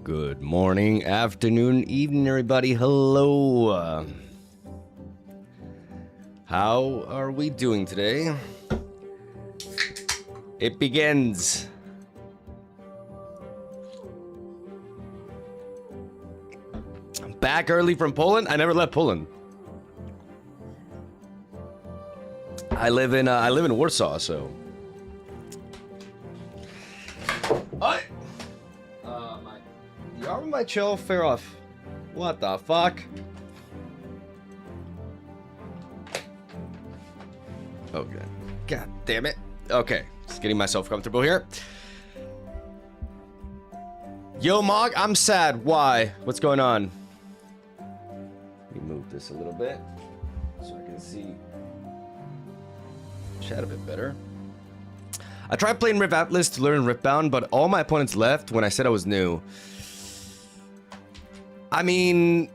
Good morning, afternoon, evening, everybody. Hello. How are we doing today? It begins. I'm back early from Poland. I never left Poland. I live in Warsaw, so. The arm of my chill, fair off. What the fuck? Okay. God damn it. Okay. Just getting myself comfortable here. Yo, Mog, I'm sad. Why? What's going on? Let me move this a little bit so I can see chat a bit better. I tried playing Rift Atlas to learn Riftbound, but all my opponents left when I said I was new. I mean,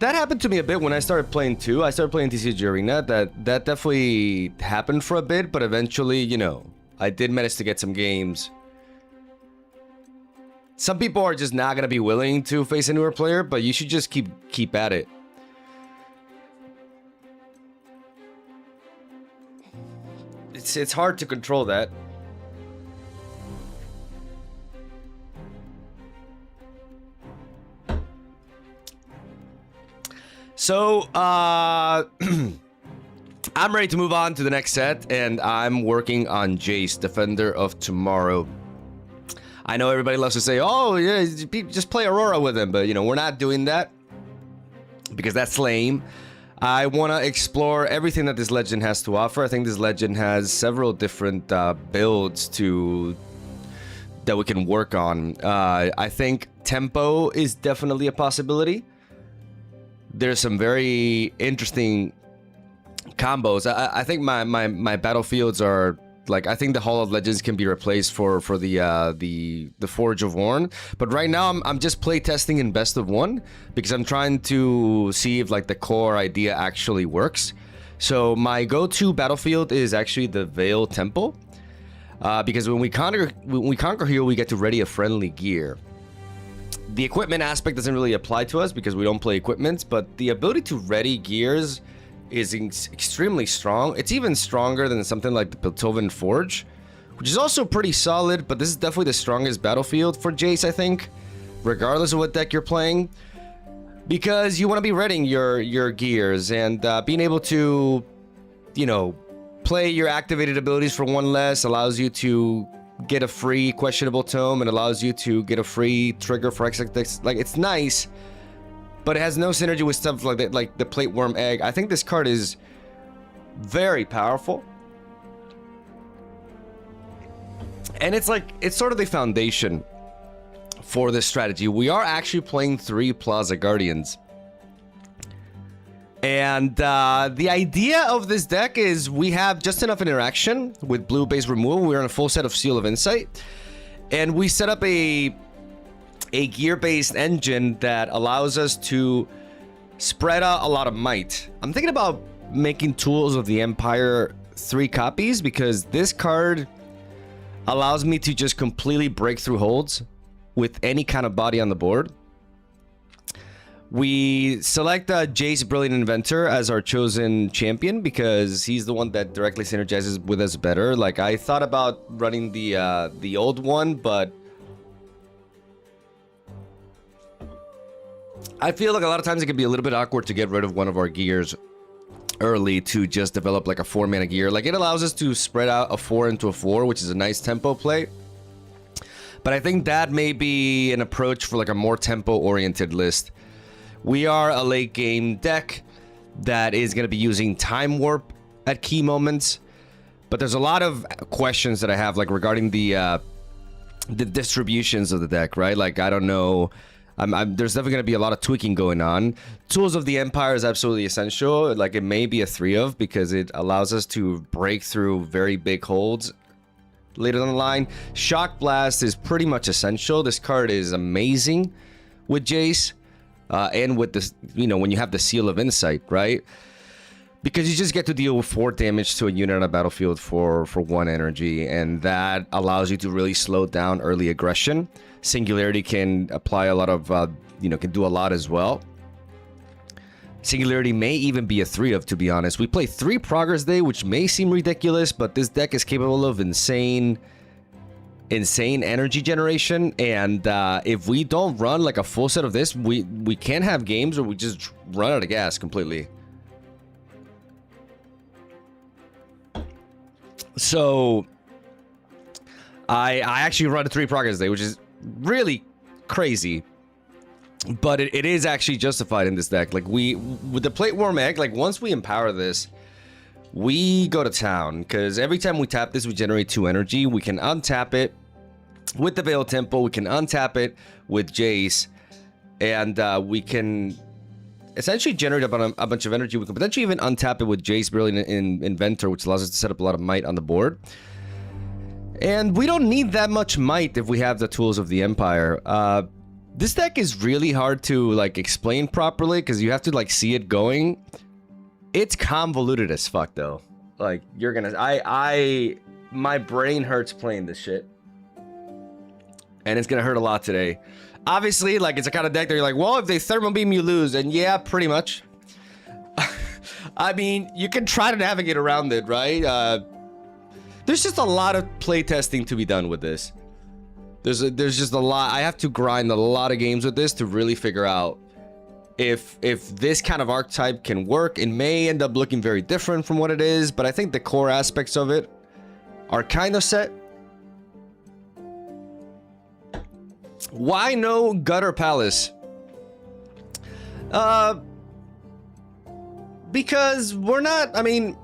that happened to me a bit when I started playing too. I started playing TCG Arena. That definitely happened for a bit, but eventually, you know, I did manage to get some games. Some people are just not gonna be willing to face a newer player, but you should just keep at it. It's hard to control that. So, I'm ready to move on to the next set, and I'm working on JAYCE, Defender of Tomorrow. I know everybody loves to say, oh, yeah, just play Aurora with him, but, you know, we're not doing that because that's lame. I want to explore everything that this legend has to offer. I think this legend has several different builds that we can work on. I think tempo is definitely a possibility. There's some very interesting combos. I think my battlefields are like, I think the Hall of Legends can be replaced for the Forge of Worn. But right now I'm just play testing in best of one because I'm trying to see if like the core idea actually works. So my go-to battlefield is actually the Veil Temple, because when we conquer here, we get to ready a friendly gear. The equipment aspect doesn't really apply to us because we don't play equipment, but the ability to ready gears is extremely strong. It's even stronger than something like the Piltovan Forge, which is also pretty solid, but this is definitely the strongest battlefield for JAYCE, I think, regardless of what deck you're playing, because you want to be readying your gears and being able to, you know, play your activated abilities for one less allows you to get a free questionable tome and allows you to get a free trigger for XX. Like, it's nice, but it has no synergy with stuff like that, like the Plate Worm Egg. I think this card is very powerful, and it's like, it's sort of the foundation for this strategy. We are actually playing 3 Plaza Guardians, and the idea of this deck is we have just enough interaction with blue base removal. We're on a full set of Seal of Insight, and we set up a gear-based engine that allows us to spread out a lot of might. I'm thinking about making Tools of the Empire 3 copies because this card allows me to just completely break through holds with any kind of body on the board. We select JAYCE Brilliant Inventor as our chosen champion because he's the one that directly synergizes with us better. Like, I thought about running the old one, but I feel like a lot of times it can be a little bit awkward to get rid of one of our gears early to just develop like a 4-mana gear. Like, it allows us to spread out a 4 into a 4, which is a nice tempo play. But I think that may be an approach for like a more tempo-oriented list. We are a late game deck that is going to be using Time Warp at key moments, but there's a lot of questions that I have, like regarding the distributions of the deck, right? Like, I don't know. There's definitely going to be a lot of tweaking going on. Tools of the Empire is absolutely essential. Like, it may be a 3 of because it allows us to break through very big holds later down the line. Shock Blast is pretty much essential. This card is amazing with JAYCE. And with this, you know, when you have the Seal of Insight, right? because you just get to deal 4 damage to a unit on a battlefield for 1 energy, and that allows you to really slow down early aggression. Singularity can apply a lot of, can do a lot as well. Singularity may even be a 3 of, to be honest. We play 3 Progress Day, which may seem ridiculous, but this deck is capable of insane energy generation, and if we don't run like a full set of this, we can't have games where we just run out of gas completely. So I actually run a 3 Progress Day, which is really crazy, but it is actually justified in this deck. Like, with the Plate Worm Egg, like, once we empower this, we go to town, because every time we tap this, we generate 2 energy. We can untap it with the Veil Temple, we can untap it with Jace, and we can essentially generate a bunch of energy. We can potentially even untap it with Jace Brilliant Inventor, which allows us to set up a lot of might on the board. And we don't need that much might if we have the tools of the Empire. This deck is really hard to like explain properly because you have to like see it going. It's convoluted as fuck though. Like, you're gonna, my brain hurts playing this shit, and it's gonna hurt a lot today. Obviously, like, it's a kind of deck that you're like, well, if they Thermal Beam, you lose. And yeah, pretty much. I mean, you can try to navigate around it, right? There's just a lot of playtesting to be done with this. There's just a lot. I have to grind a lot of games with this to really figure out if this kind of archetype can work. It may end up looking very different from what it is, but I think the core aspects of it are kind of set. Why no Gutter Palace? Because we're not, I mean,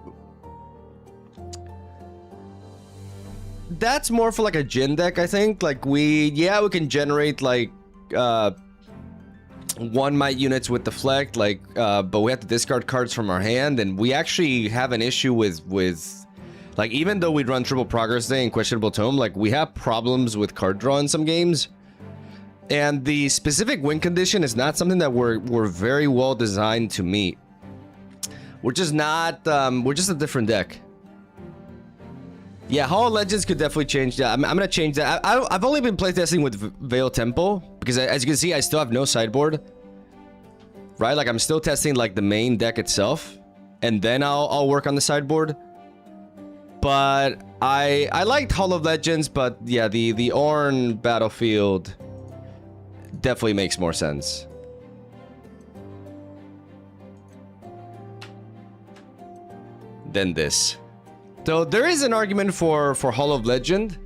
that's more for like a Jin deck, I think. Like, we can generate like 1 might units with Deflect, like, but we have to discard cards from our hand, and we actually have an issue with like, even though we run Triple Progress Day and Questionable Tome, like, we have problems with card draw in some games. And the specific win condition is not something that we're very well designed to meet. We're just not, we're just a different deck. Yeah, Hall of Legends could definitely change that. I'm gonna change that. I've only been playtesting with Veil Temple, because as you can see, I still have no sideboard. Right, like, I'm still testing like the main deck itself, and then I'll work on the sideboard. But I liked Hall of Legends, but yeah, the Ornn battlefield definitely makes more sense. Than this. So there is an argument for Hall of Legend,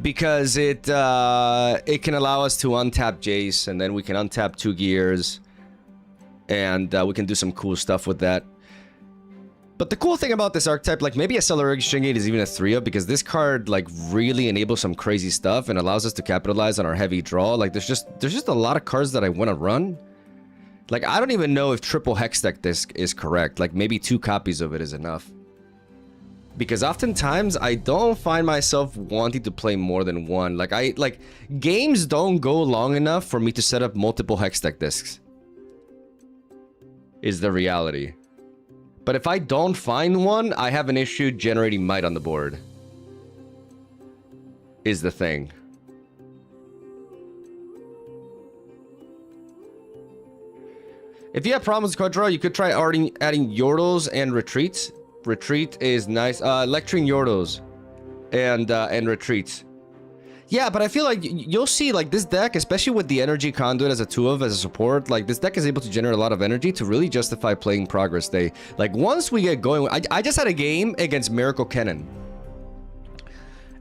because it can allow us to untap Jace, and then we can untap 2 gears, and we can do some cool stuff with that. But the cool thing about this archetype, like, maybe a Stellar Exchangate is even a 3 of, because this card like really enables some crazy stuff and allows us to capitalize on our heavy draw. Like, there's just a lot of cards that I want to run. Like, I don't even know if triple Hex deck this is correct. Like, maybe 2 copies of it is enough. Because oftentimes, I don't find myself wanting to play more than 1. Like, games don't go long enough for me to set up multiple Hex deck discs. Is the reality. But if I don't find one, I have an issue generating might on the board. Is the thing. If you have problems with card draw, you could try adding Yordles and Retreats. Retreat is nice. Lecturing Yordles and Retreats. Yeah, but I feel like you'll see, like, this deck, especially with the Energy Conduit as a 2 of, as a support, like, this deck is able to generate a lot of energy to really justify playing Progress Day. Like, once we get going, I just had a game against Miracle Kennen.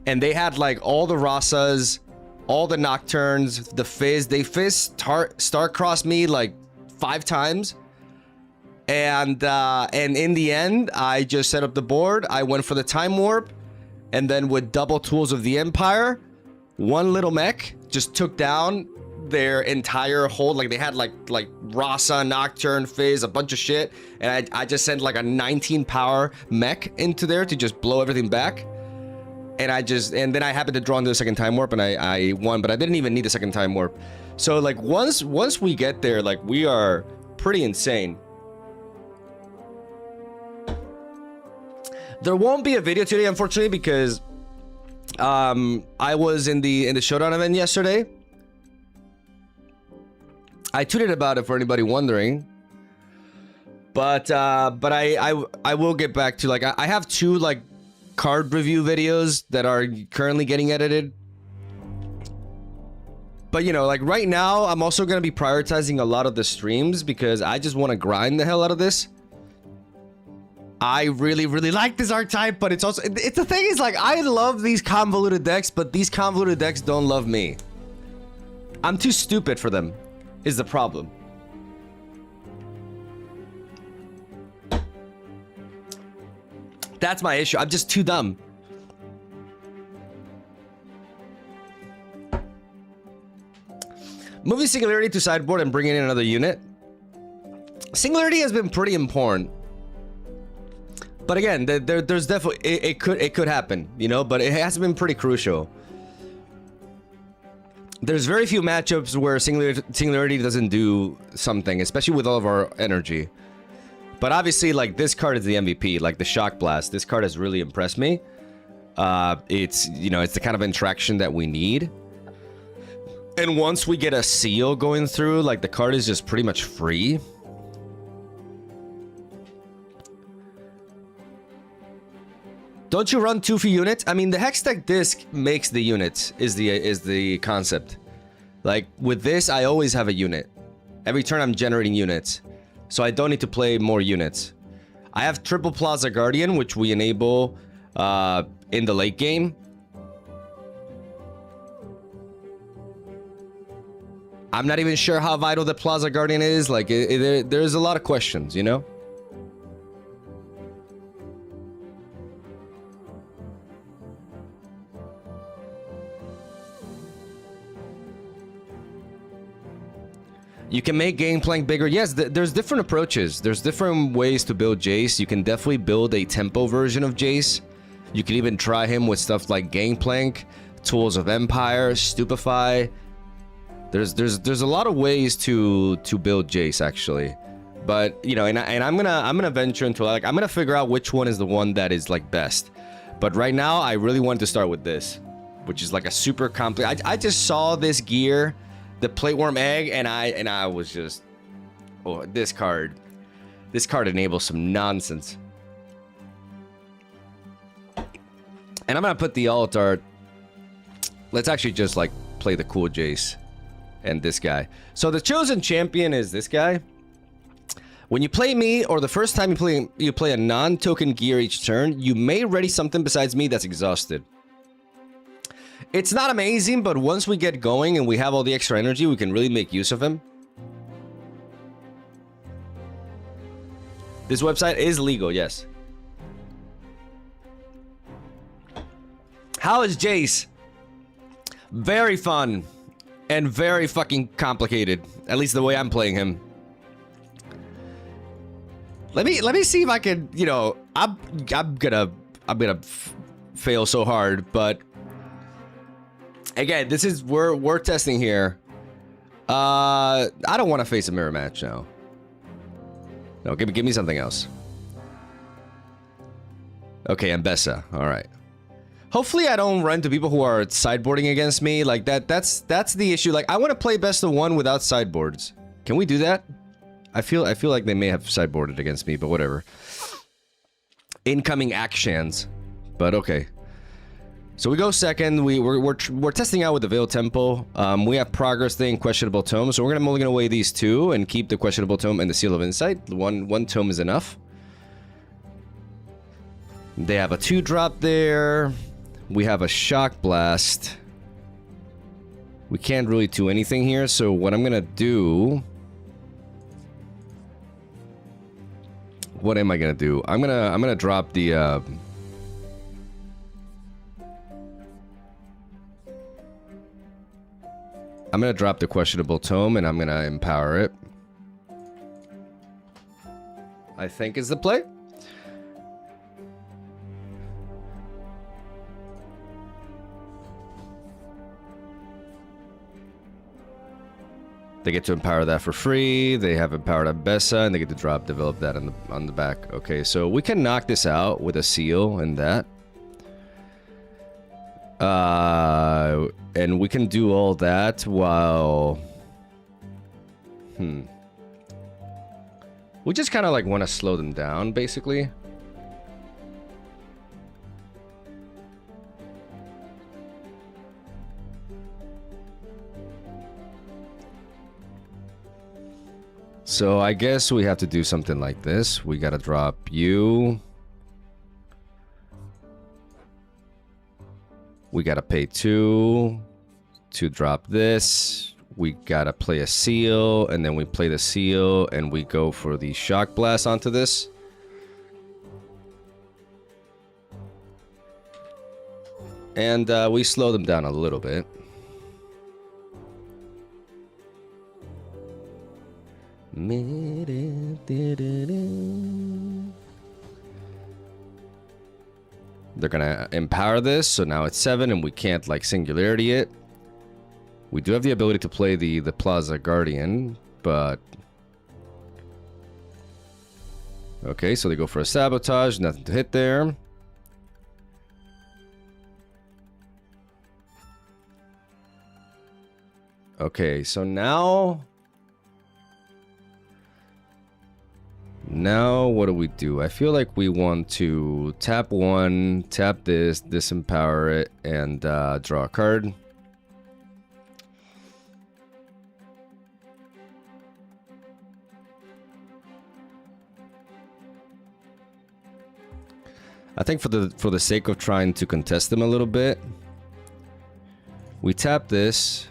And they had, like, all the Rasas, all the Nocturnes, the Fizz. They Fizz Star-Crossed me, like, 5 times. And in the end, I just set up the board. I went for the Time Warp. And then with double Tools of the Empire, 1 little mech just took down their entire hold. Like, they had like Rasa, Nocturne, Fizz, a bunch of shit, and I just sent like a 19 power mech into there to just blow everything back. And then I happened to draw into the second Time Warp, and I won, but I didn't even need the second Time Warp. So like, once we get there, like, we are pretty insane. There won't be a video today, unfortunately, because I was in the showdown event yesterday. I tweeted about it for anybody wondering. But I will get back to, like, I have 2 like card review videos that are currently getting edited. But you know, like right now, I'm also gonna be prioritizing a lot of the streams because I just want to grind the hell out of this. I really like this archetype, but it's also, it's the thing is, like, I love these convoluted decks, but these convoluted decks don't love me. I'm too stupid for them, is the problem. That's my issue. I'm just too dumb. Moving Singularity to sideboard and bringing in another unit. Singularity has been pretty important. But again, there's definitely, it could happen, you know, but it has been pretty crucial. There's very few matchups where Singularity doesn't do something, especially with all of our energy. But obviously, like, this card is the MVP, like the Shock Blast. This card has really impressed me. It's, you know, it's the kind of interaction that we need. And once we get a seal going through, like, the card is just pretty much free. Don't you run 2 for units? I mean, the Hextech disc makes the units, is the concept. Like, with this, I always have a unit. Every turn I'm generating units. So I don't need to play more units. I have Triple Plaza Guardian, which we enable in the late game. I'm not even sure how vital the Plaza Guardian is. Like, there's a lot of questions, you know? You can make Gangplank bigger. Yes, there's different approaches. There's different ways to build Jace. You can definitely build a tempo version of Jace. You can even try him with stuff like Gangplank, Tools of Empire, Stupefy. There's a lot of ways to build Jace, actually. But, you know, and I'm gonna venture into, like, I'm gonna figure out which one is the one that is, like, best. But right now, I really wanted to start with this, which is like a super complex. I just saw this gear, the Plateworm Egg, and I was just, oh, this card enables some nonsense. And I'm gonna put the alt art. Let's actually just, like, play the cool Jace and this guy. So the chosen champion is this guy. When you play me, or the first time you play a non-token gear each turn, you may ready something besides me that's exhausted. It's not amazing, but once we get going and we have all the extra energy, we can really make use of him. This website is legal, yes. How is Jace? Very fun. And very fucking complicated. At least the way I'm playing him. Let me see if I can, you know, I'm gonna fail so hard, but again, this is we're testing here. I don't want to face a mirror match now. No, give me something else. Okay, Mbessa. All right. Hopefully, I don't run into people who are sideboarding against me. Like that's the issue. Like, I want to play best of one without sideboards. Can we do that? I feel like they may have sideboarded against me, but whatever. Incoming actions, but okay. So we go second. We're testing out with the Veil Temple. We have Progress Thing, Questionable Tome. So we're gonna mulligan away these 2 and keep the Questionable Tome and the Seal of Insight. One tome is enough. They have a 2-drop there. We have a Shock Blast. We can't really do anything here. So what I'm gonna do. What am I gonna do? I'm gonna drop the I'm gonna drop the Questionable Tome and I'm gonna empower it. I think is the play. They get to empower that for free. They have empowered Abessa, and they get to develop that on the back. Okay, so we can knock this out with a seal and that. And we can do all that while... We just kind of like want to slow them down, basically. So I guess we have to do something like this. We gotta drop you. We gotta pay 2 to drop this. We gotta play a seal, and then we play the seal, and we go for the shock blast onto this. And we slow them down a little bit. They're gonna empower this, so now it's 7, and we can't like singularity it. We do have the ability to play the Plaza Guardian, but okay, so they go for a sabotage, nothing to hit there. Okay, so now what do we do? I feel like we want to tap 1, tap this, disempower it, and draw a card. I think for the sake of trying to contest them a little bit, we tap this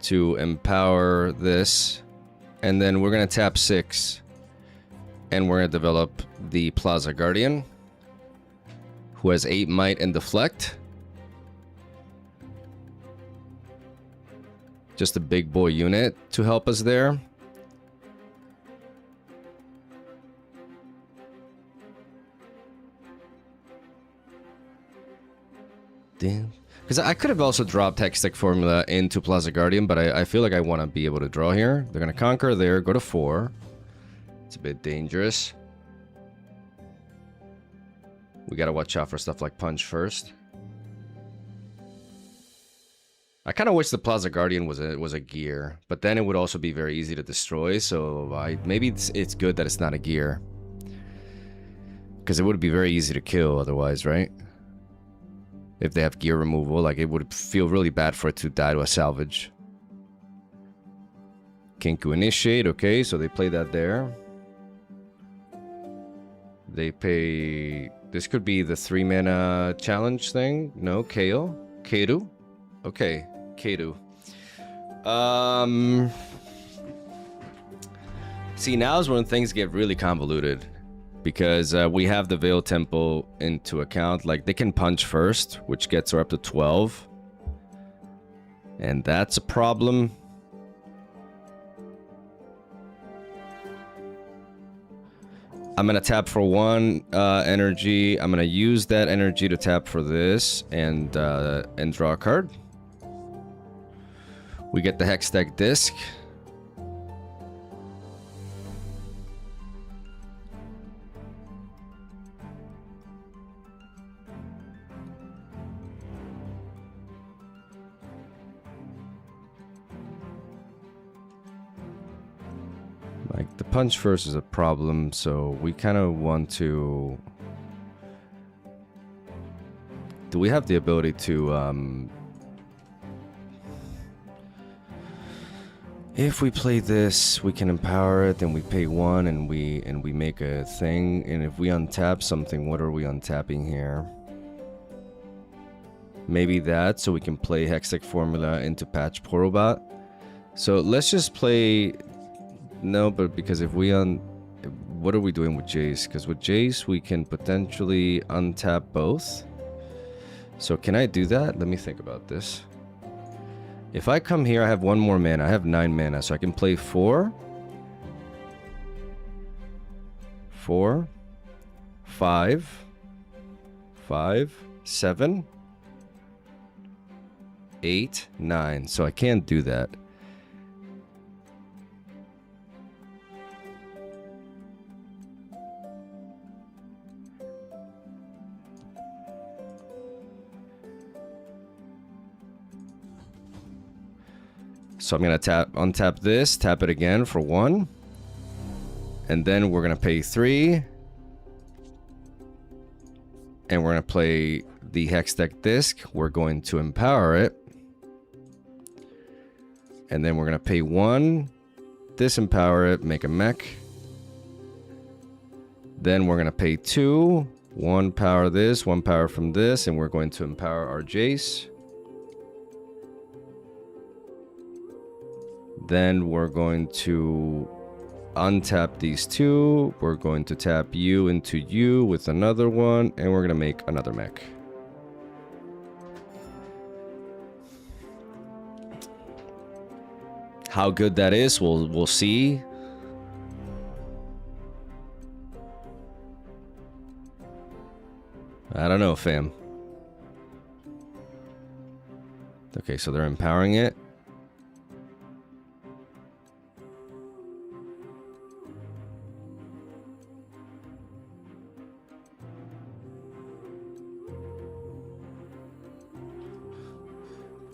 to empower this, and then we're gonna tap 6. And we're going to develop the Plaza Guardian, who has 8 might and deflect. Just a big boy unit to help us there. Damn. Because I could have also dropped Hextech Formula into Plaza Guardian, but I feel like I want to be able to draw here. They're going to conquer there, go to 4. It's a bit dangerous. We gotta watch out for stuff like punch first. I kind of wish the Plaza Guardian was a gear, but then it would also be very easy to destroy. So maybe it's good that it's not a gear, because it would be very easy to kill otherwise, right? If they have gear removal, like it would feel really bad for it to die to a salvage. Kinku initiate, okay, so they play that there. They pay... This could be the 3-mana challenge thing. No, Kale. Kedu. Okay, Kedu. See, now is when things get really convoluted. Because we have the Veil Temple into account. Like, they can punch first, which gets her up to 12. And that's a problem. I'm going to tap for 1 energy. I'm going to use that energy to tap for this and draw a card. We get the Hextech Disc. Like, the punch first is a problem, so we kind of want to... Do we have the ability to, if we play this, we can empower it, then we pay 1 and we make a thing. And if we untap something, what are we untapping here? Maybe that, so we can play Hextech Formula into Patch Porobot. So let's just play... No, but because if we what are we doing with JAYCE? Because with JAYCE, we can potentially untap both. So can I do that? Let me think about this. If I come here, I have 1 more mana. I have 9 mana, so I can play 4. 4. 5. 5. 7. 8. 9. So I can't do that. So I'm gonna untap this, tap it again for 1. And then we're gonna pay 3. And we're gonna play the Hex Deck disc. We're going to empower it. And then we're gonna pay 1, disempower it, make a mech. Then we're gonna pay 2, 1 power this, 1 power from this, and we're going to empower our Jace. Then we're going to untap these 2. We're going to tap you into you with another one, and we're gonna make another mech. How good that is, we'll see. I don't know, fam. Okay, so they're empowering it.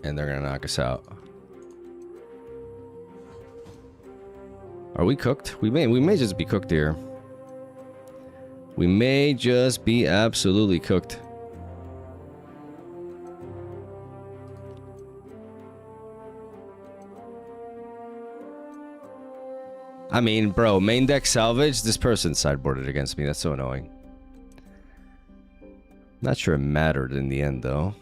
And they're gonna knock us out. Are we cooked? We may just be cooked here. We may just be absolutely cooked. I mean, bro, main deck salvage. This person sideboarded against me. That's so annoying. Not sure it mattered in the end, though.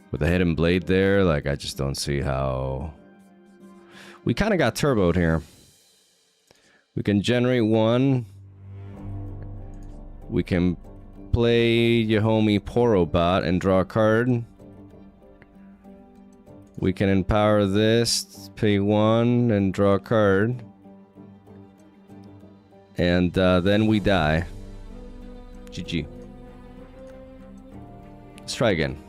With a hidden blade there, like, I just don't see how... We kind of got turboed here. We can generate 1. We can play your homie Porobot and draw a card. We can empower this, pay 1, and draw a card. And then we die. GG. Let's try again.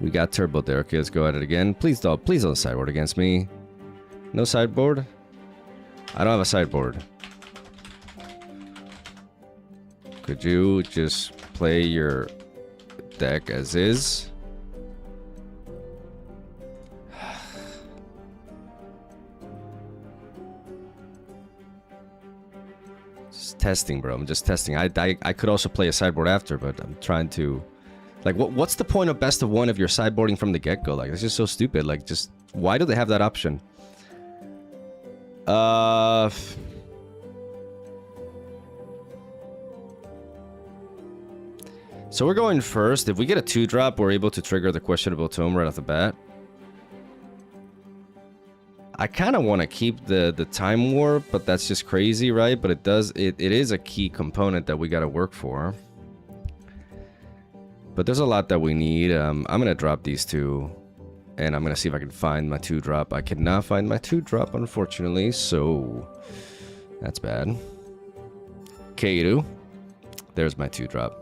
We got turbo there. Okay, let's go at it again. Please don't sideboard against me. No sideboard? I don't have a sideboard. Could you just play your deck as is? Just testing, bro. I'm just testing. I could also play a sideboard after, but I'm trying to... Like, what's the point of best of 1 if you're sideboarding from the get-go? Like, it's just so stupid. Like, just... Why do they have that option? So we're going first. If we get a 2-drop, we're able to trigger the questionable tome right off the bat. I kind of want to keep the time warp, but that's just crazy, right? But it is a key component that we got to work for. But there's a lot that we need. I'm going to drop these 2. And I'm going to see if I can find my 2-drop. I cannot find my 2-drop, unfortunately. So, that's bad. Keiru. There's my 2-drop.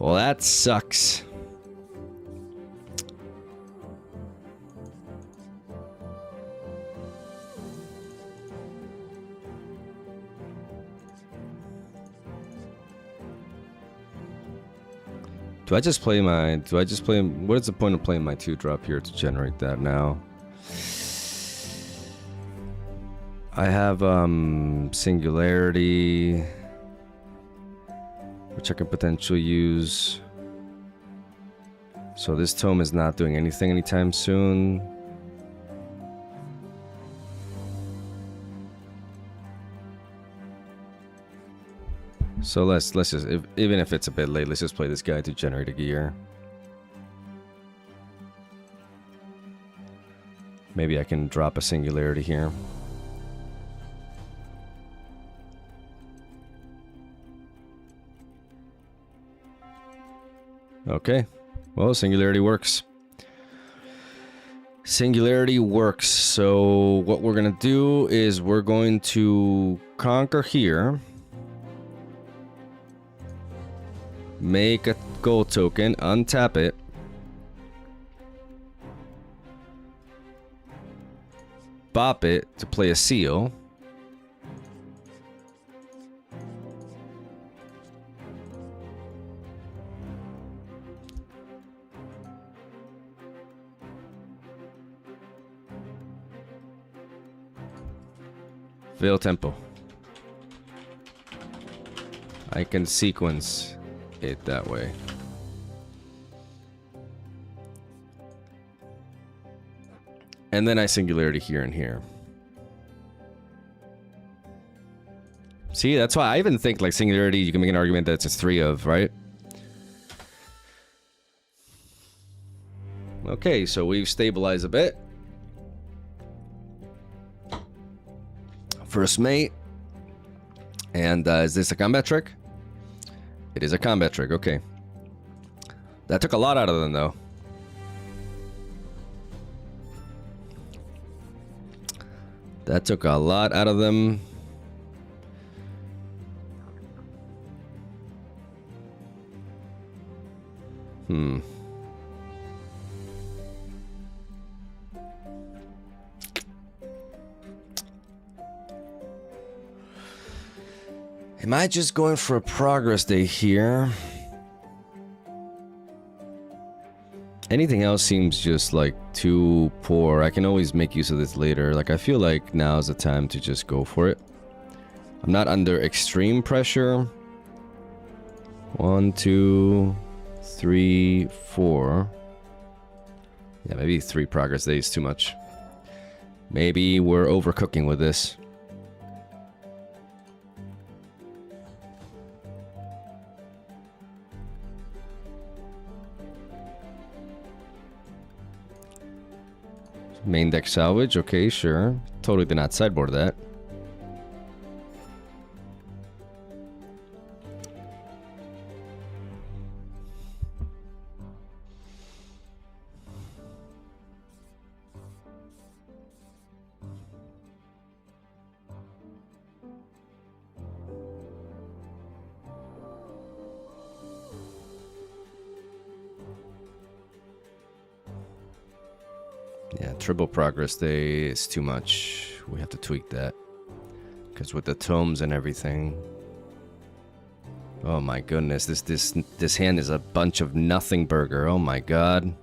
Well, that sucks. Do I just play my... What is the point of playing my 2-drop here to generate that now? I have, Singularity... which I can potentially use. So this tome is not doing anything anytime soon. So let's just, even if it's a bit late, let's just play this guy to generate a gear. Maybe I can drop a Singularity here. Okay, well, Singularity works. Singularity works. So what we're gonna do is we're going to conquer here. Make a gold token, untap it. Bop it to play a seal. Fail tempo. I can sequence it that way. And then I singularity here and here. See, that's why I even think like singularity, you can make an argument that it's 3 of, right? Okay, so we've stabilized a bit. First mate. And is this a combat trick? It is a combat trick, okay. That took a lot out of them, though. That took a lot out of them. Am I just going for a progress day here? Anything else seems just like too poor. I can always make use of this later. Like I feel like now's the time to just go for it. I'm not under extreme pressure. 1, 2, 3, 4. Yeah, maybe 3 progress days too much. Maybe we're overcooking with this. Main deck salvage, okay, sure. Totally did not sideboard that. Yeah, triple progress day is too much. We have to tweak that. Because with the tomes and everything. Oh my goodness, this hand is a bunch of nothing burger. Oh my god.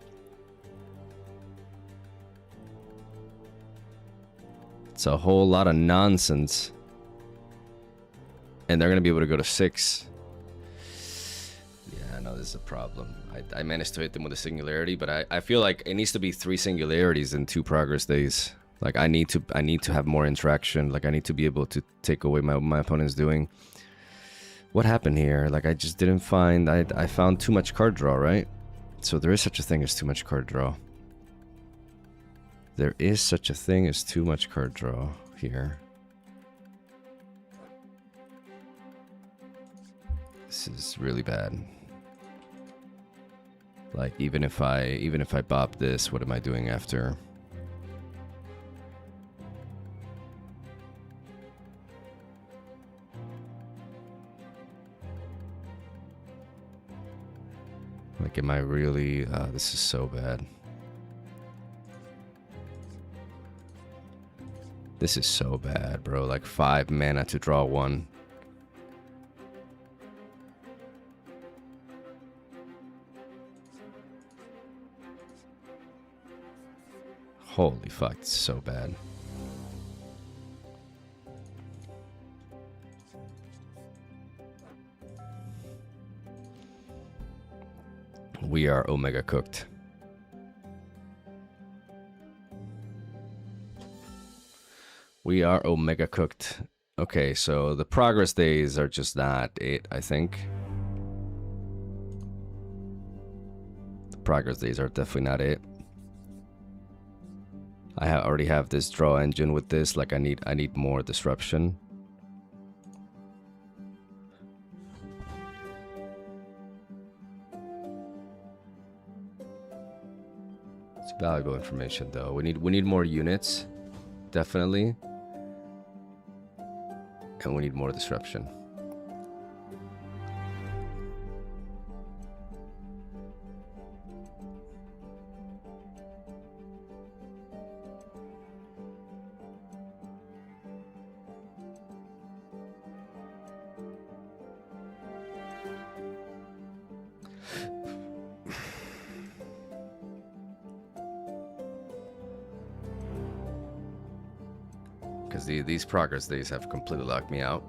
It's a whole lot of nonsense. And they're gonna be able to go to 6. Yeah, I know this is a problem. I managed to hit them with a singularity, but I feel like it needs to be 3 singularities and 2 progress days. Like I need to have more interaction. Like I need to be able to take away my opponent's doing. What happened here? Like I just didn't find I found too much card draw, right? So there is such a thing as too much card draw. There is such a thing as too much card draw here. This is really bad. Like even if I bop this, what am I doing after? Like am I really this is so bad. This is so bad, bro. Like 5 mana to draw 1. Holy fuck, it's so bad. We are Omega cooked. We are Omega cooked. Okay, so the progress days are just not it, I think. The progress days are definitely not it. I already have this draw engine with this. Like I need more disruption. It's valuable information though. We need more units, definitely, and we need more disruption. because these progress days have completely locked me out.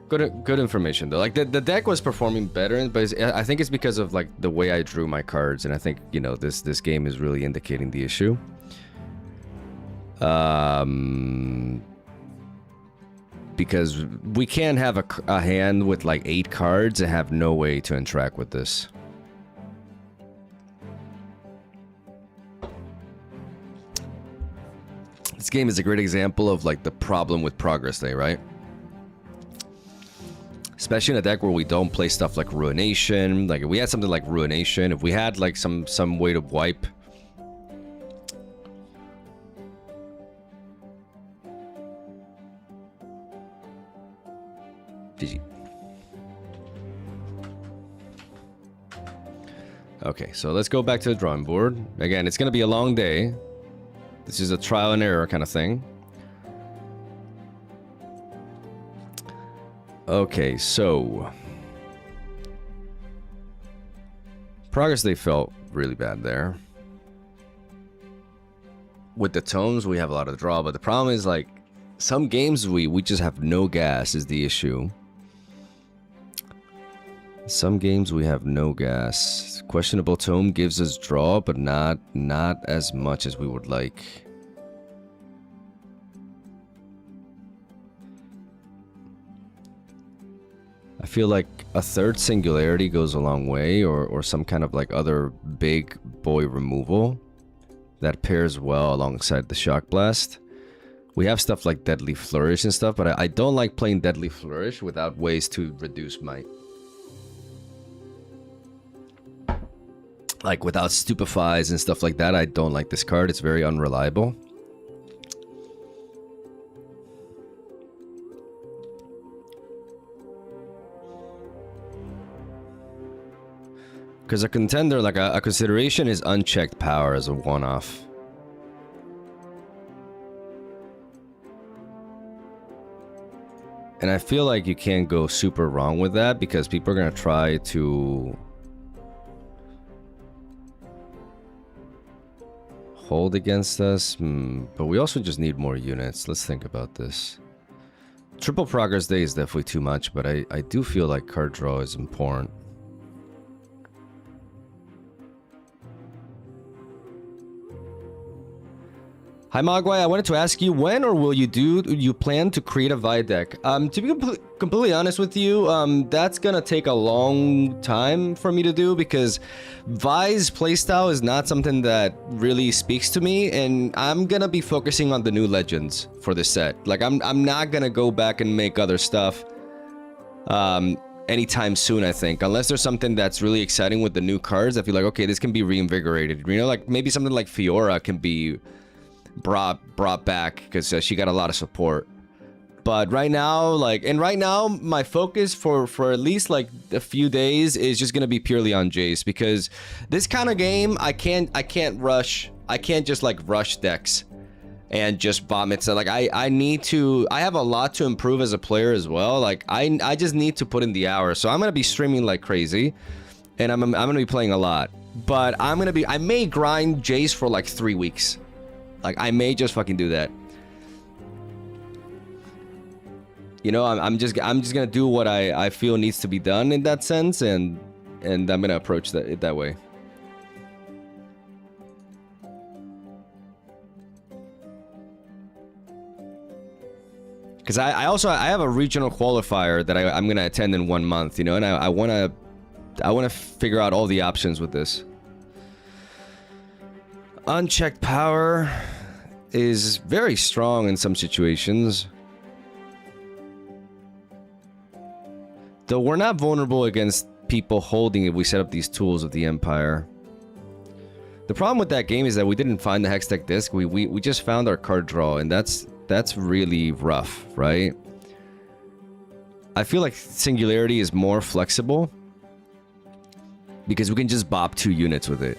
Good information though. Like the deck was performing better, but I think it's because of like the way I drew my cards, and I think, you know, this game is really indicating the issue. Because we can't have a hand with like 8 cards and have no way to interact with this. This game is a great example of like the problem with Progress Day, right? Especially in a deck where we don't play stuff like Ruination. Like if we had something like Ruination, if we had like some way to wipe. GG. Okay, so let's go back to the drawing board. Again, it's gonna be a long day. This is a trial and error kind of thing. Okay, so Progress Day felt really bad there. With the tomes, we have a lot of draw, but the problem is like some games we just have no gas is the issue. Some games we have no gas. Questionable tome gives us draw, but not as much as we would like. I feel like a third singularity goes a long way, or some kind of like other big boy removal that pairs well alongside the Shock Blast. We have stuff like Deadly Flourish and stuff, but I don't like playing Deadly Flourish without ways to reduce might. Like without Stupefies and stuff like that, I don't like this card. It's very unreliable. Because a contender, like a consideration is Unchecked Power as a one-off. And I feel like you can't go super wrong with that because people are going to try to hold against us. But we also just need more units. Let's think about this. Triple Progress Day is definitely too much, but I do feel like card draw is important. Hi Mogwai, I wanted to ask you, when or will you plan to create a Vi deck? To be completely honest with you, that's gonna take a long time for me to do because Vi's playstyle is not something that really speaks to me, and I'm gonna be focusing on the new legends for this set. Like I'm not gonna go back and make other stuff anytime soon, I think, unless there's something that's really exciting with the new cards. I feel like, okay, this can be reinvigorated, you know, like maybe something like Fiora can be brought back because she got a lot of support. But right now, like, and right now my focus for at least like a few days is just gonna be purely on Jace, because this kind of game I can't just like rush decks and just vomit. So like I have a lot to improve as a player as well. Like I just need to put in the hours, so I'm gonna be streaming like crazy, and I'm gonna be playing a lot. But I may grind Jace for like 3 weeks. Like, I may just fucking do that. You know, I'm just gonna do what I feel needs to be done in that sense, and I'm gonna approach that way. Because I have a regional qualifier that I'm gonna attend in 1 month, you know, and I wanna figure out all the options with this. Unchecked Power is very strong in some situations. Though we're not vulnerable against people holding if we set up these tools of the Empire. The problem with that game is that we didn't find the Hextech disc. We just found our card draw, and that's really rough, right? I feel like Singularity is more flexible because we can just bop 2 units with it.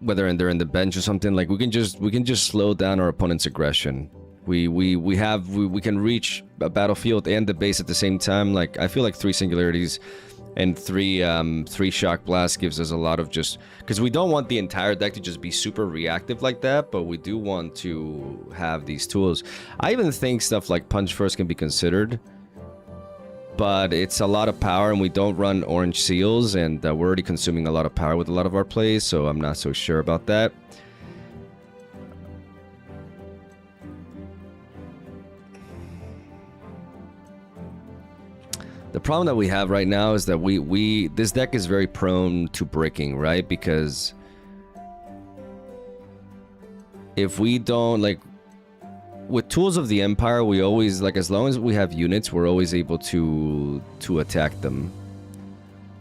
Whether they're in the bench or something, like we can just slow down our opponent's aggression. We can reach a battlefield and the base at the same time. Like I feel like 3 singularities And three shock blast gives us a lot of just because we don't want the entire deck to just be super reactive like that, but we do want to have these tools. I even think stuff like punch first can be considered, but it's a lot of power, and we don't run orange seals, and we're already consuming a lot of power with a lot of our plays, so I'm not so sure about that. The problem that we have right now is that this deck is very prone to breaking, right? Because if we don't, like, with Tools of the Empire, we always, like, as long as we have units, we're always able to attack them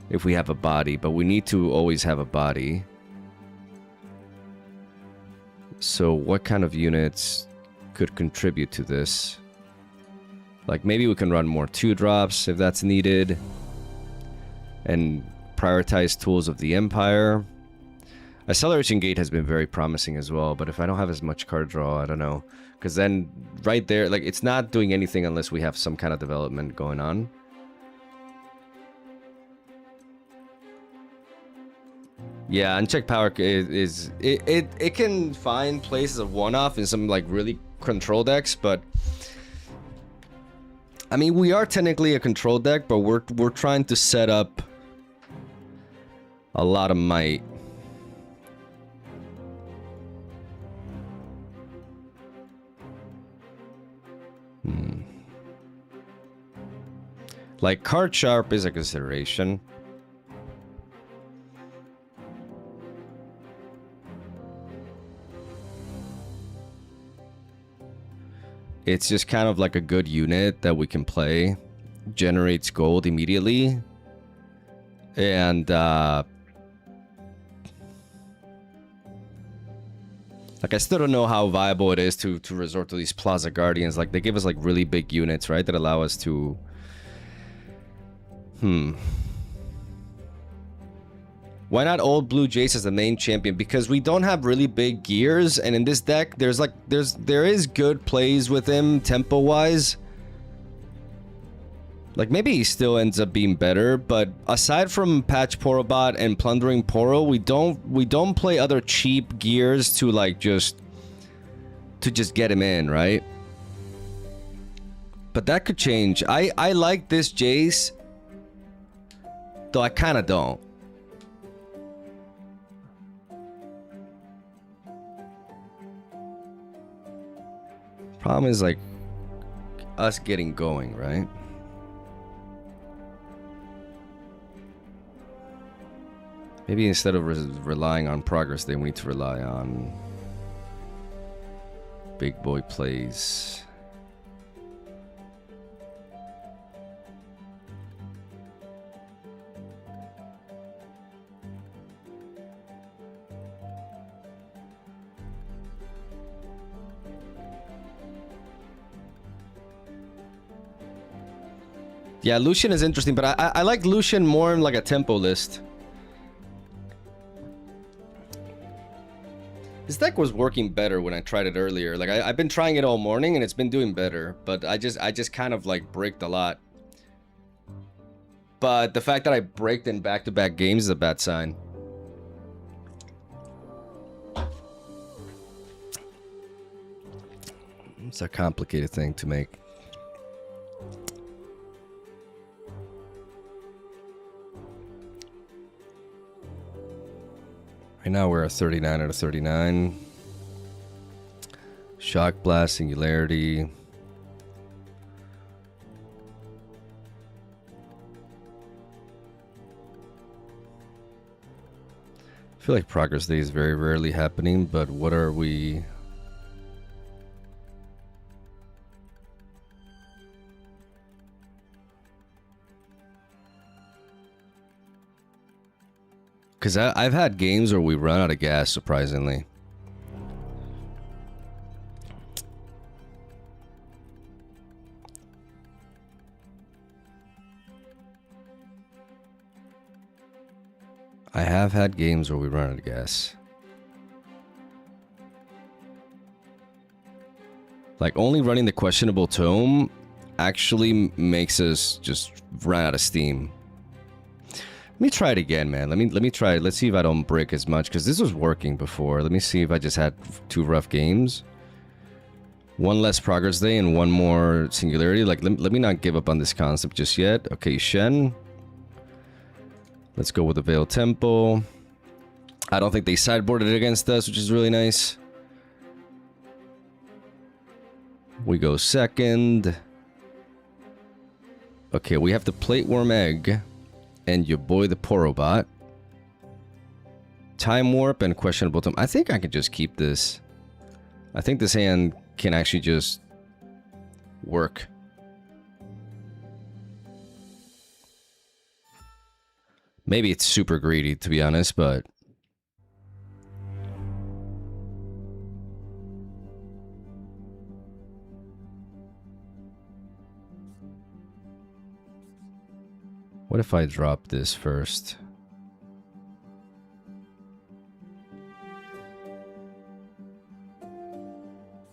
if we have a body, but we need to always have a body. So what kind of units could contribute to this? Like, maybe we can run more 2-drops if that's needed. And prioritize Tools of the Empire. Acceleration Gate has been very promising as well, but if I don't have as much card draw, I don't know. Because then, right there, like, it's not doing anything unless we have some kind of development going on. Yeah, Unchecked Power it can find places of one-off in some, like, really control decks, but... I mean, we are technically a control deck, but we're trying to set up a lot of might. Like, Card Sharp is a consideration. It's just kind of like a good unit that we can play. Generates gold immediately. And, like, I still don't know how viable it is to resort to these Plaza Guardians. Like, they give us, like, really big units, right? That allow us to... Why not Old Blue Jace as the main champion? Because we don't have really big gears, and in this deck, there is good plays with him tempo wise. Like, maybe he still ends up being better, but aside from Patch Porobot and Plundering Poro, we don't play other cheap gears to, like, just get him in, right? But that could change. I like this Jace, though I kind of don't. Problem is, like, us getting going, right? Maybe instead of relying on progress, they need to rely on big boy plays. Yeah, Lucian is interesting, but I like Lucian more in, like, a tempo list. This deck was working better when I tried it earlier. Like, I've been trying it all morning and it's been doing better, but I just kind of, like, braked a lot. But the fact that I braked in back-to-back games is a bad sign. It's a complicated thing to make. Right now we're at 39 out of 39. Shock Blast, Singularity. I feel like Progress Day is very rarely happening, but what are we... Because I've had games where we run out of gas, surprisingly. I have had games where we run out of gas. Like, only running the questionable tome actually makes us just run out of steam. me try it again, man. Let me try it. Let's see if I don't break as much, because this was working before. Let me see if I just had 2 rough games. 1 less progress day and 1 more singularity. Like, let me not give up on this concept just yet. Okay, Shen. Let's go with the Veil Temple. I don't think they sideboarded it against us, which is really nice. We go second. Okay, we have the Plate Worm Egg and your boy the Porobot. Time Warp and Questionable Time. I think I can just keep this. I think this hand can actually just work. Maybe it's super greedy, to be honest, but... What if I drop this first?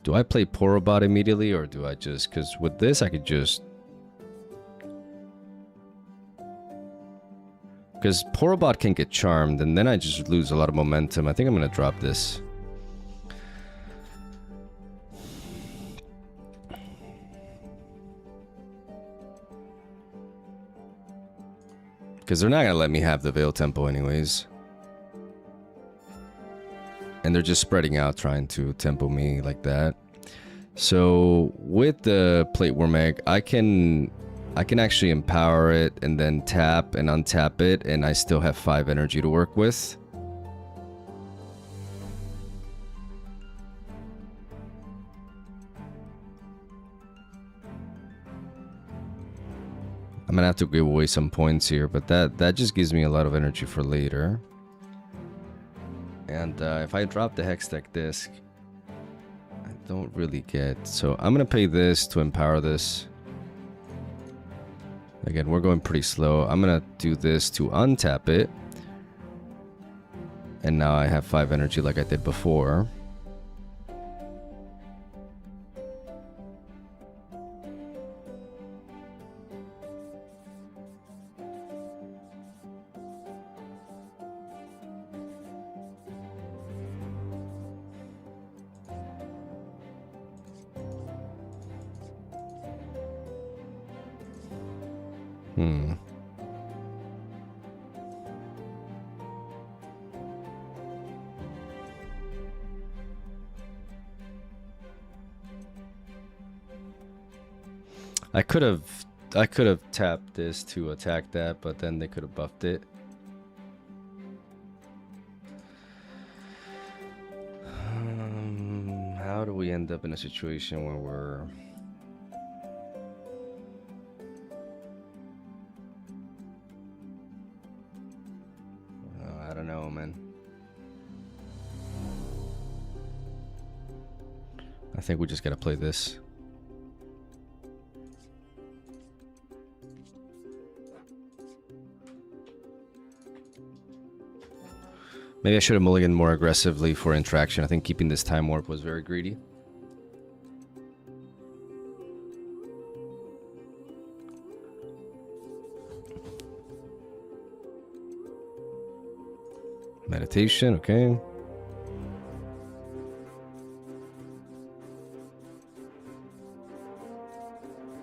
Do I play Porobot immediately, or do I just... Because with this, I could just... Because Porobot can get charmed, and then I just lose a lot of momentum. I think I'm going to drop this. Because they're not going to let me have the Veil Tempo anyways. And they're just spreading out, trying to tempo me like that. So with the Plate Worm Egg, I can actually empower it and then tap and untap it, and I still have 5 energy to work with. I'm gonna have to give away some points here, but that just gives me a lot of energy for later. And if I drop the Hextech disc, I don't really get... So I'm gonna pay this to empower this. Again, we're going pretty slow. I'm gonna do this to untap it. And now I have 5 energy like I did before. I could have tapped this to attack that, but then they could have buffed it. How do we end up in a situation where we're... I don't know, man. I think we just gotta play this. Maybe I should have mulliganed more aggressively for interaction. I think keeping this Time Warp was very greedy. Meditation, okay.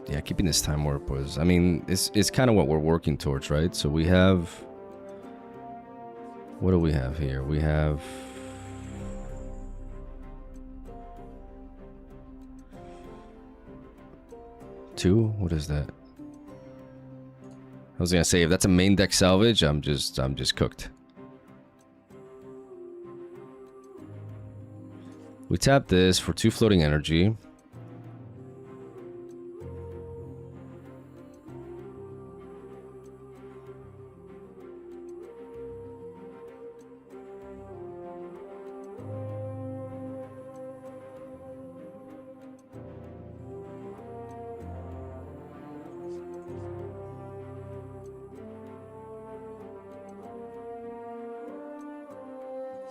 Yeah, keeping this Time Warp was... I mean, it's kind of what we're working towards, right? So we have... What do we have here? We have... two? What is that? I was gonna say, if that's a main deck salvage, I'm just cooked. We tap this for 2 floating energy.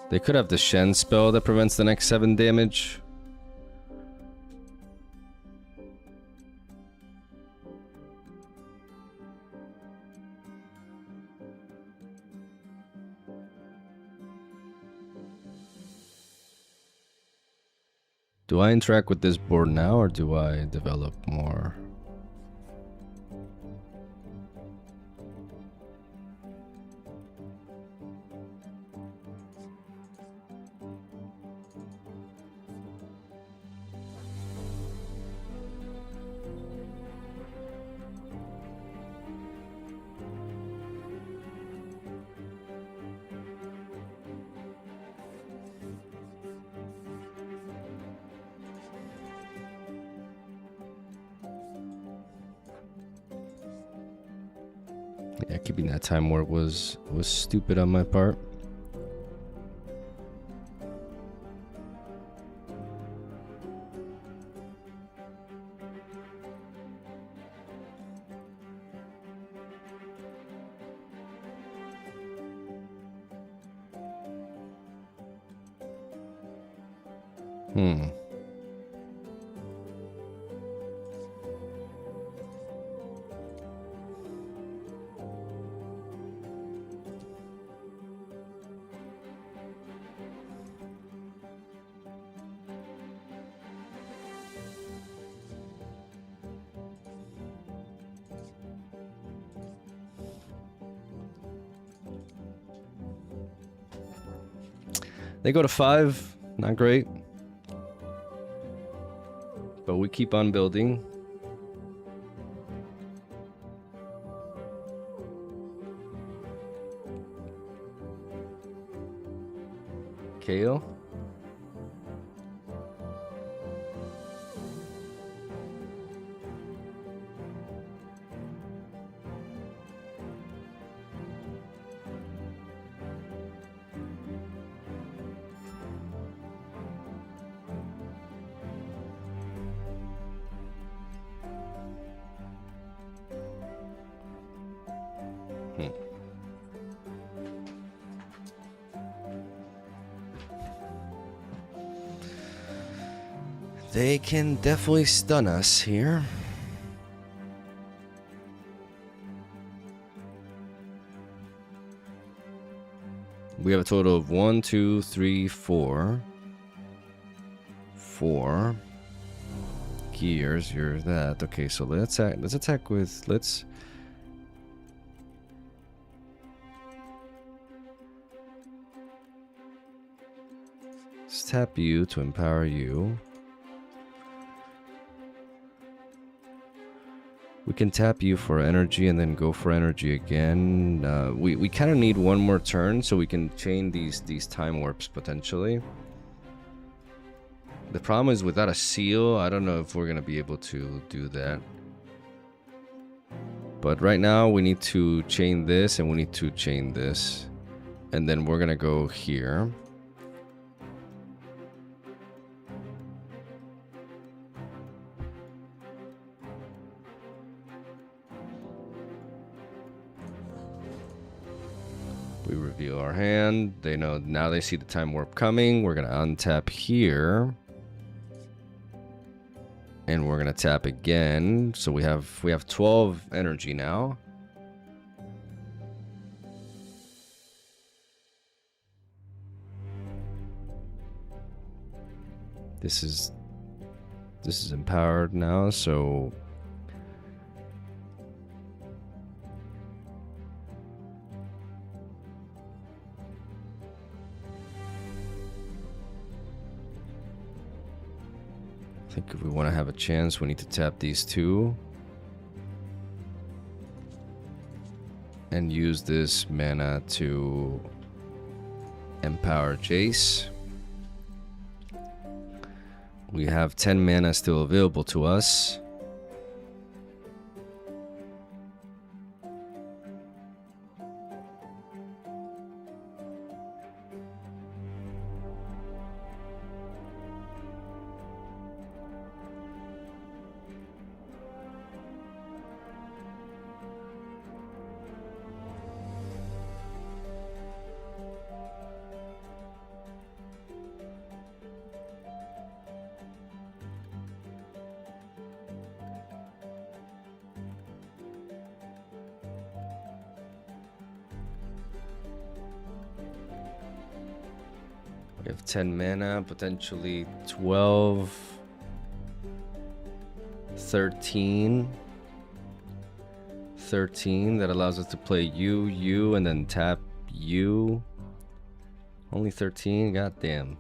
They could have the Shen spell that prevents the next 7 damage. Do I interact with this board now, or do I develop more? Yeah, keeping that time warp was stupid on my part. They go to 5, not great. But we keep on building. Kale. They can definitely stun us here. We have a total of 1, 2, 3, 4. 4 gears. You're that. Okay, so let's attack with let's tap you to empower you. We can tap you for energy and then go for energy again. We kind of need one more turn so we can chain these time warps potentially. The problem is without a seal, I don't know if we're gonna be able to do that. But right now we need to chain this and we need to chain this. And then we're gonna go here. We reveal our hand. They know now, they see the time warp coming. We're gonna untap here. And we're gonna tap again. So we have 12 energy now. This is empowered now, so I think if we want to have a chance, we need to tap these two and use this mana to empower JAYCE. We have 10 mana still available to us. We have 10 mana, potentially 12, 13. 13 that allows us to play you, and then tap you. Only 13, goddamn.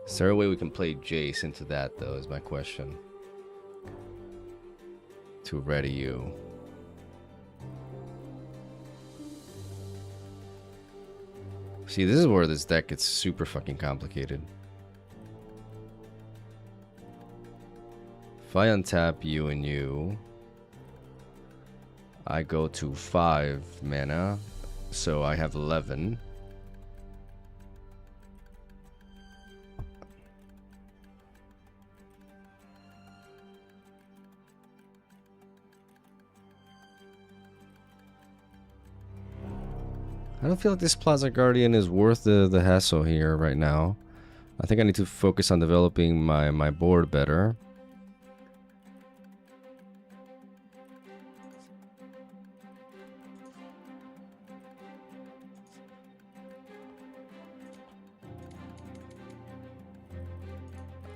Is there a way we can play Jace into that, though, is my question. To ready you. See, this is where this deck gets super fucking complicated. If I untap you and you, I go to 5 mana, so I have 11. I don't feel like this Plaza Guardian is worth the hassle here right now. I think I need to focus on developing my board better.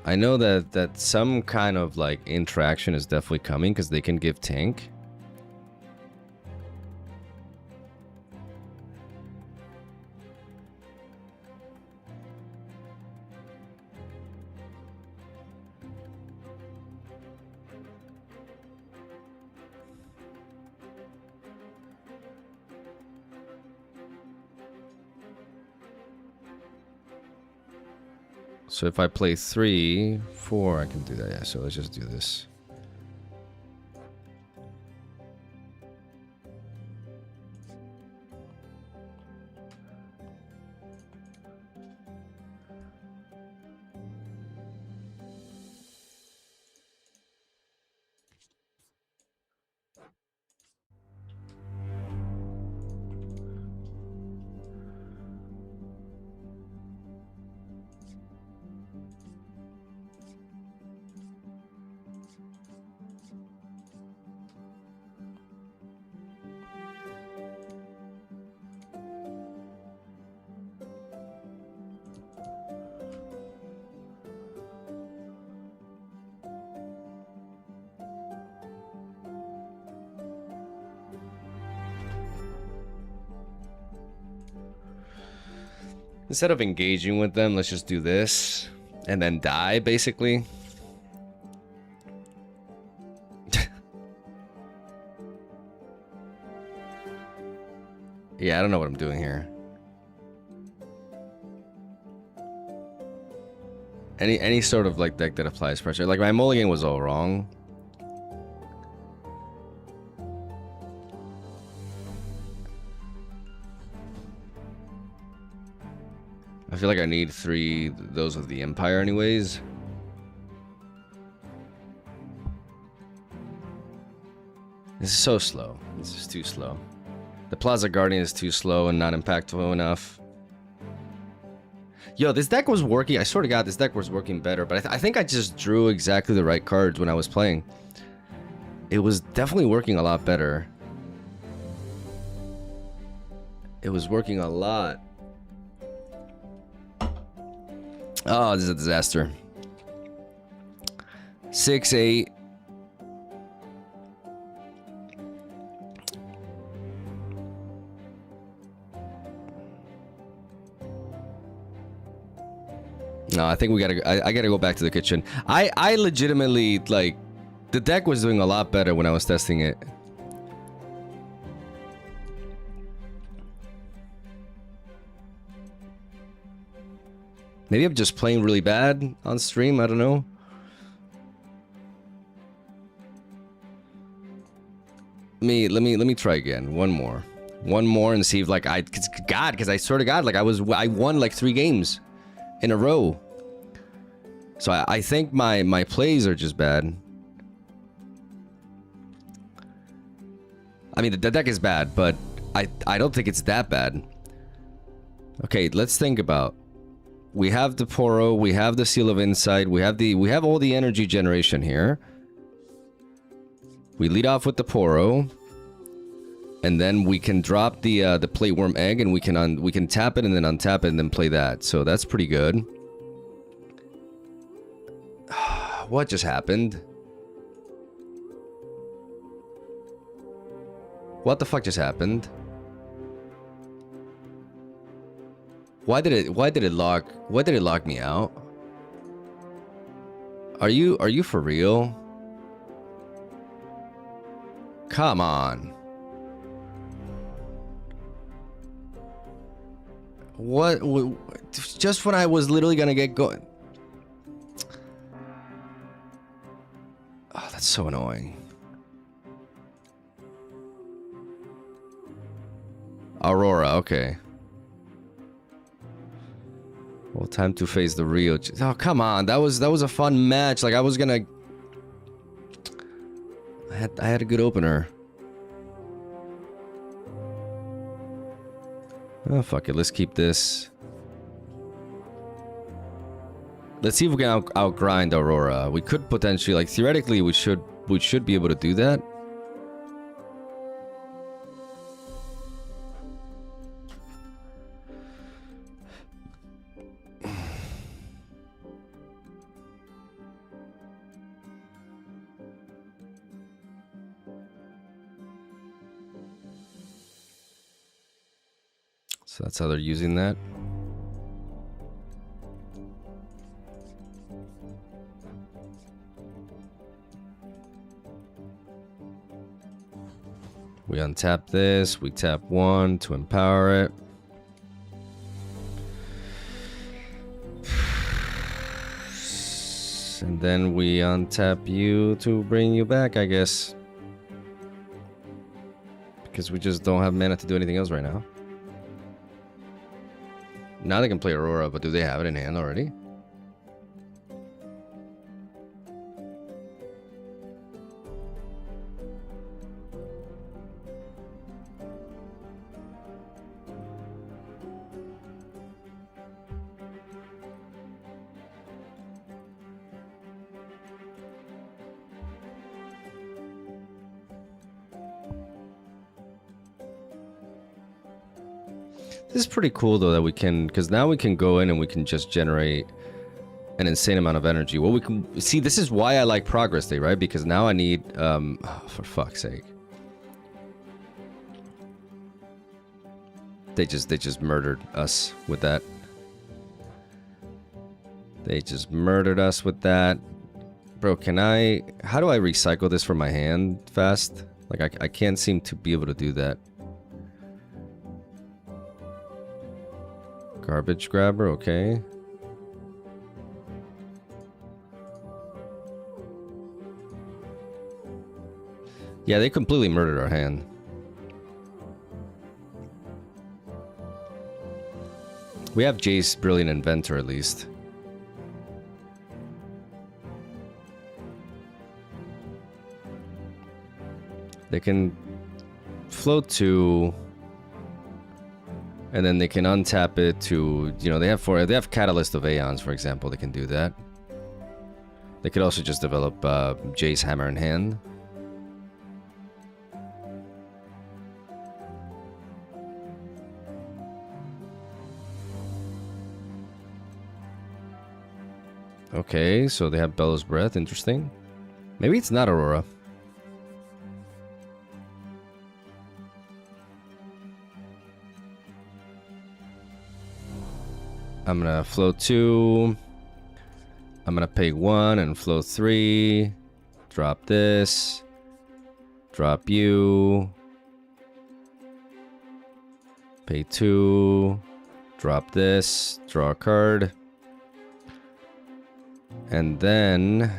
I know that some kind of like interaction is definitely coming because they can give tank. So if I play 3, 4, I can do that. Yeah, so let's just do this. Instead of engaging with them, let's just do this and then die, basically. Yeah, I don't know what I'm doing here. Any sort of like deck that applies pressure. Like my mulligan was all wrong. I feel like I need 3 those of the Empire anyways. This is so slow. This is too slow. The Plaza Guardian is too slow and not impactful enough. Yo, this deck was working. I swear to God, this deck was working better. But I think I just drew exactly the right cards when I was playing. It was definitely working a lot better. It was working a lot. Oh, this is a disaster. 6, 8. No, I think we gotta. I gotta go back to the kitchen. I legitimately like. The deck was doing a lot better when I was testing it. Maybe I'm just playing really bad on stream. I don't know. Let me try again. One more and see if like because I swear to God, like I won like 3 games in a row. So I think my plays are just bad. I mean the deck is bad, but I don't think it's that bad. Okay, let's think about We have the Poro, we have the Seal of Insight, we have all the energy generation here. We lead off with the Poro, and then we can drop the Plateworm Egg, and we can tap it and then untap it and then play that. So that's pretty good. What just happened? What the fuck just happened? Why did it lock me out? Are you for real? Come on. What just when I was literally gonna get going. Oh, that's so annoying. Aurora, okay. Well, time to face the real. Oh, come on. That was a fun match. Like I was gonna. I had a good opener. Oh fuck it. Let's keep this. Let's see if we can outgrind Aurora. We could potentially, like theoretically, we should be able to do that. So that's how they're using that. We untap this, we tap 1 to empower it. And then we untap you to bring you back, I guess. Because we just don't have mana to do anything else right now. Now they can play Aurora, but do they have it in hand already? This is pretty cool though that we can, because now we can go in and we can just generate an insane amount of energy. Well, we can see, this is why I like Progress Day, right? Because now I need, oh, for fuck's sake. They just murdered us with that. They just murdered us with that. Bro, how do I recycle this from my hand fast? Like I can't seem to be able to do that. Garbage grabber, okay. Yeah, they completely murdered our hand. We have JAYCE, Brilliant Inventor at least. They can float to, and then they can untap it to, you know, they have Catalyst of Aeons, for example. They can do that. They could also just develop JAYCE Hammer in Hand. Okay, so they have Bellows Breath. Interesting. Maybe it's not Aurora. I'm gonna flow 2. I'm gonna pay 1 and flow 3. Drop this. Drop you. Pay 2. Drop this. Draw a card. And then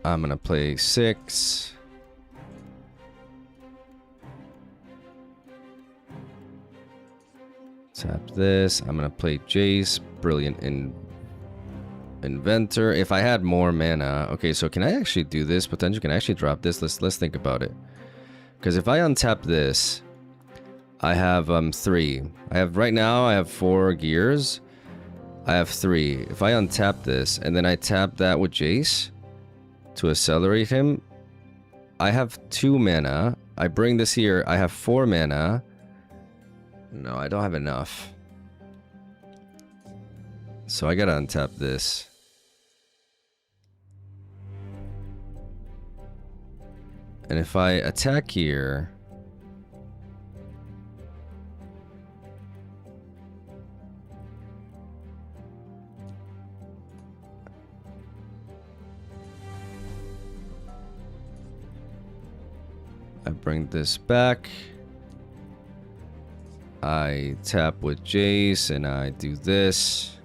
I'm gonna play 6. Tap this. I'm gonna play JAYCE, Brilliant Inventor. If I had more mana, okay. So can I actually do this? Potentially, can I actually drop this? Let's think about it. Because if I untap this, I have 3. I have right now I have 4 gears. I have 3. If I untap this and then I tap that with Jace to accelerate him, I have 2 mana. I bring this here, I have 4 mana. No, I don't have enough. So I gotta untap this. And if I attack here, I bring this back. I tap with Jace and I do this.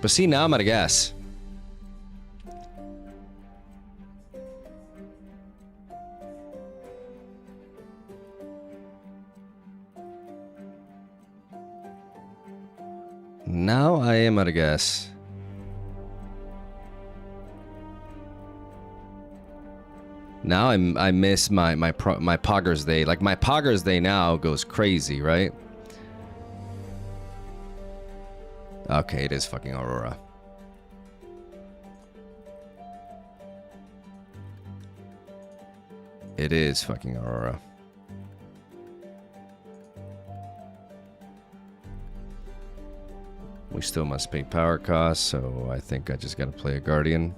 But see, now I'm out of gas. Now I am out of gas. Now I miss my Poggers Day. Like my Poggers Day now goes crazy, right? Okay, it is fucking Aurora. It is fucking Aurora. We still must pay power costs, so I think I just gotta play a Guardian.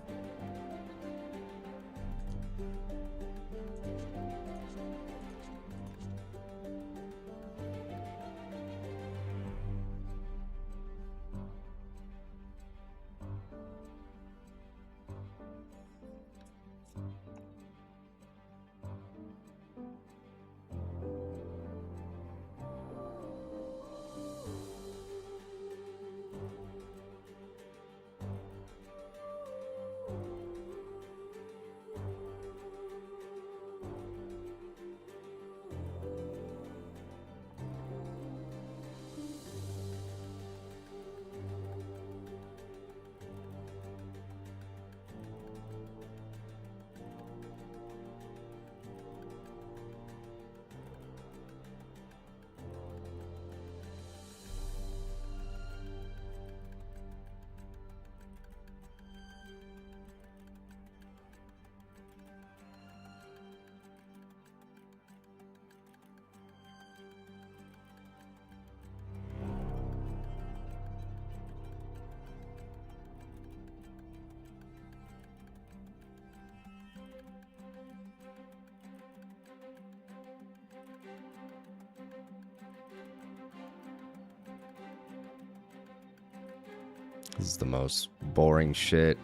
This is the most boring shit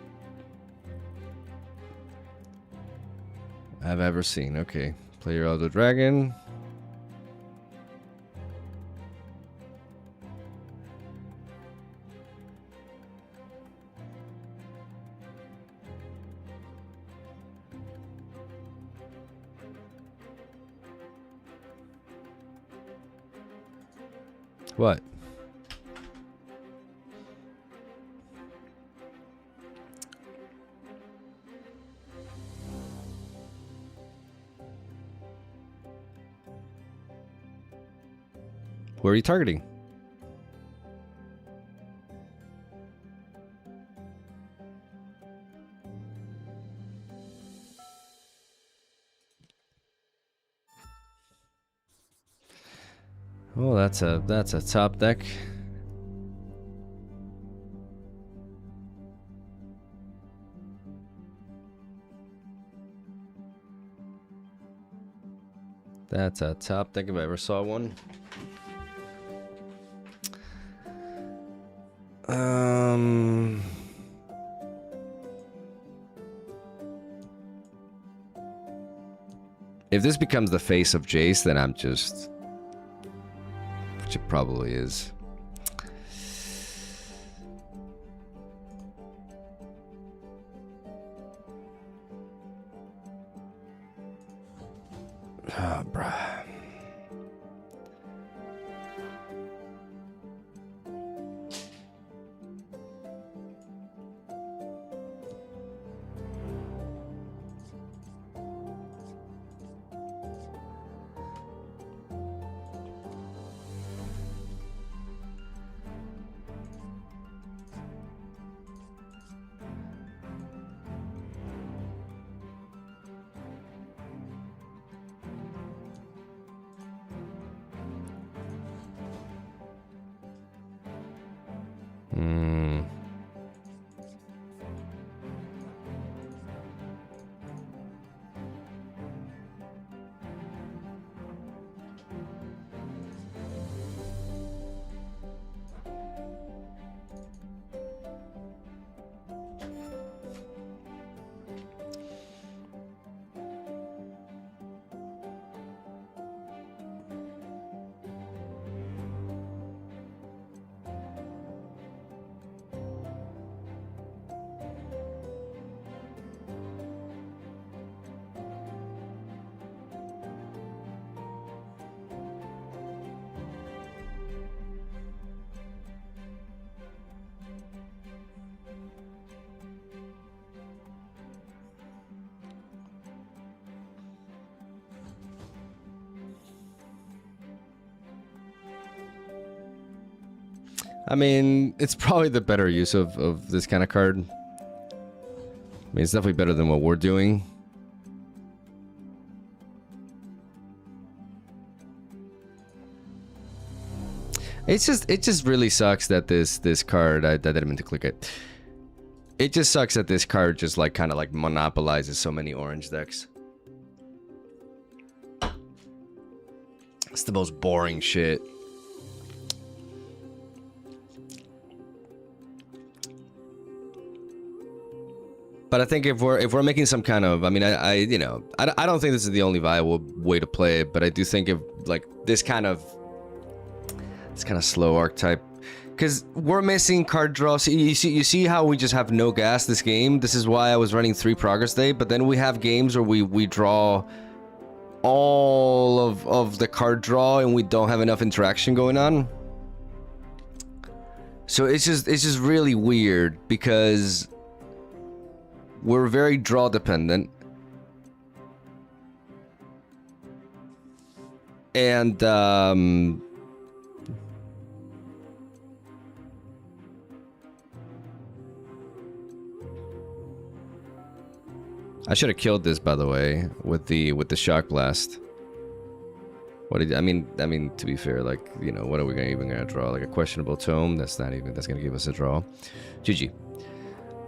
I've ever seen. Okay, play your Elder Dragon. What? Where are you targeting? Oh, that's a top deck. That's a top deck if I ever saw one. If this becomes the face of Jace, then I'm just... Which it probably is. Ah, bruh. Hmm. I mean, it's probably the better use of this kind of card. I mean, it's definitely better than what we're doing. It just really sucks that this card, I didn't mean to click it. It just sucks that this card just like kind of like monopolizes so many orange decks. It's the most boring shit. But I think if we're making some kind of, I mean, I don't think this is the only viable way to play it, but I do think if like this kind of slow archetype, because we're missing card draw. So you see how we just have no gas this game. This is why I was running 3 progress day, but then we have games where we draw all of the card draw and we don't have enough interaction going on. So it's just really weird because we're very draw dependent. And I should have killed this, by the way, with the shock blast. What did I mean to be fair, like, you know, what are we even gonna draw? Like a questionable tome? That's gonna give us a draw. GG.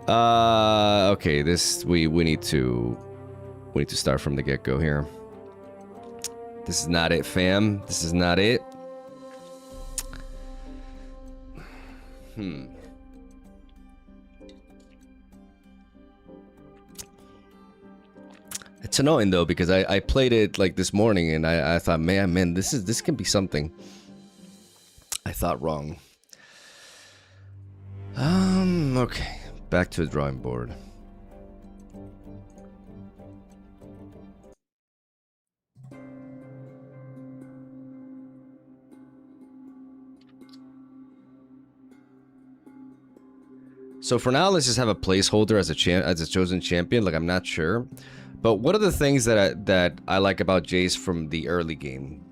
Okay, this we need to start from the get-go here. This is not it, fam. This is not it. It's annoying though because I played it like this morning and I thought, man, this can be something. I thought wrong. Okay. Back to the drawing board. So for now, let's just have a placeholder as a chosen champion. Like, I'm not sure, but what are the things that I like about JAYCE from the early game?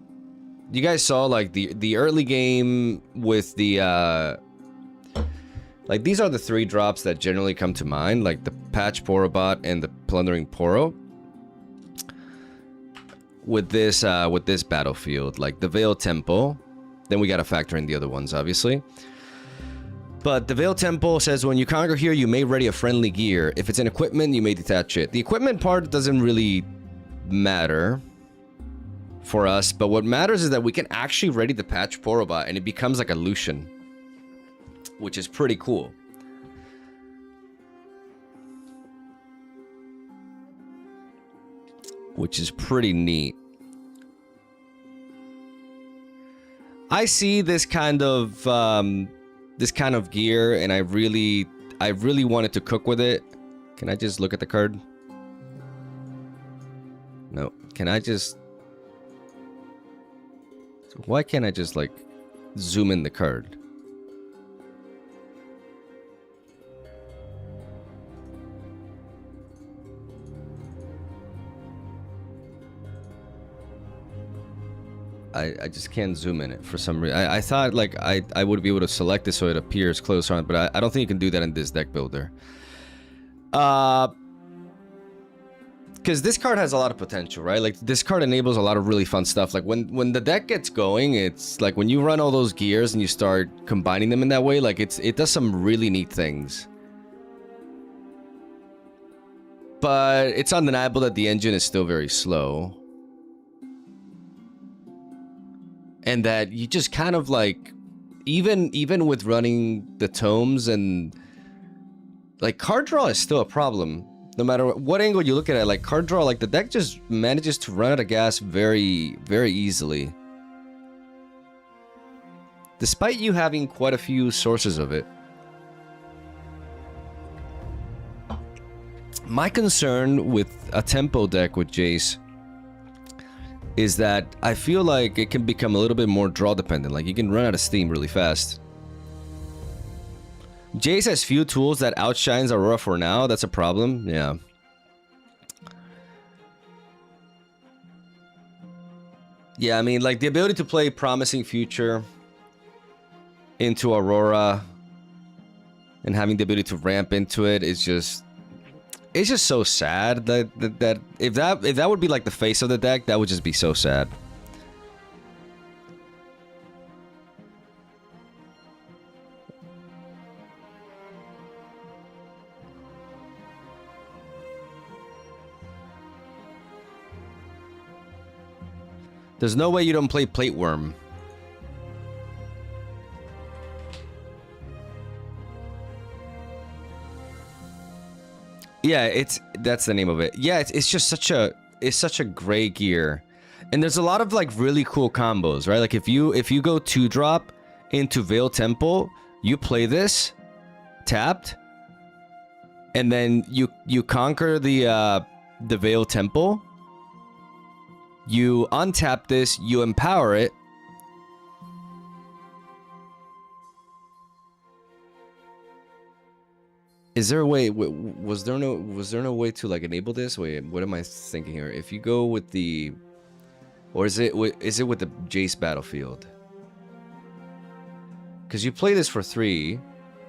You guys saw like the early game with the like, these are the 3 drops that generally come to mind, like the Patch Porobot and the Plundering Poro. With this battlefield, like the Veil Temple, then we gotta factor in the other ones, obviously. But the Veil Temple says when you conquer here, you may ready a friendly gear. If it's an equipment, you may detach it. The equipment part doesn't really matter for us, but what matters is that we can actually ready the Patch Porobot and it becomes like a Lucian, which is pretty cool. Which is pretty neat. I see this kind of gear, and I really wanted to cook with it. Can I just look at the card? No. Can I just? Why can't I just like zoom in the card? I just can't zoom in it for some reason. I thought like I would be able to select it so it appears closer on, but I don't think you can do that in this deck builder. because this card has a lot of potential, right? Like this card enables a lot of really fun stuff. Like when the deck gets going, it's like when you run all those gears and you start combining them in that way, like it does some really neat things. But it's undeniable that the engine is still very slow. And that you just kind of like, even with running the tomes and like card draw is still a problem. No matter what angle you look at it, like card draw, like the deck just manages to run out of gas very, very easily. Despite you having quite a few sources of it. My concern with a tempo deck with Jace is that I feel like it can become a little bit more draw dependent. Like you can run out of steam really fast. Jace has few tools that outshines Aurora for now. That's a problem. Yeah. Yeah, I mean, like the ability to play Promising Future into Aurora and having the ability to ramp into it is just... It's just so sad that if that would be like the face of the deck, that would just be so sad. There's no way you don't play Plate Worm. Yeah, that's the name of it. Yeah, it's just such a great gear. And there's a lot of like really cool combos, right? Like if you go 2-drop into Veil Temple, you play this tapped, and then you conquer the Veil Temple. You untap this, you empower it. Is there a way? Was there no way to like enable this? Wait, what am I thinking here? If you go with the, or is it with the Jace battlefield? Because you play this for 3,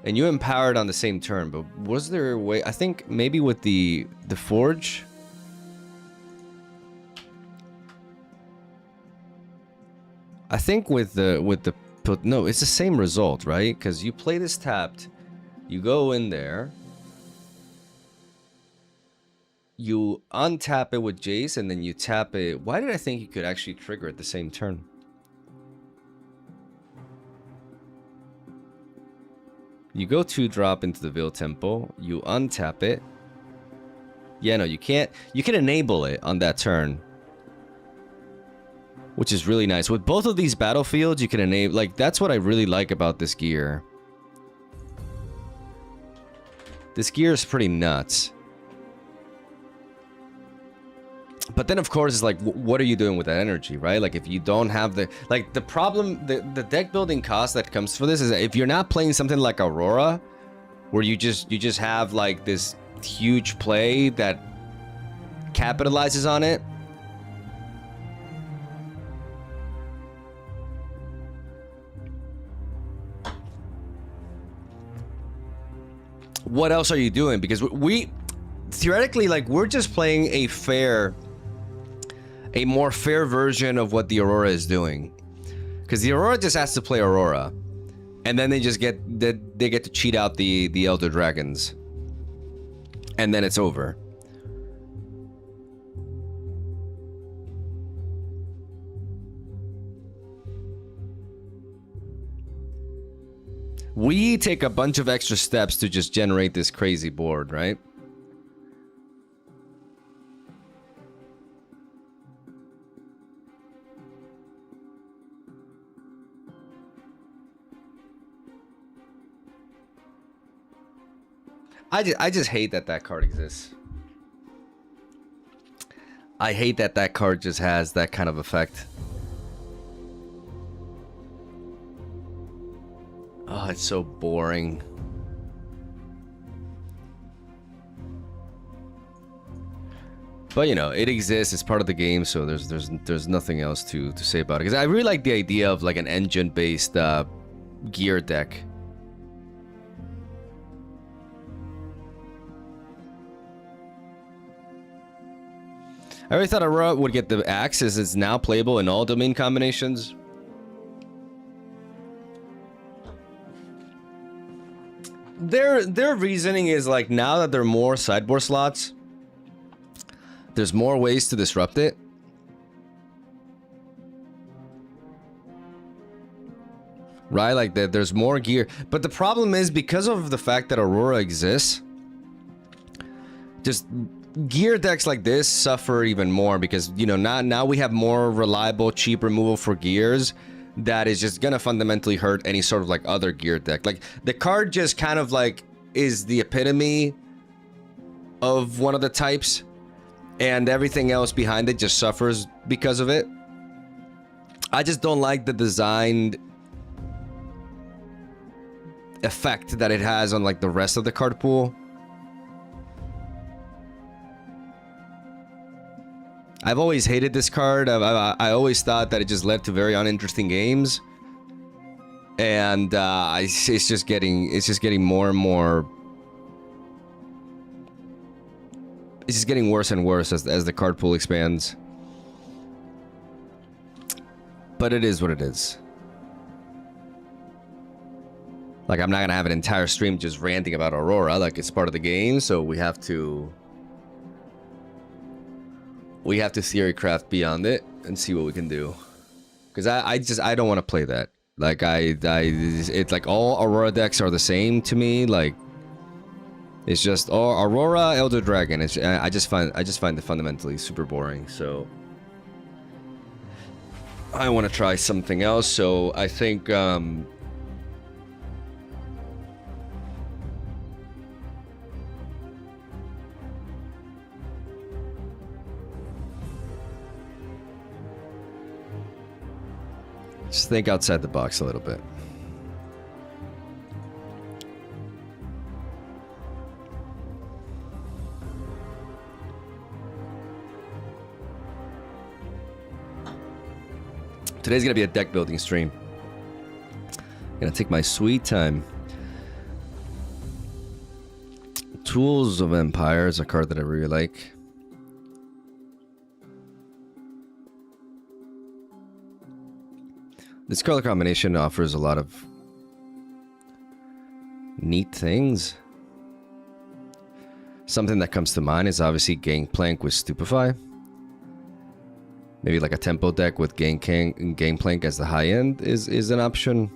and you empower it on the same turn. But was there a way? I think maybe with the Forge. I think with the no, it's the same result, right? Because you play this tapped. You go in there, you untap it with Jace, and then you tap it. Why did I think you could actually trigger it the same turn? You go 2-drop into the Veil Temple, you untap it. Yeah, no, you can't. You can enable it on that turn, which is really nice. With both of these battlefields, you can enable, like, that's what I really like about this gear. This gear is pretty nuts. But then, of course, it's like, what are you doing with that energy, right? Like, if you don't have the... Like, the problem... The deck building cost that comes for this is that if you're not playing something like Aurora, where you just have, like, this huge play that capitalizes on it... What else are you doing? Because we theoretically, like, we're just playing a more fair version of what the Aurora is doing. Because the Aurora just has to play Aurora, and then they get to cheat out the Elder Dragons, and then it's over. We take a bunch of extra steps to just generate this crazy board, right? I just hate that card exists. I hate that card just has that kind of effect. Oh, it's so boring. But you know, it exists. It's part of the game, so there's nothing else to say about it. Because I really like the idea of like an engine-based gear deck. I already thought Aurora would get the axe, as it's now playable in all domain combinations. Their reasoning is like, now that there are more sideboard slots, there's more ways to disrupt it. Right, like that there's more gear. But the problem is, because of the fact that Aurora exists, just gear decks like this suffer even more, because, you know, now we have more reliable, cheap removal for gears that is just gonna fundamentally hurt any sort of like other gear deck. Like, the card just kind of like is the epitome of one of the types, and everything else behind it just suffers because of it. I just don't like the designed effect that it has on like the rest of the card pool. I've always hated this card. I always thought that it just led to very uninteresting games, and it's just getting more and more. It's just getting worse and worse as the card pool expands. But it is what it is. Like, I'm not gonna have an entire stream just ranting about Aurora. Like, it's part of the game, so we have to theorycraft beyond it and see what we can do. Because I don't want to play that. Like, it's like all Aurora decks are the same to me. Like, it's just Aurora, Elder Dragon. I just find it fundamentally super boring. So I want to try something else. So I think just think outside the box a little bit. Today's gonna be a deck building stream. Gonna take my sweet time. Tools of Empire is a card that I really like. This color combination offers a lot of neat things. Something that comes to mind is obviously Gangplank with Stupefy. Maybe like a tempo deck with Gangplank as the high end is an option.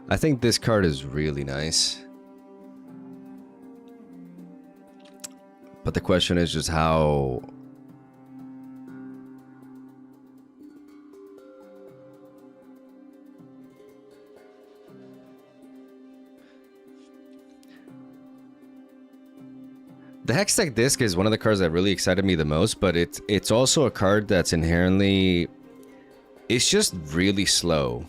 I think this card is really nice. But the question is just how... The Hextech Disc is one of the cards that really excited me the most, but it's also a card that's inherently... It's just really slow.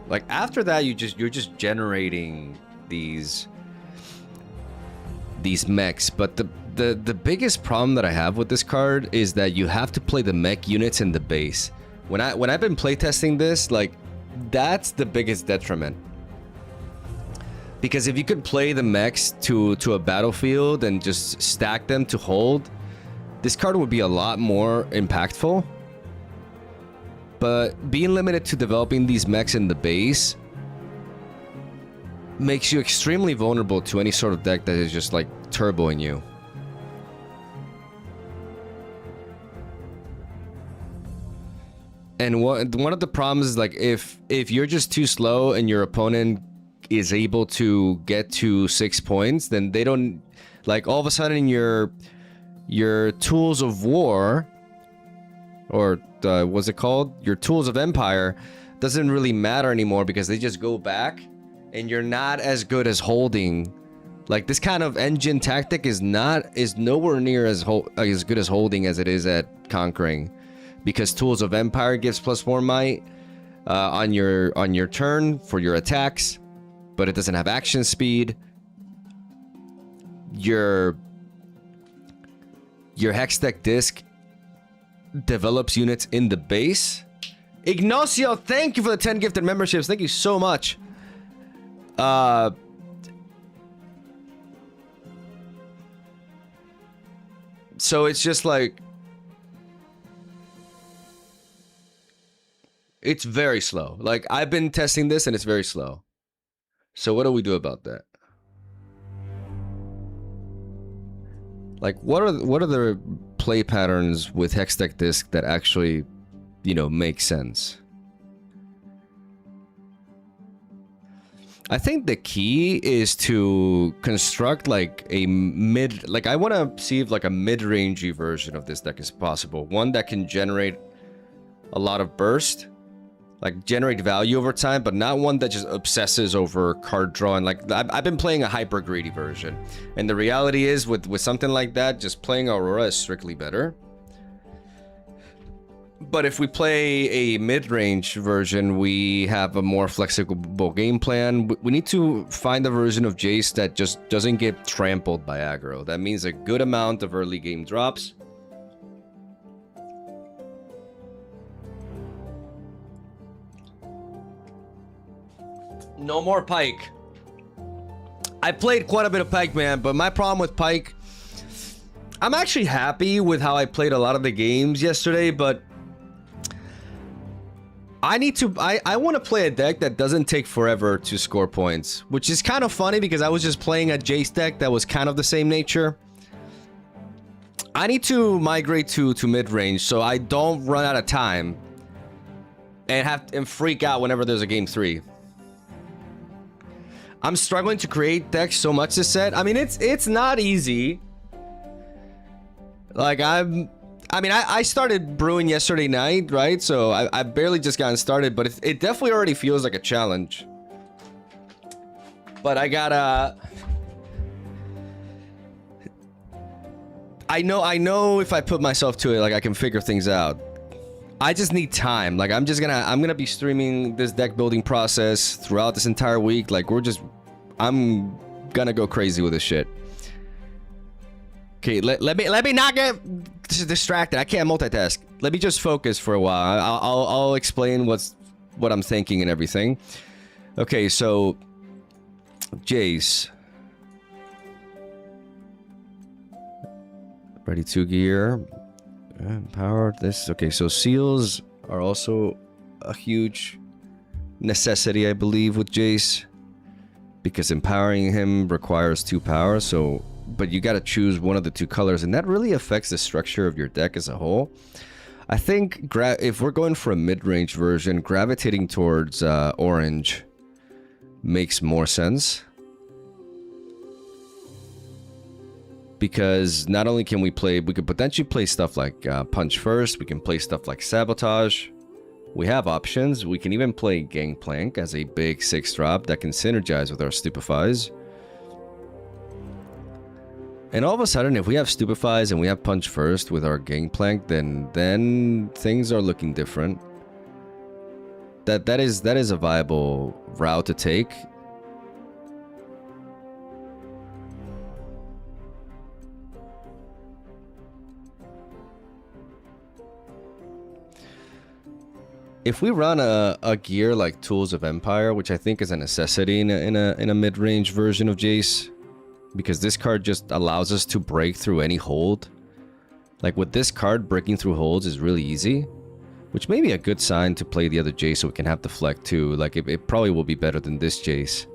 Like, after that, you're just generating these mechs, but the biggest problem that I have with this card is that you have to play the mech units in the base. When I've been playtesting this, like, that's the biggest detriment. Because if you could play the mechs to a battlefield and just stack them to hold, this card would be a lot more impactful. But being limited to developing these mechs in the base makes you extremely vulnerable to any sort of deck that is just like turboing you. And one of the problems is, like, if you're just too slow and your opponent is able to get to 6 points, then they don't, like, all of a sudden your Tools of War, or what's it called? Your Tools of Empire doesn't really matter anymore, because they just go back and you're not as good as holding. Like, this kind of engine tactic is nowhere near as good as holding as it is at conquering. Because Tools of Empire gives +4 might on your turn for your attacks, but it doesn't have action speed. Your Hextech Disc develops units in the base, Ignacio, thank you for the 10 gifted memberships. Thank you so much. So it's just like... It's very slow. Like, I've been testing this and it's very slow. So what do we do about that? Like, what are the play patterns with Hextech Disc that actually, you know, make sense? I think the key is to construct like a mid... Like, I want to see if like a mid-rangey version of this deck is possible. One that can generate a lot of burst. Like, generate value over time, but not one that just obsesses over card drawing. Like, I've been playing a hyper greedy version. And the reality is, with something like that, just playing Aurora is strictly better. But if we play a mid-range version, we have a more flexible game plan. We need to find a version of Jace that just doesn't get trampled by aggro. That means a good amount of early game drops. No more Pike. I played quite a bit of Pike, man, but my problem with Pike... I'm actually happy with how I played a lot of the games yesterday, but... I want to play a deck that doesn't take forever to score points, which is kind of funny because I was just playing a Jace deck that was kind of the same nature. I need to migrate to mid-range so I don't run out of time and freak out whenever there's a game 3. I'm struggling to create decks so much this set. I mean, it's not easy. Like, I started brewing yesterday night, right? So I barely just gotten started, but it definitely already feels like a challenge. But I gotta... I know if I put myself to it, like, I can figure things out. I just need time. Like, I'm gonna be streaming this deck building process throughout this entire week. Like, I'm gonna go crazy with this shit. Okay, let me not get distracted. I can't multitask. Let me just focus for a while. I'll explain what I'm thinking and everything. Okay, so Jace. Ready 2 gear. Empowered this. Okay, so seals are also a huge necessity, I believe, with Jace. Because empowering him requires 2 power, so... But you gotta choose one of the 2 colors, and that really affects the structure of your deck as a whole. I think if we're going for a mid-range version, gravitating towards orange makes more sense. Because not only can we could potentially play stuff like Punch First, we can play stuff like Sabotage. We have options. We can even play Gangplank as a big 6-drop that can synergize with our Stupefies. And all of a sudden, if we have Stupefies and we have Punch First with our Gangplank, then things are looking different. That is a viable route to take. If we run a gear like Tools of Empire, which I think is a necessity in a mid-range version of Jace, because this card just allows us to break through any hold. Like, with this card, breaking through holds is really easy, which may be a good sign to play the other Jace so we can have Deflect too. Like, it probably will be better than this Jace.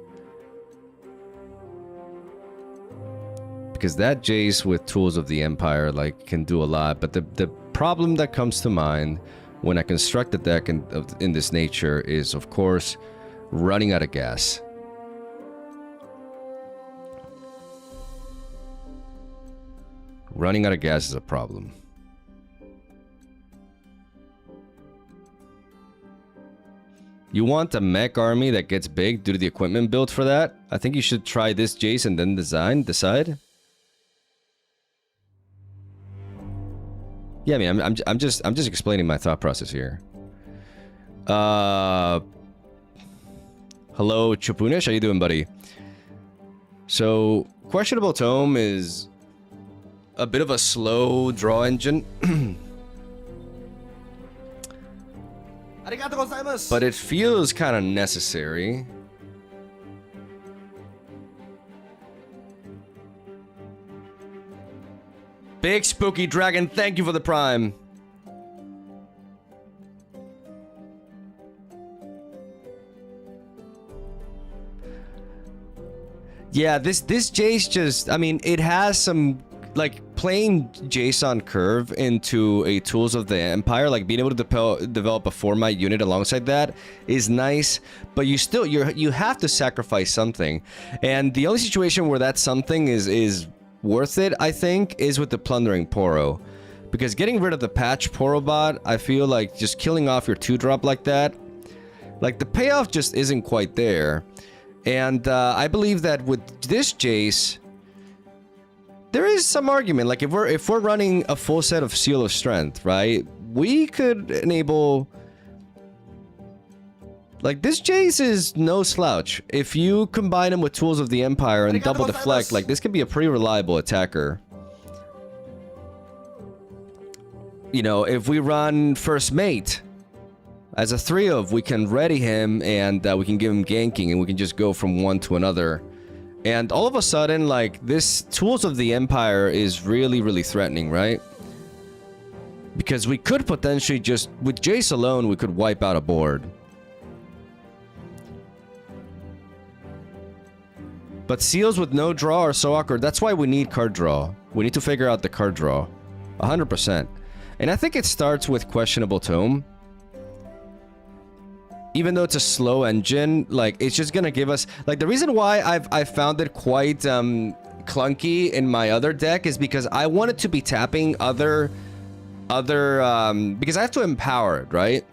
Because that Jace with Tools of the Empire, like, can do a lot, but the problem that comes to mind when I construct a deck in this nature is, of course, running out of gas. Running out of gas is a problem. You want a mech army that gets big due to the equipment build for that? I think you should try this Jace and then decide. Yeah, I mean, I'm just explaining my thought process here. Hello, Chupunish, how you doing, buddy? So, Questionable Tome is a bit of a slow draw engine. but it feels kind of necessary. Big Spooky Dragon, thank you for the prime. Yeah, this Jace just, I mean, it has some, like, playing Jace on curve into a Tools of the Empire, like being able to develop a 4-might unit alongside that is nice, but you have to sacrifice something. And the only situation where that something is worth it, I think, is with the Plundering Poro. Because getting rid of the Patch Poro bot, I feel like just killing off your 2-drop like that, like the payoff just isn't quite there. And I believe that with this Jace, there is some argument. Like if we're running a full set of Seal of Strength, right? We could enable, like, this Jace is no slouch. If you combine him with Tools of the Empire and double deflect, like, this could be a pretty reliable attacker. You know, if we run First Mate as a 3-of, we can ready him and we can give him ganking and we can just go from one to another. And all of a sudden, like, this Tools of the Empire is really, really threatening, right? Because we could potentially just, with Jace alone, we could wipe out a board. But seals with no draw are so awkward. That's why we need card draw. We need to figure out the card draw. 100%. And I think it starts with Questionable Tome. Even though it's a slow engine, like, it's just gonna give us, like, the reason why I've found it quite clunky in my other deck is because I wanted to be tapping other because I have to empower it, right?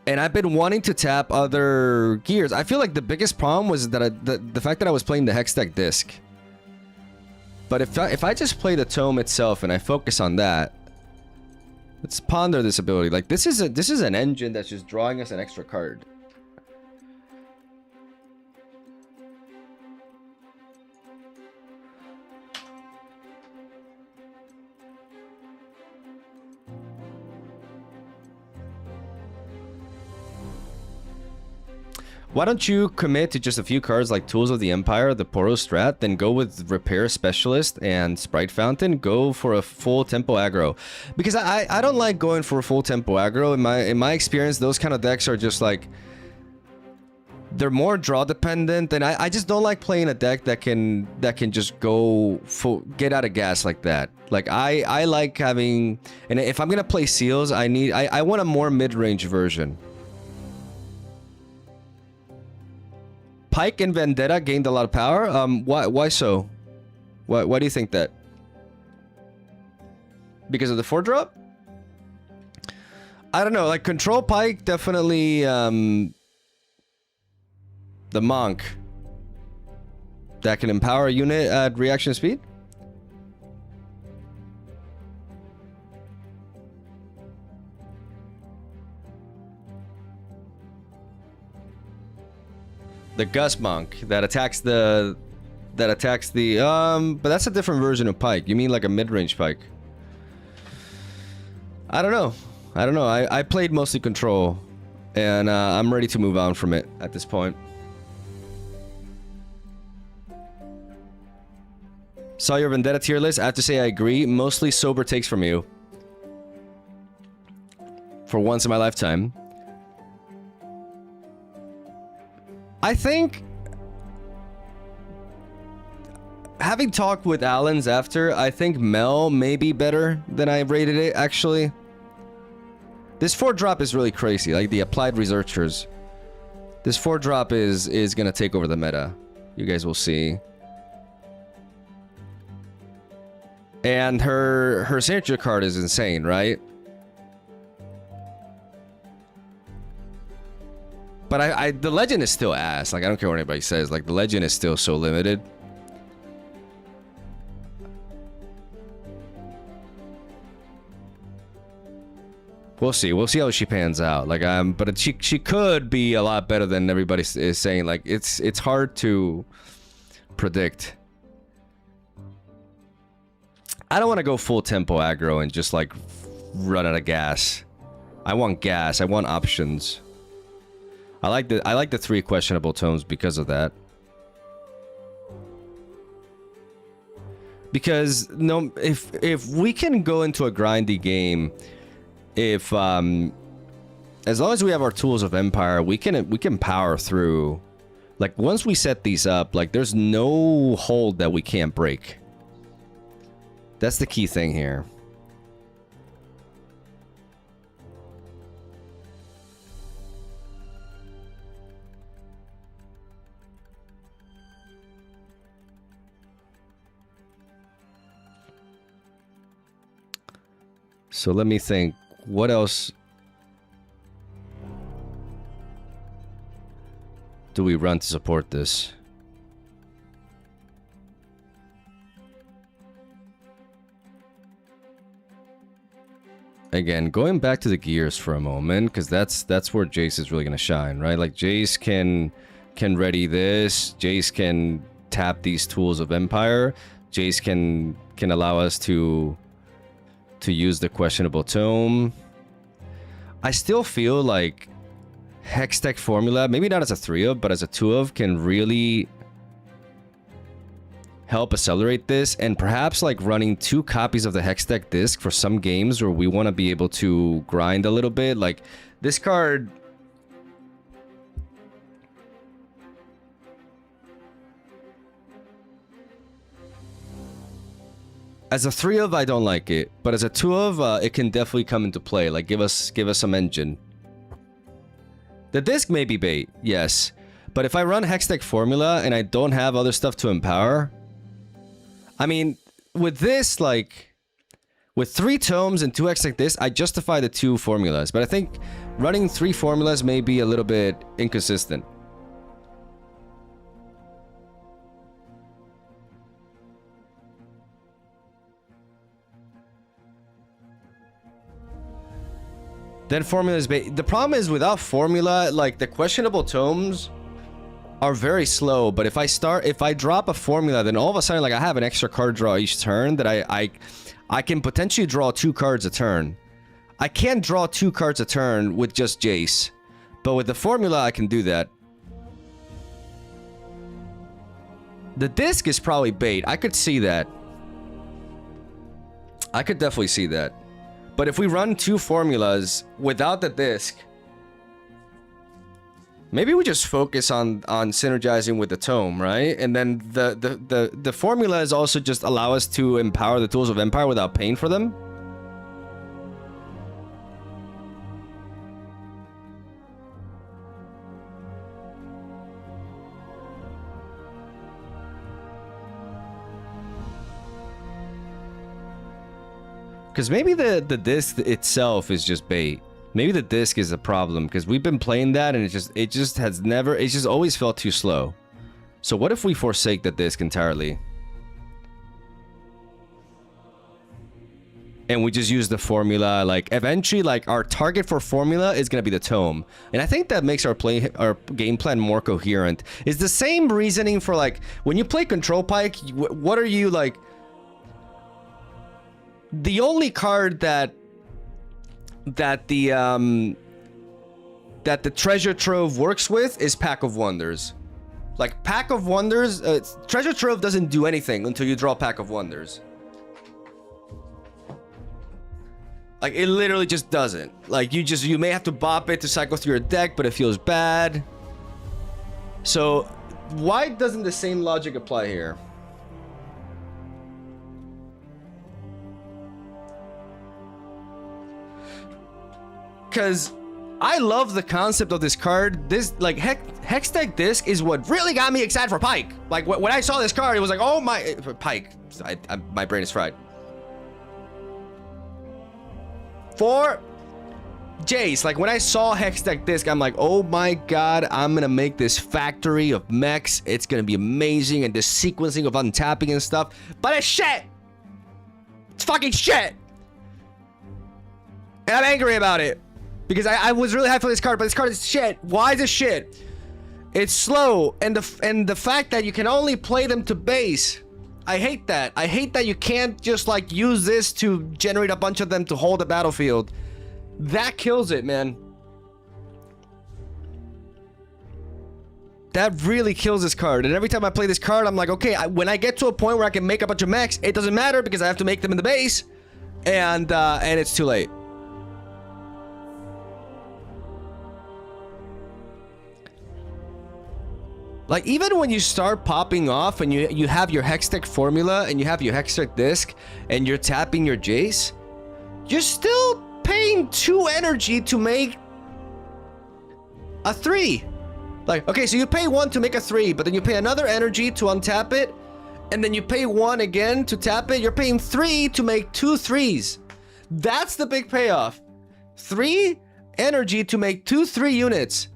And I've been wanting to tap other gears. I feel like the biggest problem was that the fact that I was playing the Hextech disc. But if I just play the tome itself and I focus on that, let's ponder this ability. Like, this is an engine that's just drawing us an extra card. Why don't you commit to just a few cards like Tools of the Empire, the Poro strat, then go with Repair Specialist and Sprite Fountain, go for a full tempo aggro? Because I don't like going for a full tempo aggro. In my experience, those kind of decks are just like, they're more draw dependent, and I just don't like playing a deck that can just go full, get out of gas like that. Like, I like having, and if I'm gonna play seals, I want a more mid-range version. Pike and Vendetta gained a lot of power. Why so? Why do you think that? Because of the 4-drop? I don't know. Like, Control Pike definitely. The Monk that can empower a unit at reaction speed. The Gust Monk that attacks the but that's a different version of Pike. You mean like a mid-range Pike? I don't know. I played mostly Control, and I'm ready to move on from it at this point. Saw your Vendetta tier list. I have to say I agree. Mostly sober takes from you. For once in my lifetime. I think, having talked with Allens after, I think Mel may be better than I rated it, actually. This 4-drop is really crazy, like the Applied Researchers. This 4-drop is gonna take over the meta. You guys will see. And her signature card is insane, right? But the legend is still ass. Like, I don't care what anybody says. Like, the legend is still so limited. We'll see. We'll see how she pans out. Like, but she could be a lot better than everybody is saying. Like, it's hard to predict. I don't want to go full tempo aggro and just like run out of gas. I want gas. I want options. I like the 3 questionable tomes because of that. Because no, if we can go into a grindy game, if as long as we have our tools of Empire, we can power through. Like once we set these up, like there's no hold that we can't break. That's the key thing here. So let me think, what else do we run to support this? Again, going back to the gears for a moment, because that's where Jace is really gonna shine, right? Like Jace can ready this, Jace can tap these tools of Empire, Jace can allow us to use the questionable tome. I still feel like Hextech formula, maybe not as a 3 of, but as a 2 of, can really help accelerate this, and perhaps like running 2 copies of the Hextech disc for some games where we want to be able to grind a little bit. Like this card, as a 3 of, I don't like it, but as a 2 of, it can definitely come into play. Like give us some engine. The disc may be bait, yes, but if I run Hextech formula and I don't have other stuff to empower, I mean, with this, like with 3 tomes and 2 Hextech disc, I justify the 2 formulas, but I think running 3 formulas may be a little bit inconsistent. Then formula is bait. The problem is without formula, like the questionable tomes are very slow, but if I drop a formula, then all of a sudden like I have an extra card draw each turn that I can potentially draw 2 cards a turn. I can't draw 2 cards a turn with just Jace, but with the formula I can do that. The disc is probably bait. I could see that. I could definitely see that. But if we run 2 formulas without the disc, maybe we just focus on synergizing with the tome, right? And then the formulas also just allow us to empower the tools of Empire without paying for them. Because maybe the disc itself is just bait. Maybe the disc is a problem because we've been playing that and it just always felt too slow. So what if we forsake the disc entirely? And we just use the formula, like eventually like our target for formula is gonna be the tome. And I think that makes our game plan more coherent. It's the same reasoning for like when you play Control Pike, what are you like? The only card that the Treasure Trove works with is Pack of Wonders. Like Pack of Wonders, Treasure Trove doesn't do anything until you draw Pack of Wonders. Like it literally just doesn't. Like you may have to bop it to cycle through your deck, but it feels bad. So why doesn't the same logic apply here? Because I love the concept of this card. This, like, Hextech Disc is what really got me excited for Pike. Like, when I saw this card, it was like, oh my... Pike. My brain is fried. For Jace, like, when I saw Hextech Disc, I'm like, oh my god, I'm gonna make this factory of mechs. It's gonna be amazing, and this sequencing of untapping and stuff. But it's shit! It's fucking shit! And I'm angry about it. Because I was really hyped for this card, but this card is shit. Why is it shit? It's slow, and the fact that you can only play them to base I hate that. I hate that you can't just like use this to generate a bunch of them to hold the battlefield. That kills it, man. That really kills this card. And every time I play this card, I'm like, okay, when I get to a point where I can make a bunch of mechs, it doesn't matter because I have to make them in the base. And it's too late. Like, even when you start popping off and you have your Hextech formula and you have your Hextech disc and you're tapping your Jace, you're still paying 2 energy to make a 3. Like, okay, so you pay 1 to make a 3, but then you pay another energy to untap it, and then you pay 1 again to tap it. You're paying 3 to make 2 3s. That's the big payoff. 3 energy to make 2 3 units.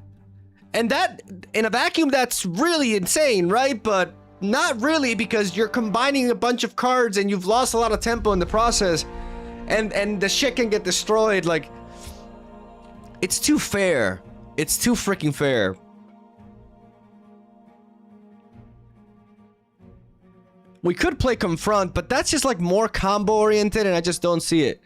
And that, in a vacuum, that's really insane, right? But not really, because you're combining a bunch of cards and you've lost a lot of tempo in the process. And the shit can get destroyed. Like, it's too fair. It's too freaking fair. We could play Confront, but that's just like more combo oriented and I just don't see it.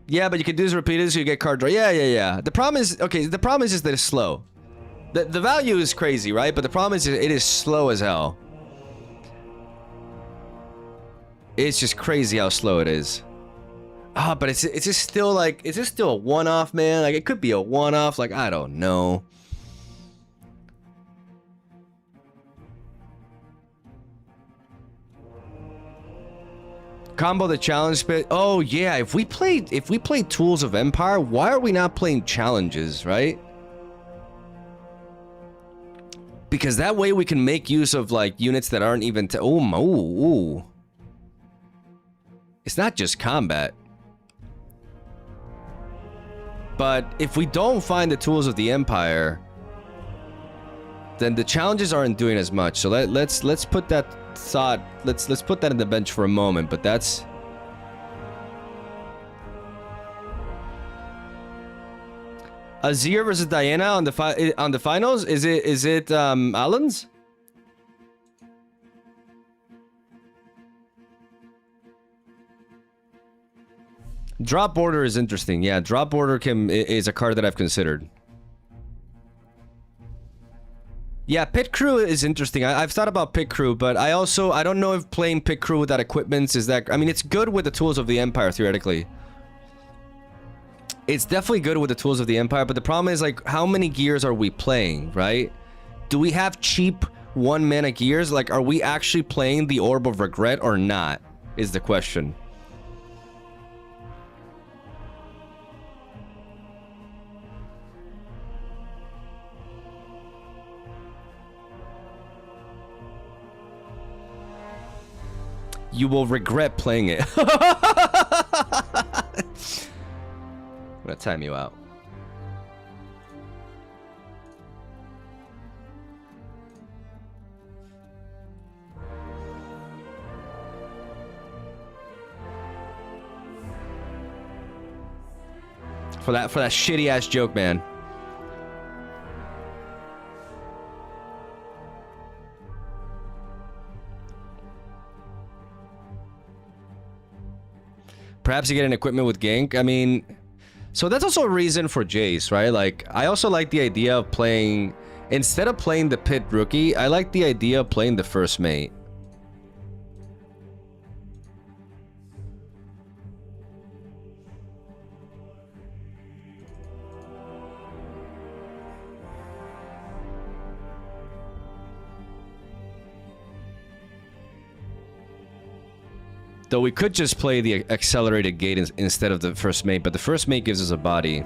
Yeah, but you can do this repeatedly so you get card draw. Yeah. The problem is, okay, the problem is just that it's slow. The value is crazy, right? But the problem is it is slow as hell. It's just crazy how slow it is. Ah, but it's just still like, is this still a one-off, man? Like, it could be a one-off, like, I don't know. Combo the challenge bit. Oh yeah, if we played Tools of Empire, why are we not playing challenges, right? Because that way we can make use of like units that aren't even ooh. It's not just combat. But if we don't find the Tools of the Empire, then the challenges aren't doing as much. So let's put that thought, let's put that in the bench for a moment. But that's Azir versus Diana on the finals. Is it Allen's? Drop Border is interesting. Yeah, Drop Border is a card that I've considered. Yeah, Pit Crew is interesting. I've thought about Pit Crew, but I don't know if playing Pit Crew without equipments is that... I mean, it's good with the Tools of the Empire, theoretically. It's definitely good with the Tools of the Empire, but the problem is, like, how many gears are we playing, right? Do we have cheap 1-mana gears? Like, are we actually playing the Orb of Regret or not? Is the question. You will regret playing it. I'm gonna time you out. For that shitty ass joke, man. Perhaps you get an equipment with gank. I mean, so that's also a reason for Jace, right? Like, I also like the idea of playing, instead of playing the Pit Rookie, I like the idea of playing the First Mate. Though we could just play the accelerated gate instead of the First Mate, but the First Mate gives us a body.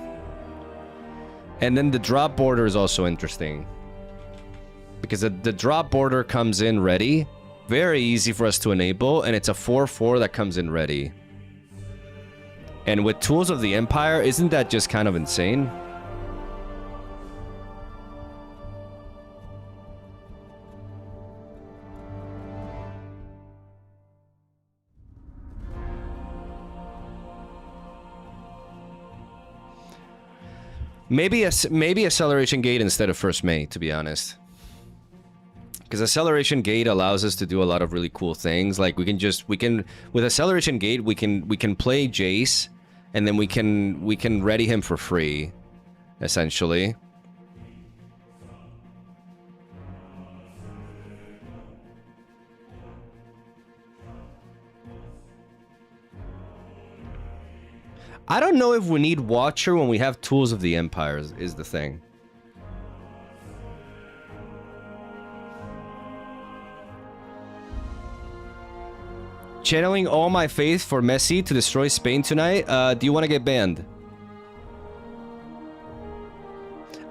And then the drop border is also interesting. Because the drop border comes in ready. Very easy for us to enable, and it's a 4/4 that comes in ready. And with Tools of the Empire, isn't that just kind of insane? Maybe acceleration gate instead of first mate, to be honest. Because acceleration gate allows us to do a lot of really cool things. Like we can with acceleration gate we can play Jace, and then we can ready him for free, essentially. I don't know if we need Watcher when we have Tools of the Empire, is the thing. Channeling all my faith for Messi to destroy Spain tonight. Do you want to get banned?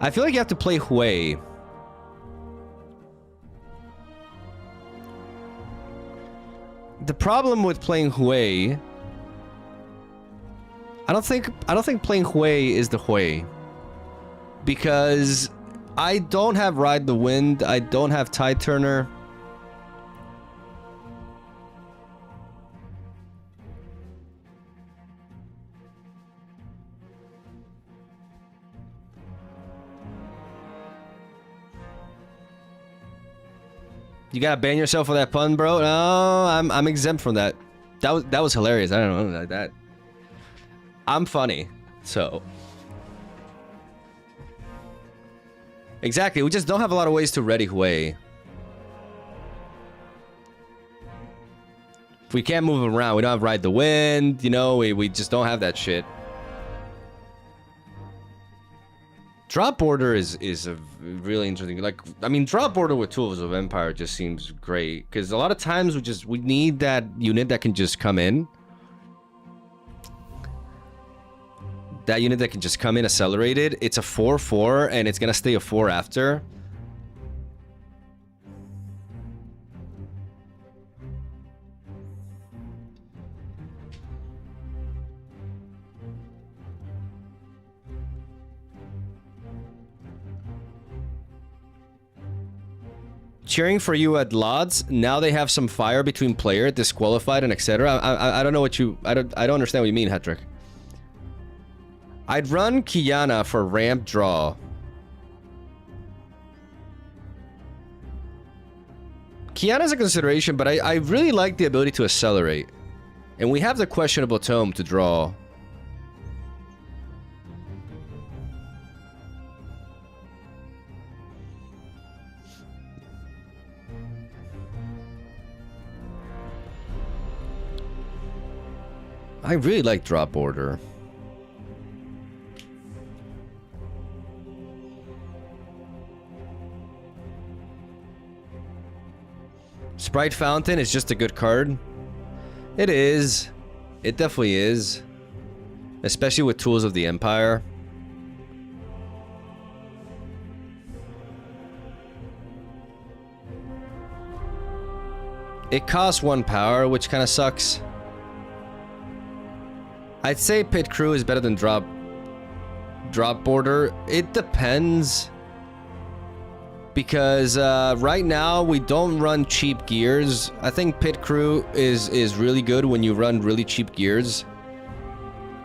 I feel like you have to play Hui. The problem with playing Hui... I don't think playing Hui is the Hui. Because I don't have Ride the Wind, I don't have Tide Turner. You gotta ban yourself for that pun, bro? No, I'm exempt from that. That was hilarious. I don't know that. I'm funny, so. Exactly, we just don't have a lot of ways to ready Hui. We can't move him around. We don't have Ride the Wind, you know, we just don't have that shit. Drop border is a really interesting, like, I mean, drop border with Tools of Empire just seems great, because a lot of times we need that unit that can just come in. That unit that can just come in accelerated. It's a 4/4 and it's gonna stay a 4 after. Cheering for you at Lods. Now they have some fire between player, disqualified, and etc. I don't know what you... I don't understand what you mean, Hetrick. I'd run Kiana for ramp draw. Kiana's a consideration, but I really like the ability to accelerate. And we have the questionable tome to draw. I really like drop order. Sprite Fountain is just a good card. It is. It definitely is. Especially with Tools of the Empire. It costs 1 power, which kind of sucks. I'd say Pit Crew is better than drop border. It depends. Because right now we don't run cheap gears. I think Pit Crew is really good when you run really cheap gears.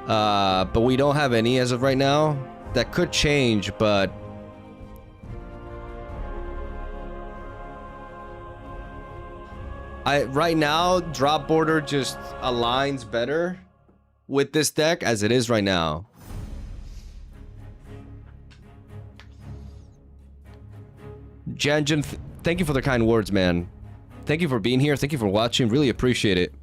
But we don't have any as of right now. That could change, but... right now, drop border just aligns better with this deck as it is right now. Janjan, thank you for the kind words, man. Thank you for being here. Thank you for watching. Really appreciate it.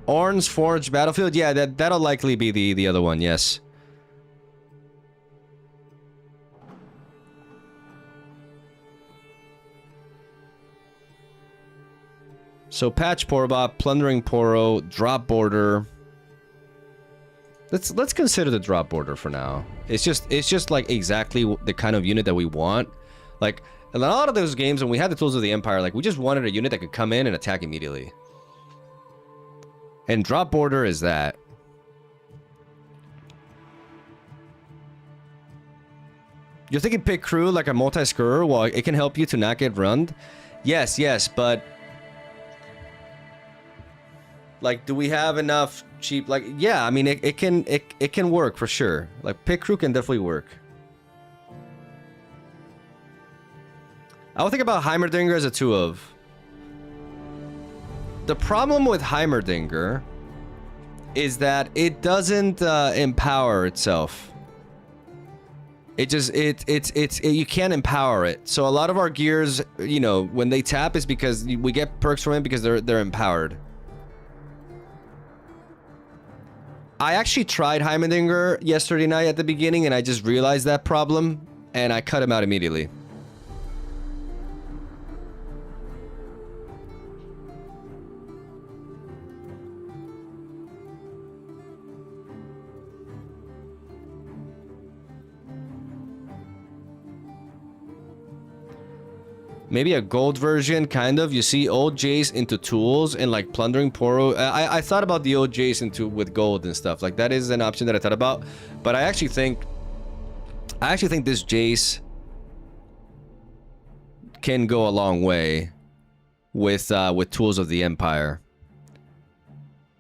Orn's Forge Battlefield? Yeah, that'll likely be the other one, yes. So Patch Porobot, Plundering Poro, Drop Border. Let's consider the Drop Border for now. It's just like exactly the kind of unit that we want. Like in a lot of those games when we had the Tools of the Empire, like we just wanted a unit that could come in and attack immediately. And drop border is that. You're thinking pit crew like a multi-scurrer? Well, it can help you to not get runned. Yes, yes, but... Like, do we have enough cheap... Like, yeah, I mean, it can work for sure. Like, pit crew can definitely work. I would think about Heimerdinger as a 2 of. The problem with Heimerdinger is that it doesn't empower itself. It just you can't empower it. So a lot of our gears, you know, when they tap is because we get perks from it because they're empowered. I actually tried Heimerdinger yesterday night at the beginning and I just realized that problem and I cut him out immediately. Maybe a gold version, kind of. You see old Jace into tools and like plundering Poro. I thought about the old Jace into with gold and stuff. Like that is an option that I thought about. But I actually think this Jace can go a long way with tools of the Empire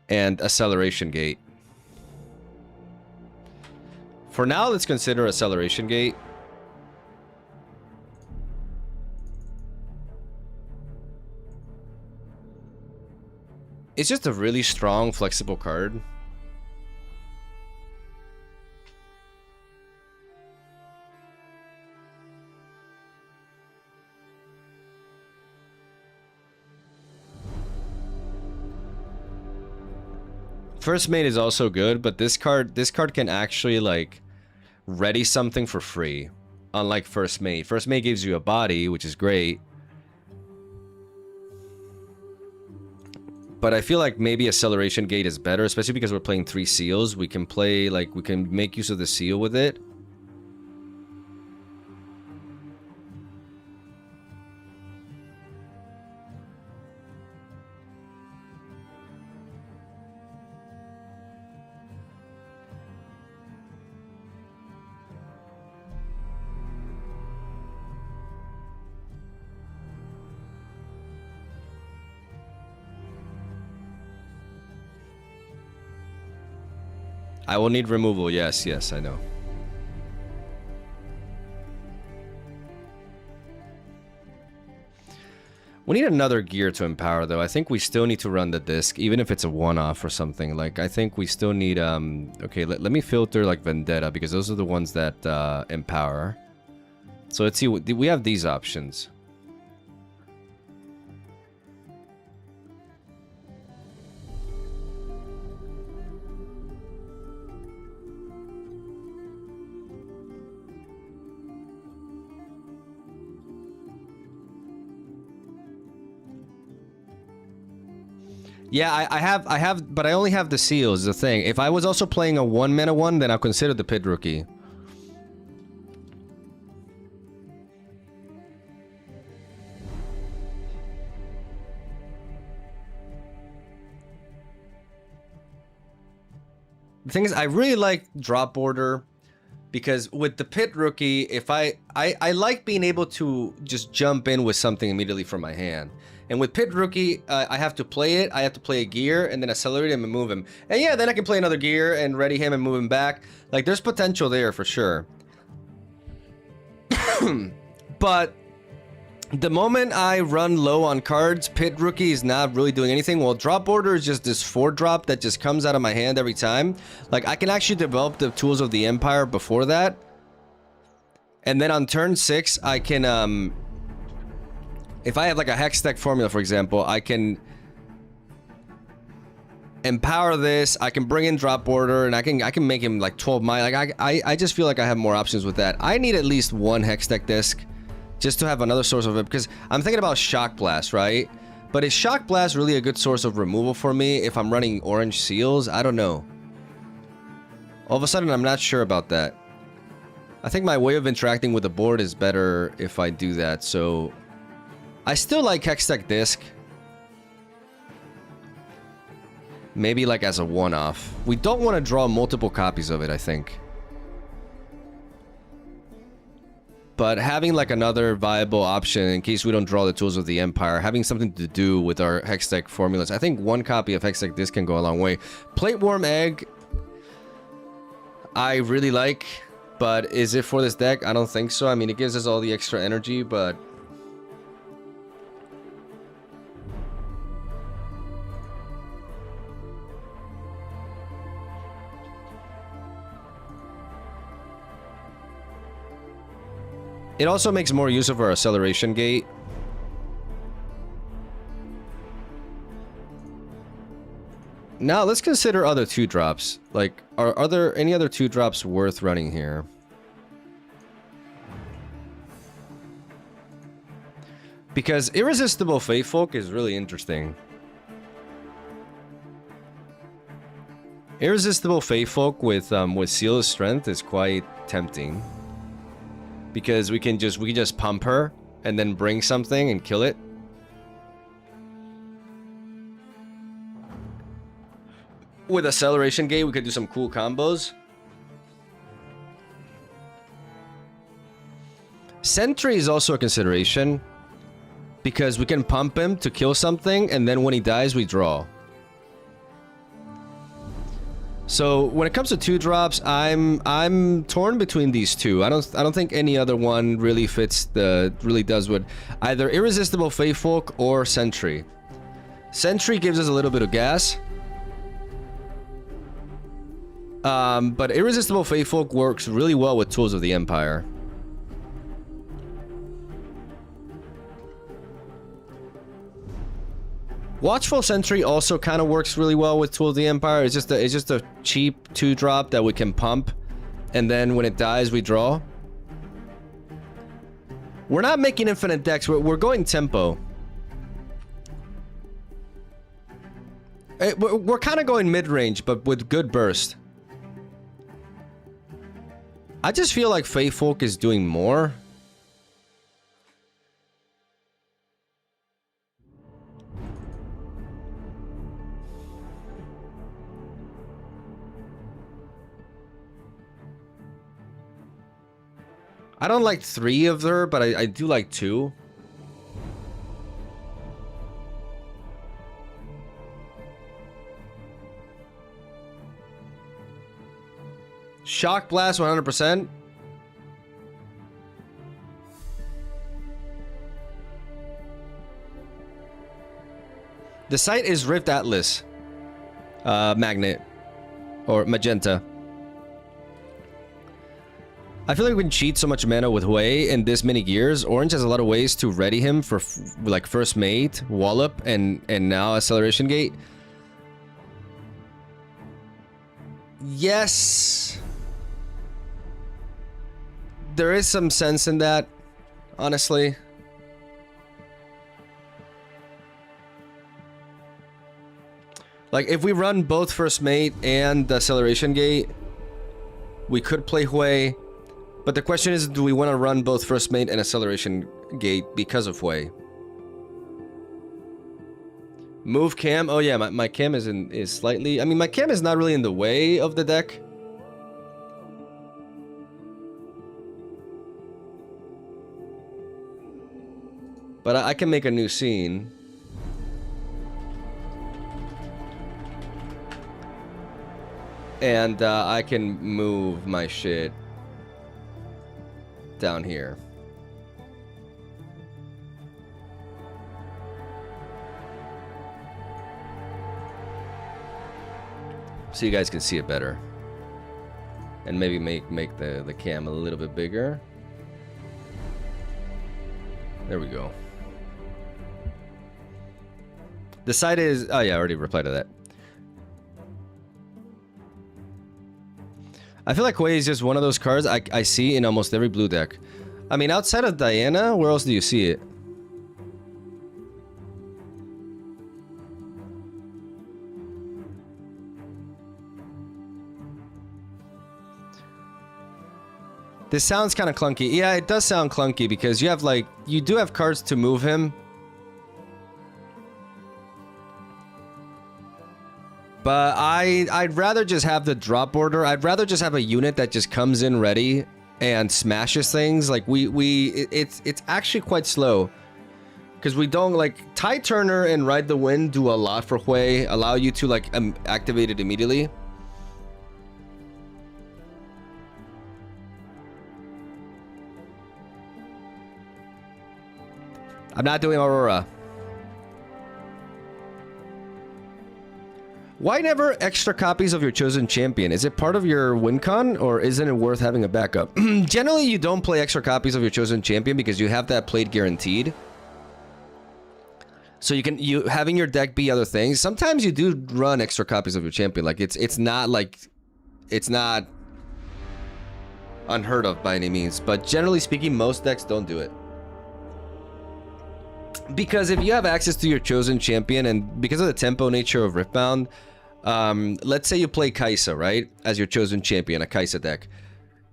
and acceleration gate. For now, let's consider acceleration gate. It's just a really strong, flexible card. First Mate is also good, but this card can actually like ready something for free. Unlike First Mate. First Mate gives you a body, which is great. But I feel like maybe Acceleration Gate is better, especially because we're playing 3 seals. We can play, like, we can make use of the seal with it. I will need removal. Yes, yes, I know. We need another gear to empower, though. I think we still need to run the disc, even if it's a one-off or something. Like, I think we still need, okay, let me filter, like, Vendetta, because those are the ones that empower. So let's see, we have these options. Yeah, I have, but I only have the seals, is the thing. If I was also playing a 1-mana one, then I'll consider the Pit Rookie. The thing is, I really like Drop Border, because with the Pit Rookie, if I like being able to just jump in with something immediately from my hand. And with Pit Rookie, I have to play it, I have to play a gear, and then accelerate him and move him. And yeah, then I can play another gear and ready him and move him back. Like, there's potential there for sure. But the moment I run low on cards, Pit Rookie is not really doing anything. Well, Drop Border is just this 4-drop that just comes out of my hand every time. Like, I can actually develop the tools of the Empire before that. And then on turn 6, I can, if I have like a Hex Deck formula, for example, I can empower this, I can bring in Drop Border, and I can make him like 12 mine. Like, I just feel like I have more options with that. I need at least one Hex Deck disc just to have another source of it, because I'm thinking about Shock Blast, right? But is Shock Blast really a good source of removal for me if I'm running orange seals? I don't know. All of a sudden, I'm not sure about that. I think my way of interacting with the board is better if I do that, so I still like Hex Deck Disc. Maybe like as a one-off. We don't want to draw multiple copies of it, I think. But having like another viable option in case we don't draw the Tools of the Empire, having something to do with our Hex deck formulas. I think one copy of Hex deck this can go a long way. Plate Worm Egg, I really like, but is it for this deck? I don't think so. I mean, it gives us all the extra energy, but... it also makes more use of our acceleration gate. Now, let's consider other 2-drops. Like, are there any other 2-drops worth running here? Because Irresistible Fatefolk is really interesting. Irresistible Fatefolk with Seal of Strength is quite tempting. Because we can just pump her and then bring something and kill it. With Acceleration Gate, we could do some cool combos. Sentry is also a consideration. Because we can pump him to kill something, and then when he dies, we draw. So when it comes to 2-drops, I'm torn between these two. I don't think any other one really does what either Irresistible Fatefolk or Sentry. Sentry gives us a little bit of gas. But Irresistible Fatefolk works really well with Tools of the Empire. Watchful Sentry also kind of works really well with Tools of the Empire. It's just a cheap 2-drop that we can pump, and then when it dies, we draw. We're not making infinite decks. We're going tempo. We're kind of going mid-range, but with good burst. I just feel like Fatefolk is doing more. I don't like 3 of her, but I do like 2. Shock Blast 100%. The site is Rift Atlas. Magnet. Or Magenta. I feel like we can cheat so much mana with Hui in this many gears. Orange has a lot of ways to ready him for like first mate, wallop, and now acceleration gate. Yes, there is some sense in that, honestly. Like if we run both first mate and the acceleration gate, we could play Hui. But the question is, do we want to run both First Mate and Acceleration Gate because of Hui? Move cam? Oh yeah, my cam is slightly... I mean, my cam is not really in the way of the deck. But I can make a new scene. And I can move my shit down here. So you guys can see it better. And maybe make the cam a little bit bigger. There we go. The side is... oh yeah, I already replied to that. I feel like Hui is just one of those cards I see in almost every blue deck. I mean, outside of Diana, where else do you see it? This sounds kind of clunky. Yeah, it does sound clunky because you have like... you do have cards to move him. But I'd rather just have the drop order. I'd rather just have a unit that just comes in ready and smashes things. Like it's actually quite slow. Because we don't like Tide Turner and Ride the Wind do a lot for Hui, allow you to like activate it immediately. I'm not doing Aurora. Why never extra copies of your chosen champion? Is it part of your win con, or isn't it worth having a backup? Generally, you don't play extra copies of your chosen champion because you have that played guaranteed. So you having your deck be other things. Sometimes you do run extra copies of your champion. Like it's not unheard of by any means. But generally speaking, most decks don't do it. Because if you have access to your chosen champion, and because of the tempo nature of Riftbound, let's say you play Kai'Sa, right? As your chosen champion, a Kai'Sa deck.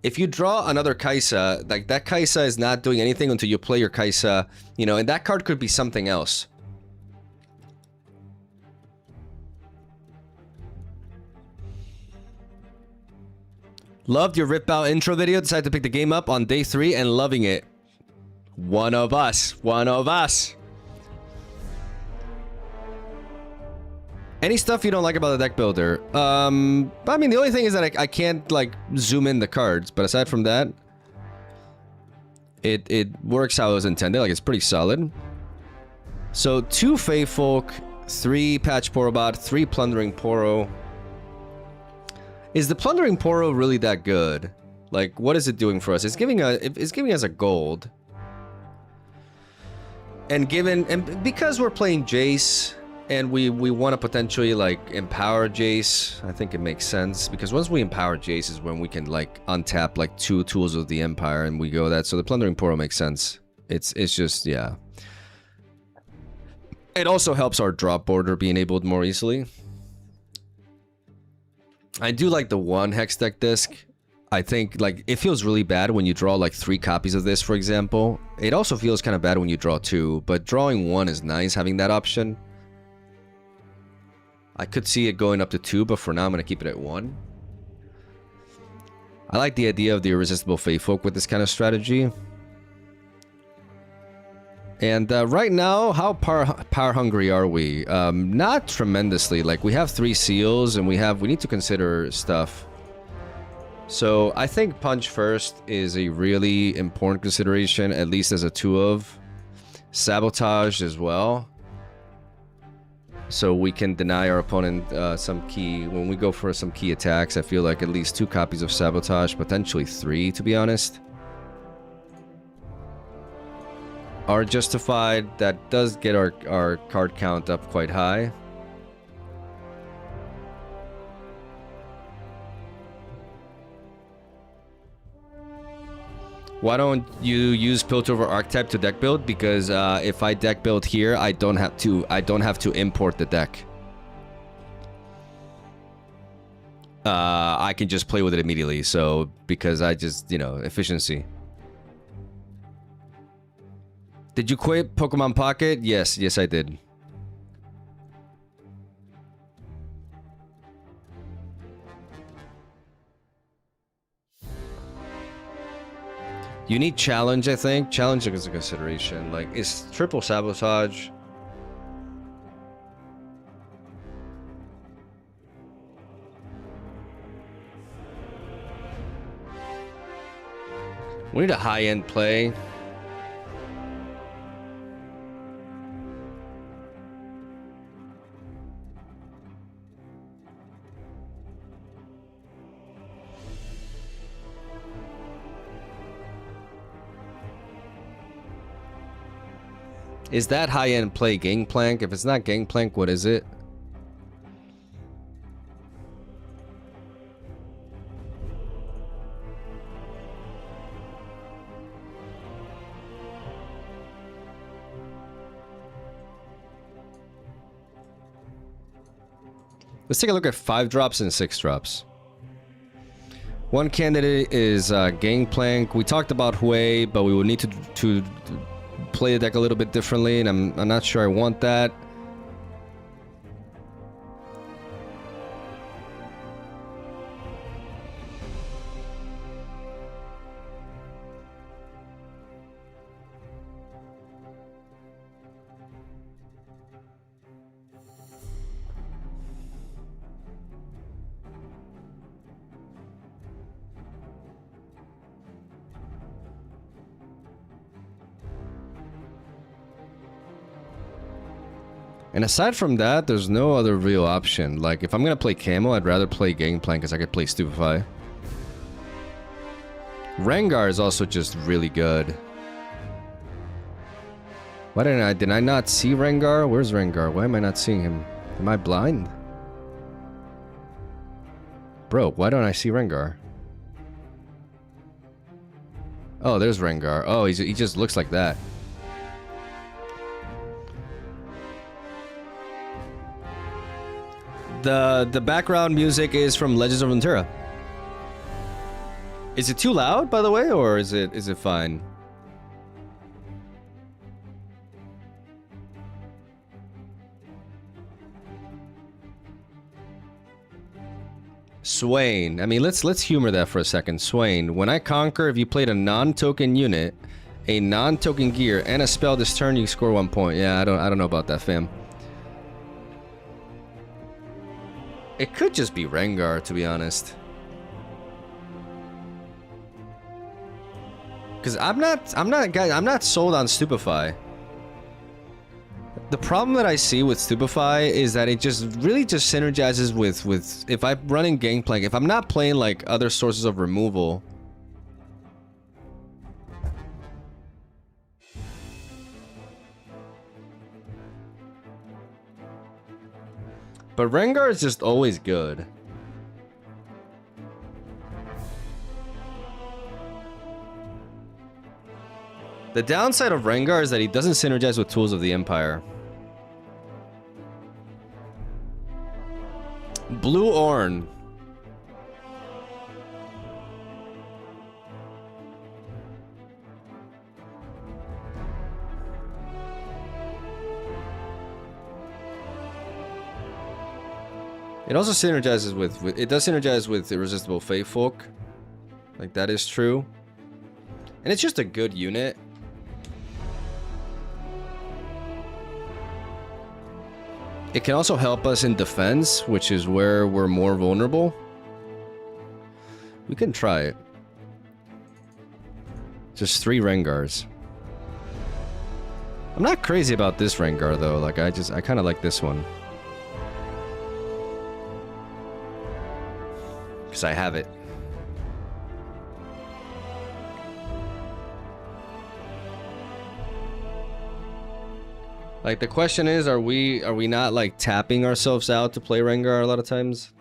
If you draw another Kai'Sa, like that Kai'Sa is not doing anything until you play your Kai'Sa, you know, and that card could be something else. Loved your Riftbound intro video, decided to pick the game up on day 3 and loving it. One of us. One of us. Any stuff you don't like about the deck builder? I mean, the only thing is that I can't, like, zoom in the cards. But aside from that, it works how it was intended. Like, it's pretty solid. So, 2 Feyfolk, 3 Patch Porobot, 3 Plundering Poro. Is the Plundering Poro really that good? Like, what is it doing for us? It's giving us a gold. And because we're playing Jace, and we want to potentially like empower Jace, I think it makes sense, because once we empower Jace is when we can like untap like 2 tools of the Empire and we go that. So the Plundering Poro makes sense. It's just, yeah. It also helps our drop order be enabled more easily. I do like the 1 Hex deck disc. I think like it feels really bad when you draw like 3 copies of this, for example. It also feels kind of bad when you draw 2, but drawing 1 is nice, having that option. I could see it going up to 2, but for now I'm going to keep it at 1. I like the idea of the Irresistible Feyfolk with this kind of strategy. And right now, how power hungry are we? Not tremendously. Like, we have 3 seals, and we need to consider stuff. So I think Punch first is a really important consideration, at least as a 2 of. Sabotage as well. So we can deny our opponent some key. When we go for some key attacks, I feel like at least 2 copies of Sabotage, potentially 3, to be honest, are justified. That does get our card count up quite high. Why don't you use Piltover Archetype to deck build? Because if I deck build here, I don't have to import the deck. I can just play with it immediately. So because I just, you know, efficiency. Did you quit Pokemon Pocket? Yes, I did. You need challenge, I think. Challenge is a consideration. Like, is triple sabotage? We need a high-end play. Is that high-end play Gangplank? If it's not Gangplank, what is it? Let's take a look at 5 drops and 6 drops. One candidate is Gangplank. We talked about Hui, but we would need to play the deck a little bit differently, and I'm not sure I want that. And aside from that, there's no other real option. Like, if I'm gonna play Camo, I'd rather play Gangplank because I could play Stupefy. Rengar is also just really good. Why did I not see Rengar? Where's Rengar? Why am I not seeing him? Am I blind? Bro, why don't I see Rengar? Oh, there's Rengar. Oh, he just looks like that. The background music is from Legends of Runeterra. Is it too loud, by the way, or is it fine? Swain. I mean, let's humor that for a second. Swain. When I conquer, if you played a non-token unit, a non-token gear, and a spell this turn, you score 1 point. Yeah, I don't know about that, fam. It could just be Rengar, to be honest. Cause I'm not sold on Stupefy. The problem that I see with Stupefy is that it just really just synergizes with if I'm running Gangplank, if I'm not playing like other sources of removal. But Rengar is just always good. The downside of Rengar is that he doesn't synergize with Tools of the Empire. Blue Ornn. It also synergizes with it does synergize with Irresistible Fey Folk. Like, that is true. And it's just a good unit. It can also help us in defense, which is where we're more vulnerable. We can try it. Just 3 Rengars. I'm not crazy about this Rengar though. Like, I kind of like this one. Because I have it. Like, the question is, are we not like tapping ourselves out to play Rengar a lot of times?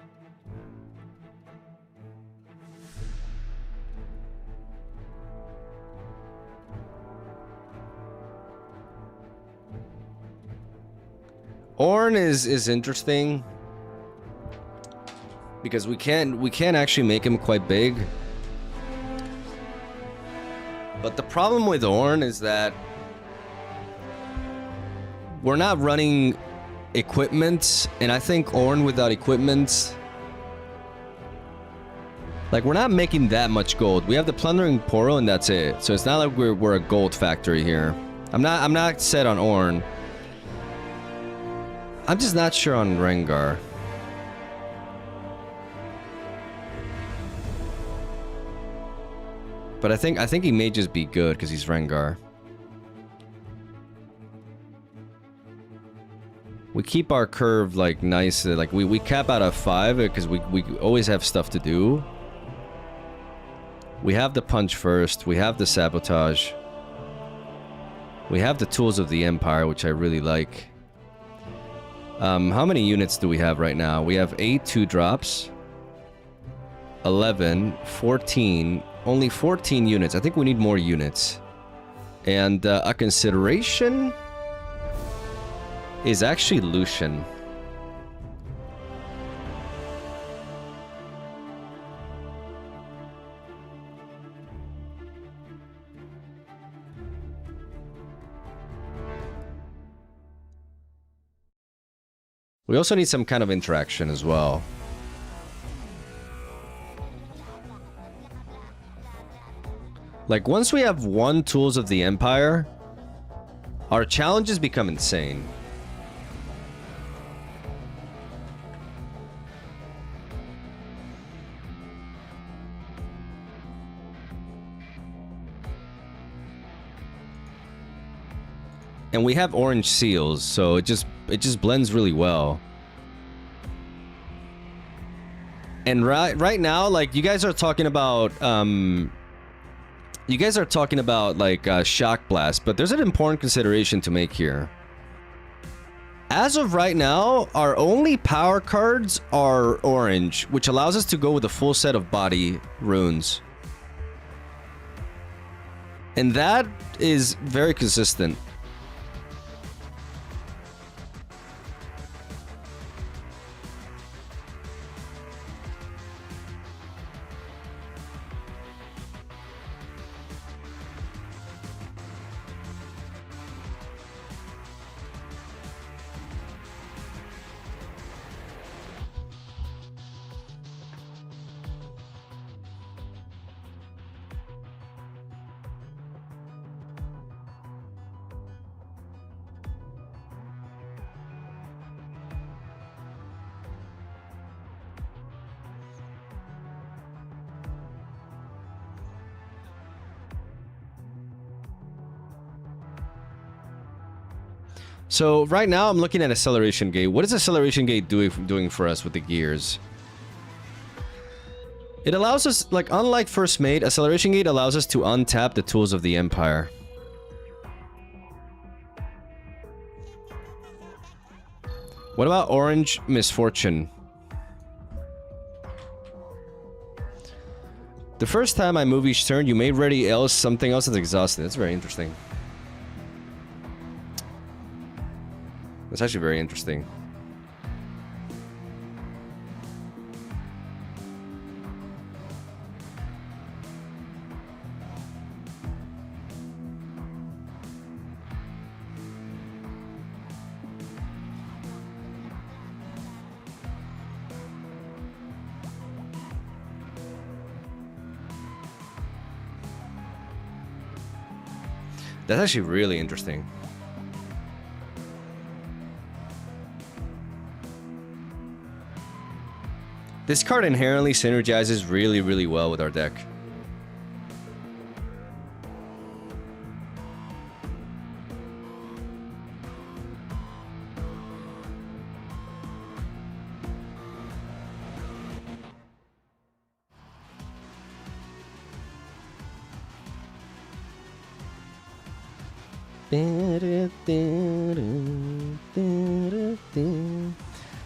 Ornn is interesting because we can actually make him quite big. But the problem with Ornn is that we're not running equipment, and I think Ornn without equipment, like, we're not making that much gold. We have the Plundering Poro, and that's it. So it's not like we're a gold factory here. I'm not set on Ornn. I'm just not sure on Rengar. But I think he may just be good because he's Rengar. We keep our curve like nice, like we cap out at 5 because we always have stuff to do. We have the punch first, we have the sabotage. We have the Tools of the Empire, which I really like. How many units do we have right now? We have 8 2-drops. 11, 14, only 14 units. I think we need more units. And a consideration is actually Lucian. We also need some kind of interaction as well. Like, once we have 1 Tools of the Empire, our challenges become insane. And we have orange seals, so it just just blends really well. And right now, like, you guys are talking about like Shock Blast, but there's an important consideration to make here. As of right now, our only power cards are orange, which allows us to go with a full set of body runes. And that is very consistent. So right now I'm looking at Acceleration Gate. What is Acceleration Gate doing for us with the gears? It allows us, like, unlike First Mate, Acceleration Gate allows us to untap the tools of the Empire. What about Orange Misfortune? The first time I move each turn, you may ready else something else that's exhausted. That's very interesting. That's actually very interesting. That's actually really interesting. This card inherently synergizes really, really well with our deck.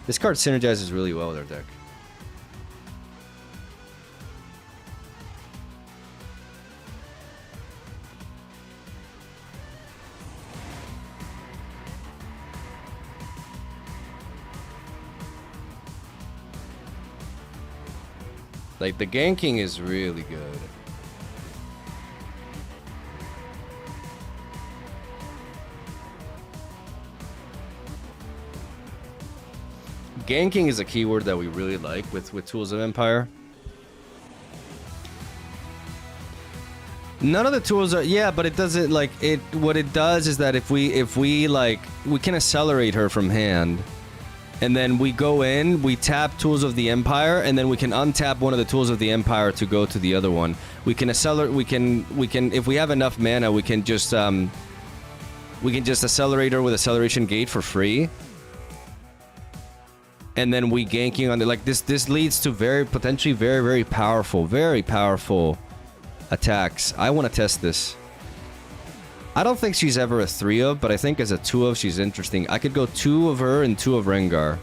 This card synergizes really well with our deck. Like, the ganking is really good. Ganking is a keyword that we really like with Tools of Empire. None of the tools are, yeah, but it doesn't, like, it, what it does is that if we like, we can accelerate her from hand. And then we go in, we tap Tools of the Empire, and then we can untap one of the Tools of the Empire to go to the other one. We can accelerate, we can, if we have enough mana, we can just accelerate her with Acceleration Gate for free. And then we ganking on the, like, this leads to potentially very powerful attacks. I want to test this. I don't think she's ever a 3 of, but I think as a 2 of, she's interesting. I could go 2 of her and 2 of Rengar.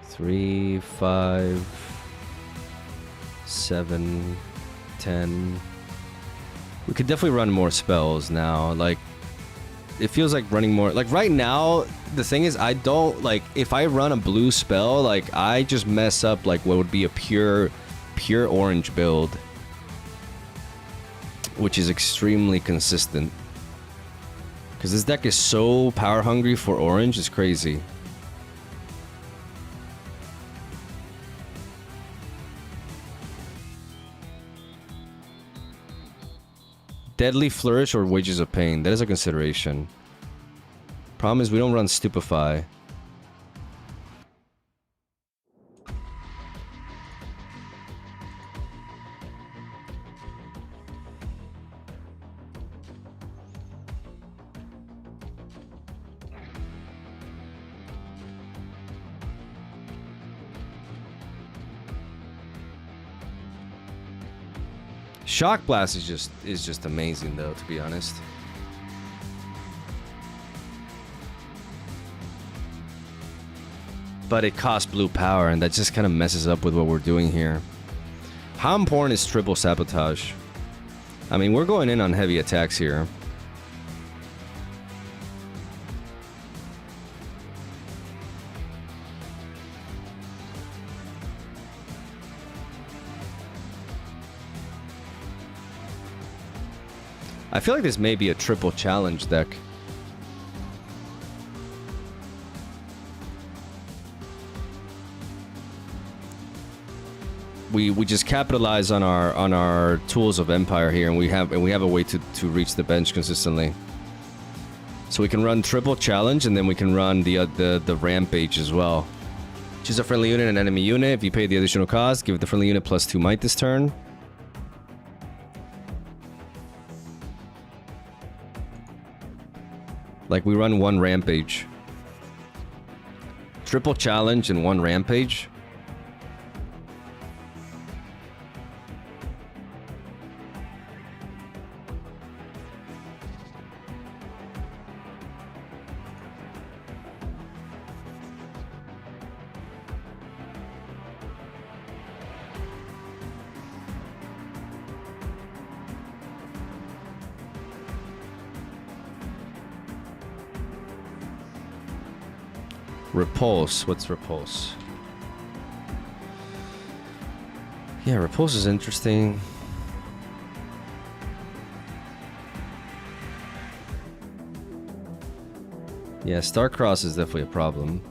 Three, 5, 7, 10. We could definitely run more spells now. Like, it feels like running more. Like right now, the thing is, I don't like if I run a blue spell, like I just mess up like what would be a pure orange build, which is extremely consistent. Because this deck is so power hungry for orange, it's crazy. Deadly Flourish or Wages of Pain. That is a consideration. Problem is we don't run Stupefy. Shock Blast is just amazing though, to be honest. But it costs blue power, and that just kind of messes up with what we're doing here. How important is triple sabotage? I mean, we're going in on heavy attacks here. I feel like this may be a triple challenge deck. We just capitalize on our tools of Empire here, and we have a way to reach the bench consistently. So we can run triple challenge, and then we can run the rampage as well. Choose a friendly unit and enemy unit. If you pay the additional cost, give the friendly unit +2 might this turn. Like, we run one rampage. Triple challenge and one rampage. Repulse. What's Repulse? Yeah, Repulse is interesting. Yeah, Starcross is definitely a problem.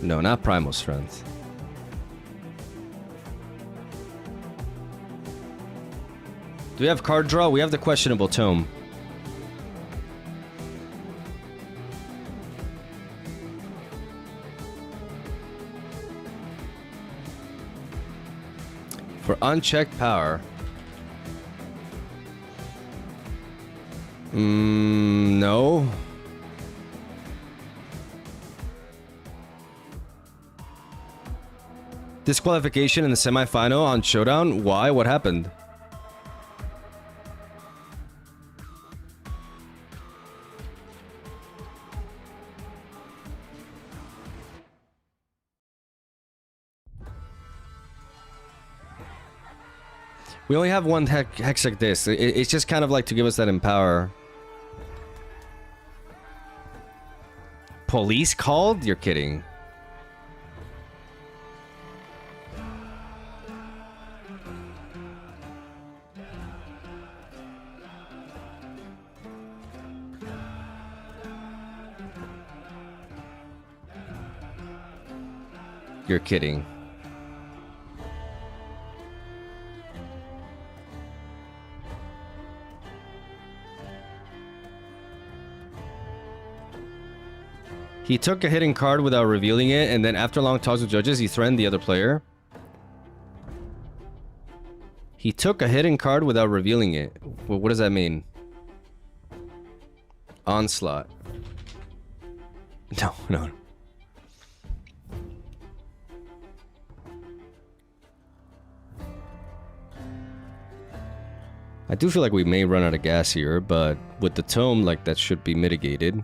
No, not Primal Strength. Do we have card draw? We have the questionable tome. For unchecked power. No. Disqualification in the semifinal on Showdown? Why? What happened? We only have one hex like this. It's just kind of like to give us that empower. Police called? You're kidding. You're kidding. He took a hidden card without revealing it, and then after long talks with judges, he threatened the other player. He took a hidden card without revealing it. Well, what does that mean? Onslaught. No. I do feel like we may run out of gas here, but with the tome, like, that should be mitigated.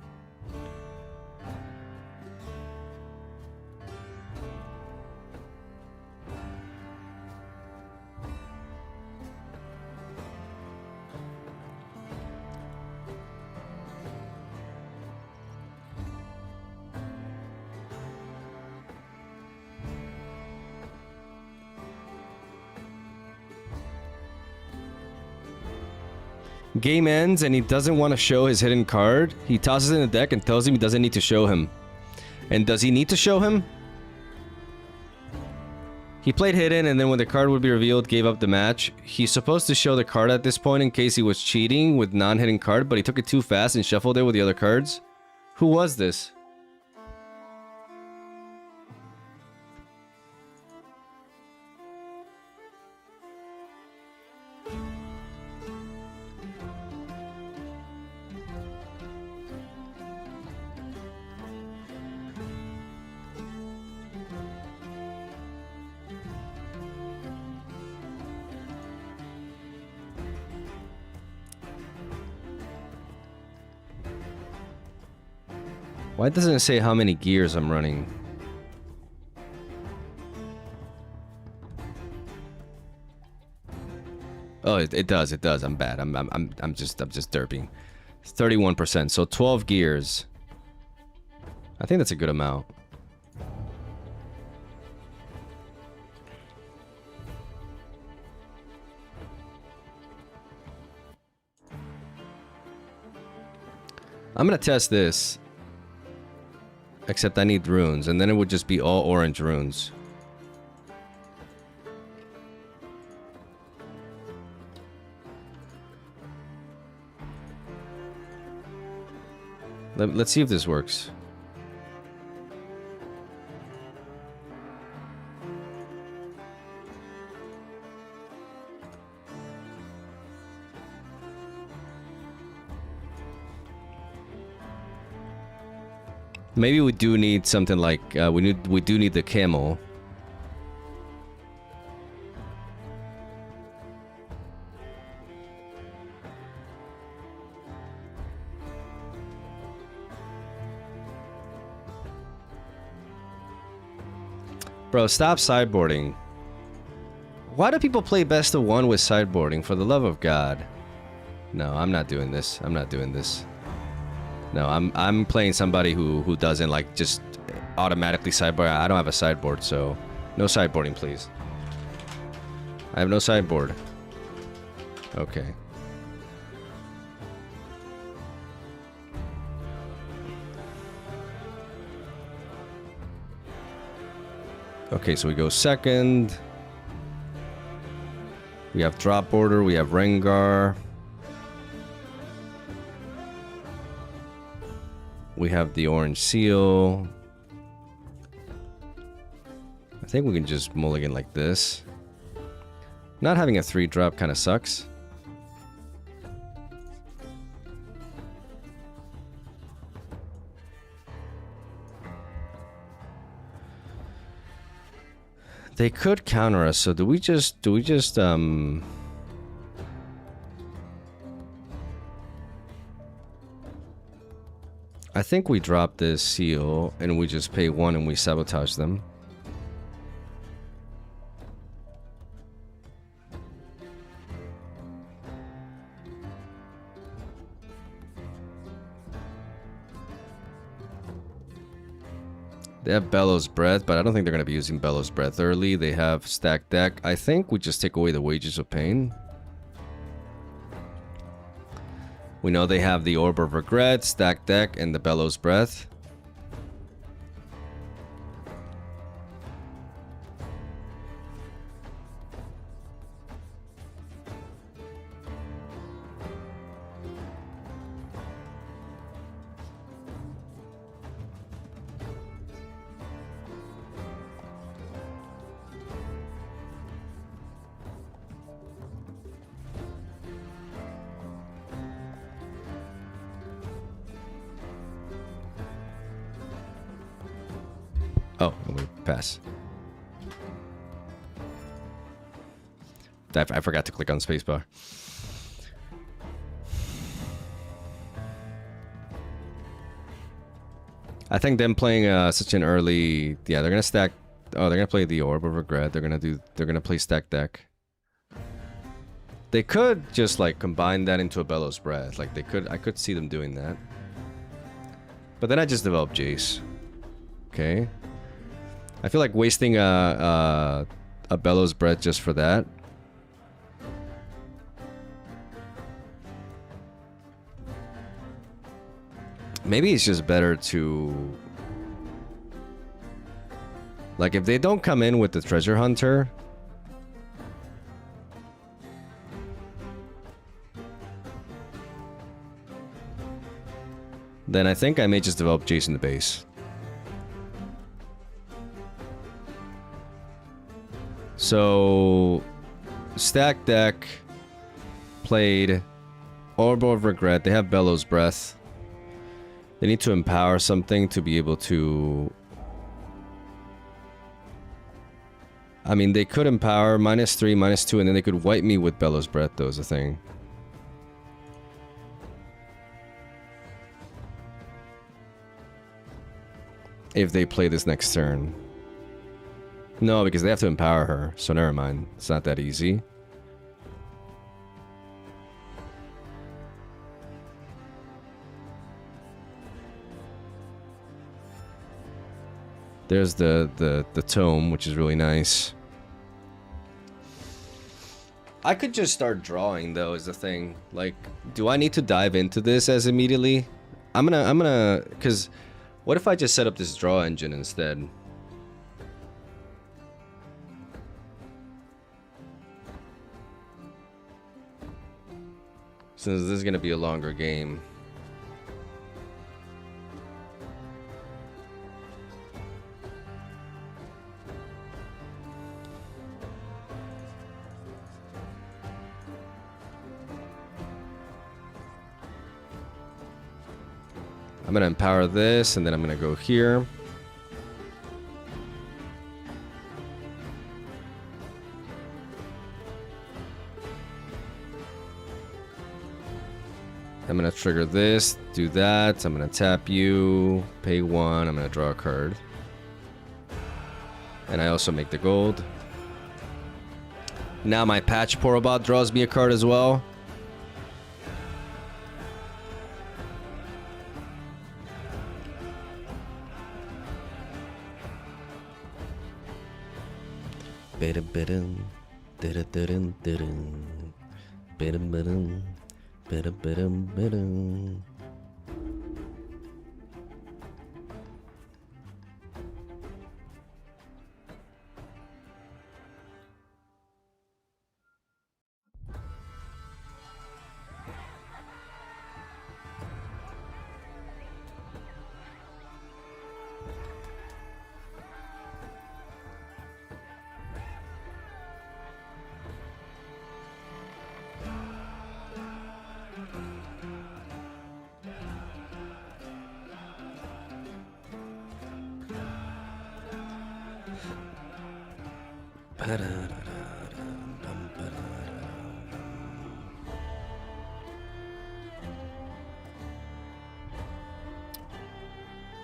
Game ends and he doesn't want to show his hidden card. He tosses it in the deck and tells him he doesn't need to show him. And does he need to show him? He played hidden, and then when the card would be revealed, gave up the match. He's supposed to show the card at this point in case he was cheating with non-hidden card, but he took it too fast and shuffled it with the other cards. Who was this? Why doesn't it say how many gears I'm running? Oh, it does. It does. I'm bad. I'm just derping. 31%. So 12 gears. I think that's a good amount. I'm gonna test this. Except I need runes, and then it would just be all orange runes. Let's see if this works. Maybe we do need something like we do need the camel. Bro, stop sideboarding. Why do people play best of one with sideboarding? For the love of God. No, I'm not doing this. I'm not doing this. No, I'm playing somebody who doesn't like just automatically sideboard. I don't have a sideboard, so no sideboarding, please. I have no sideboard. Okay. Okay, so we go second. We have drop border. We have Rengar. We have the orange seal. I think we can just mulligan like this. Not having a 3-drop kind of sucks. They could counter us, so do we just I think we drop this seal and we just pay 1 and we sabotage them. They have Bellows Breath, but I don't think they're going to be using Bellows Breath early. They have Stack Deck. I think we just take away the Wages of Pain. We know they have the Orb of Regret, Stack Deck, and the Bellows Breath. Oh, we pass. I forgot to click on spacebar. I think them playing such an early, yeah, they're gonna stack. Oh, they're gonna play the Orb of Regret. They're gonna play Stack Deck. They could just like combine that into a Bellows Breath. Like they could, I could see them doing that. But then I just developed Jace. Okay. I feel like wasting a Bellows Breath just for that. Maybe it's just better to... Like, if they don't come in with the treasure hunter... then I think I may just develop JAYCE in the base. So... Stack deck... Played... Orb of Regret. They have Bellows Breath. They need to empower something to be able to... I mean, they could empower -3, -2, and then they could wipe me with Bellows Breath, though, is the thing. If they play this next turn. No, because they have to empower her, so never mind. It's not that easy. There's the tome, which is really nice. I could just start drawing, though, is the thing. Like, do I need to dive into this as immediately? I'm gonna, because what if I just set up this draw engine instead? Since this is gonna be a longer game. I'm gonna empower this, and then I'm gonna go here. I'm gonna trigger this, do that. I'm gonna tap you, pay 1. I'm gonna draw a card. And I also make the gold. Now my Patch Porobot draws me a card as well.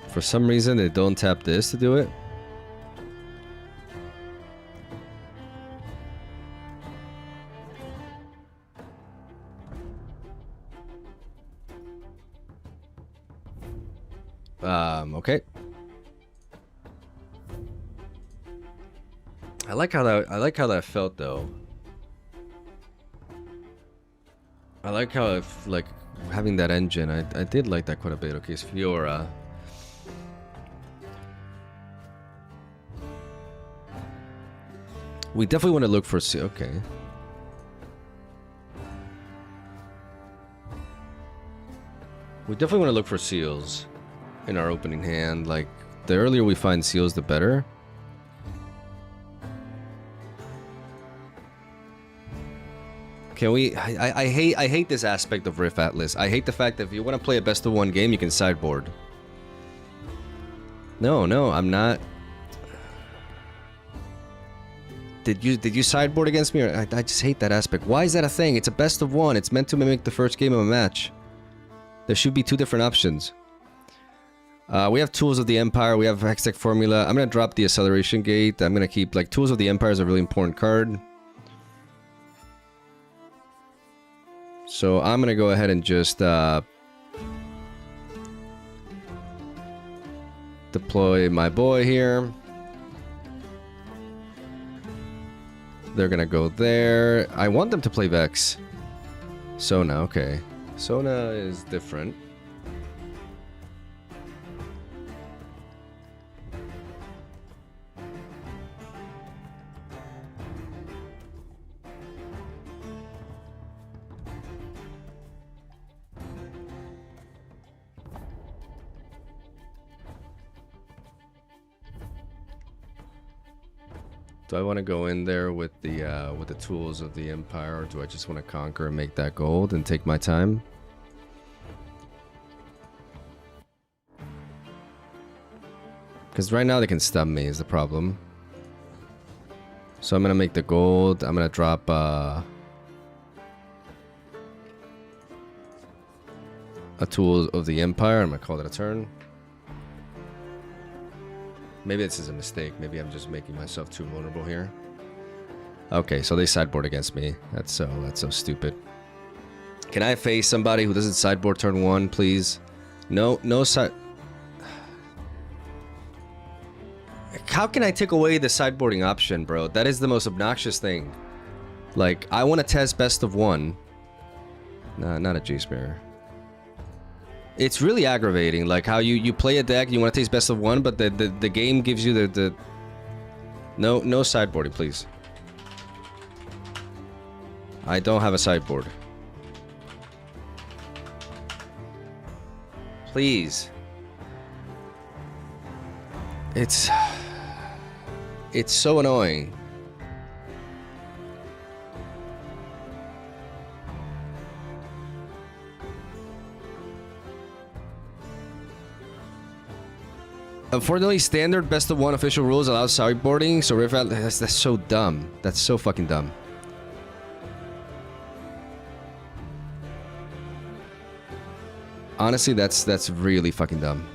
For some reason, they don't tap this to do it. Okay. I like how that felt though. I like how if like having that engine. I did like that quite a bit. Okay, it's Fiora. We definitely want to look for okay. We definitely want to look for seals in our opening hand. Like, the earlier we find seals, the better. Can we... I hate this aspect of Rift Atlas. I hate the fact that if you want to play a best of one game, you can sideboard. No, I'm not... Did you sideboard against me? Or I just hate that aspect. Why is that a thing? It's a best of one. It's meant to mimic the first game of a match. There should be 2 different options. We have Tools of the Empire. We have Hextech Formula. I'm going to drop the Acceleration Gate. I'm going to keep... Like, Tools of the Empire is a really important card. So I'm going to go ahead and just... deploy my boy here. They're gonna go there. I want them to play Vex. Sona, okay. Sona is different. Do I want to go in there with the tools of the Empire, or do I just want to conquer and make that gold and take my time? Because right now they can stun me is the problem. So I'm gonna make the gold. I'm gonna drop a tool of the Empire. I'm gonna call it a turn. Maybe this is a mistake. Maybe I'm just making myself too vulnerable here. Okay, so they sideboard against me. That's so stupid. Can I face somebody who doesn't sideboard turn 1, please? No side. How can I take away the sideboarding option, bro? That is the most obnoxious thing. Like, I want to test best of 1. Nah, not a Jace Mirror. It's really aggravating, like how you play a deck, you want to taste best of 1, but the game gives you the no sideboarding, please. I don't have a sideboard. Please. It's so annoying. Unfortunately, standard best of 1 official rules allows sideboarding, so that's so dumb. That's so fucking dumb. Honestly, that's really fucking dumb.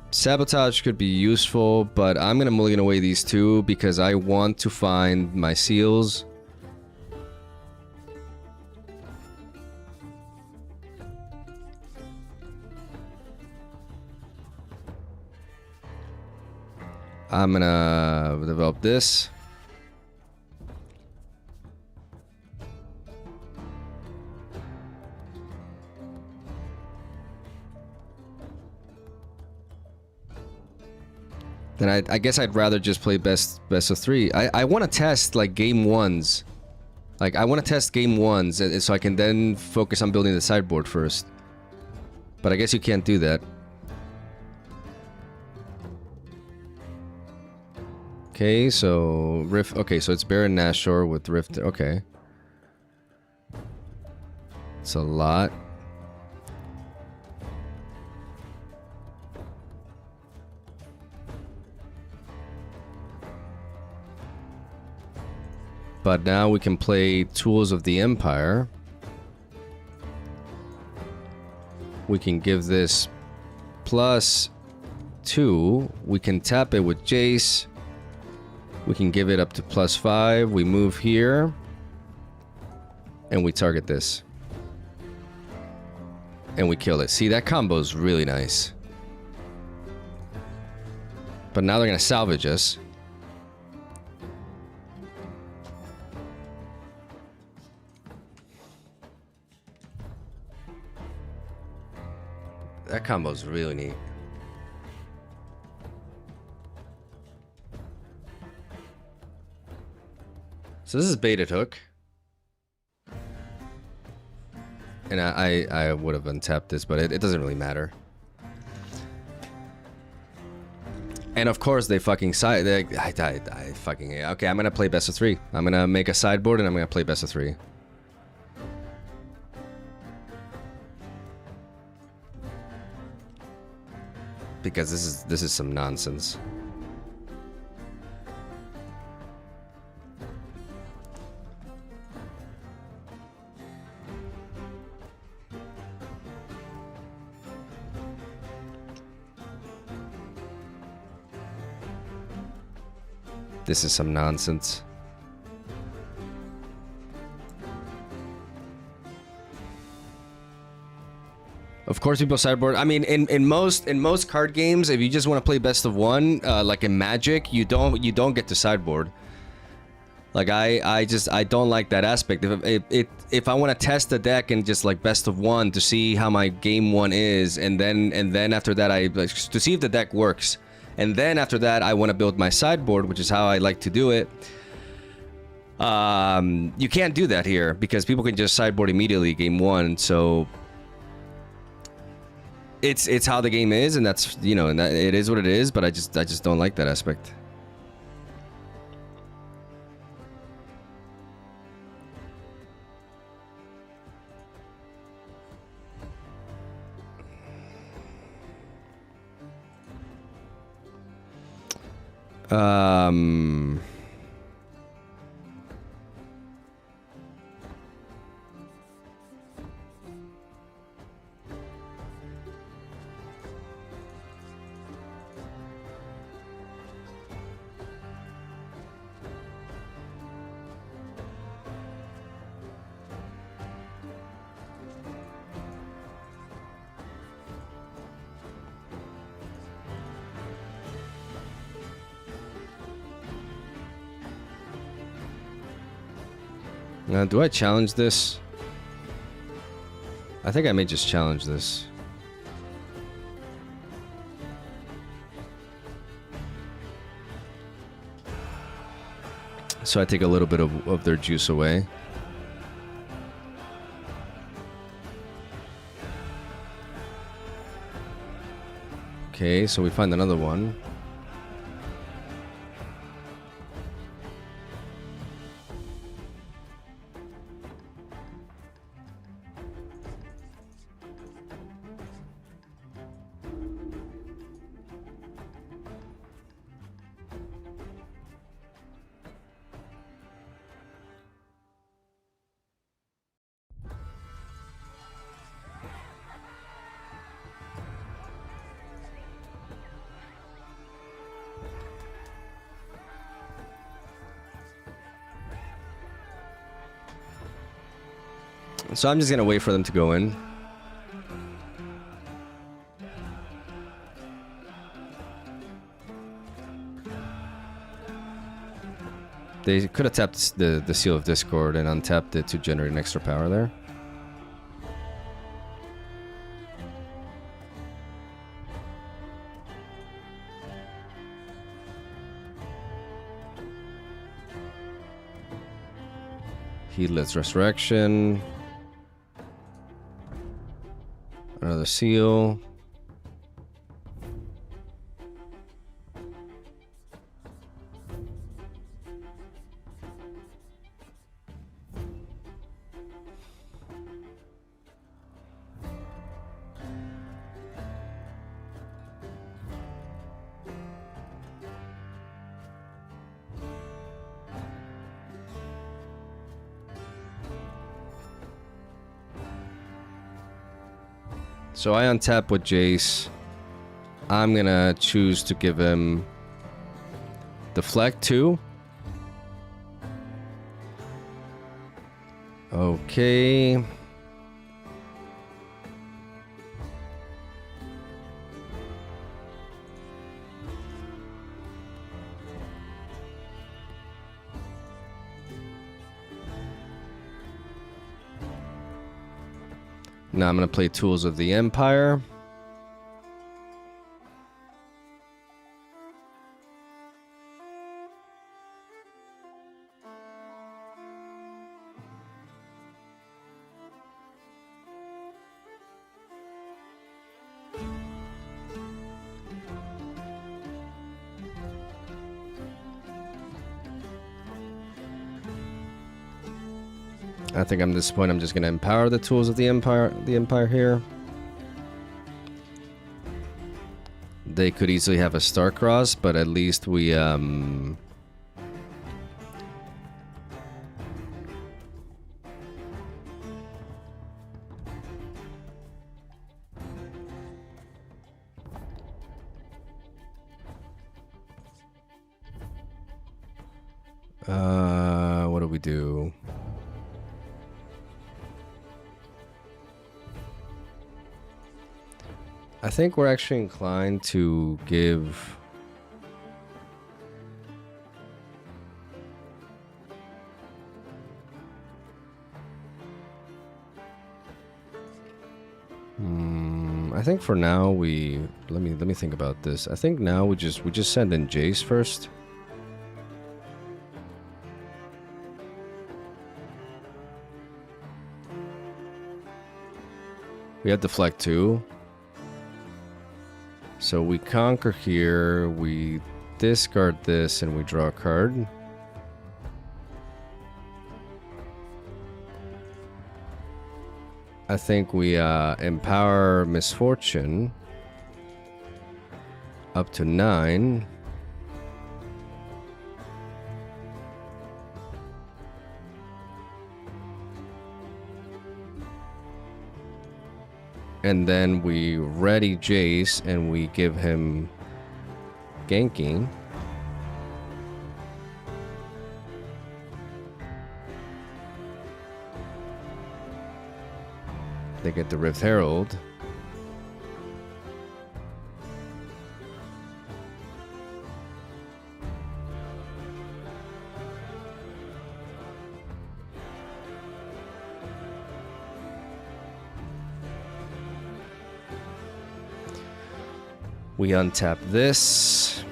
Sabotage could be useful, but I'm gonna mulligan away these 2 because I want to find my seals. I'm gonna develop this. Then I guess I'd rather just play best of 3. I want to test like game 1s. Like I want to test game 1s so I can then focus on building the sideboard first. But I guess you can't do that. Okay, so Rift. Okay, so it's Baron Nashor with Rift. Okay, it's a lot. But now we can play Tools of the Empire. We can give this +2. We can tap it with Jace. We can give it up to +5. We move here. And we target this. And we kill it. See, that combo is really nice. But now they're going to salvage us. That combo is really neat. So this is baited hook. And I would have untapped this, but it doesn't really matter. And of course they fucking I fucking... Okay, I'm gonna play best of 3. I'm gonna make a sideboard and I'm gonna play best of 3. Because this is some nonsense. This is some nonsense. Of course, people sideboard. I mean, in most card games, if you just want to play best of 1, like in Magic, you don't get to sideboard. Like I don't like that aspect. If I want to test the deck and just like best of 1 to see how my game 1 is, and then after that to see if the deck works, and then after that I want to build my sideboard, which is how I like to do it. You can't do that here because people can just sideboard immediately game 1. So it's how the game is, and that's, you know, and that, it is what it is. But I just don't like that aspect. Um. Do I challenge this? I think I may just challenge this. So I take a little bit of their juice away. Okay, so we find another one. So I'm just gonna wait for them to go in. They could have tapped the Seal of Discord and untapped it to generate an extra power there. Heedless Resurrection. Another seal. So I untap with Jace. I'm gonna choose to give him Deflect 2. Okay. Now I'm going to play Tools of the Empire. I think at this point I'm just going to empower the Tools of the Empire here. They could easily have a Starcross, but at least we what do we do? I think we're actually inclined to give I think for now we let me think about this. I think now we just send in Jace first. We have Deflect 2. So we conquer here, we discard this, and we draw a card. I think we empower Misfortune up to 9. And then we ready Jace and we give him ganking. They get the Rift Herald. We untap this.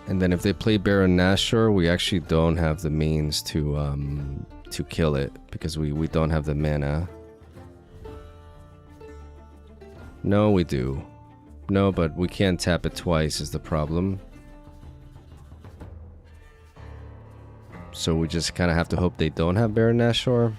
And then if they play Baron Nashor, we actually don't have the means to kill it because we don't have the mana. No, we do. No, but we can't tap it twice is the problem. So we just kind of have to hope they don't have Baron Nashor.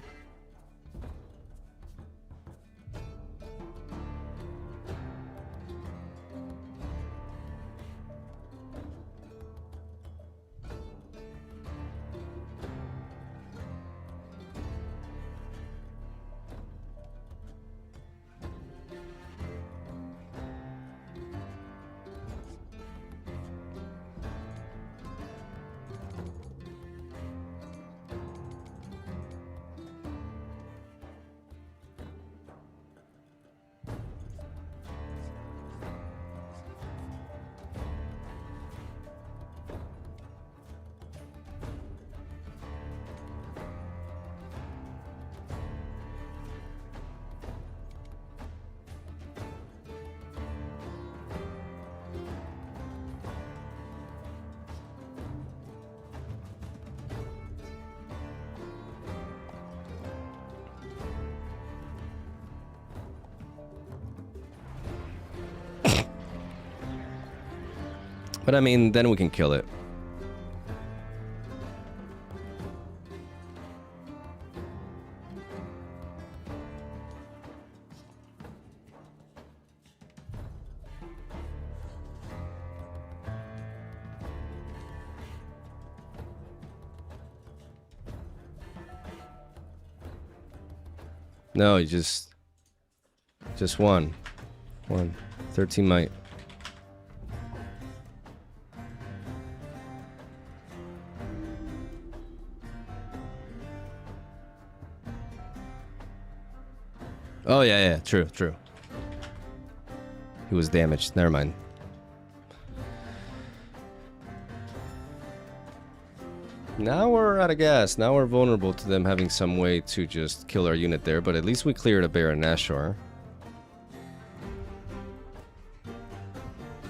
But I mean, then we can kill it. No, you just one. 13 might. Oh, yeah, true. He was damaged. Never mind. Now we're out of gas. Now we're vulnerable to them having some way to just kill our unit there, but at least we cleared a Baron Nashor.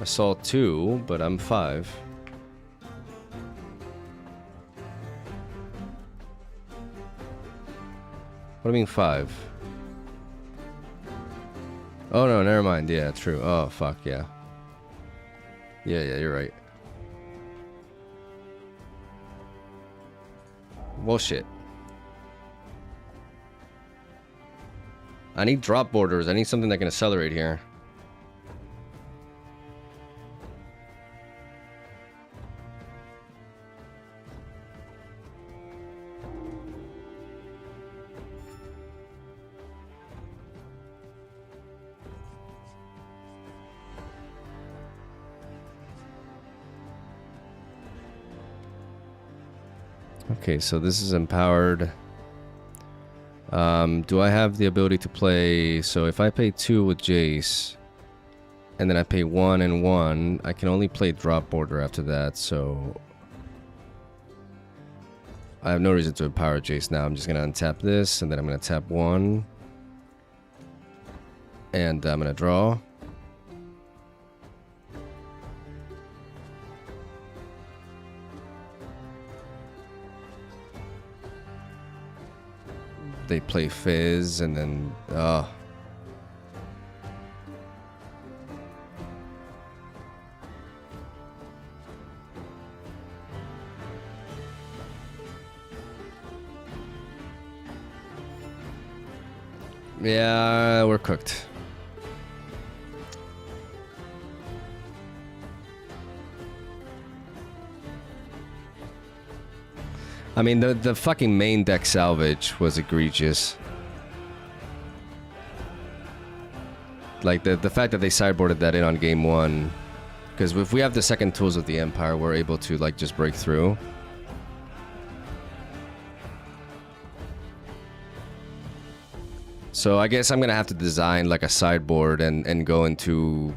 Assault 2, but I'm 5. What do you mean 5? Oh no, never mind. Yeah, true. Oh fuck, yeah. Yeah, you're right. Well, shit. I need drop borders. I need something that can accelerate here. Okay, so this is empowered. Do I have the ability to play... So if I pay 2 with Jace, and then I pay 1 and 1, I can only play drop border after that, so... I have no reason to empower Jace now. I'm just going to untap this, and then I'm going to tap 1. And I'm going to draw. They play Fizz, and then... Yeah, we're cooked. I mean, the fucking main deck salvage was egregious. Like, the fact that they sideboarded that in on game 1. Because if we have the second tools of the Empire, we're able to, like, just break through. So I guess I'm gonna have to design, like, a sideboard and go into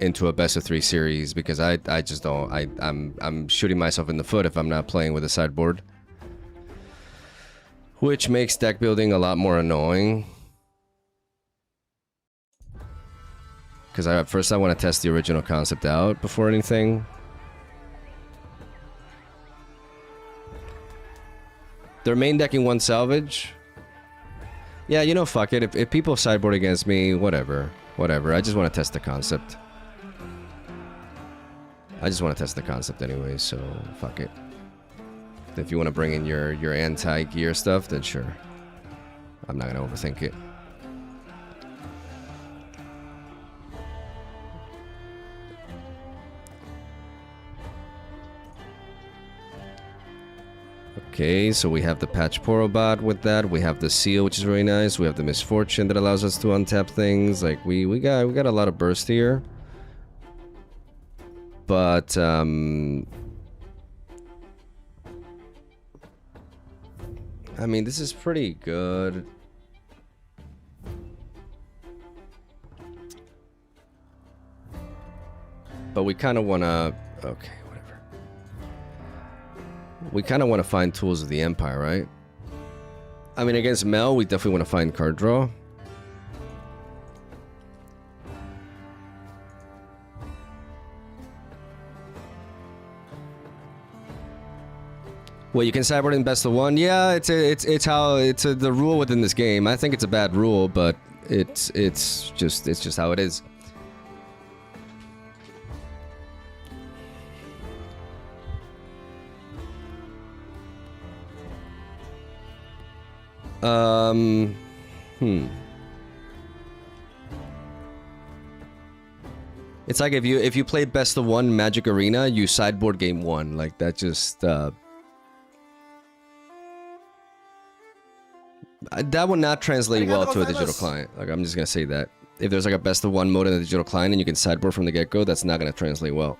a best of 3 series, because I just don't, I'm shooting myself in the foot if I'm not playing with a sideboard, which makes deck building a lot more annoying, because first I want to test the original concept out before anything. They're main decking 1 salvage. Yeah, you know, fuck it, if people sideboard against me, whatever, I just want to test the concept. I just want to test the concept anyway, so fuck it. If you want to bring in your anti-gear stuff, then sure. I'm not gonna overthink it. Okay, so we have the Patch Porobot with that. We have the Seal, which is really nice. We have the Misfortune that allows us to untap things. Like, we got a lot of burst here. But, I mean, this is pretty good. But we kind of want to... Okay, whatever. We kind of want to find tools of the Empire, right? I mean, against Mel, we definitely want to find card draw. Well, you can sideboard in best of 1. Yeah, it's the rule within this game. I think it's a bad rule, but it's just how it is. It's like if you play best of 1 Magic Arena, you sideboard game 1. Like, that just that would not translate well to a digital client. Like, I'm just gonna say that. If there's like a best of 1 mode in a digital client and you can sideboard from the get-go, that's not gonna translate well.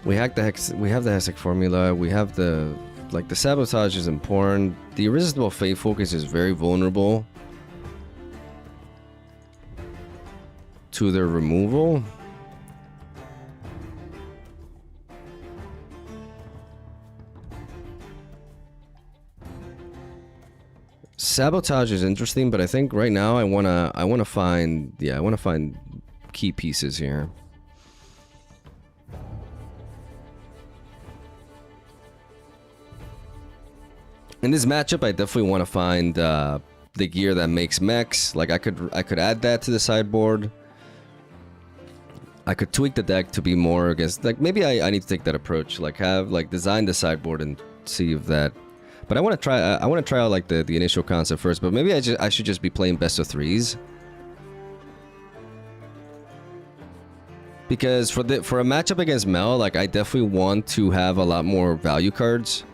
We have the Hextech formula. We have the sabotage is important. The irresistible fate focus is very vulnerable to their removal. Sabotage is interesting, but I think right now I wanna find key pieces here. In this matchup, I definitely want to find the gear that makes mechs. Like, I could add that to the sideboard. I could tweak the deck to be more against, like, maybe I need to take that approach. Like, design the sideboard and see if that. But I want to try out like the initial concept first. But maybe I should just be playing best of 3s. Because for a matchup against Mel, like, I definitely want to have a lot more value cards.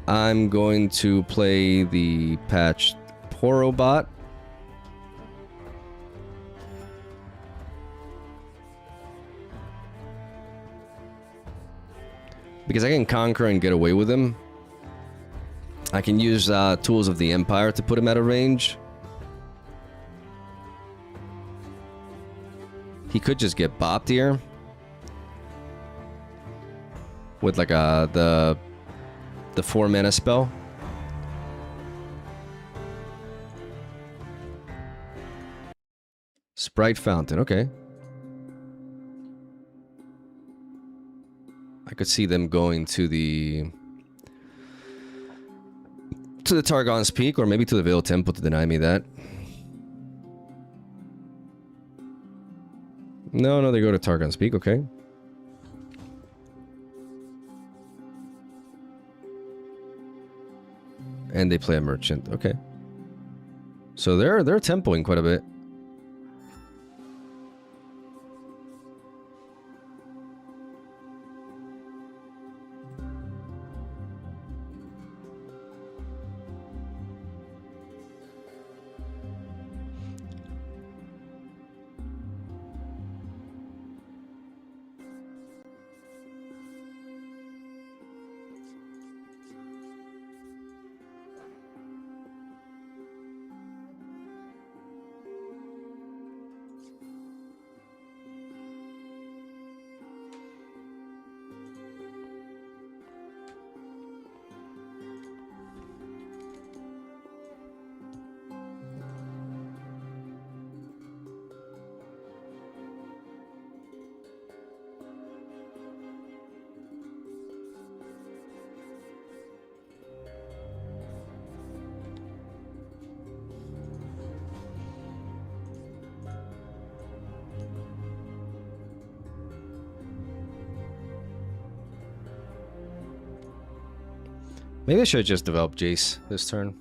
I'm going to play the Patch Porobot. Because I can conquer and get away with him. I can use tools of the Empire to put him out of range. He could just get bopped here. With like the 4 mana spell. Sprite Fountain, okay. I could see them going to the Targon's Peak, or maybe to the Veil Temple to deny me that. No, no, they go to Targon's Peak, okay. And they play a merchant, okay. So they're tempoing quite a bit. Maybe I should just develop Jace this turn.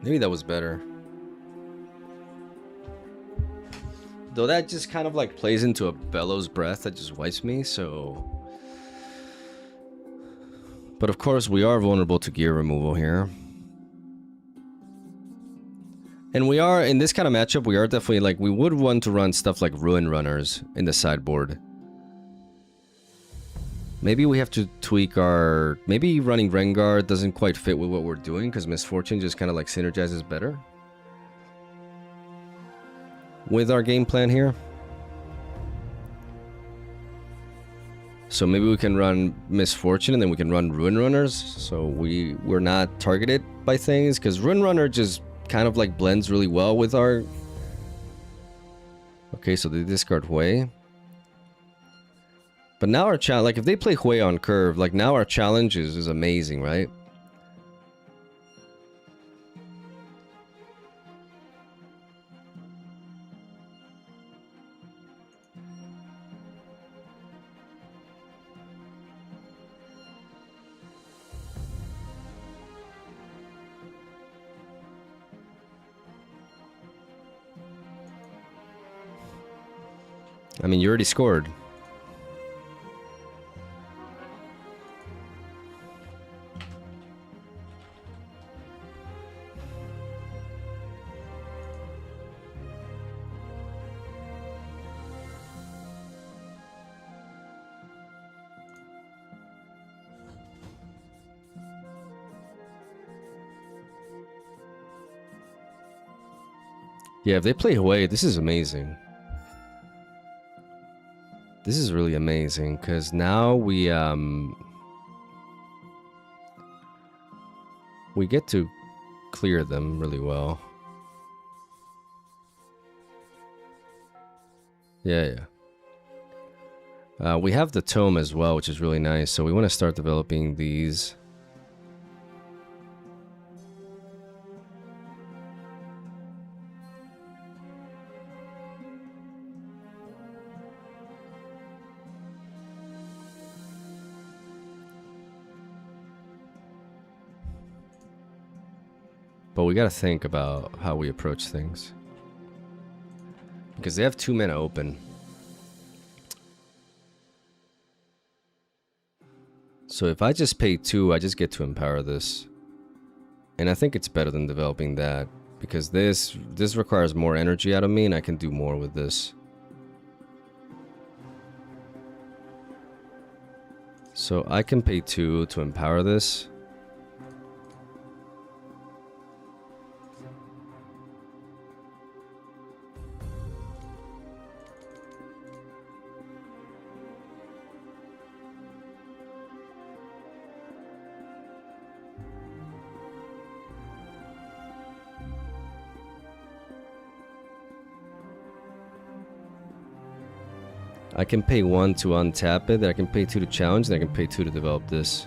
Maybe that was better. Though that just kind of like plays into a Bellows Breath that just wipes me, so... But of course we are vulnerable to gear removal here. And we are, in this kind of matchup, we are definitely like, we would want to run stuff like Ruin Runners in the sideboard. Maybe we have to tweak our... Maybe running Rengar doesn't quite fit with what we're doing, because Misfortune just kind of like synergizes better with our game plan here. So maybe we can run Misfortune and then we can run Ruin Runners, so we're not targeted by things, because Ruin Runner just kind of like blends really well with our... Okay, so they discard Hui. But now our challenge, like if they play Hui on curve, like now our challenge is amazing, right? I mean, you already scored. Yeah, if they play Hui, this is amazing. This is really amazing, because now we get to clear them really well. Yeah. We have the tome as well, which is really nice, so we want to start developing these. But we gotta think about how we approach things. Because they have 2 mana open. So if I just pay 2, I just get to empower this. And I think it's better than developing that. Because this requires more energy out of me and I can do more with this. So I can pay 2 to empower this. I can pay 1 to untap it, then I can pay 2 to challenge, then I can pay 2 to develop this.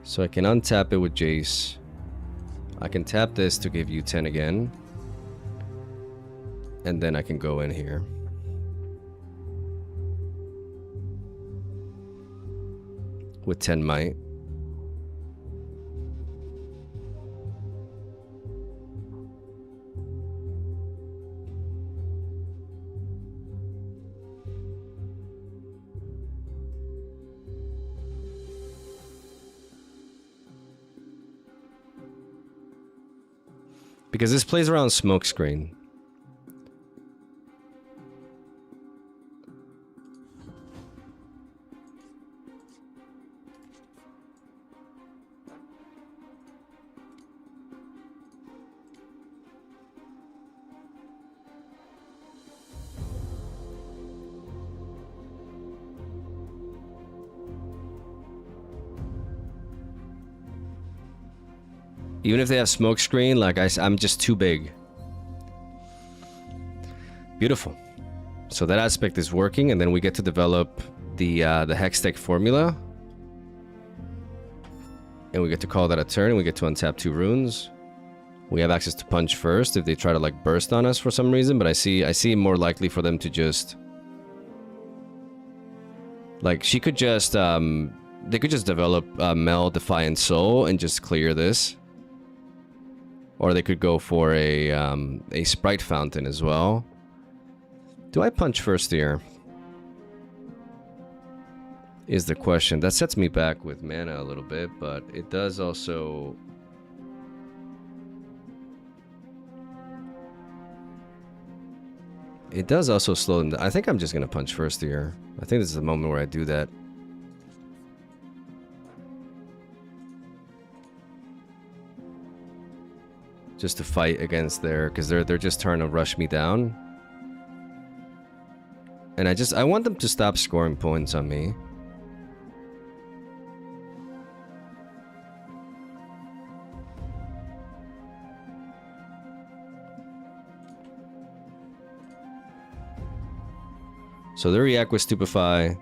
So I can untap it with Jace. I can tap this to give you 10 again. And then I can go in here. With 10 might. Because this plays around smokescreen. Even if they have smokescreen, like I'm just too big. Beautiful. So that aspect is working, and then we get to develop the Hextech formula. And we get to call that a turn, and we get to untap 2 runes. We have access to punch first if they try to like burst on us for some reason, but I see more likely for them to just... Like, she could just, they could just develop Mel Defiant Soul and just clear this. Or they could go for a Sprite Fountain as well. Do I punch first here? Is the question. That sets me back with mana a little bit, but it does also... It does also slow them down. I think I'm just going to punch first here. I think this is the moment where I do that. Just to fight against their... Because they're just trying to rush me down. And I want them to stop scoring points on me. So they react with Stupefy.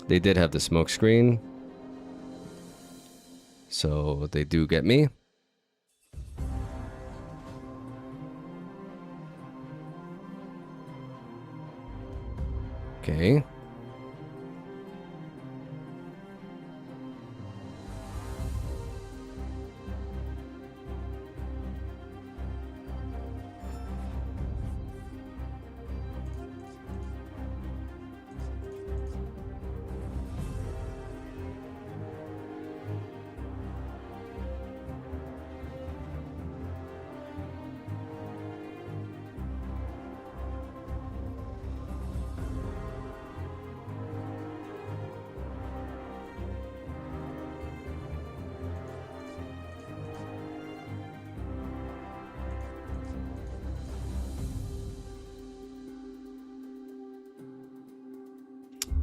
They did have the smoke screen. So they do get me. Okay.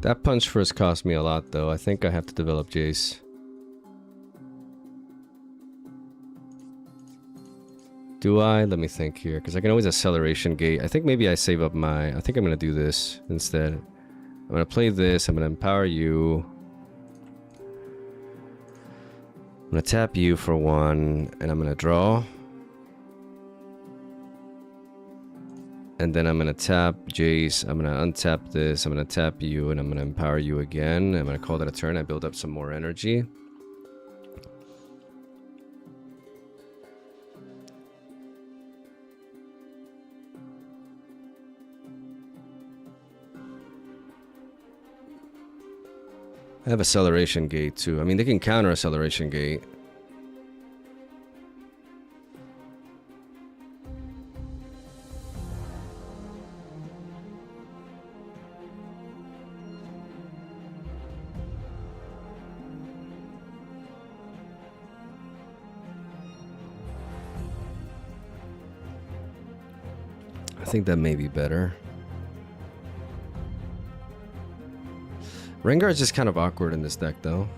That punch first cost me a lot, though. I think I have to develop Jace. Do I? Let me think here, because I can always acceleration gate. I think maybe I save up my... I think I'm going to do this instead. I'm going to play this. I'm going to empower you. I'm going to tap you for 1, and I'm going to draw. And then I'm going to tap Jace, I'm going to untap this, I'm going to tap you, and I'm going to empower you again. I'm going to call that a turn. I build up some more energy. I have acceleration gate too. I mean, they can counter acceleration gate. I think that may be better. Rengar's just kind of awkward in this deck, though.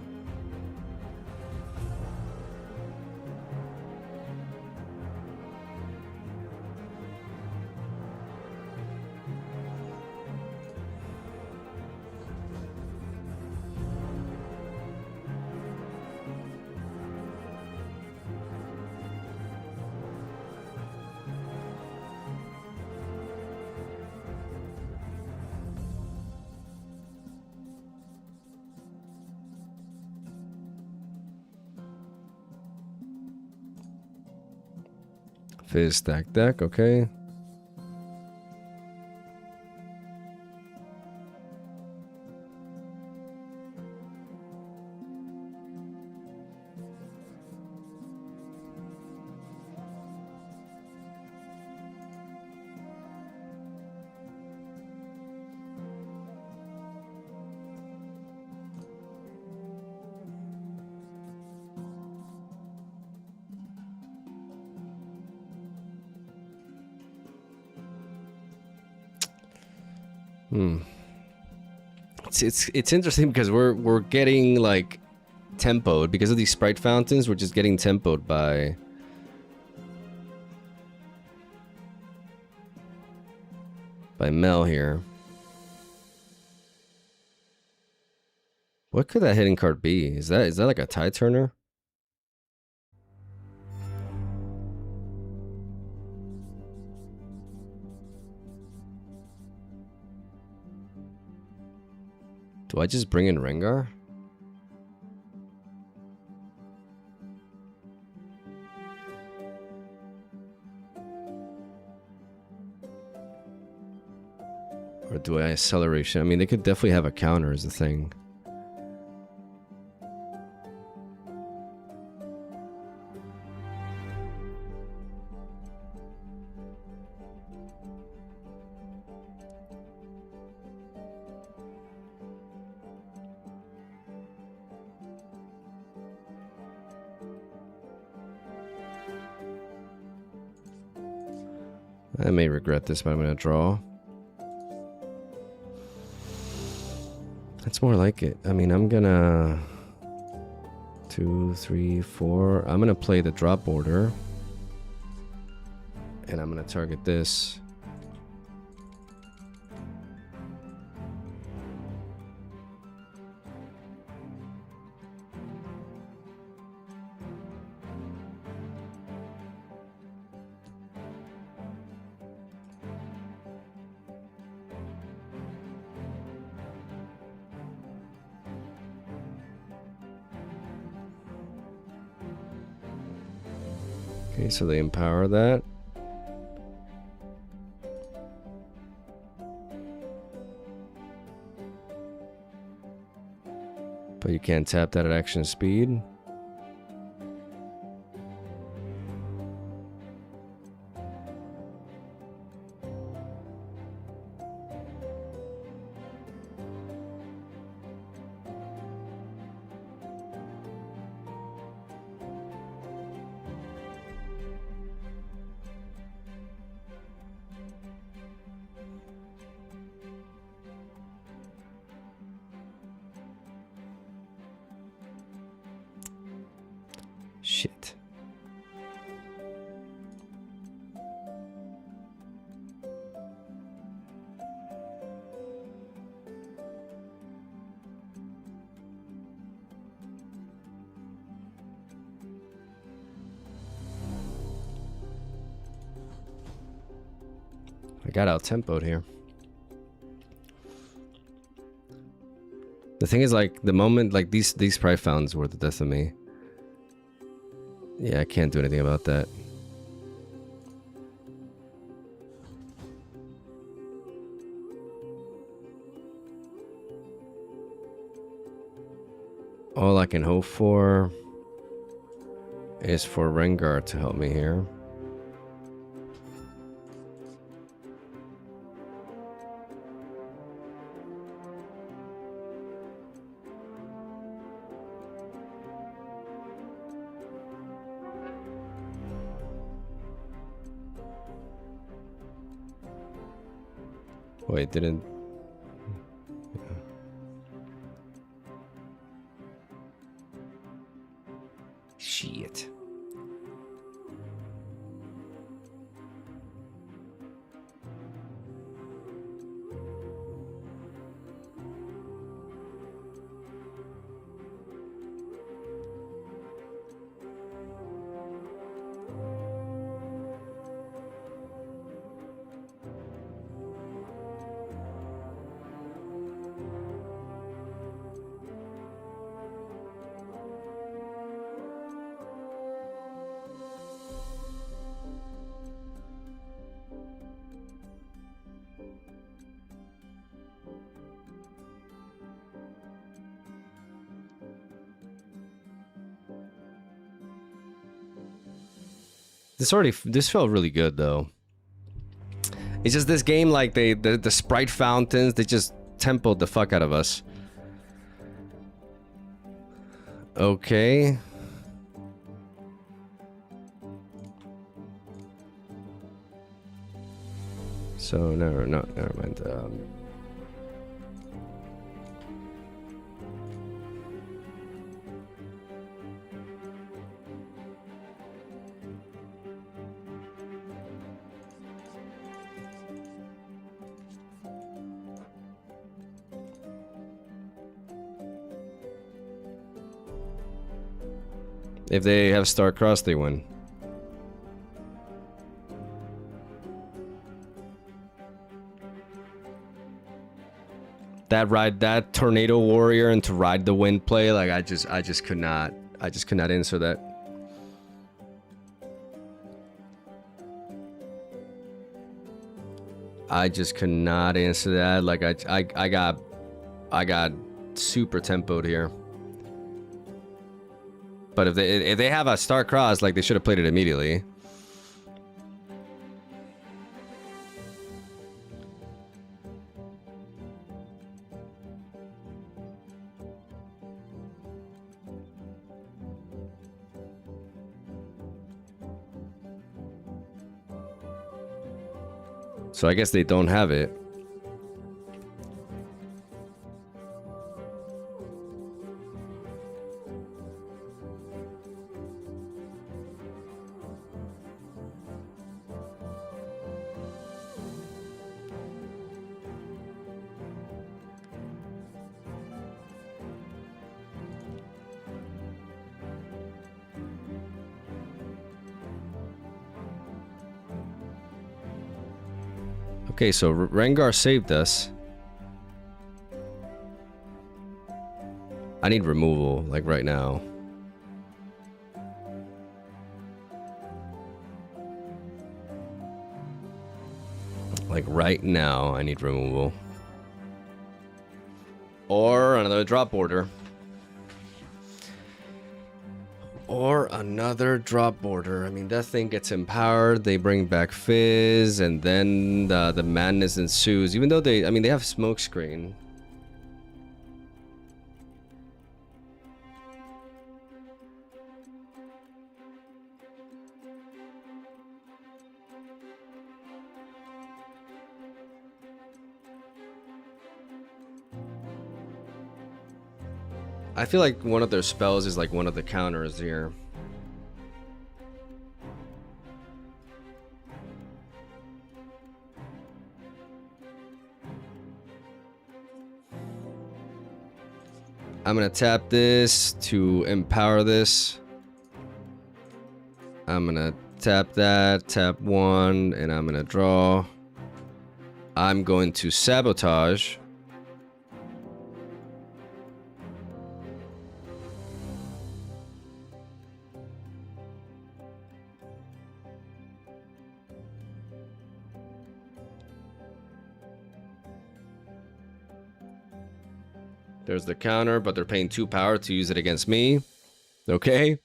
Fizz stack deck, okay. It's interesting because we're getting like tempoed because of these sprite fountains. We're just getting tempoed by Mel here. What could that hitting card be? Is that like a tie turner? Do I just bring in Rengar? Or do I acceleration? I mean, they could definitely have a counter as a thing. I may regret this, but I'm gonna draw. That's more like it. I mean, I'm gonna 2, 3, 4. I'm gonna play the drop order, and I'm gonna target this. Okay, so they empower that. But you can't tap that at action speed. Shit. I got out-tempoed here. The thing is, like, the moment, like, these pride fountains were the death of me. Yeah, I can't do anything about that. All I can hope for is for Rengar to help me here. Wait, didn't... Shit. This felt really good though. It's just this game, like the sprite fountains, they just tempoed the fuck out of us. Okay. So never mind. If they have Star Cross, they win. That Tornado Warrior and to ride the wind play, like I just could not answer that. I just could not answer that. Like I got super tempoed here. But if they have a Star Cross, like they should have played it immediately. So I guess they don't have it. Okay, so Rengar saved us. I need removal, like right now. Like right now, I need removal. Or another drop order. Or another drop border. I mean, that thing gets empowered. They bring back Fizz, and then the madness ensues. Even though they have smokescreen. I feel like one of their spells is like one of the counters here. I'm gonna tap this to empower this. I'm gonna tap that, tap one, and I'm gonna draw. I'm going to sabotage. There's the counter, but they're paying 2 power to use it against me. Okay.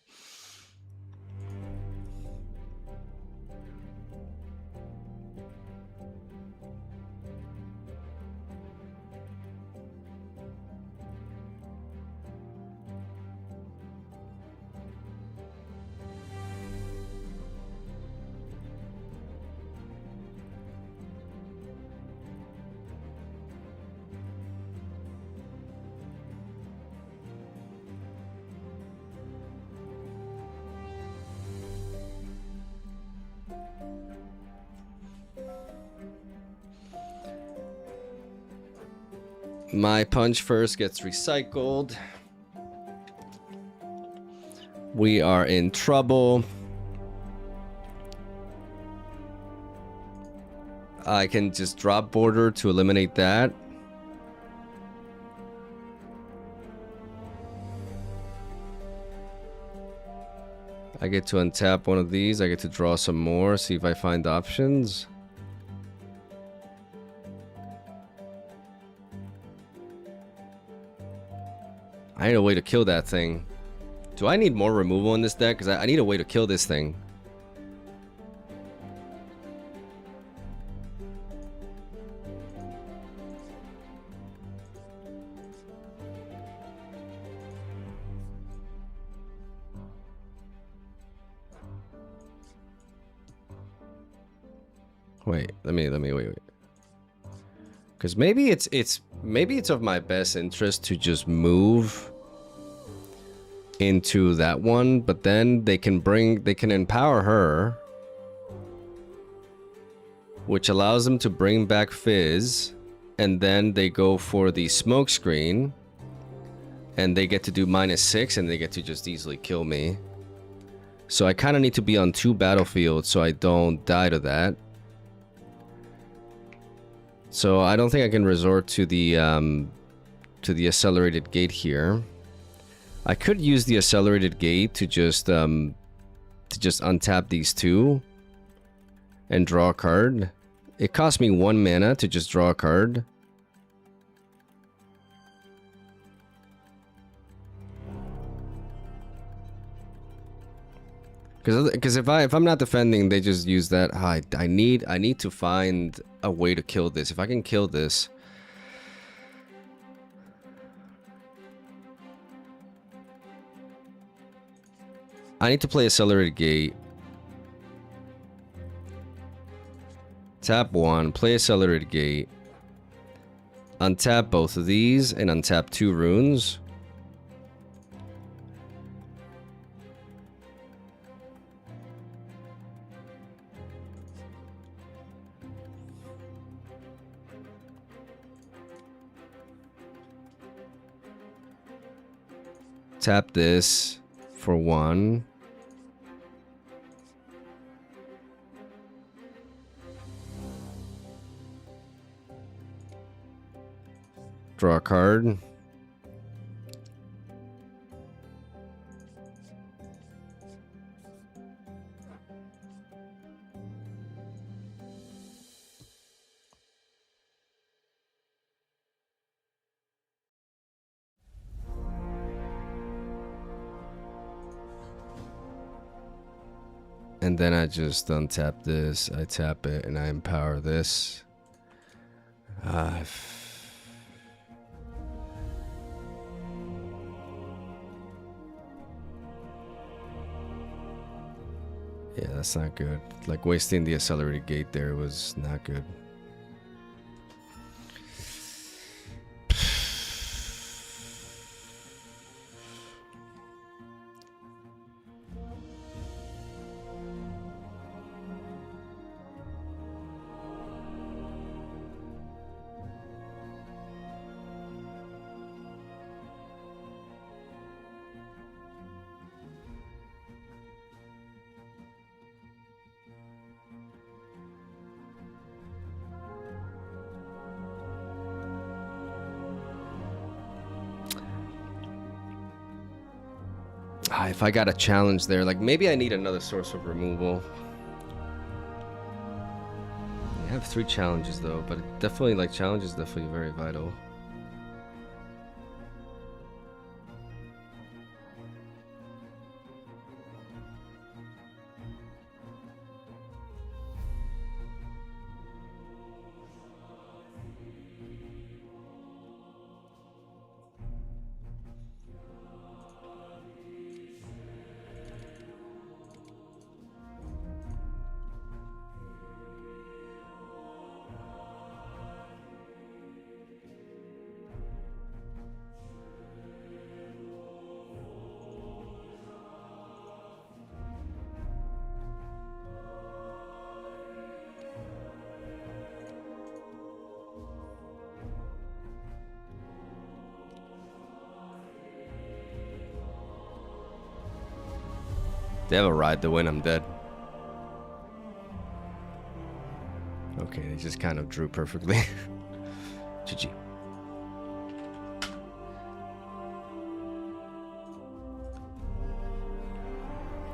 My punch first gets recycled. We are in trouble. I can just drop border to eliminate that. I get to untap one of these. I get to draw some more, see if I find options. I need a way to kill that thing. Do I need more removal in this deck? Because I need a way to kill this thing. Wait, let me wait. Because maybe it's of my best interest to just move into that one, but then they can empower her, which allows them to bring back Fizz, and then they go for the smoke screen, and they get to do -6, and they get to just easily kill me. So I kind of need to be on 2 battlefields so I don't die to that. So I don't think I can resort to the accelerated gate here. I could use the accelerated gate to just untap these 2 and draw a card. It cost me 1 mana to just draw a card. Because if I'm not defending, they just use that. I need to find a way to kill this. If I can kill this, I need to play Accelerated Gate. Tap 1, play Accelerated Gate. Untap both of these and untap 2 runes. Tap this for 1. Draw a card. And then I just untap this, I tap it, and I empower this. Yeah, that's not good. Like, wasting the accelerated gate there was not good. If I got a challenge there, like maybe I need another source of removal. I have 3 challenges though, but definitely like challenge is definitely very vital. They have a ride to win, I'm dead. Okay, they just kind of drew perfectly. GG.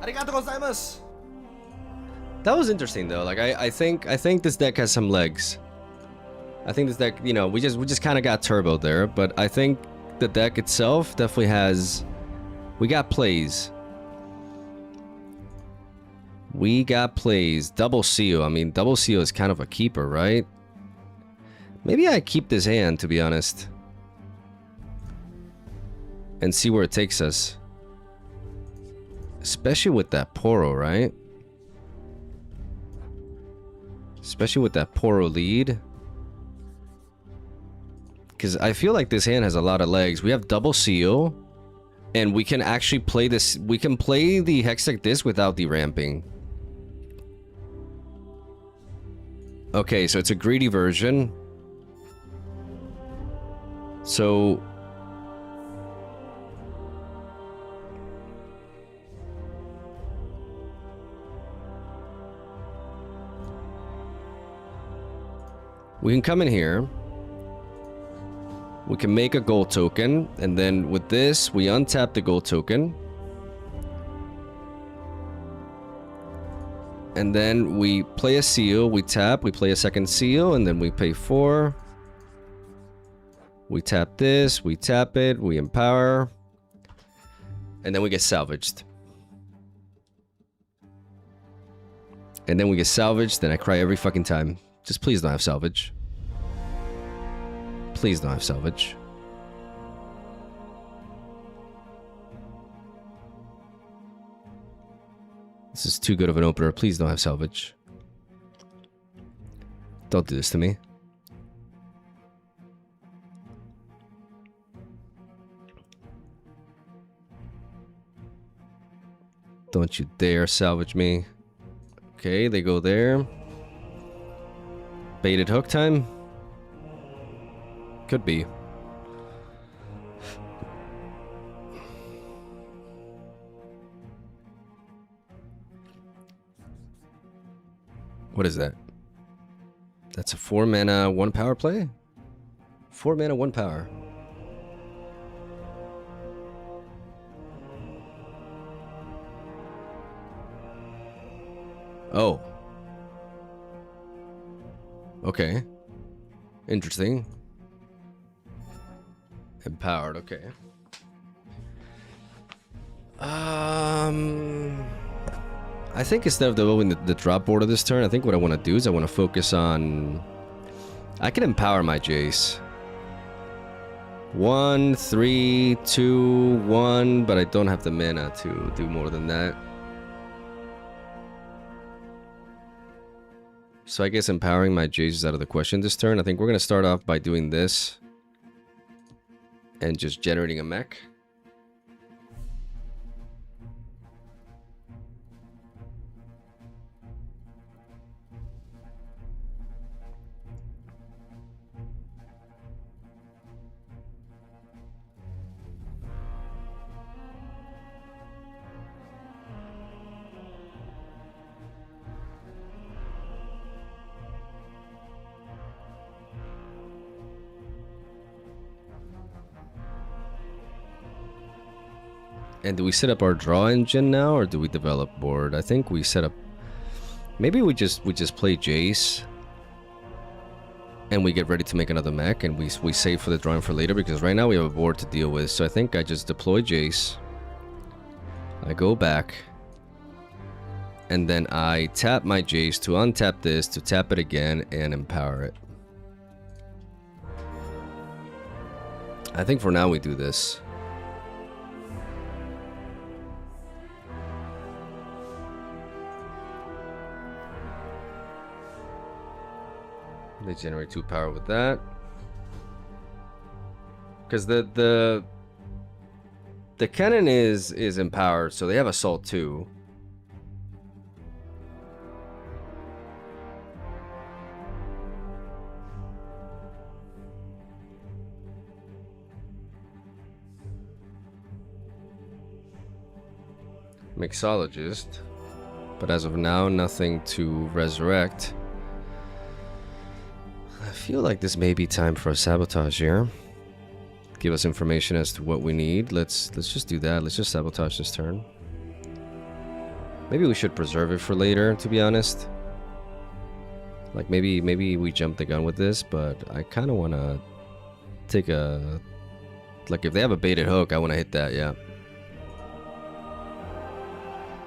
Arigato gozaimasu! That was interesting though. Like I think this deck has some legs. I think this deck, you know, we just kind of got turbo there, but I think the deck itself definitely has. We got plays. We got plays. Double seal. I mean, double seal is kind of a keeper, right? Maybe I keep this hand, to be honest, and see where it takes us. Especially with that Poro, right? Especially with that Poro lead. Because I feel like this hand has a lot of legs. We have double seal. And we can actually play this. We can play the Hextech Disc without the ramping. Okay, so it's a greedy version. So... we can come in here. We can make a gold token, and then with this, we untap the gold token. And then we play a seal, we tap, we play a second seal, and then we pay 4. We tap this, we tap it, we empower. And then we get salvaged. And then we get salvaged, then I cry every fucking time. Just please don't have salvage. Please don't have salvage. This is too good of an opener. Please don't have salvage. Don't do this to me. Don't you dare salvage me. Okay, they go there. Baited hook time? Could be. What is that? That's a 4 mana, 1 power play? 4 mana, 1 power. Oh. Okay. Interesting. Empowered, okay. I think instead of developing the drop border this turn, I think what I want to do is I want to focus on... I can empower my Jace. 1, 3, 2, 1, but I don't have the mana to do more than that. So I guess empowering my Jace is out of the question this turn. I think we're going to start off by doing this. And just generating a mech. And do we set up our draw engine now, or do we develop board? I think we set up... Maybe we just play Jace. And we get ready to make another mech, and we save for the drawing for later, because right now we have a board to deal with. So I think I just deploy Jace. I go back. And then I tap my Jace to untap this, to tap it again, and empower it. I think for now we do this. They generate 2 power with that. Because the cannon is empowered, so they have assault too. Mixologist. But as of now, nothing to resurrect. I feel like this may be time for a sabotage here. Give us information as to what we need. Let's just do that. Let's just sabotage this turn. Maybe we should preserve it for later, to be honest. Like maybe we jump the gun with this, but I kind of want to take a... Like if they have a baited hook, I want to hit that, yeah.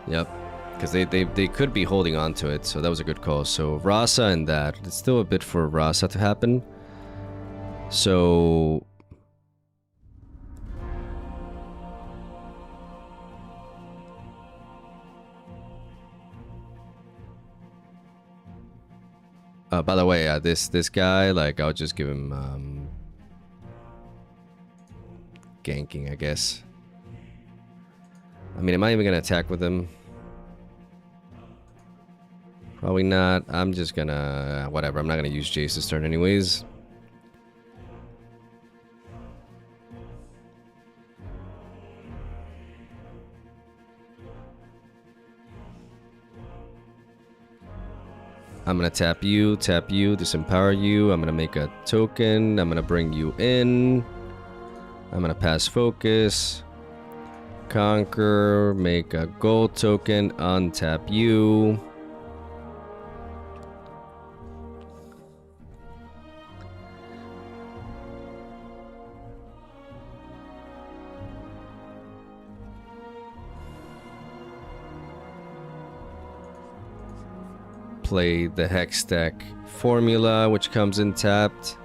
Yep. Because they could be holding on to it, so that was a good call. So Rasa and that. It's still a bit for Rasa to happen. So... by the way, this guy, like, I'll just give him ganking, I guess. I mean, am I even gonna attack with him? Probably not. I'm just gonna... whatever, I'm not gonna use Jace this turn anyways. I'm gonna tap you, disempower you. I'm gonna make a token. I'm gonna bring you in. I'm gonna pass focus. Conquer, make a gold token, untap you. Play the Hex Deck formula, which comes in tapped.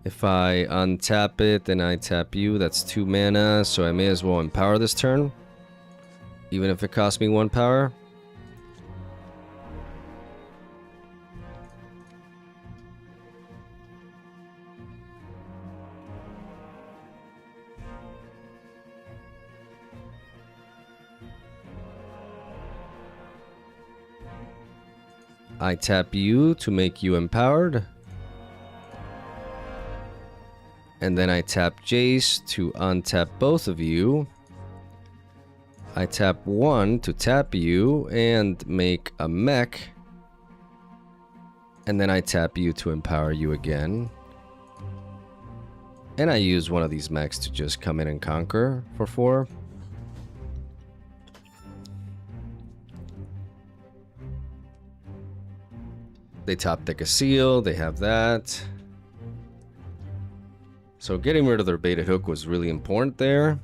If I untap it, then I tap you. That's 2 mana, so I may as well empower this turn, even if it costs me 1 power. I tap you to make you empowered. And then I tap Jace to untap both of you. I tap 1 to tap you and make a mech. And then I tap you to empower you again. And I use one of these mechs to just come in and conquer for 4. They top deck a seal, they have that. So getting rid of their baited hook was really important there.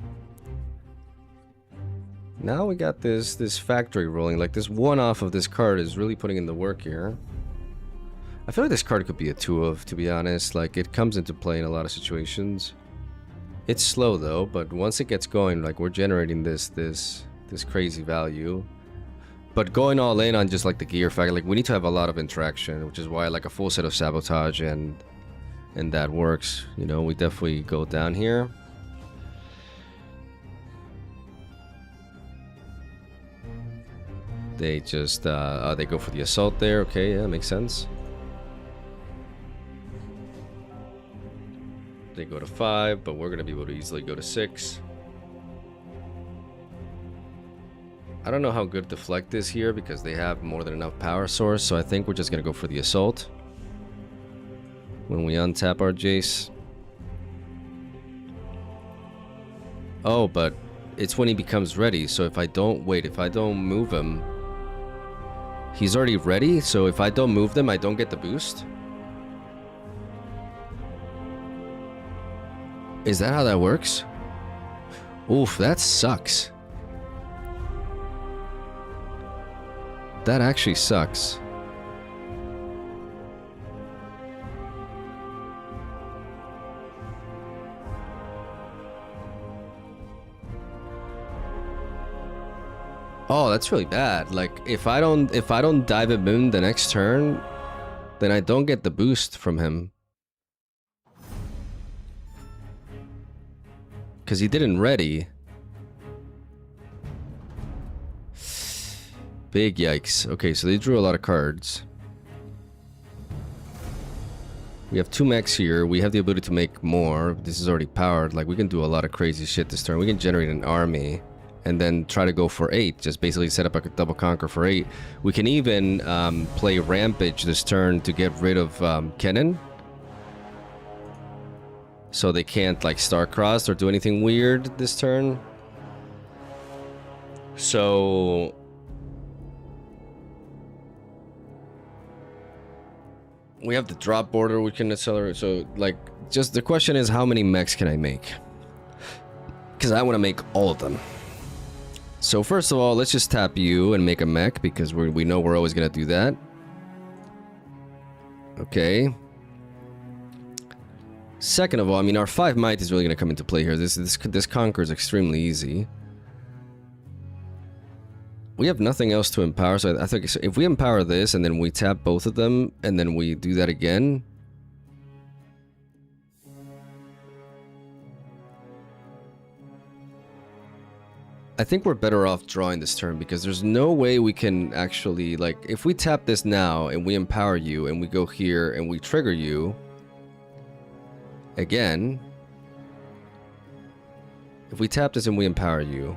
Now we got this factory rolling. Like this one off of this card is really putting in the work here. I feel like this card could be a 2 of, to be honest. Like it comes into play in a lot of situations. It's slow though, but once it gets going, like we're generating this crazy value. But going all in on just like the gear factor, like we need to have a lot of interaction, which is why like a full set of sabotage and that works. You know, we definitely go down here. They just they go for the assault there. Okay, yeah, makes sense. They go to 5, but we're gonna be able to easily go to 6. I don't know how good Deflect is here because they have more than enough power source, so I think we're just gonna go for the assault when we untap our Jace. Oh, but it's when he becomes ready, so if I don't move him, he's already ready, so if I don't move them, I don't get the boost. Is that how that works? Oof, that sucks. That actually sucks. Oh, that's really bad. Like if I don't dive him in the next turn, then I don't get the boost from him. Cause he didn't ready. Big yikes. Okay, so they drew a lot of cards. We have 2 mechs here. We have the ability to make more. This is already powered. Like, we can do a lot of crazy shit this turn. We can generate an army and then try to go for 8. Just basically set up a double conquer for 8. We can even play Rampage this turn to get rid of Kennen. So they can't, like, star-cross or do anything weird this turn. So... we have the drop border we can accelerate. So, like, just the question is, how many mechs can I make? Because I want to make all of them. So, first of all, let's just tap you and make a mech, because we know we're always going to do that. Okay. Second of all, I mean, our 5 might is really going to come into play here. This conquer is extremely easy. We have nothing else to empower, so I think if we empower this and then we tap both of them and then we do that again. I think we're better off drawing this turn, because there's no way we can actually, like, if we tap this now and we empower you and we go here and we trigger you again. If we tap this and we empower you,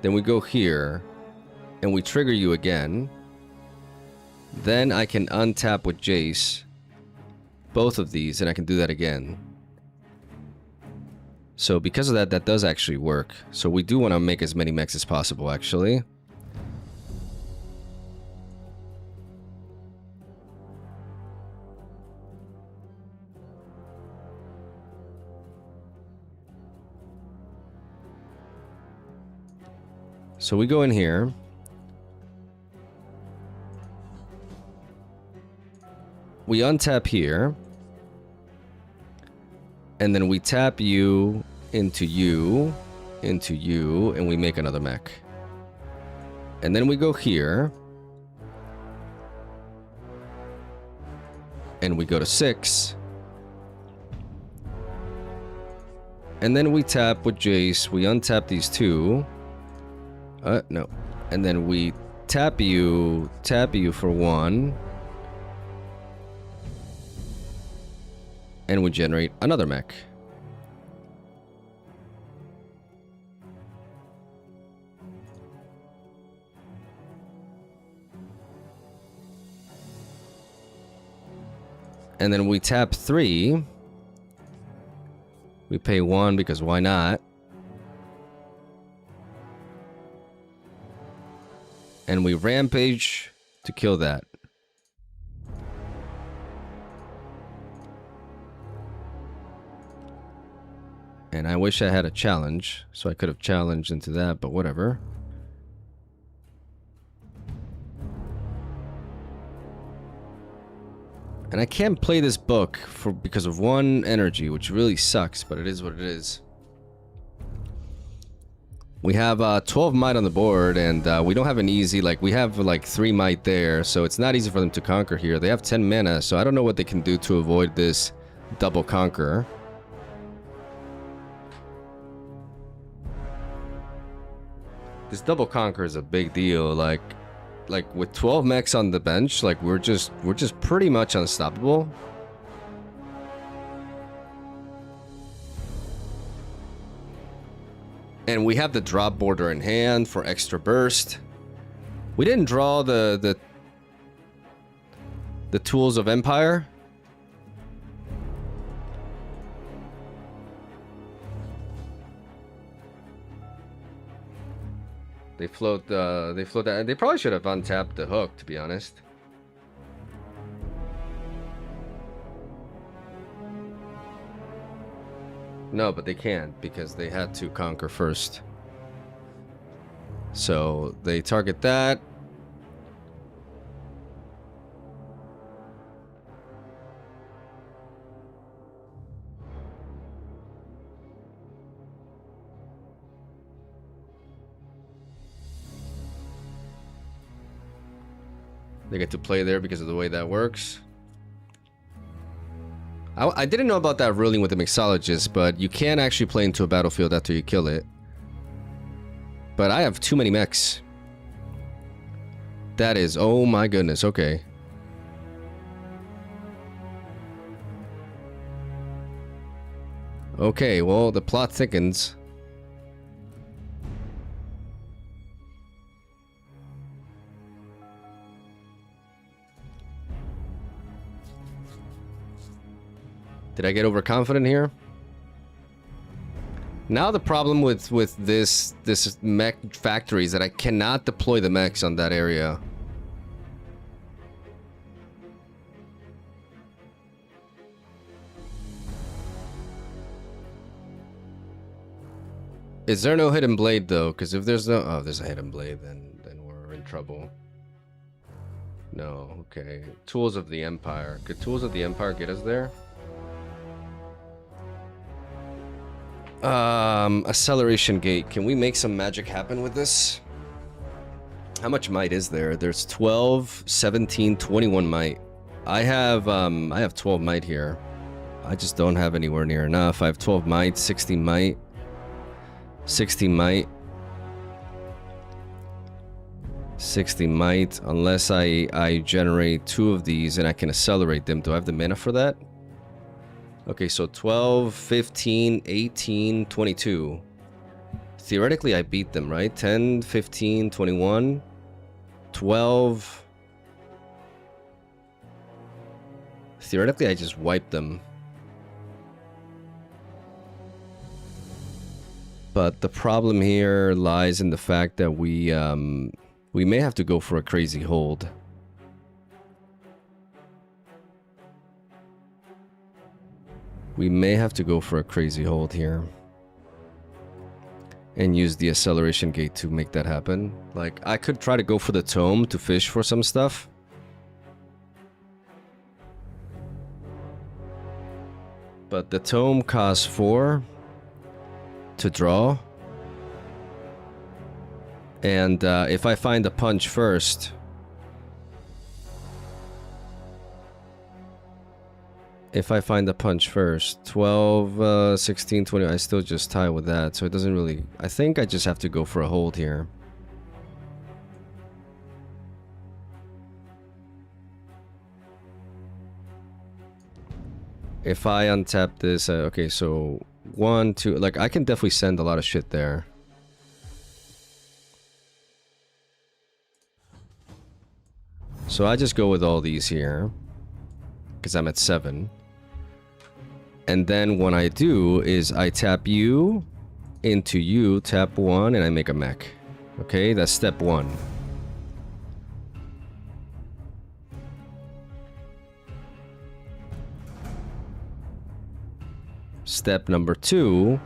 then we go here and we trigger you again, then I can untap with JAYCE both of these, and I can do that again. So because of that, that does actually work. So we do want to make as many mechs as possible, actually. So we go in here. We untap here, and then we tap you, and we make another mech. And then we go here, and we go to 6, and then we tap with JAYCE, we untap these 2, no, and then we tap you for 1, and we generate another mech. And then we tap 3. We pay 1 because why not? And we rampage to kill that. And I wish I had a challenge, so I could have challenged into that, but whatever. And I can't play this book because of 1 energy, which really sucks, but it is what it is. We have 12 might on the board, and we don't have an easy, like, we have like 3 might there, so it's not easy for them to conquer here. They have 10 mana, so I don't know what they can do to avoid this double conquer. This double conquer is a big deal. Like with 12 mechs on the bench, like we're just pretty much unstoppable. And we have the drop border in hand for extra burst. We didn't draw the tools of Empire. They float that. They probably should have untapped the hook, to be honest. No, but they can't because they had to conquer first. So they target that. They get to play there because of the way that works. I didn't know about that ruling with the mixologist, but you can actually play into a battlefield after you kill it. But I have too many mechs. That is, oh my goodness, okay. Okay, well, the plot thickens. Did I get overconfident here? Now the problem with this mech factory is that I cannot deploy the mechs on that area. Is there no hidden blade though? Because if there's no, oh, there's a hidden blade, then we're in trouble. No, okay. Tools of the Empire. Could Tools of the Empire get us there? Acceleration gate. Can we make some magic happen with this? How much might is there? There's 12, 17, 21 might. I have 12 might here. I just don't have anywhere near enough. I have 12 might, 60 might. 60 might. 60 might. Unless I generate 2 of these and I can accelerate them. Do I have the mana for that? Okay, so 12, 15, 18, 22. Theoretically, I beat them, right? 10, 15, 21, 12. Theoretically, I just wiped them. But the problem here lies in the fact that we may have to go for a crazy hold. We may have to go for a crazy hold here. And use the acceleration gate to make that happen. Like, I could try to go for the tome to fish for some stuff. But the tome costs 4 to draw. And if I find a punch first... If I find the punch first, 12, 16, 20, I still just tie with that, so it doesn't really... I think I just have to go for a hold here. If I untap this, okay, so 1, 2, like I can definitely send a lot of shit there. So I just go with all these here, because I'm at 7. And then what I do is I tap you into you, tap 1, and I make a mech. Okay, that's step 1. Step number 2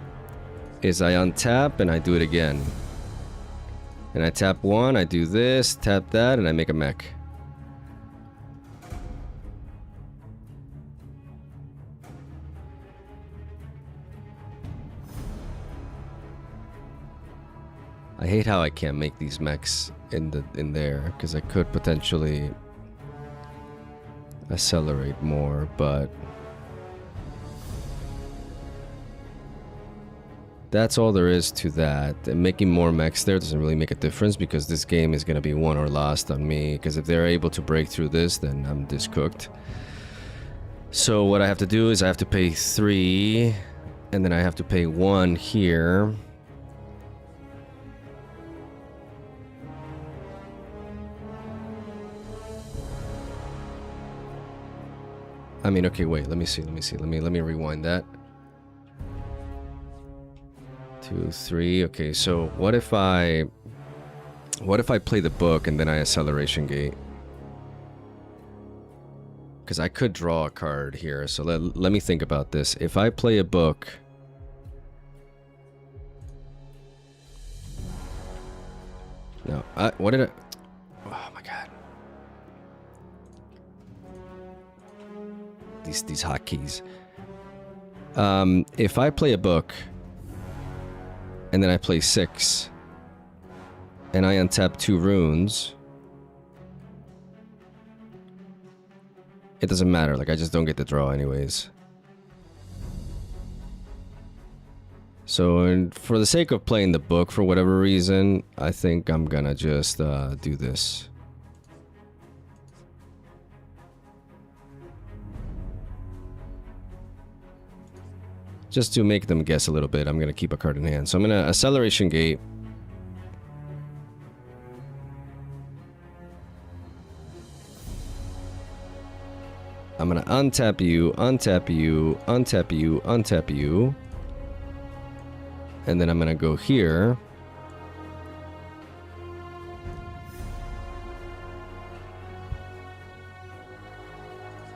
is I untap and I do it again. And I tap 1, I do this, tap that, and I make a mech. I hate how I can't make these mechs in there, because I could potentially accelerate more, but that's all there is to that. And making more mechs there doesn't really make a difference, because this game is going to be won or lost on me, because if they're able to break through this, then I'm just cooked. So what I have to do is I have to pay 3, and then I have to pay 1 here. I mean, okay, wait, let me see. Let me rewind that. 2, 3. Okay, so what if I play the book and then I acceleration gate? Because I could draw a card here, so let me think about this. If I play a book... No, what did I... Oh my god. These hotkeys. If I play a book and then I play 6 and I untap 2 runes, it doesn't matter. Like, I just don't get the draw anyways. So for the sake of playing the book, for whatever reason, I think I'm gonna just do this. Just to make them guess a little bit, I'm gonna keep a card in hand. So I'm gonna Acceleration Gate. I'm gonna untap you, untap you, untap you, untap you. And then I'm gonna go here.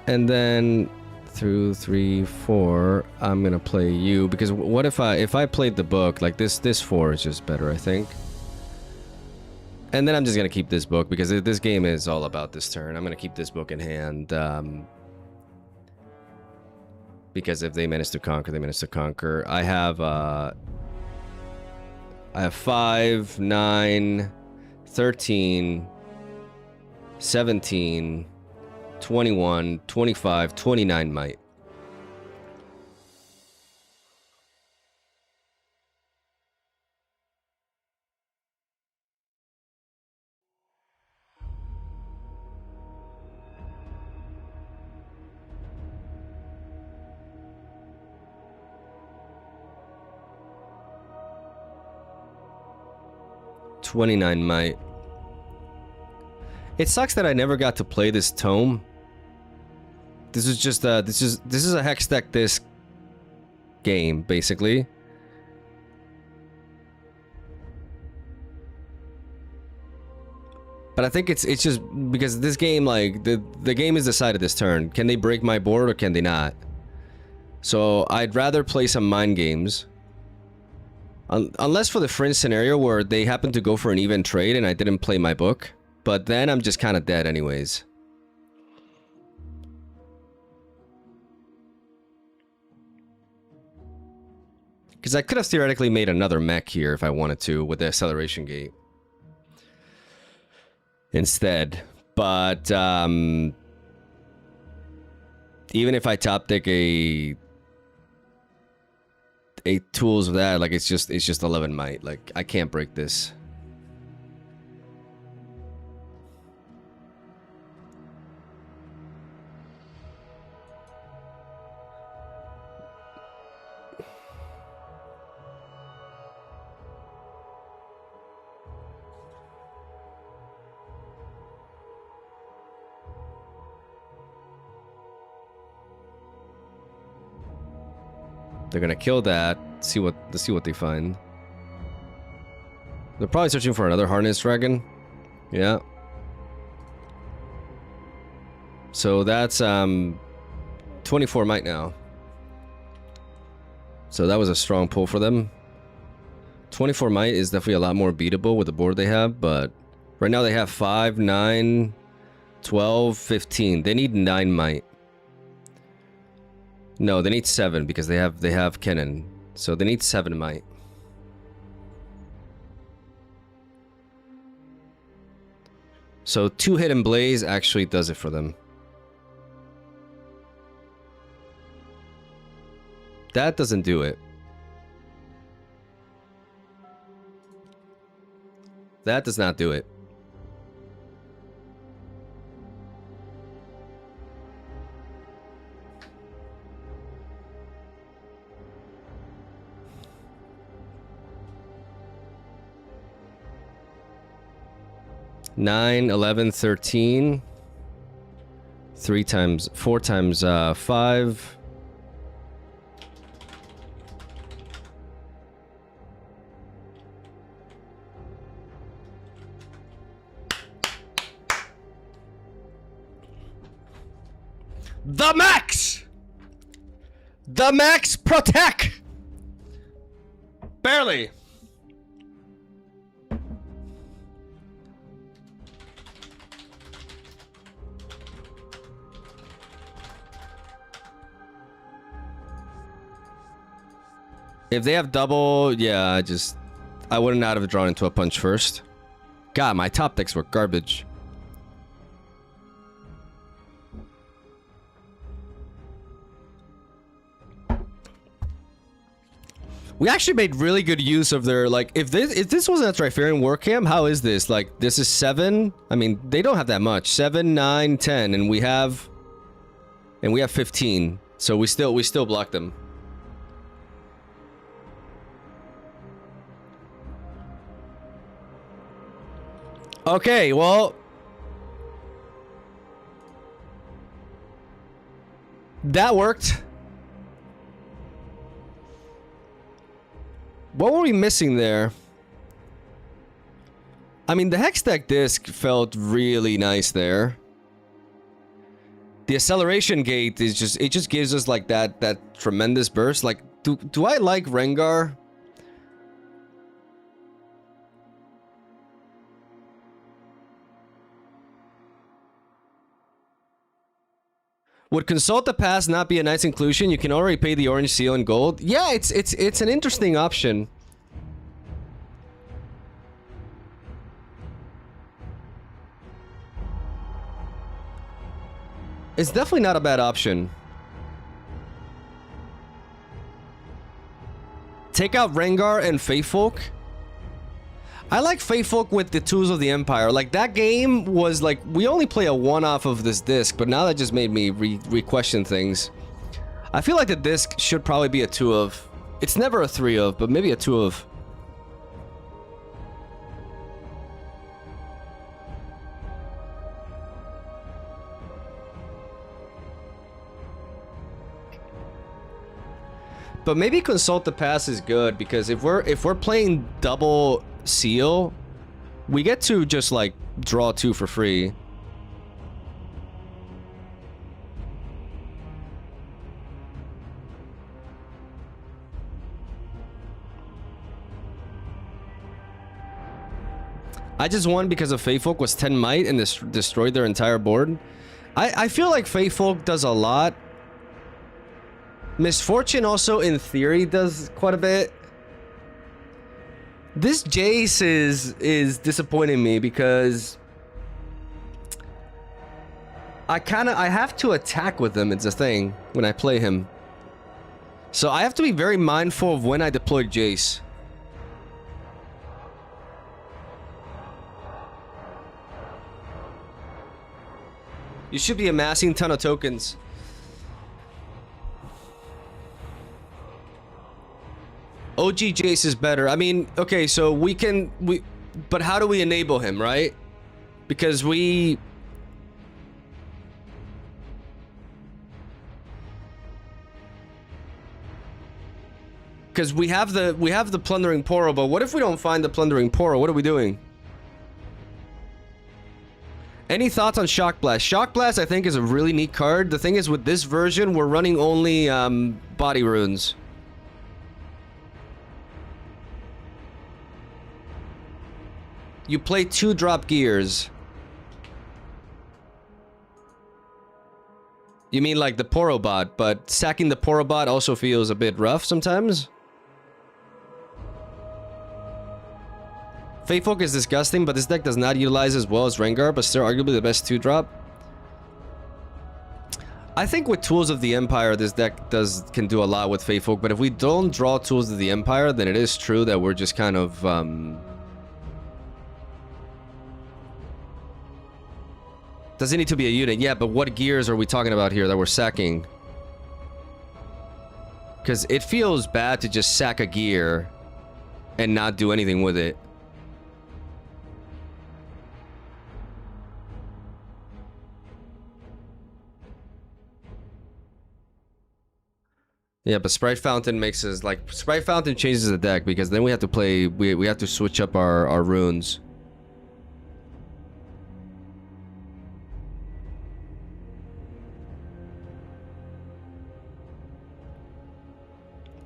And then through 3, 4, I'm gonna play you, because what if I played the book, like this 4 is just better, I think. And then I'm just gonna keep this book because this game is all about this turn. I'm gonna keep this book in hand. Because if they manage to conquer, they manage to conquer. I have 5, 9, 13, 17, 21, 25, 29 might. $29 might. It sucks that I never got to play this tome. This is just this is a hex deck disc game, basically. But I think it's just because this game, like the game is decided this turn. Can they break my board or can they not? So I'd rather play some mind games. Unless for the fringe scenario where they happen to go for an even trade and I didn't play my book. But then I'm just kind of dead anyways. Because I could have theoretically made another mech here if I wanted to with the acceleration gate. Instead. But even if I top deck a tools of that, like it's just 11 might. Like I can't break this. They're gonna kill that. Let's see what they find. They're probably searching for another Harness Dragon. Yeah. So that's 24 might now. So that was a strong pull for them. 24 might is definitely a lot more beatable with the board they have, but right now they have 5, 9, 12, 15. They need 9 might. No, they need 7 because they have Kennen. So they need 7 might. So 2 Hidden Blaze actually does it for them. That doesn't do it. That does not do it. Nine, 11, 13. 4 times 5. The max! The max protect! Barely. If they have double, yeah, I would not have drawn into a punch first. God, my top decks were garbage. We actually made really good use of their, like, if this wasn't a Trifarian Warcamp, how is this? Like, this is 7. I mean, they don't have that much. 7, 9, 10, and we have 15. So we still block them. Okay, well, that worked. What were we missing there? I mean, the Hex Deck disc felt really nice there. The acceleration gate is just, it just gives us like that tremendous burst. Like, do I like Rengar? Would Consult the Past not be a nice inclusion? You can already pay the orange seal in gold. Yeah, it's an interesting option. It's definitely not a bad option. Take out Rengar and Faithfolk. I like Faithfolk with the Tools of the Empire. Like, that game was like, we only play a one-off of this disc, but now that just made me re-question things. I feel like the disc should probably be a 2 of. It's never a 3 of, but maybe a 2 of. But maybe Consult the Past is good, because if we're playing double seal, we get to just like draw 2 for free. I just won because of Faithfolk was 10 might and destroyed their entire board. I feel like Faithfolk does a lot. Misfortune also, in theory, does quite a bit. This Jace is disappointing me because I have to attack with him. It's a thing when I play him, so I have to be very mindful of when I deploy Jace. You should be amassing a ton of tokens. OG Jace is better. I mean, okay, so but how do we enable him, right? Because we have the Plundering Poro, but what if we don't find the Plundering Poro? What are we doing? Any thoughts on Shock Blast? Shock Blast, I think, is a really neat card. The thing is, with this version, we're running only body runes. You play 2-drop gears. You mean like the Porobot, but sacking the Porobot also feels a bit rough sometimes. Faithfolk is disgusting, but this deck does not utilize as well as Rengar, but still arguably the best 2-drop. I think with Tools of the Empire, this deck can do a lot with Faithfolk, but if we don't draw Tools of the Empire, then it is true that we're just kind of does it need to be a unit? Yeah, but what gears are we talking about here that we're sacking? Because it feels bad to just sack a gear and not do anything with it. Yeah, but Sprite Fountain makes us like Sprite Fountain changes the deck because then we have to play we have to switch up our runes.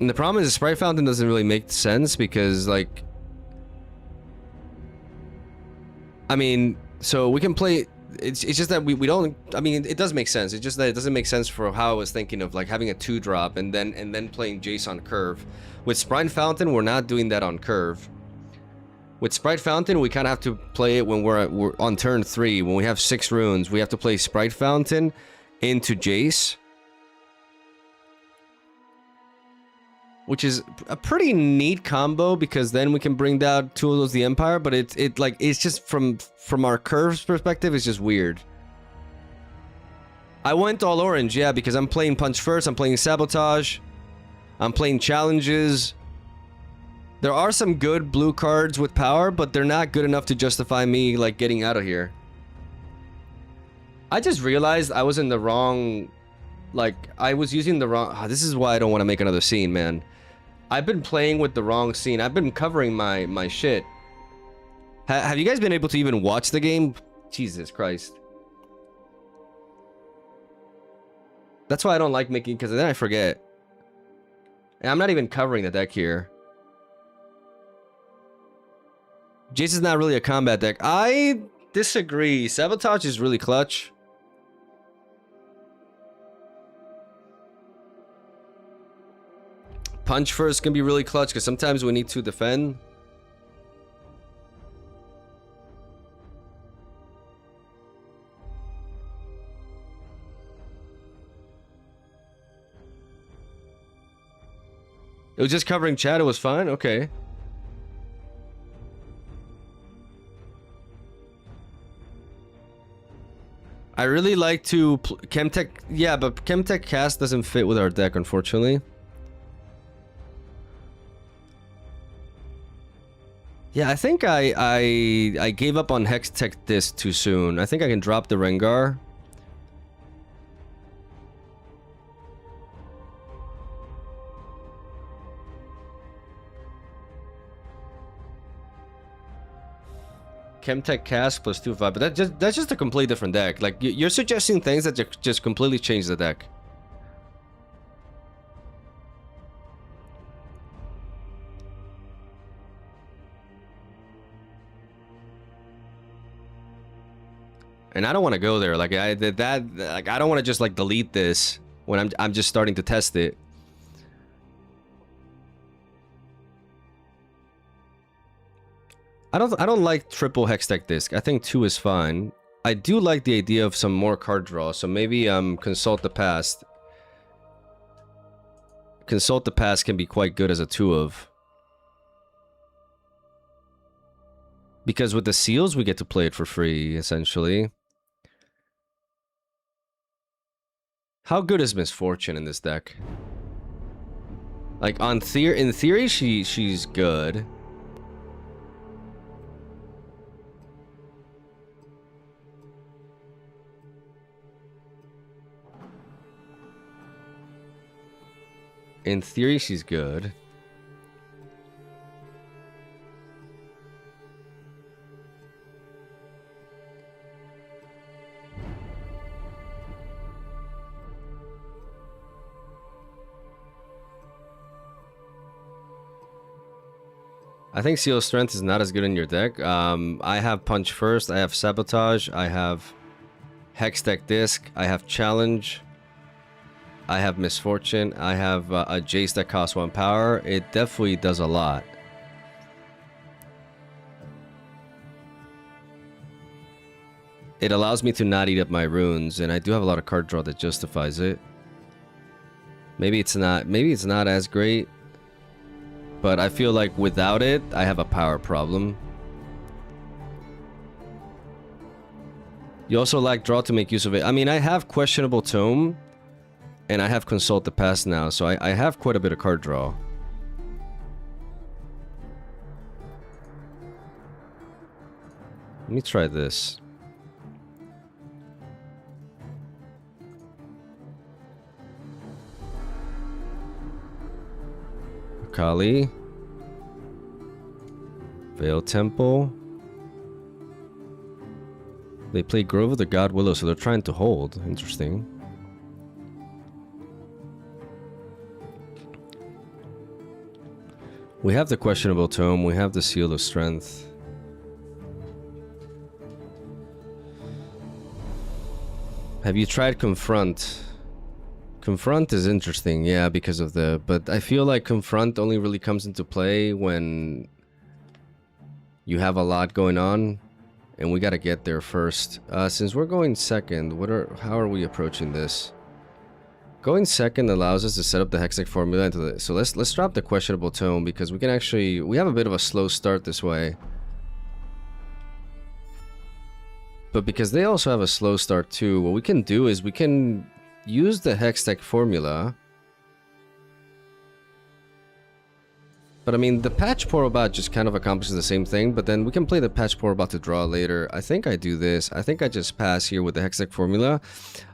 And the problem is Sprite Fountain doesn't really make sense because, like, I mean, so we can play, it's just that we don't, I mean, it does make sense. It's just that it doesn't make sense for how I was thinking of, like, having a 2-drop and then playing Jace on curve. With Sprite Fountain, we're not doing that on curve. With Sprite Fountain, we kind of have to play it when we're on turn 3. When we have 6 runes, we have to play Sprite Fountain into Jace, which is a pretty neat combo because then we can bring down Tools of the Empire, but it's just from our curves perspective, it's just weird. I went all orange, yeah, because I'm playing Punch first, I'm playing Sabotage, I'm playing challenges. There are some good blue cards with power, but they're not good enough to justify me, like, getting out of here. I just realized I was in the wrong... Like, I was using the wrong... Oh, this is why I don't want to make another scene, man. I've been playing with the wrong scene. I've been covering my shit. Have you guys been able to even watch the game? Jesus Christ. That's why I don't like making... Because then I forget. And I'm not even covering the deck here. JAYCE is not really a combat deck. I disagree. Sabotage is really clutch. Punch first can be really clutch because sometimes we need to defend. It was just covering chat. It was fine. Okay. I really like to Chemtech. Yeah, but Chemtech cast doesn't fit with our deck, unfortunately. Yeah, I think I gave up on Hextech Disc too soon. I think I can drop the Rengar. Chemtech cast plus 2/5, but that's just a completely different deck. Like you're suggesting things that just completely change the deck. And I don't want to go there. Like I don't want to just like delete this when I'm just starting to test it. I don't like triple Hextech Disc. I think 2 is fine. I do like the idea of some more card draw, so maybe Consult the Past. Consult the Past can be quite good as a 2 of. Because with the seals we get to play it for free, essentially. How good is Misfortune in this deck? Like in theory she's good. In theory, she's good. I think Seal Strength is not as good in your deck. I have Punch first, I have Sabotage, I have Hextech Disc, I have Challenge. I have Misfortune. I have a JAYCE that costs 1 power. It definitely does a lot. It allows me to not eat up my runes, and I do have a lot of card draw that justifies it. Maybe it's not as great, but I feel like without it, I have a power problem. You also lack draw to make use of it. I mean, I have Questionable Tome. And I have Consult the Past now, so I have quite a bit of card draw. Let me try this. Akali. Veil Temple. They play Grove of the God Willow, so they're trying to hold. Interesting. We have the Questionable Tome, we have the Seal of Strength. Have you tried Confront? Confront is interesting, yeah, because of the... But I feel like Confront only really comes into play when you have a lot going on, and we gotta get there first. Since we're going second, how are we approaching this? Going second allows us to set up the Hextech formula into the... So let's drop the Questionable Tome because we can actually... We have a bit of a slow start this way. But because they also have a slow start too, what we can do is we can use the Hextech formula But I mean, the Patch Porobot just kind of accomplishes the same thing, but then we can play the Patch Porobot to draw later. I think I do this. I think I just pass here with the Hextech formula.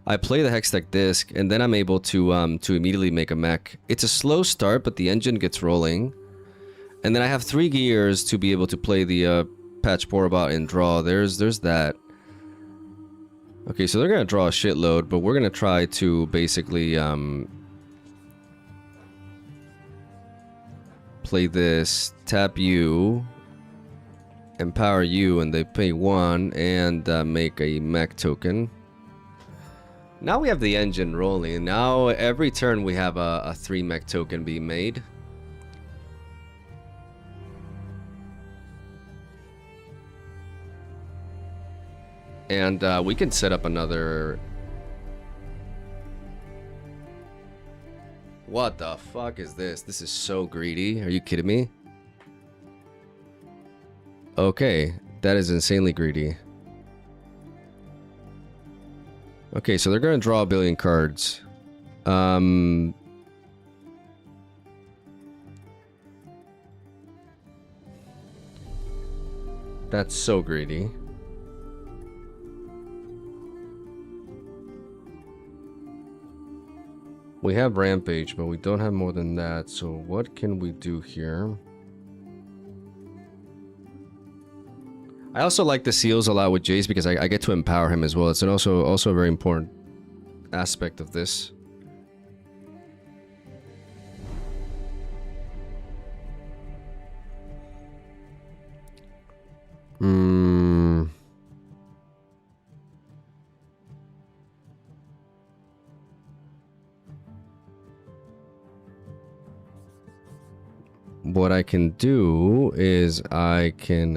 I play the Hextech disc, and then I'm able to immediately make a mech. It's a slow start, but the engine gets rolling. And then I have 3 gears to be able to play the Patch Porobot and draw. There's that. Okay, so they're going to draw a shitload, but we're going to try to basically... play this, tap you, empower you, and they pay 1 and make a mech token. Now we have the engine rolling. Now every turn we have a 3 mech token being made. And we can set up another... What the fuck is this? This is so greedy. Are you kidding me? Okay, that is insanely greedy. Okay, so they're gonna draw a billion cards. That's so greedy. We have Rampage, but we don't have more than that, so what can we do here? I also like the seals a lot with Jace because I get to empower him as well. It's also a very important aspect of this. What I can do is I can,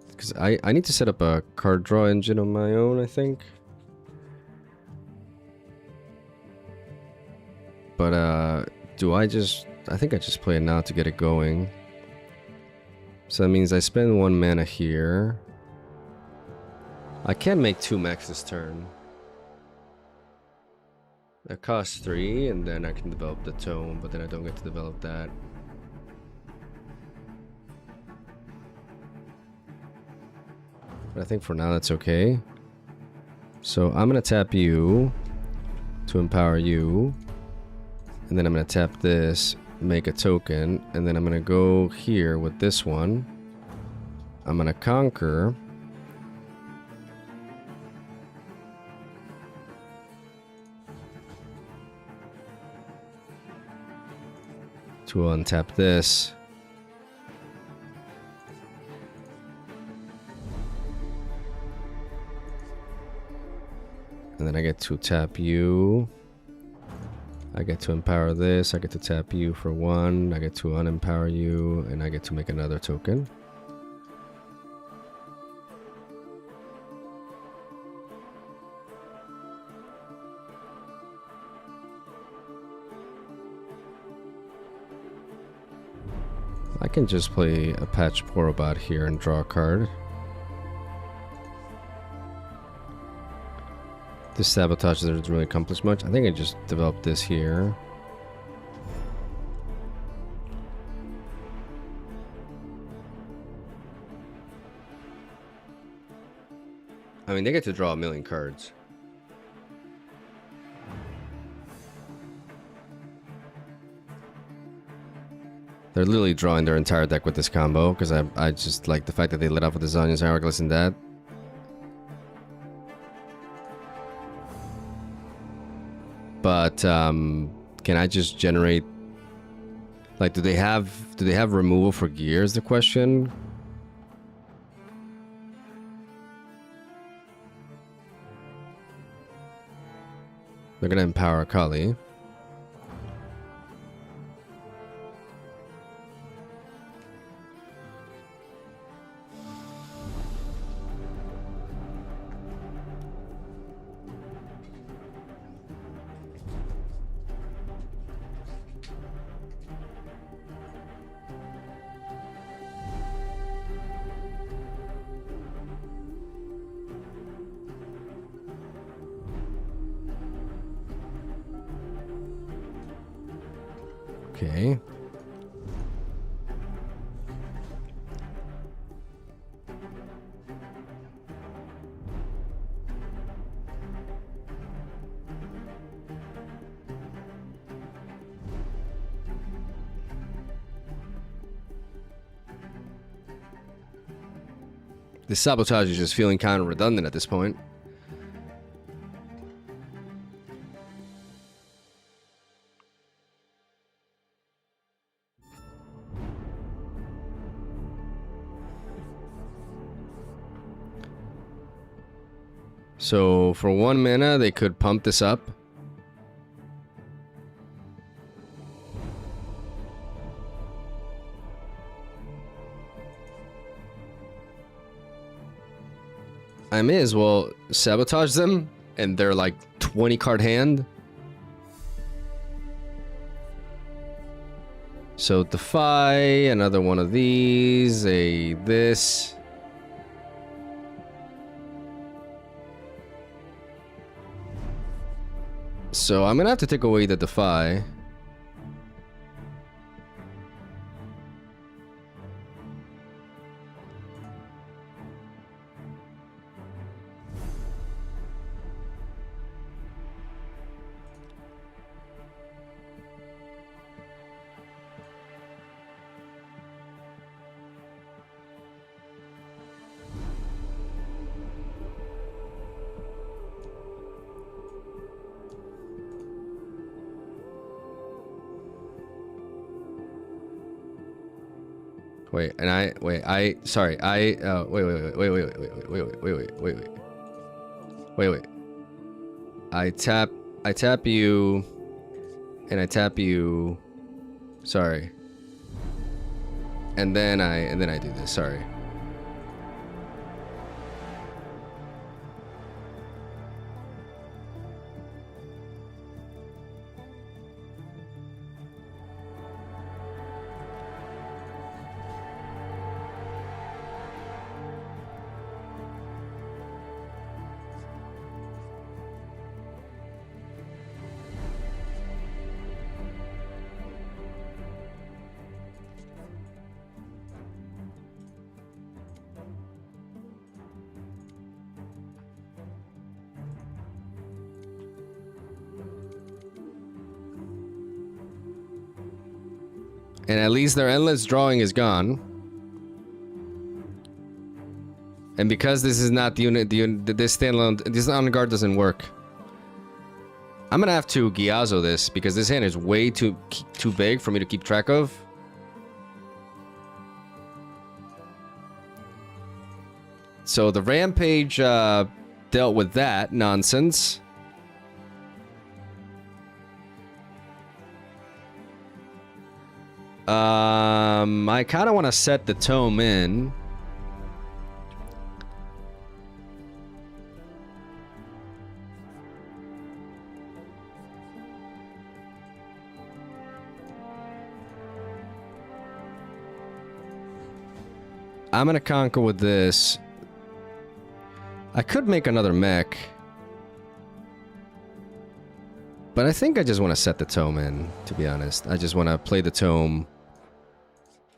because I need to set up a card draw engine on my own, I think. But, I think I just play it now to get it going. So that means I spend 1 mana here. I can make 2 mechs this turn. That costs 3, and then I can develop the tome, but then I don't get to develop that. But I think for now that's okay. So I'm gonna tap you to empower you. And then I'm gonna tap this, make a token, and then I'm gonna go here with this one. I'm gonna conquer. To untap this. And then I get to tap you. I get to empower this. I get to tap you for 1. I get to unempower you. And I get to make another token. I can just play a Patch Porobot here and draw a card. This sabotage doesn't really accomplish much. I think I just developed this here. I mean, they get to draw 1,000,000 cards. They're literally drawing their entire deck with this combo, because I just like the fact that they lit off with the Zonia's Hourglass and that. But can I just generate, like, do they have removal for gears, the question? They're gonna empower Akali. Okay. This sabotage is just feeling kind of redundant at this point. So for 1 mana, they could pump this up. I may as well sabotage them and they're like 20 card hand. So Defy, another one of these, a this. So I'm gonna have to take away the Defy. Wait, and I wait. Sorry. Wait. I tap you, and I tap you. Sorry. And then I do this. Sorry. And at least their endless drawing is gone. And because this is not the unit, this standalone, this on guard doesn't work. I'm gonna have to Gyazo this because this hand is way too big for me to keep track of. So the Rampage dealt with that nonsense. I kind of want to set the tome in. I'm gonna conquer with this. I could make another mech. But I think I just want to set the tome in, to be honest. I just want to play the tome,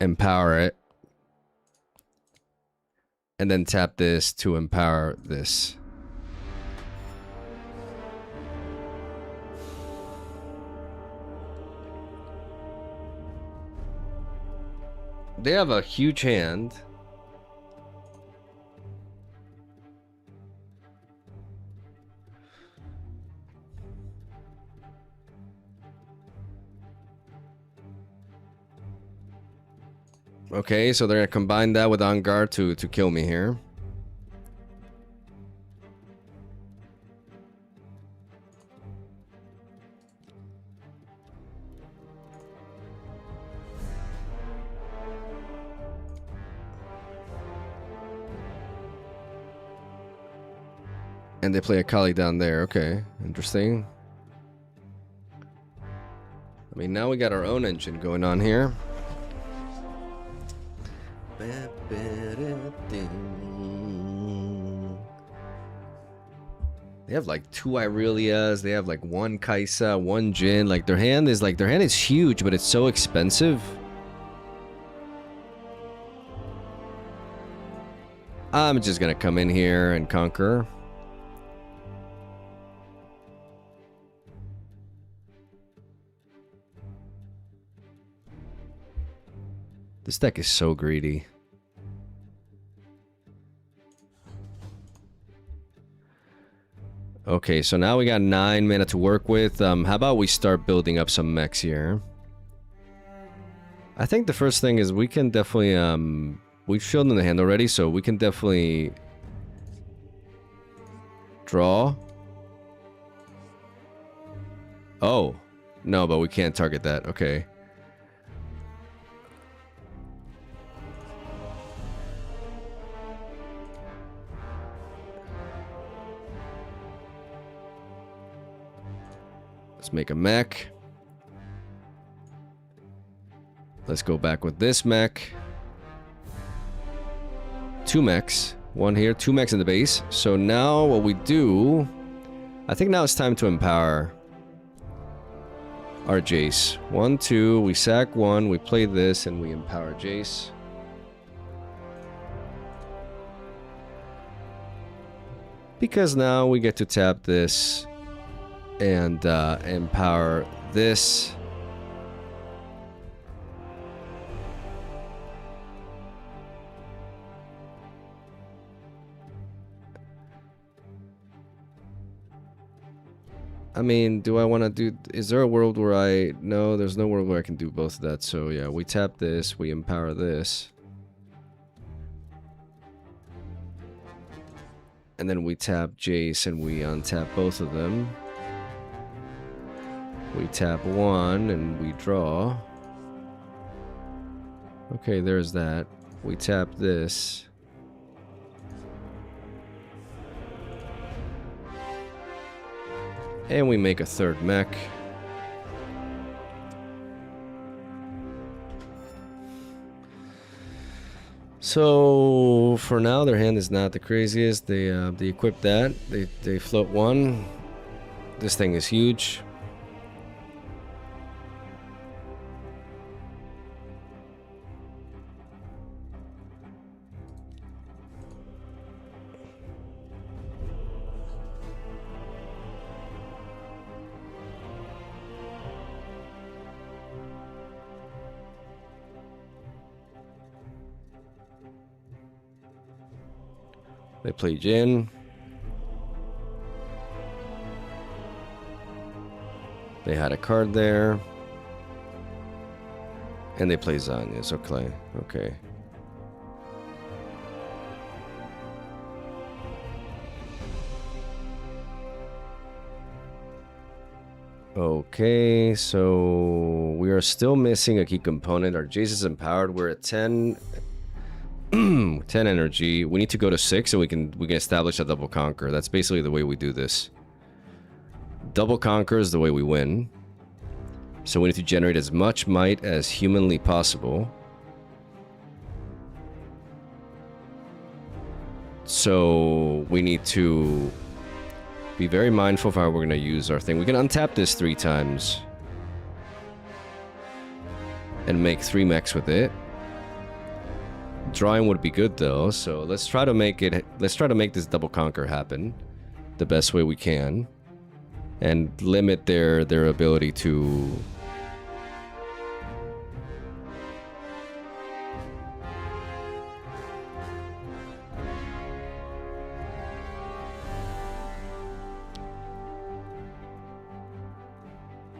empower it, and then tap this to empower this. They have a huge hand. Okay, so they're gonna combine that with On Guard to kill me here. And they play a Kali down there. Okay, interesting. I mean, now we got our own engine going on here. They have like 2 Irelias, they have like 1 Kaisa, 1 Jin. Like their hand is huge, but it's so expensive. I'm just gonna come in here and conquer. This deck is so greedy. Okay, so now we got 9 mana to work with. How about we start building up some mechs here? I think the first thing is we can definitely, we've filled in the hand already, so we can definitely draw. Oh, no, but we can't target that. Okay. Let's make a mech. Let's go back with this mech. 2 mechs. 1 here, 2 mechs in the base. So now what we do... I think now it's time to empower our Jace. 1, 2, we sack 1, we play this, and we empower Jace. Because now we get to tap this and empower this. I mean, do I want to do... Is there a world where I... No, there's no world where I can do both of that. So yeah, we tap this, we empower this. And then we tap Jace and we untap both of them. We tap 1 and we draw. Okay, there's that. We tap this. And we make a 3rd mech. So for now, their hand is not the craziest. They equip that. They float 1. This thing is huge. They play Jin. They had a card there. And they play Zanyas. Okay. Okay. Okay, so we are still missing a key component. Our Jace is empowered. We're at 10 energy. We need to go to 6 so we can establish a double conquer. That's basically the way we do this. Double conquer is the way we win. So we need to generate as much might as humanly possible. So we need to be very mindful of how we're going to use our thing. We can untap this 3 times and make 3 mechs with it. Drawing would be good though, so let's try to make this double conquer happen the best way we can and limit their ability to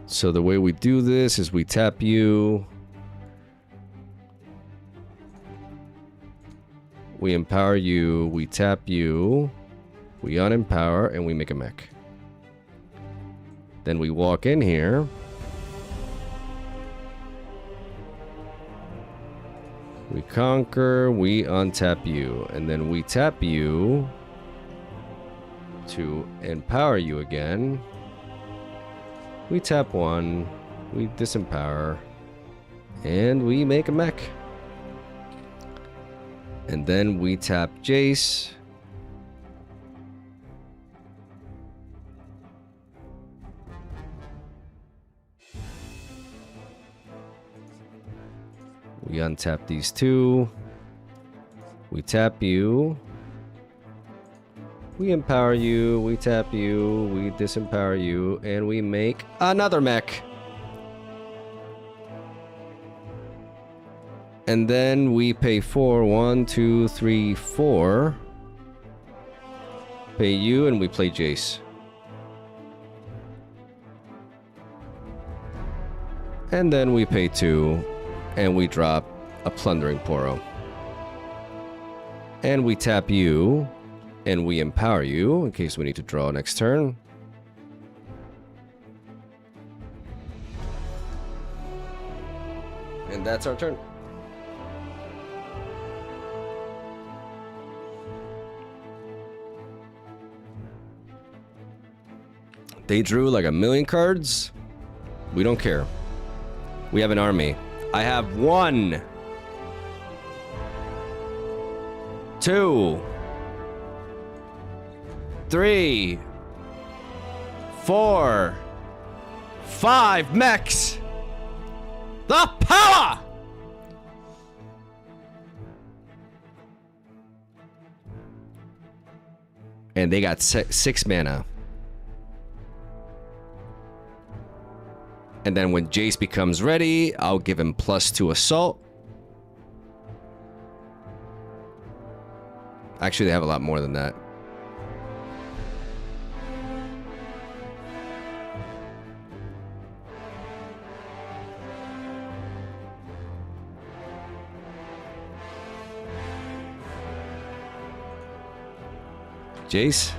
So the way we do this is we tap you. We empower you, we tap you, we unempower, and we make a mech. Then we walk in here. We conquer, we untap you, and then we tap you to empower you again. We tap 1, we disempower, and we make a mech. And then we tap Jace. We untap these 2. We tap you. We empower you. We tap you. We disempower you. And we make another mech. And then we pay 4. 1, 2, 3, 4. Pay you and we play Jace. And then we pay 2, and we drop a Plundering Poro. And we tap you, and we empower you, in case we need to draw next turn. And that's our turn. They drew like a million cards. We don't care. We have an army. I have 1, 2, 3, 4, 5 mechs. The power! And they got 6 mana. And then when Jace becomes ready, I'll give him +2 assault. Actually, they have a lot more than that. Jace?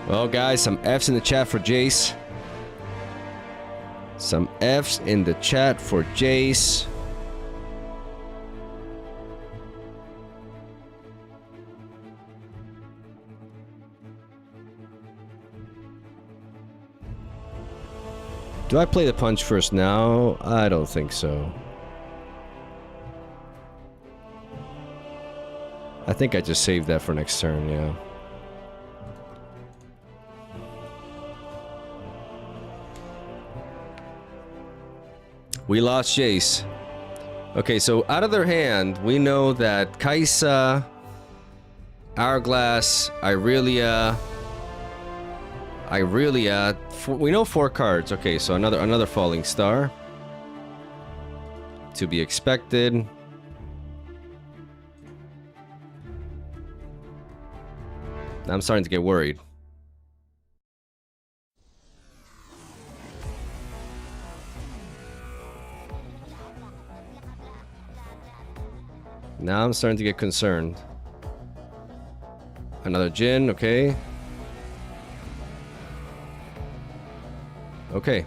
Well, guys, some F's in the chat for Jace. Some F's in the chat for Jace. Do I play the punch first now? I don't think so. I think I just saved that for next turn, yeah. We lost Jace. Okay, so out of their hand, we know that Kaisa, Hourglass, Irelia, we know 4 cards. Okay, so another Falling Star. To be expected. I'm starting to get worried. Now I'm starting to get concerned. Another Jin, okay. Okay.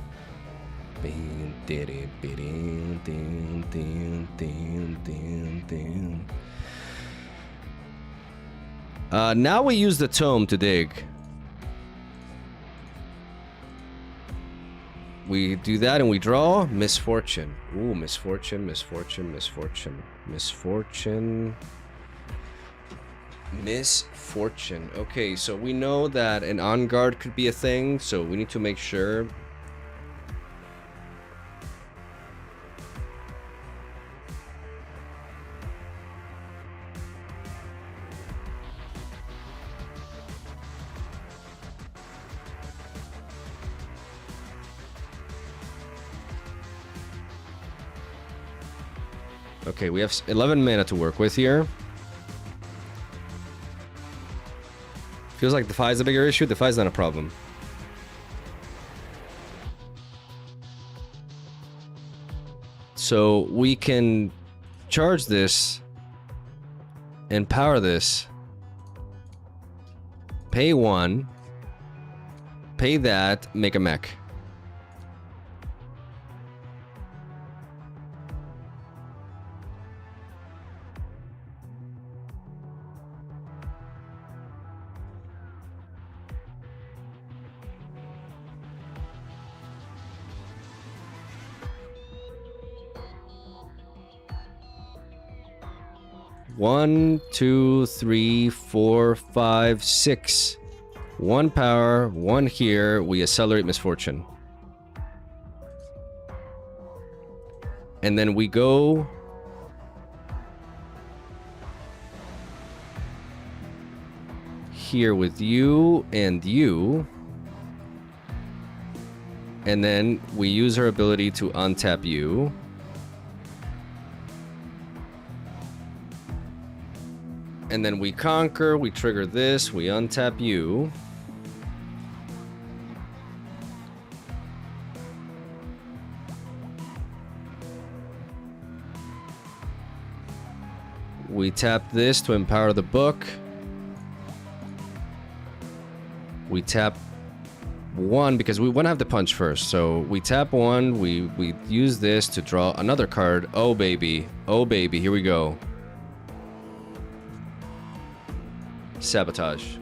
Now we use the tome to dig. We do that and we draw. Misfortune. Ooh, misfortune, misfortune, misfortune. Misfortune. Misfortune. Okay, so we know that an on guard could be a thing, so we need to make sure. Okay, we have 11 mana to work with here. Feels like Defy is a bigger issue. Defy is not a problem. So we can charge this and power this. Pay 1. Pay that. Make a mech. One, 2, 3, 4, 5, 6. 1 power, 1 here. We accelerate Misfortune. And then we go here with you and you. And then we use our ability to untap you. and then we conquer, we trigger this, we untap you. We tap this to empower the book. We tap 1 because we want to have the punch first. So we tap 1, we use this to draw another card. Oh baby, here we go. Sabotage.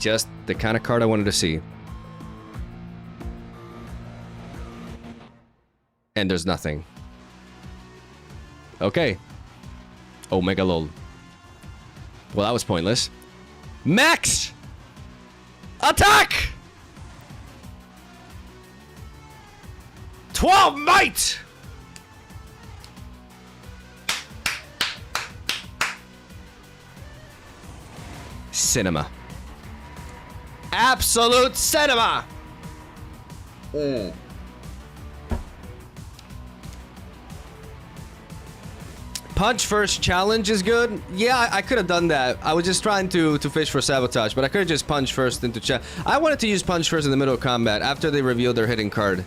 Just the kind of card I wanted to see. And there's nothing. Okay. Omega lol. Well, that was pointless. Max! Attack! 12 might! Cinema. Absolute cinema! Punch first challenge is good. Yeah, I could have done that. I was just trying to fish for sabotage, but I could have just punch first into chat. I wanted to use punch first in the middle of combat after they revealed their hidden card.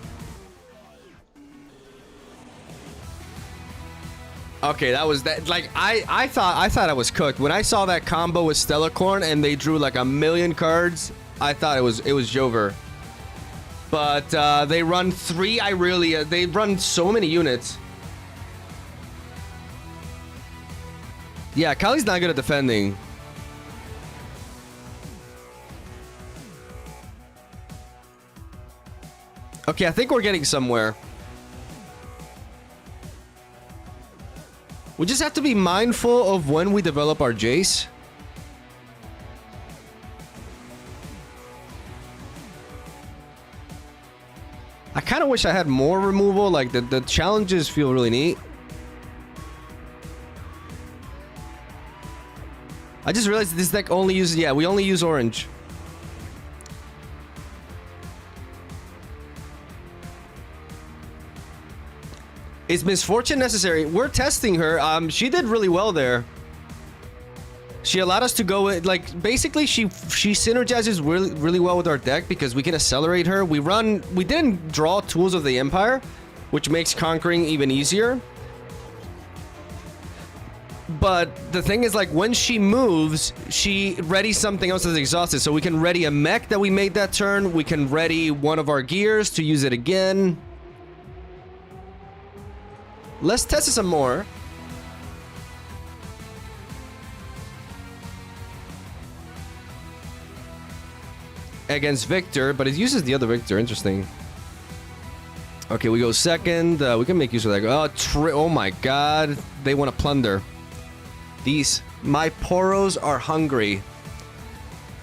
Okay, that was that. Like I thought I was cooked when I saw that combo with Stellacorn and they drew like a million cards. I thought it was Jover. But they run 3 Irelia. They run so many units. Yeah, Kali's not good at defending. Okay, I think we're getting somewhere. We just have to be mindful of when we develop our Jace. I kind of wish I had more removal. Like, the challenges feel really neat. I just realized this deck only uses... Yeah, we only use orange. Is Misfortune necessary? We're testing her. She did really well there. She allowed us to go... Like, basically, she synergizes really well with our deck because we can accelerate her. We didn't draw Tools of the Empire, which makes conquering even easier. But the thing is, like, when she moves, she readies something else that's exhausted. So we can ready a mech that we made that turn. We can ready one of our gears to use it again. Let's test it some more. Against Victor, but it uses the other Victor. Interesting. Okay, we go second. We can make use of that. Oh my god. They want to plunder. My poros are hungry.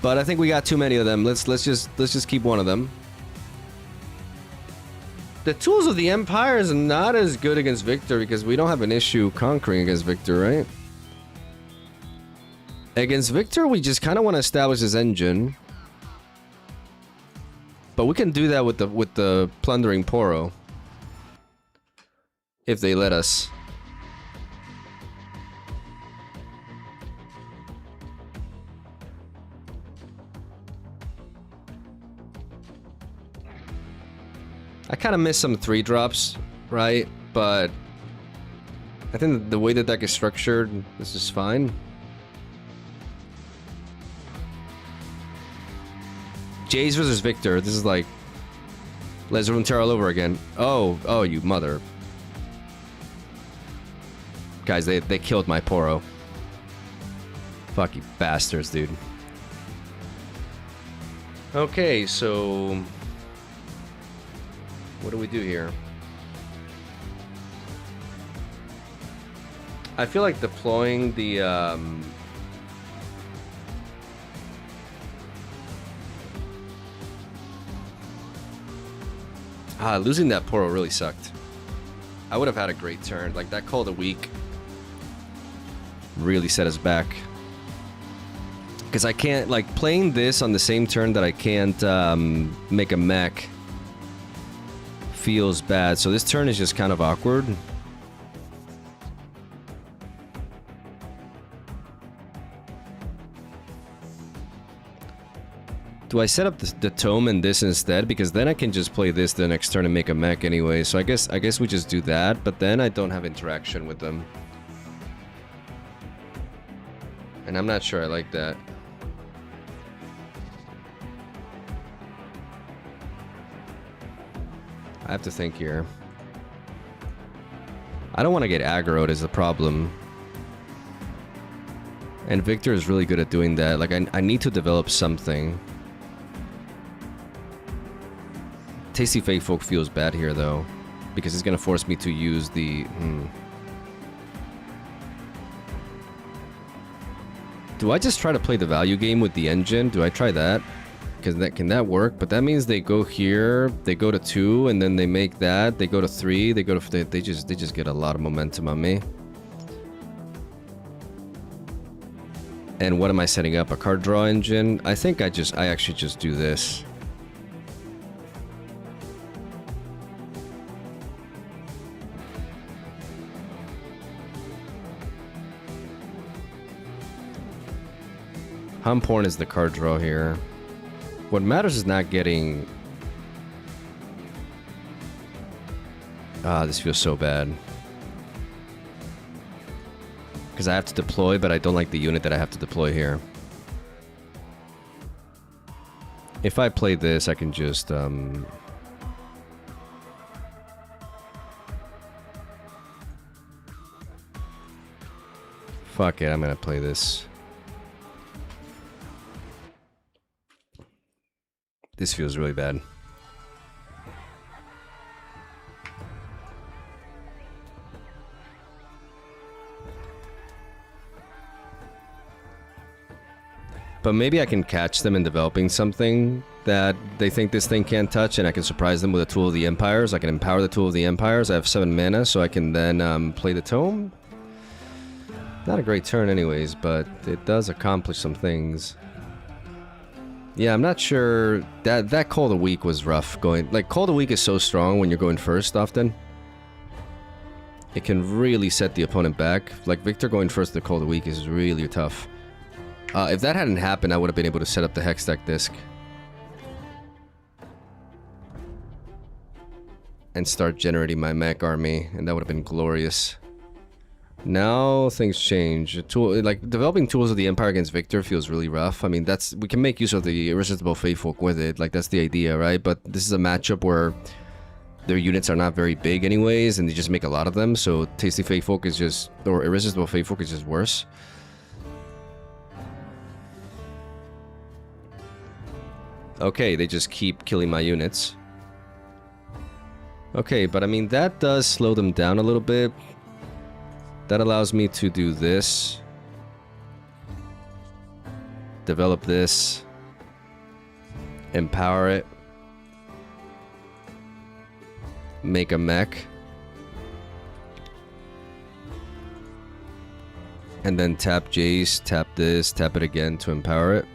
But I think we got too many of them. Let's just keep one of them. The Tools of the Empire is not as good against Victor because we don't have an issue conquering against Victor, right? Against Victor, we just kind of want to establish his engine. But we can do that with the plundering Poro. If they let us. I kind of missed some 3-drops, right? But I think the way the deck is structured, this is fine. Jace versus Victor. This is like Les Runeterra all over again. Oh, you mother. Guys, they killed my Poro. Fuck you bastards, dude. Okay, so... what do we do here? I feel like deploying the losing that Poro really sucked. I would have had a great turn. Like, that call of the week really set us back. Because I can't, like, playing this on the same turn that I can't make a mech feels bad. So this turn is just kind of awkward. Do I set up the tome and this instead? Because then I can just play this the next turn and make a mech anyway. So I guess we just do that, but then I don't have interaction with them. And I'm not sure I like that. I have to think here. I don't want to get aggroed is the problem. And Victor is really good at doing that. Like, I need to develop something. Tasty Fake Folk feels bad here, though. Because he's going to force me to use the... Do I just try to play the value game with the engine? Do I try that? Because can that work? But that means they go here, they go to 2, and then they make that. They go to 3, they go to... They just get a lot of momentum on me. And what am I setting up? A card draw engine? I think I actually just do this. Humporn is the card draw here. What matters is not getting... this feels so bad. Because I have to deploy, but I don't like the unit that I have to deploy here. If I play this, I can just... Fuck it, I'm gonna play this. This feels really bad. But maybe I can catch them in developing something that they think this thing can't touch, and I can surprise them with a Tool of the Empires. I can empower the Tool of the Empires. I have 7 mana, so I can then play the Tome. Not a great turn anyways, but it does accomplish some things. Yeah, I'm not sure. That Call of the Week was rough going. Like, Call of the Week is so strong when you're going first often. It can really set the opponent back. Like, Victor going first to the Call of the Week is really tough. If that hadn't happened, I would have been able to set up the Hextech disc. And start generating my mech army, and that would have been glorious. Now things change. Like, developing Tools of the Empire against Victor feels really rough. I mean, we can make use of the Irresistible Faithfolk with it. Like, that's the idea, right? But this is a matchup where their units are not very big anyways, and they just make a lot of them. So Tasty Faithfolk is just, or Irresistible Faithfolk is just worse. Okay, they just keep killing my units. Okay, but I mean, that does slow them down a little bit. That allows me to do this. Develop this. Empower it. Make a mech. And then tap Jace, tap this, tap it again to empower it.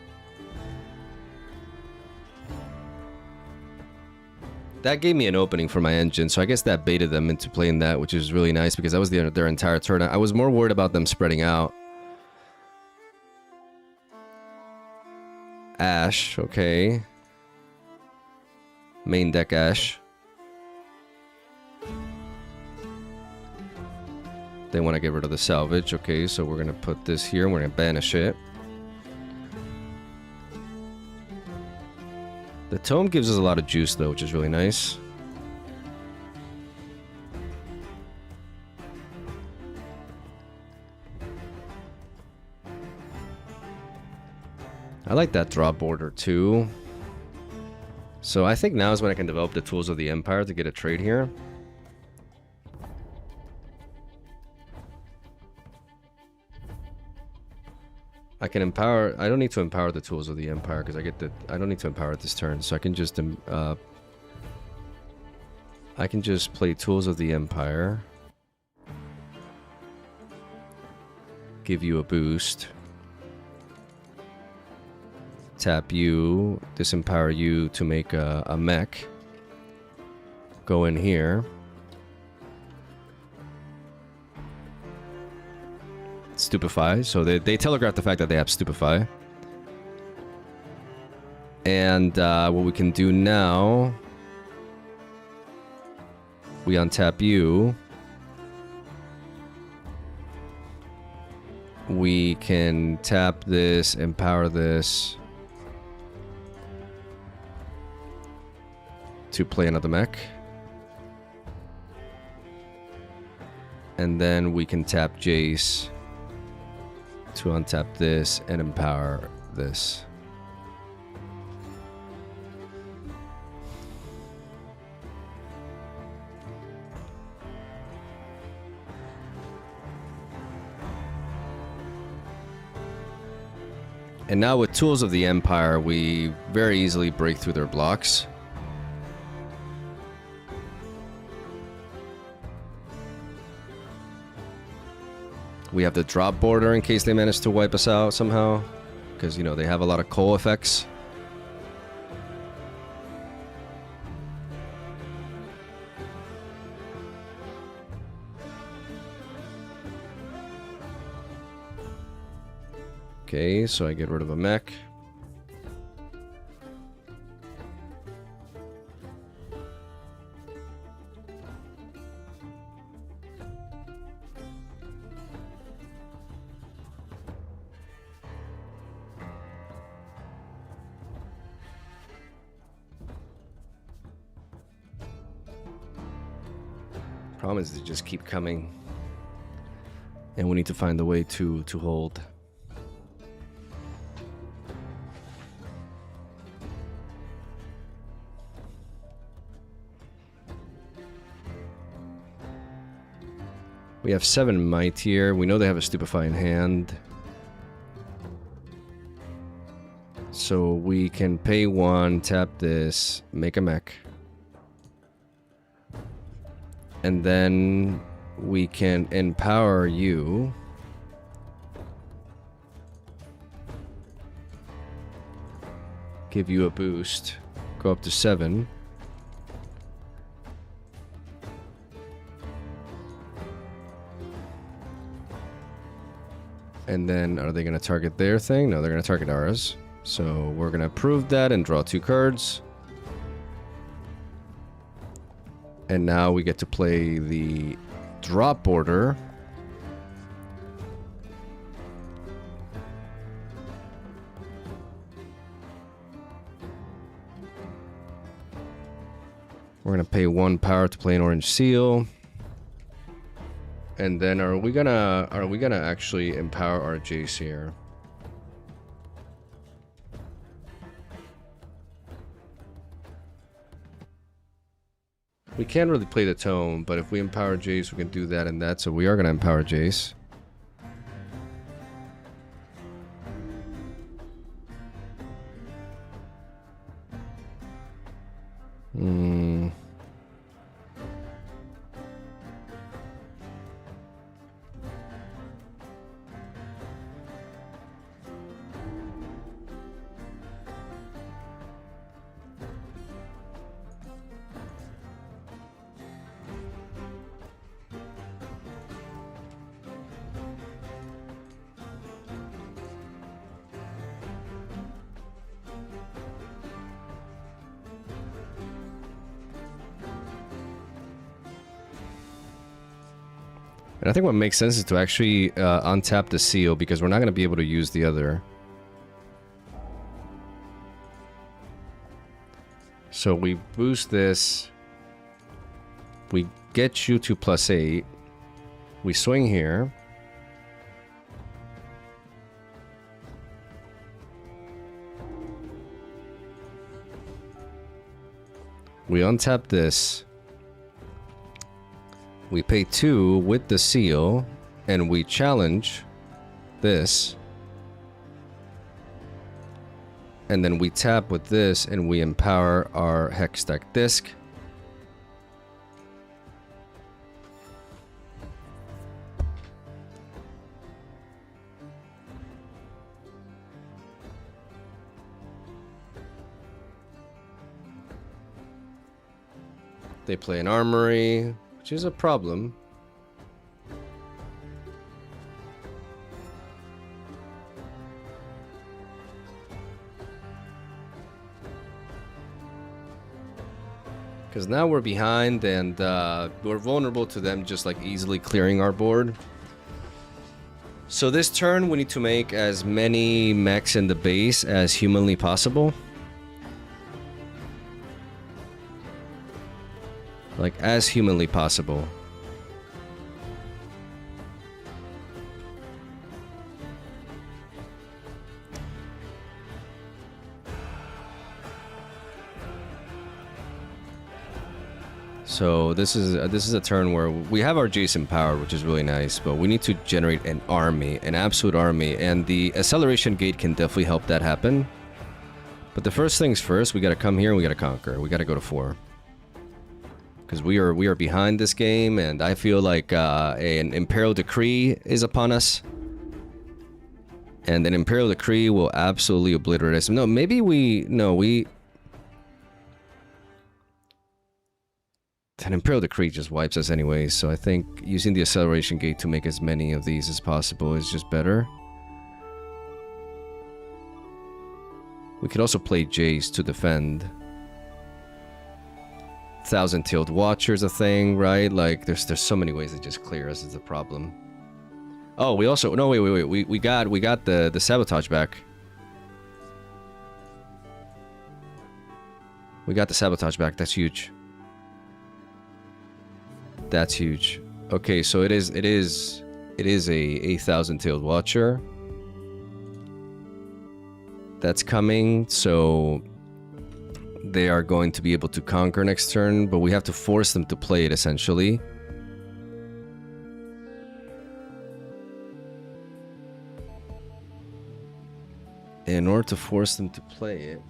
That gave me an opening for my engine, so I guess that baited them into playing that, which is really nice because that was their entire turn. I was more worried about them spreading out. Ash, okay. Main deck Ash. They want to get rid of the salvage, okay, so we're going to put this here and we're going to banish it. The Tome gives us a lot of juice, though, which is really nice. I like that draw border, too. So I think now is when I can develop the Tools of the Empire to get a trade here. I can empower... I don't need to empower the Tools of the Empire because I don't need to empower it this turn. So I can just... I can just play Tools of the Empire. Give you a boost. Tap you. Disempower you to make a mech. Go in here. Stupefy. So they telegraph the fact that they have Stupefy. And what we can do now, we untap you. We can tap this, empower this to play another mech. And then we can tap Jace to untap this and empower this. And now with Tools of the Empire, we very easily break through their blocks. We have the drop border in case they manage to wipe us out somehow. Because, you know, they have a lot of coal effects. Okay, so I get rid of a mech. Problem is they just keep coming. And we need to find a way to hold. We have 7 might here. We know they have a stupefying hand. So we can pay 1, tap this, make a mech. And then we can empower you. Give you a boost. Go up to 7. And then, are they going to target their thing? No, they're going to target ours. So we're going to approve that and draw 2 cards. And now we get to play the drop border. We're going to pay 1 power to play an orange seal. And then are we gonna actually empower our Jace here? We can't really play the tome, but if we empower Jace, we can do that and that. So we are gonna empower Jace. And I think what makes sense is to actually untap the seal because we're not going to be able to use the other. So we boost this. We get you to +8. We swing here. We untap this. We pay 2 with the seal, and we challenge this. And then we tap with this, and we empower our Hex Stack Disc. They play an armory, which is a problem. Because now we're behind and we're vulnerable to them just like easily clearing our board. So this turn we need to make as many mechs in the base as humanly possible. Like as humanly possible. So this is a turn where we have our JAYCE empowered, which is really nice, but we need to generate an army, an absolute army, and the acceleration gate can definitely help that happen. But the first things first, we gotta come here and we gotta conquer. We gotta go to 4. Because we are behind this game, and I feel like an Imperial Decree is upon us. And an Imperial Decree will absolutely obliterate us. No, maybe we... No, we... An Imperial Decree just wipes us anyways, so I think using the acceleration gate to make as many of these as possible is just better. We could also play JAYCE to defend. 1,000-tailed Watcher's a thing, right? Like, there's so many ways to just clear us is the problem. Oh, we also... No, wait. We got the Sabotage back. We got the Sabotage back. That's huge. That's huge. Okay, so it is a 1,000-tailed Watcher. That's coming, so they are going to be able to conquer next turn, but we have to force them to play it essentially. In order to force them to play it.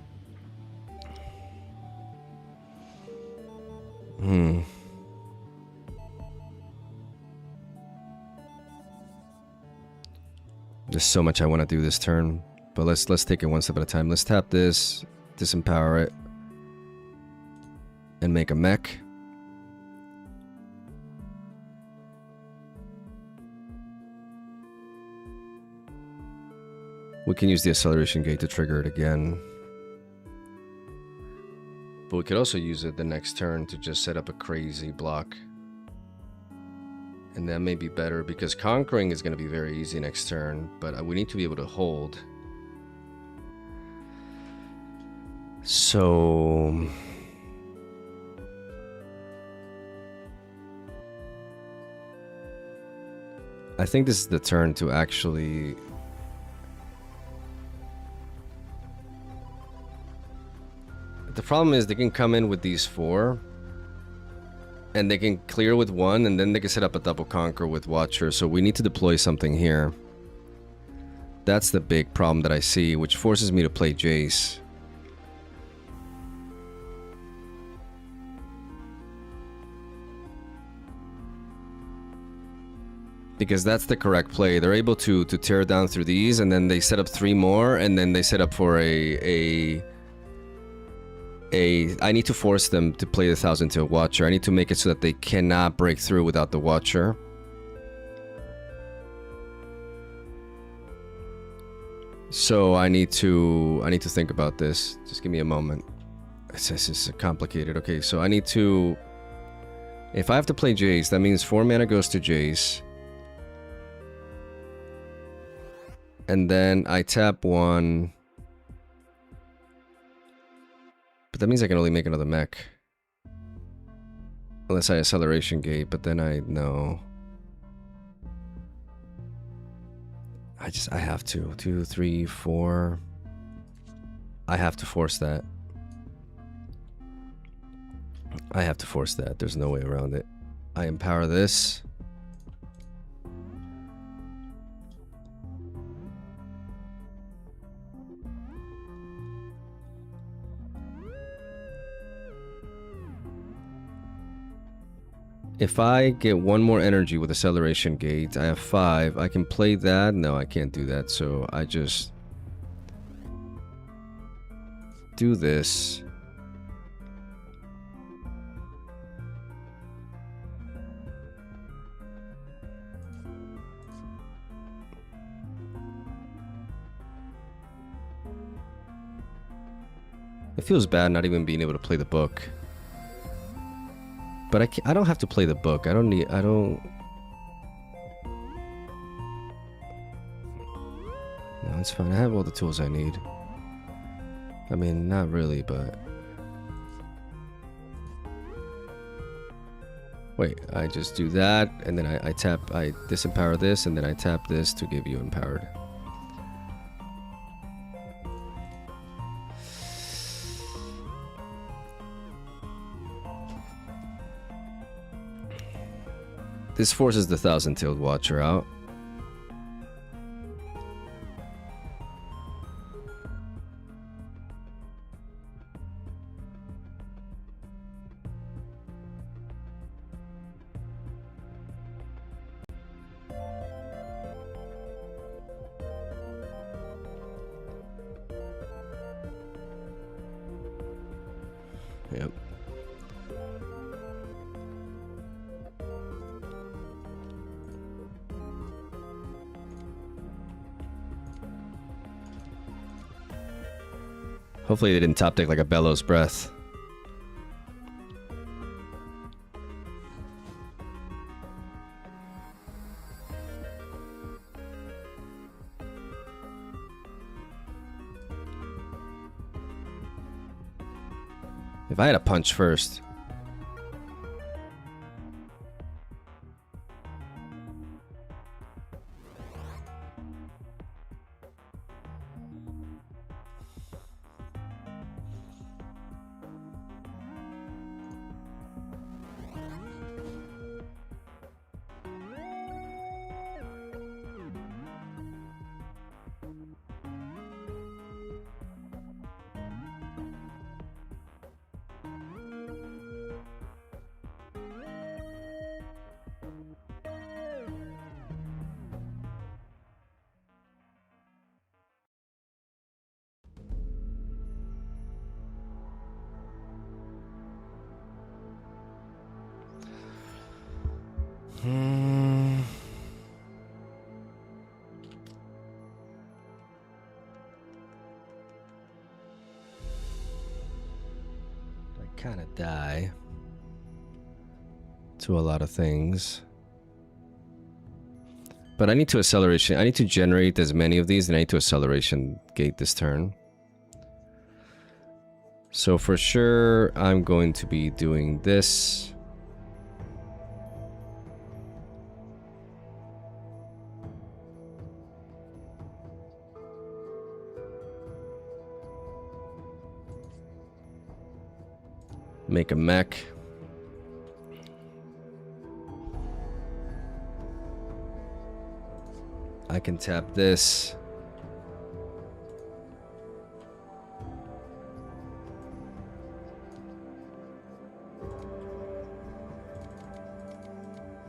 There's so much I want to do this turn, but let's take it one step at a time. Let's tap this, disempower it, and make a mech. We can use the acceleration gate to trigger it again. But we could also use it the next turn to just set up a crazy block. And that may be better because conquering is going to be very easy next turn, but we need to be able to hold. So... I think this is the turn to actually... The problem is they can come in with these 4. And they can clear with 1, and then they can set up a double conquer with Watcher. So we need to deploy something here. That's the big problem that I see, which forces me to play JAYCE. Because that's the correct play. They're able to tear down through these, and then they set up 3 more, and then they set up for I need to force them to play the 1,000-tailed Watcher. I need to make it so that they cannot break through without the Watcher. So I need to think about this. Just give me a moment. It's complicated. Okay, so I need to... If I have to play JAYCE, that means 4 mana goes to JAYCE. And then I tap 1... But that means I can only make another mech. Unless I acceleration gate, but then I know. I have to. 2, 3, 4. I have to force that. I have to force that. There's no way around it. I empower this. If I get 1 more energy with acceleration gate, I have 5. I can play that. No, I can't do that. So I just do this. It feels bad not even being able to play the book. But I don't have to play the book. I don't. No, it's fine. I have all the tools I need. I mean, not really, but... Wait, I just do that, and then I disempower this, and then I tap this to give you empowered. This forces the Thousand-Tailed Watcher out. Yep. Hopefully they didn't top deck like a bellows breath. If I had a punch first. I kind of die to a lot of things. But I need to acceleration. I need to generate as many of these, and I need to acceleration gate this turn. So for sure, I'm going to be doing this. Make a mech. I can tap this.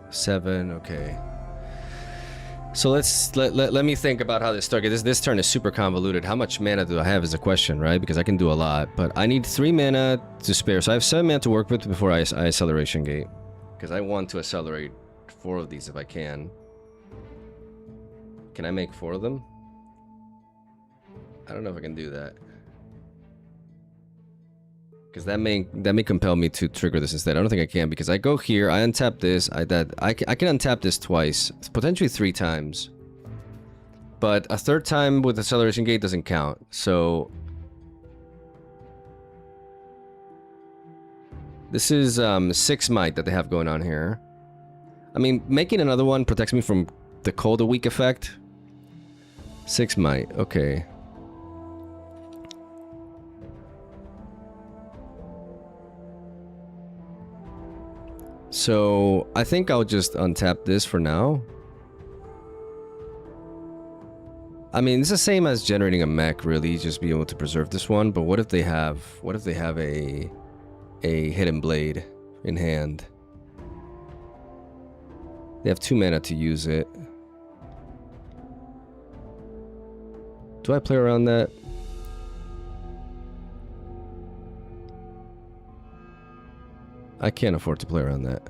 Seven, okay. So let me think about how this starts. This turn is super convoluted. How much mana do I have is a question, right? Because I can do a lot, but I need 3 mana to spare. So I have 7 mana to work with before I acceleration gate. Because I want to accelerate 4 of these if I can. Can I make 4 of them? I don't know if I can do that. Because that may compel me to trigger this instead. I don't think I can, because I go here, I untap this, I can untap this twice, potentially 3 times. But a 3rd time with acceleration gate doesn't count, so... This is 6 might that they have going on here. I mean, making another one protects me from the cold a weak effect. 6 might, okay. So, I think I'll just untap this for now. I mean, it's the same as generating a mech, really, just be able to preserve this one, but what if they have a hidden blade in hand? They have 2 mana to use it. Do I play around that? I can't afford to play around that.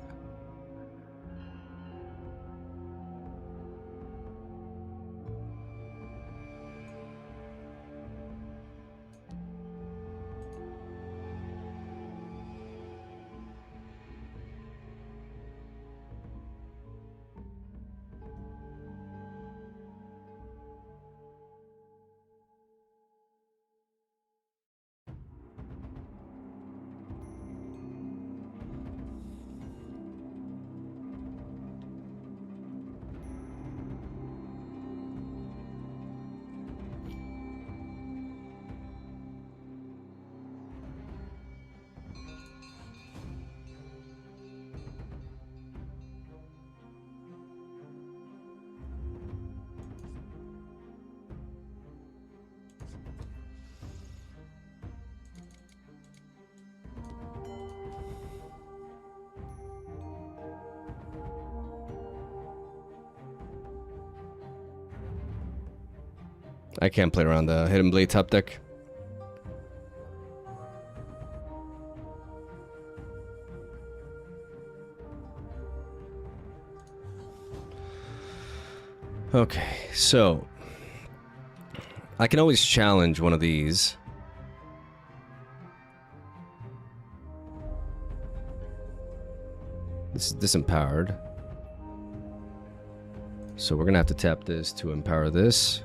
I can't play around the Hidden Blade top deck. Okay, so I can always challenge one of these. This is disempowered. So we're gonna have to tap this to empower this.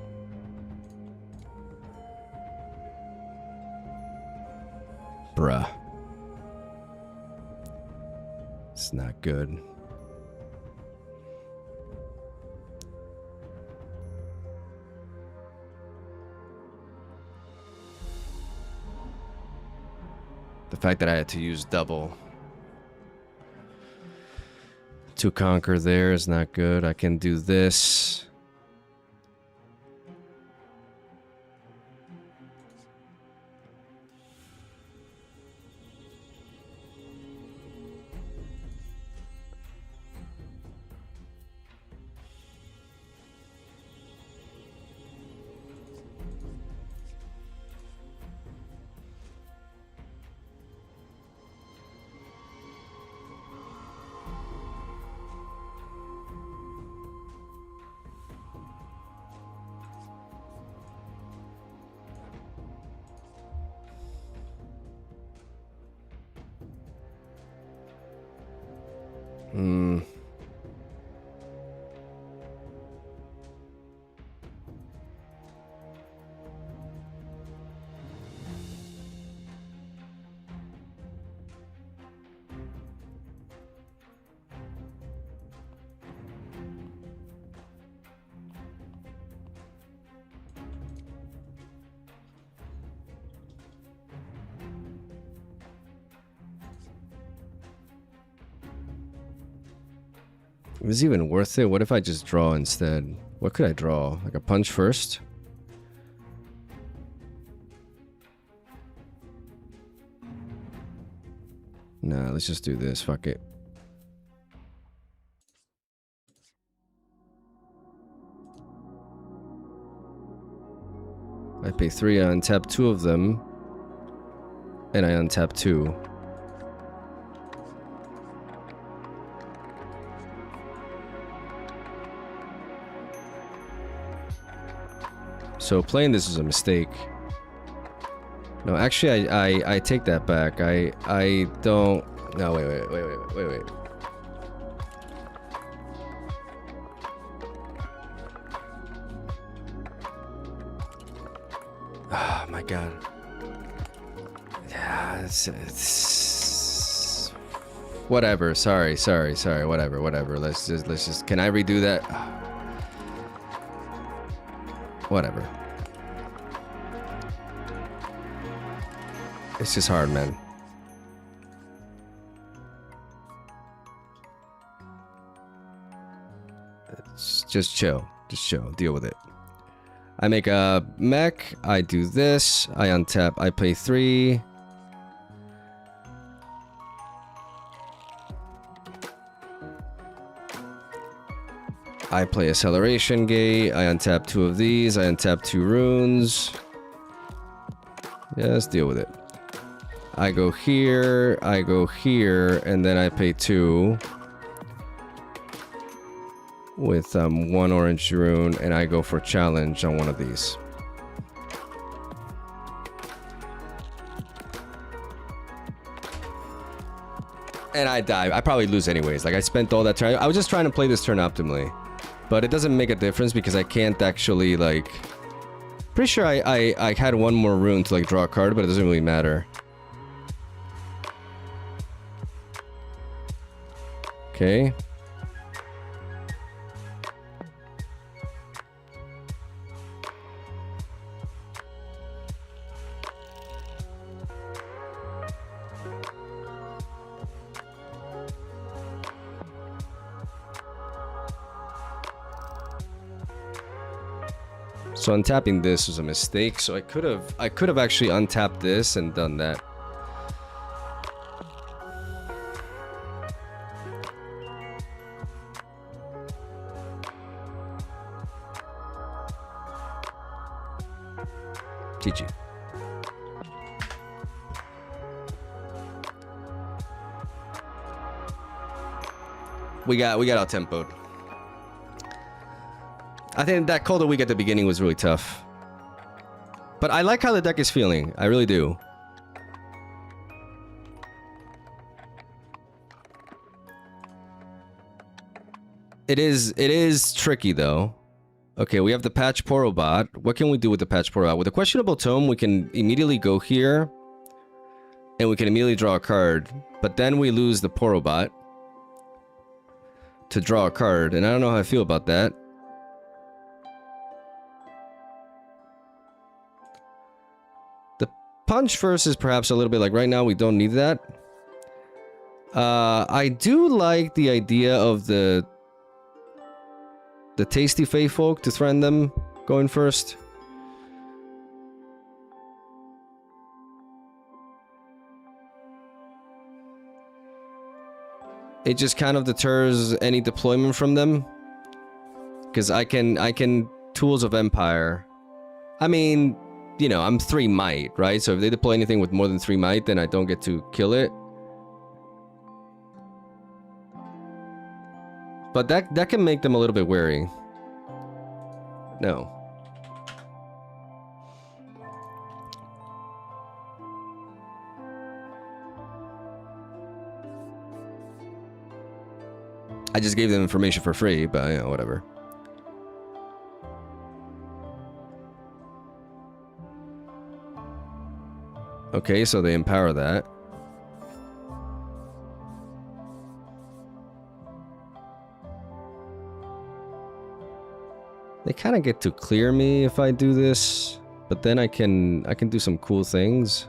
Bruh. It's not good. The fact that I had to use double to conquer there is not good. I can do this. Is it even worth it? What if I just draw instead? What could I draw? Like a punch first? Nah, let's just do this. Fuck it. I pay 3, I untap 2 of them. And I untap 2. So playing this is a mistake. No, actually, I take that back. I don't. No, wait. Oh my god. Yeah, it's whatever. Sorry. Whatever. Let's just. Can I redo that? Whatever. It's just hard, man. It's just chill. Deal with it. I make a mech. I do this. I untap. I play 3. I play Acceleration Gate. I untap 2 of these. I untap 2 runes. Yeah, let's deal with it. I go here, and then I pay 2 with 1 orange rune, and I go for challenge on one of these. And I die. I probably lose anyways. Like, I spent all that turn. I was just trying to play this turn optimally. But it doesn't make a difference because I can't actually, like... Pretty sure I had 1 more rune to, like, draw a card, but it doesn't really matter. Okay. So untapping this was a mistake. So I could have actually untapped this and done that. GG. We got out tempoed. I think that call that we got at the beginning was really tough. But I like how the deck is feeling. I really do. It is tricky though. Okay, we have the patch Porobot. What can we do with the patch Porobot? With a questionable tome, we can immediately go here. And we can immediately draw a card. But then we lose the Porobot to draw a card. And I don't know how I feel about that. The punch first is perhaps a little bit like right now we don't need that. I do like the idea of the Tasty Fae Folk to threaten them going first. It just kind of deters any deployment from them. Because I can Tools of Empire. I mean, you know, I'm 3 might, right? So if they deploy anything with more than 3 might, then I don't get to kill it. But that can make them a little bit wary. No. I just gave them information for free, but you know, whatever. Okay, so they empower that. They kind of get to clear me if I do this, but then I can do some cool things.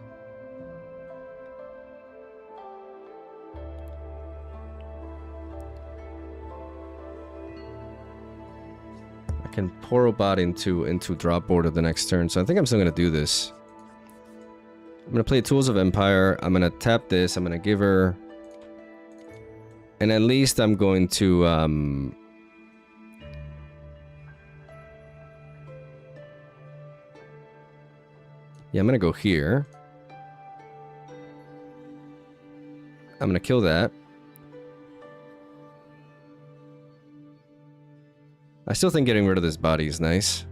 I can Porobot into drop border the next turn, so I think I'm still gonna do this. I'm gonna play Tools of Empire. I'm gonna tap this. I'm gonna give her, and at least I'm going to yeah, I'm gonna go here. I'm gonna kill that. I still think getting rid of this body is nice.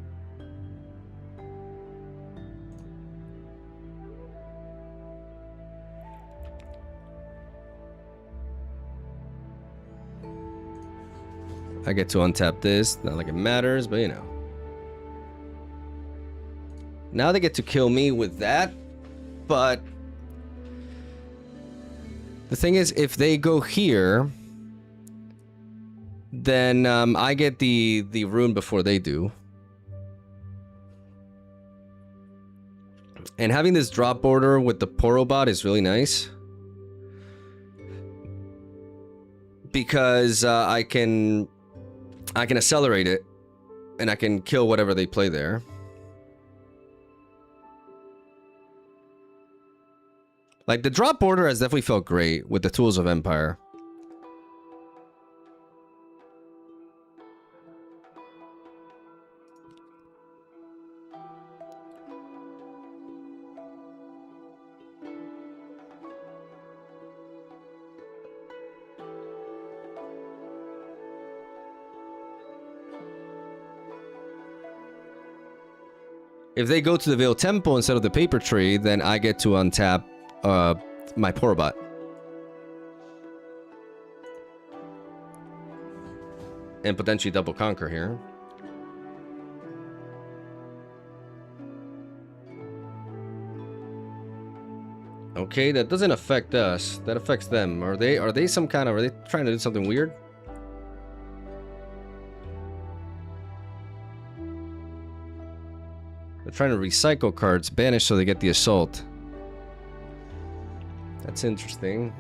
I get to untap this. Not like it matters, but you know. Now they get to kill me with that, but the thing is, if they go here, then I get the rune before they do. And having this drop border with the Porobot is really nice. Because I can accelerate it, and I can kill whatever they play there. Like, the drop border has definitely felt great with the Tools of Empire. If they go to the Veil Temple instead of the Paper Tree, then I get to untap my Porobot. And potentially double conquer here. Okay, that doesn't affect us. That affects them. Are they some kind of, are they trying to do something weird? They're trying to recycle cards, banish so they get the assault. That's interesting.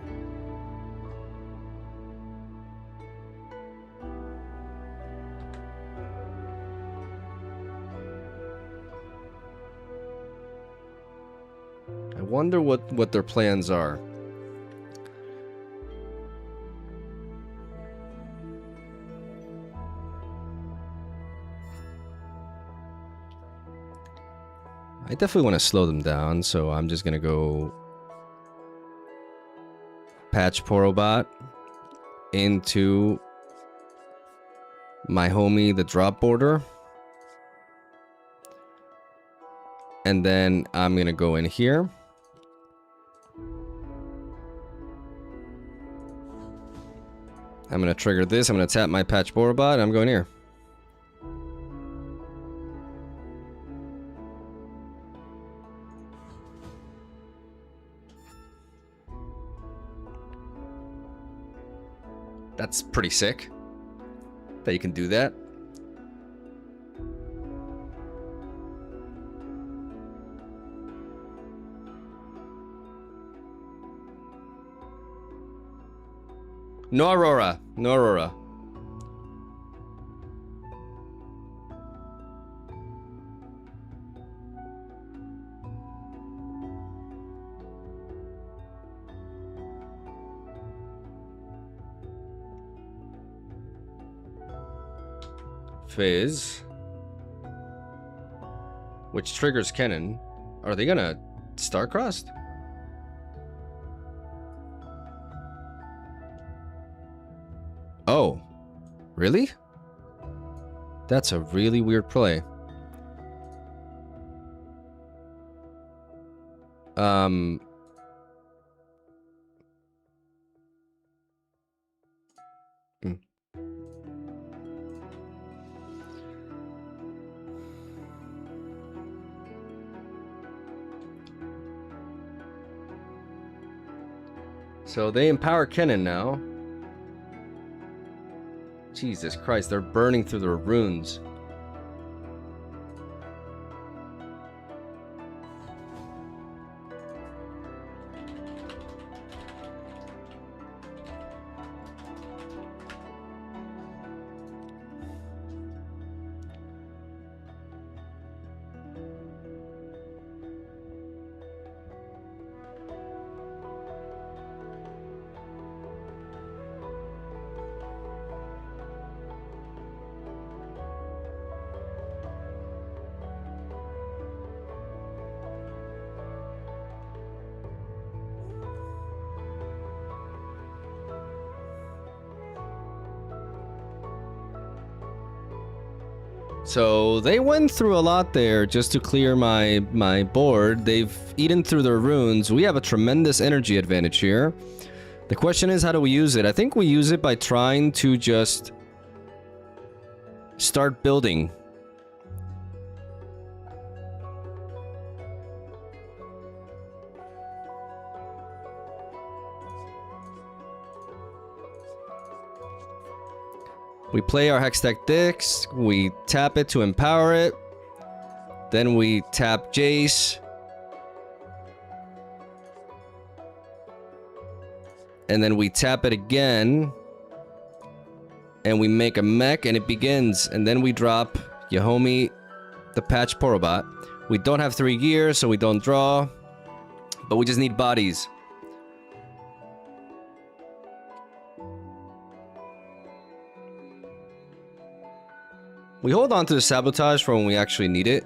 I wonder what their plans are. I definitely want to slow them down, so I'm just gonna go patch Porobot into my homie, the drop border. And then I'm gonna go in here. I'm gonna trigger this. I'm gonna tap my patch Porobot, and I'm going here. That's pretty sick that you can do that. No Aurora. No Aurora. Fizz. Which triggers Kennen. Are they gonna Starcrossed? Oh. Really? That's a really weird play. Hmm. So they empower Kennen now. Jesus Christ, they're burning through their runes. So they went through a lot there just to clear my board. They've eaten through their runes. We have a tremendous energy advantage here. The question is, how do we use it? I think we use it by trying to just start building. We play our Hextech Dix, we tap it to empower it, then we tap JAYCE, and then we tap it again, and we make a mech, and it begins, and then we drop Yahomie, the patch Porobot. We don't have 3 gears, so we don't draw, but we just need bodies. We hold on to the sabotage for when we actually need it.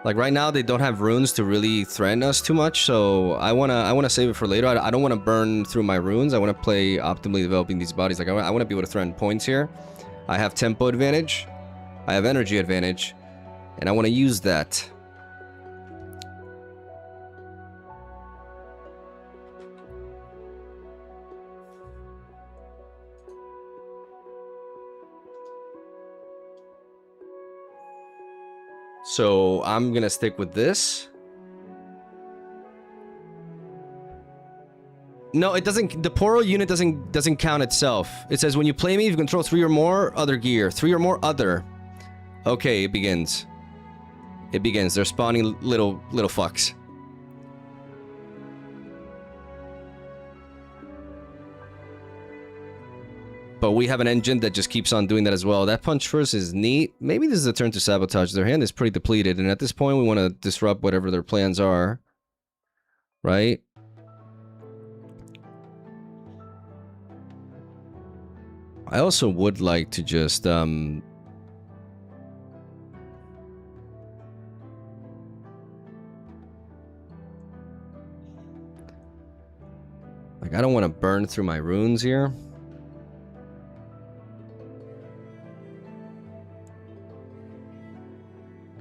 Like right now, they don't have runes to really threaten us too much, so I wanna save it for later. I don't want to burn through my runes. I want to play optimally developing these bodies. Like I want to be able to threaten points here. I have tempo advantage, I have energy advantage, and I want to use that. So I'm gonna stick with this. No, it doesn't. The Poro unit doesn't count itself. It says when you play me, you control 3 or more other gear. 3 or more other. Okay, it begins. It begins. They're spawning little fucks. But we have an engine that just keeps on doing that as well. That punch first is neat. Maybe this is a turn to sabotage. Their hand is pretty depleted, and at this point we want to disrupt whatever their plans are. Right? I also would like to just Like, I don't want to burn through my runes here.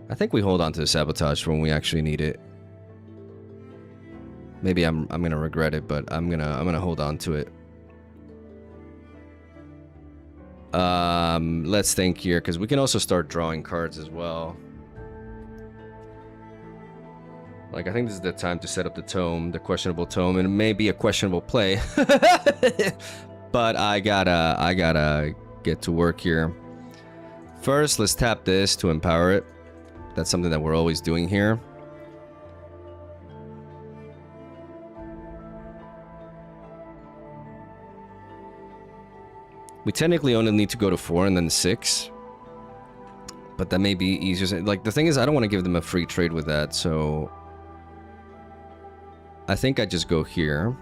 I think we hold on to the sabotage for when we actually need it. Maybe I'm gonna regret it, but I'm gonna hold on to it. Let's think here, because we can also start drawing cards as well. Like, I think this is the time to set up the tome, the questionable tome, and it may be a questionable play. But I gotta get to work here. First, let's tap this to empower it. That's something that we're always doing here. We technically only need to go to 4 and then 6. But that may be easier. Like, the thing is, I don't want to give them a free trade with that, so I think I just go here.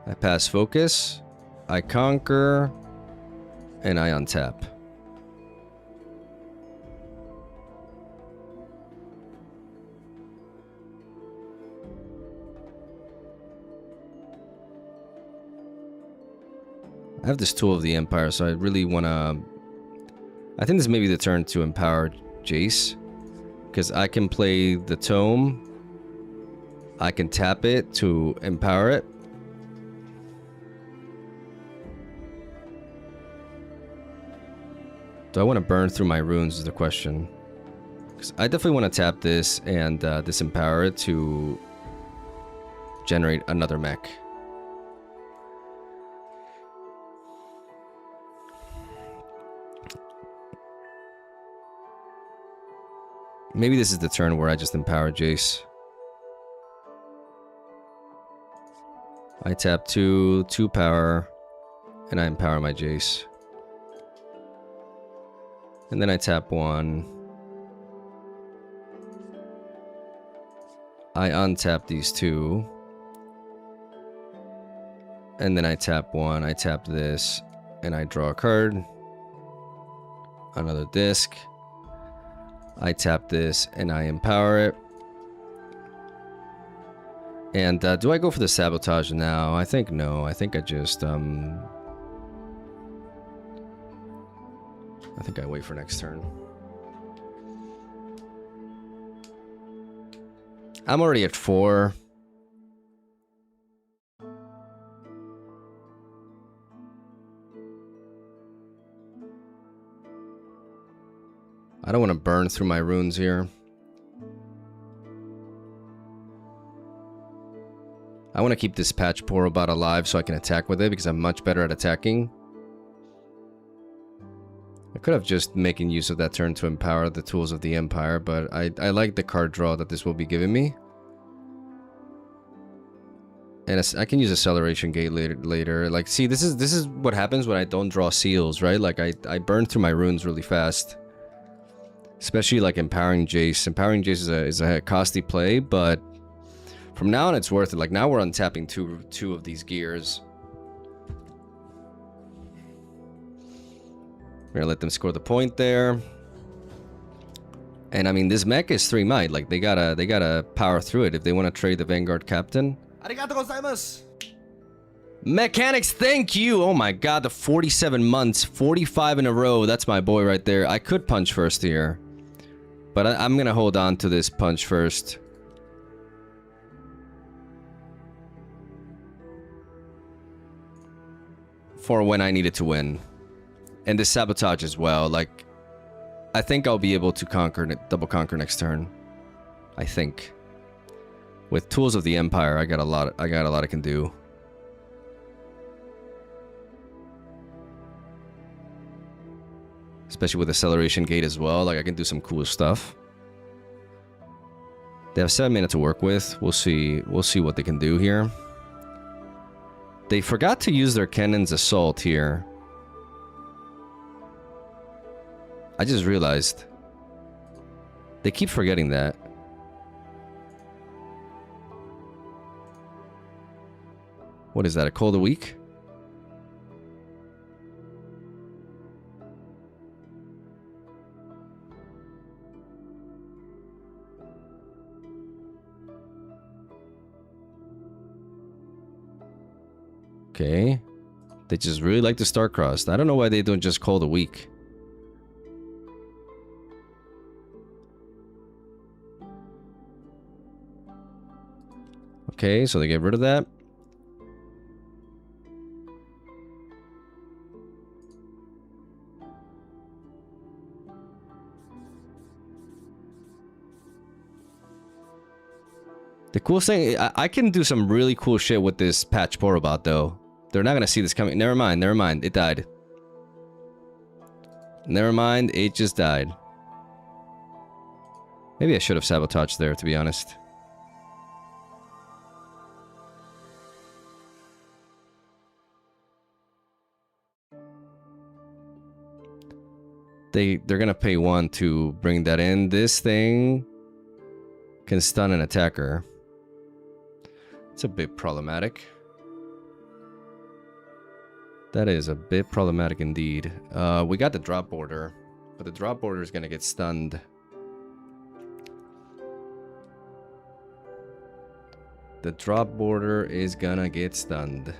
I pass focus, I conquer, and I untap. I have this Tool of the Empire, so I really want to... I think this may be the turn to empower Jace. Because I can play the Tome. I can tap it to empower it. Do I want to burn through my runes is the question. Because I definitely want to tap this and disempower it to generate another mech. Maybe this is the turn where I just empower Jace. I tap 2 power, and I empower my Jace. And then I tap 1. I untap these 2. And then I tap 1, I tap this, and I draw a card. Another disc. I tap this and I empower it. And do I go for the sabotage now? I think no. I think I just I think I wait for next turn. I'm already at 4. I don't want to burn through my runes here. I want to keep this Patch Porobot alive so I can attack with it because I'm much better at attacking. I could have just making use of that turn to empower the Tools of the Empire, but I like the card draw that this will be giving me. And I can use Acceleration Gate later. Like, see, this is what happens when I don't draw seals, right? Like, I burn through my runes really fast. Especially like empowering Jace. Empowering Jace is a costly play, but from now on it's worth it. Like, now we're untapping two of these gears. We're gonna let them score the point there. And I mean, this mech is 3 might. Like, they gotta power through it if they want to trade the Vanguard Captain. Arigato gozaimasu. Mechanics, thank you! Oh my god, the 47 months. 45 in a row. That's my boy right there. I could punch first here. But I'm gonna hold on to this punch first. For when I need it to win. And the sabotage as well. Like, I think I'll be able to double conquer next turn. I think. With Tools of the Empire, I got a lot I can do. Especially with Acceleration Gate as well. Like, I can do some cool stuff. They have 7 mana to work with. We'll see what they can do here. They forgot to use their Cannon's Assault here. I just realized. They keep forgetting that. What is that, a Call of the Week? Okay. They just really like the star-crossed. I don't know why they don't just call the weak. Okay, so they get rid of that. The coolest thing, I can do some really cool shit with this patch Porobot though. They're not gonna see this coming. Never mind, never mind. It died. Never mind, it just died. Maybe I should have sabotaged there, to be honest. They're gonna pay 1 to bring that in. This thing can stun an attacker. It's a bit problematic. That is a bit problematic indeed. We got the drop border, but the drop border is gonna get stunned. The drop border is gonna get stunned.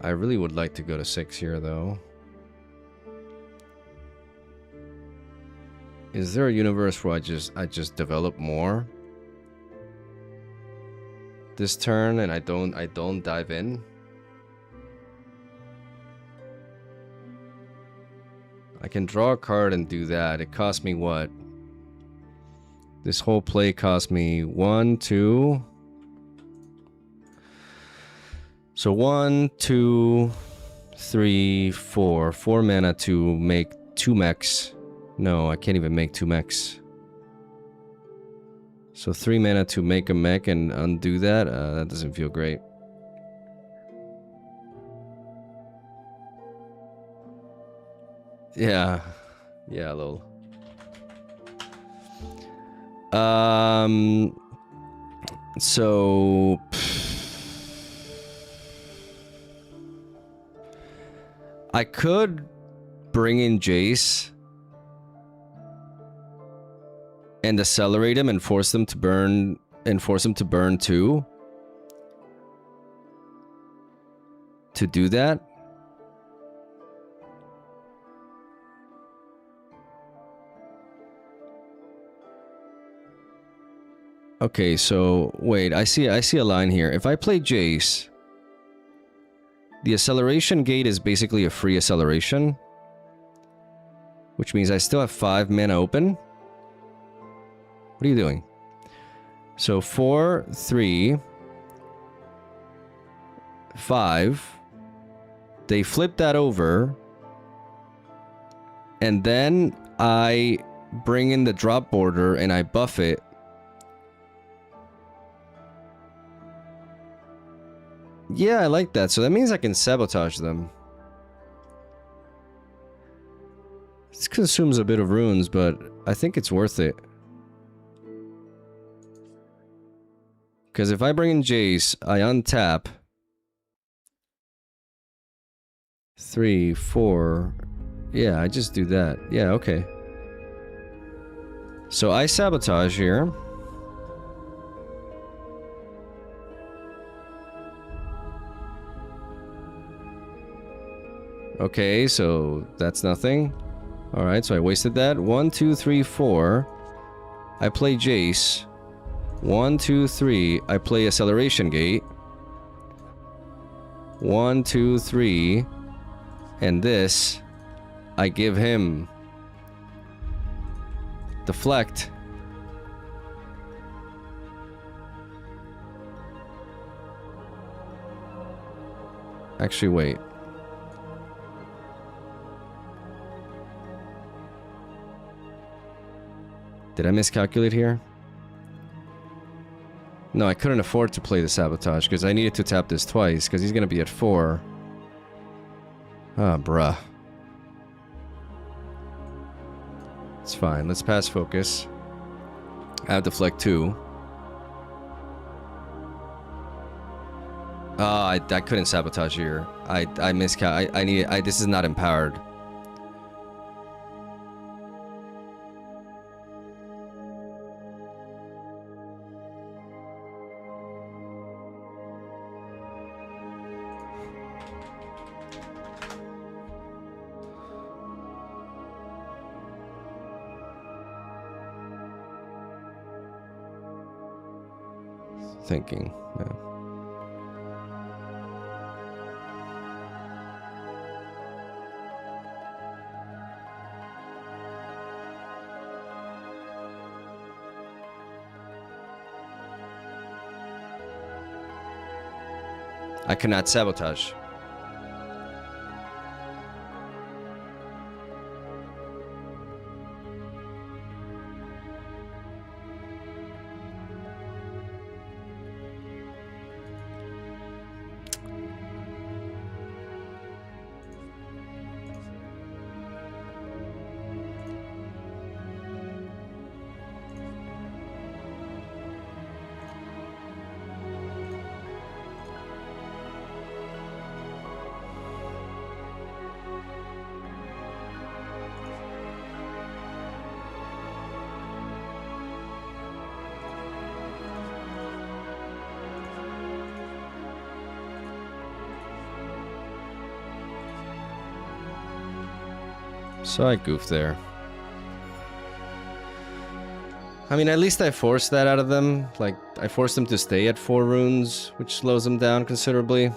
I really would like to go to 6 here, though. Is there a universe where I just develop more this turn and I don't dive in? I can draw a card and do that. It cost me what? This whole play cost me 1, 2. So 1, 2, 3, 4. 4 mana to make 2 mechs. No, I can't even make 2 mechs. So 3 mana to make a mech and undo that? That doesn't feel great. Yeah. Yeah, lol. So... I could bring in JAYCE and accelerate him and force them to burn too. To do that. Okay, so wait, I see a line here. If I play JAYCE, the acceleration gate is basically a free acceleration, which means I still have 5 mana open. What are you doing? So 4, 3, 5. They flip that over, and then I bring in the drop border and I buff it. Yeah, I like that. So that means I can sabotage them. This consumes a bit of runes, but I think it's worth it. Because if I bring in JAYCE, I untap 3, 4. Yeah, I just do that. Yeah, okay. So I sabotage here. Okay, so that's nothing. Alright, so I wasted that. 1, 2, 3, 4. I play JAYCE. 1, 2, 3. I play acceleration gate. 1, 2, 3. And this, I give him deflect. Actually, wait. Did I miscalculate here? No, I couldn't afford to play the sabotage because I needed to tap this twice because he's going to be at 4. Ah, bruh. It's fine. Let's pass focus. I have deflect 2. I couldn't sabotage here. I miscount. I need. This is not empowered. Thinking. Yeah. I cannot sabotage. So I goofed there. I mean, at least I forced that out of them. Like, I forced them to stay at 4 runes, which slows them down considerably.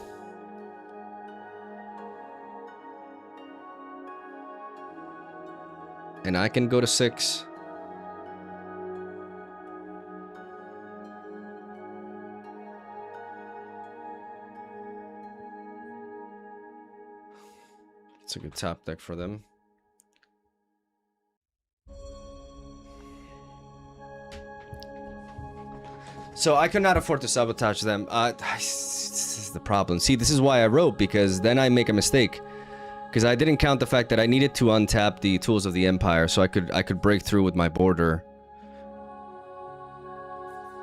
And I can go to 6. It's a good top deck for them. So I could not afford to sabotage them. This is the problem. See, this is why I wrote, because then I make a mistake. Because I didn't count the fact that I needed to untap the Tools of the Empire, so I could break through with my border.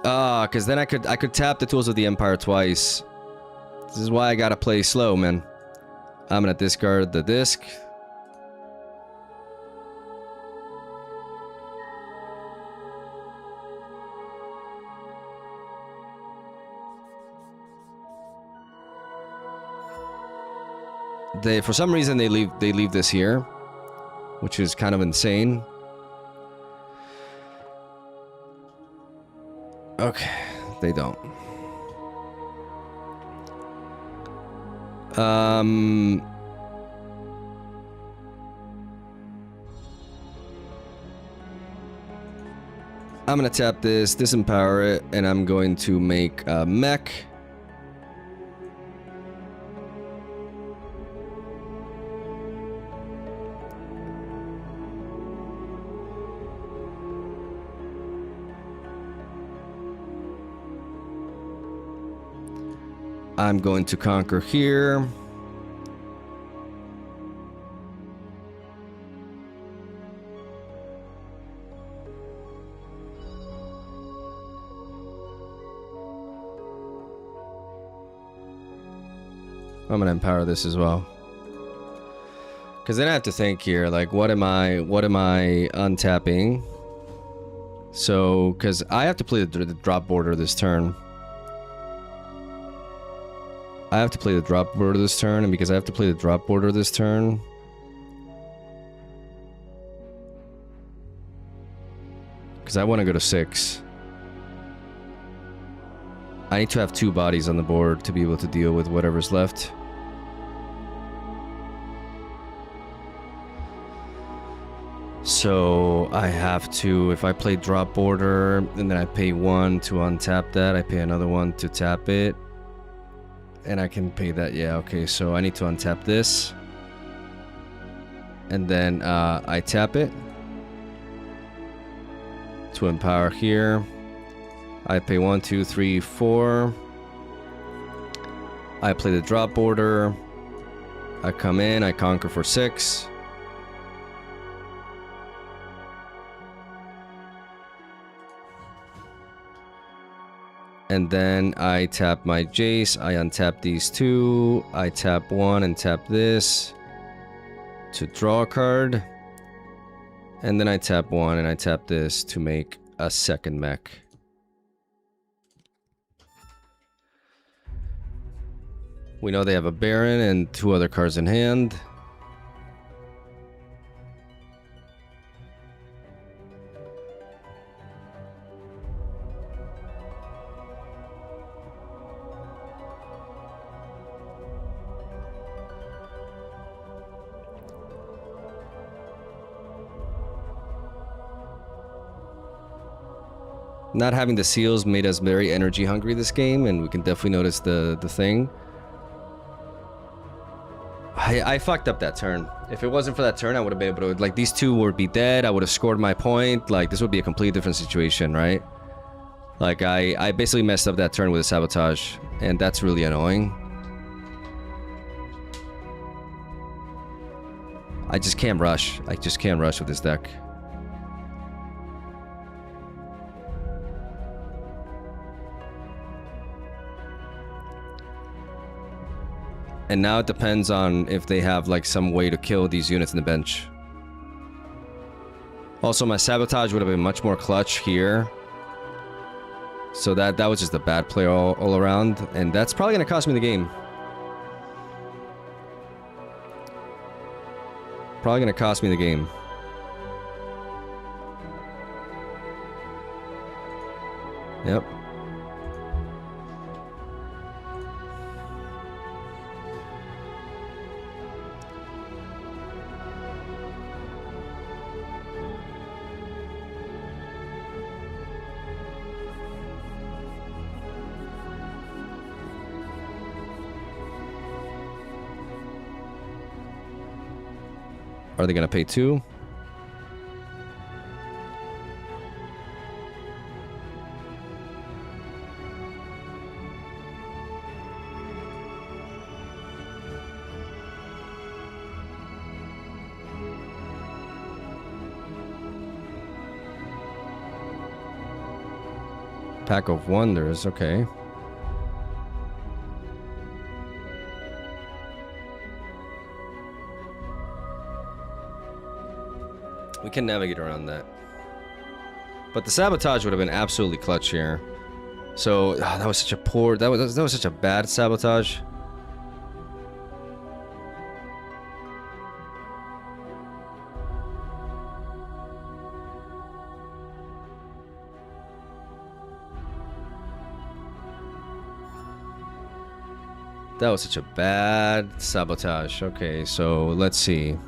Because then I could tap the Tools of the Empire twice. This is why I gotta play slow, man. I'm gonna discard the disc. For some reason they leave this here, which is kind of insane. Okay, they don't. I'm gonna tap this, disempower it, and I'm going to make a mech. I'm going to conquer here. I'm gonna empower this as well. Because then I have to think here, like, what am I untapping? So, because I have to play the drop border this turn. I have to play the drop border this turn, and because I have to play the drop border this turn... Because I want to go to 6. I need to have 2 bodies on the board to be able to deal with whatever's left. So I have to, if I play drop border, and then I pay 1 to untap that, I pay another 1 to tap it. And I can pay that, yeah, okay, so I need to untap this. And then I tap it to empower here. I pay 1, 2, 3, 4. I play the drop border. I come in, I conquer for 6. And then I tap my Jace. I untap these two. I tap one and tap this to draw a card. And then I tap one and I tap this to make a second mech. We know they have a Baron and 2 other cards in hand. Not having the seals made us very energy hungry this game, and we can definitely notice the thing. I fucked up that turn. If it wasn't for that turn, I would have been able to... Like, these two would be dead. I would have scored my point. Like, this would be a completely different situation, right? Like, I basically messed up that turn with a sabotage, and that's really annoying. I just can't rush. I just can't rush with this deck. And now it depends on if they have like some way to kill these units in the bench. Also, my sabotage would have been much more clutch here. So that was just a bad play all around. And that's probably going to cost me the game. Probably going to cost me the game. Yep. Are they gonna pay 2? Pack of Wonders, okay. We can navigate around that. But the sabotage would have been absolutely clutch here. So, that was such a poor... That was such a bad sabotage. That was such a bad sabotage. Okay, so let's see.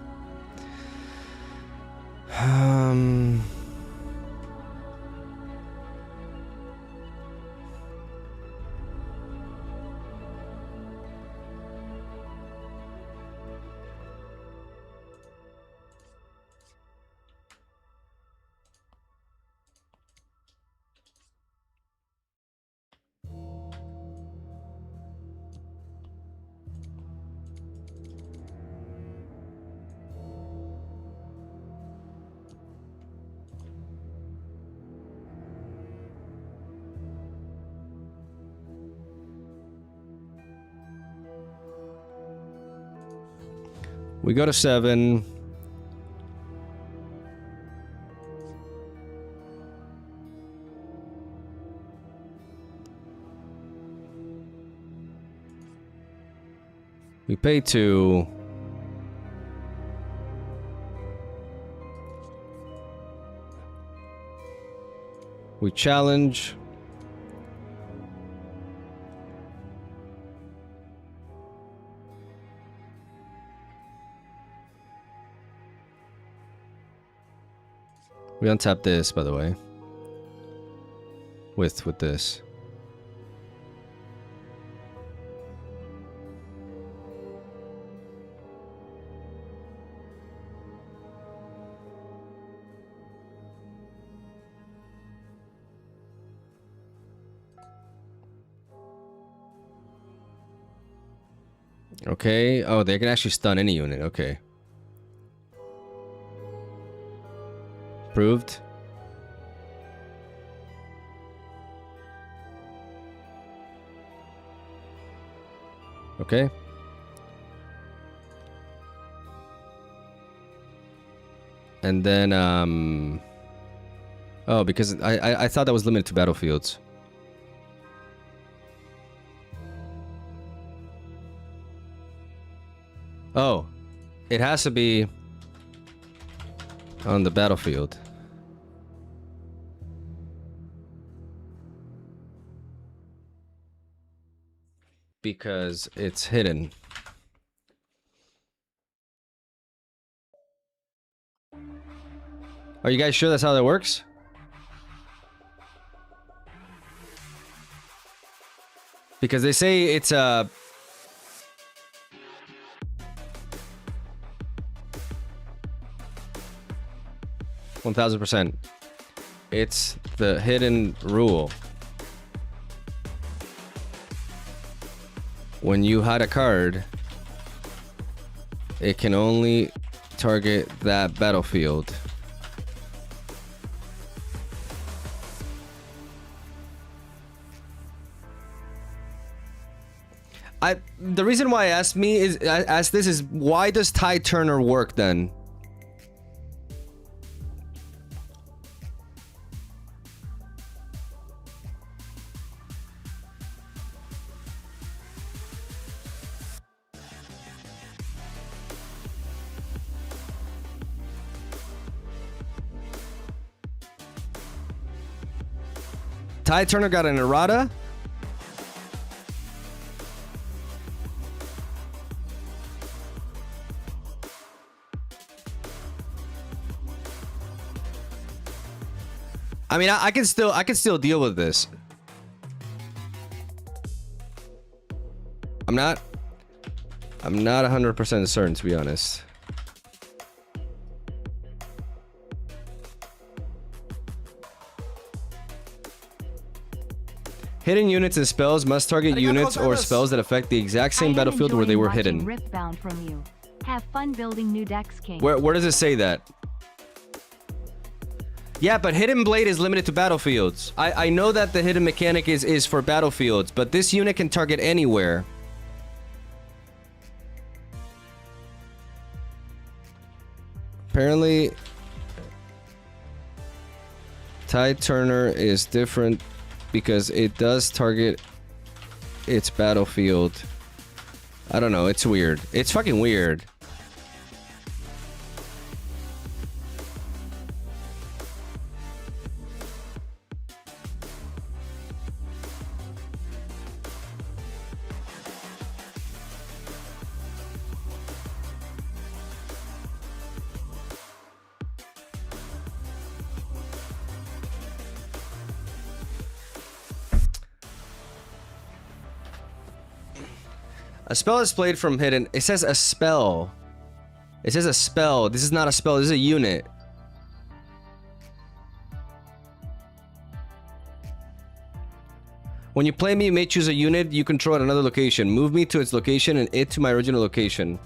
We go to 7. We pay 2. We challenge. We untap this, by the way. With this. Okay. Oh, they can actually stun any unit. Okay. Proved. Okay. And then, oh, because I thought that was limited to battlefields. Oh, it has to be on the battlefield. Because it's hidden. Are you guys sure that's how that works? Because they say it's a... 1000%. It's the hidden rule. When you hide a card, it can only target that battlefield. The reason why I asked this is, why does Ty Turner work then? Ty Turner got an errata? I mean, I can still deal with this. I'm not 100% certain, to be honest. Hidden units and spells must target units or spells that affect the exact same battlefield where they were hidden. Riftbound from you. Have fun building new decks, King. Where does it say that? Yeah, but Hidden Blade is limited to battlefields. I know that the hidden mechanic is for battlefields, but this unit can target anywhere. Apparently, Ty Turner is different because it does target its battlefield. I don't know, it's weird. It's fucking weird. A spell is played from hidden. It says a spell. It says a spell. This is not a spell. This is a unit. When you play me, you may choose a unit you control at another location. Move me to its location and it to my original location.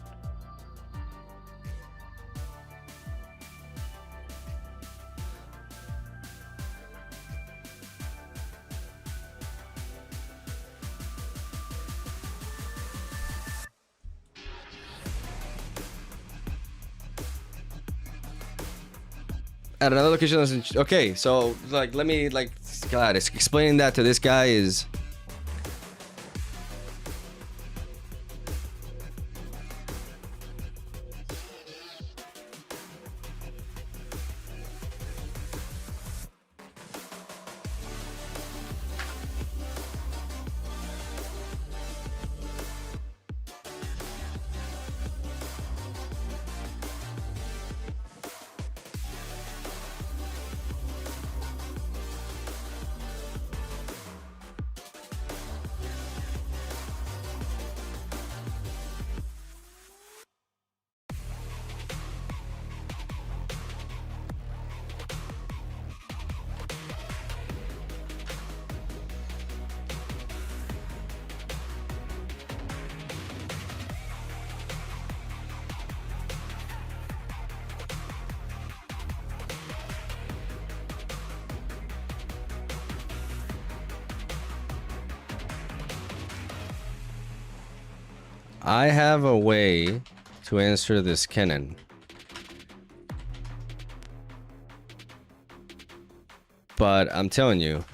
At another location doesn't... Okay, so like let me like... God, explaining that to this guy is... I have a way to answer this cannon. But I'm telling you,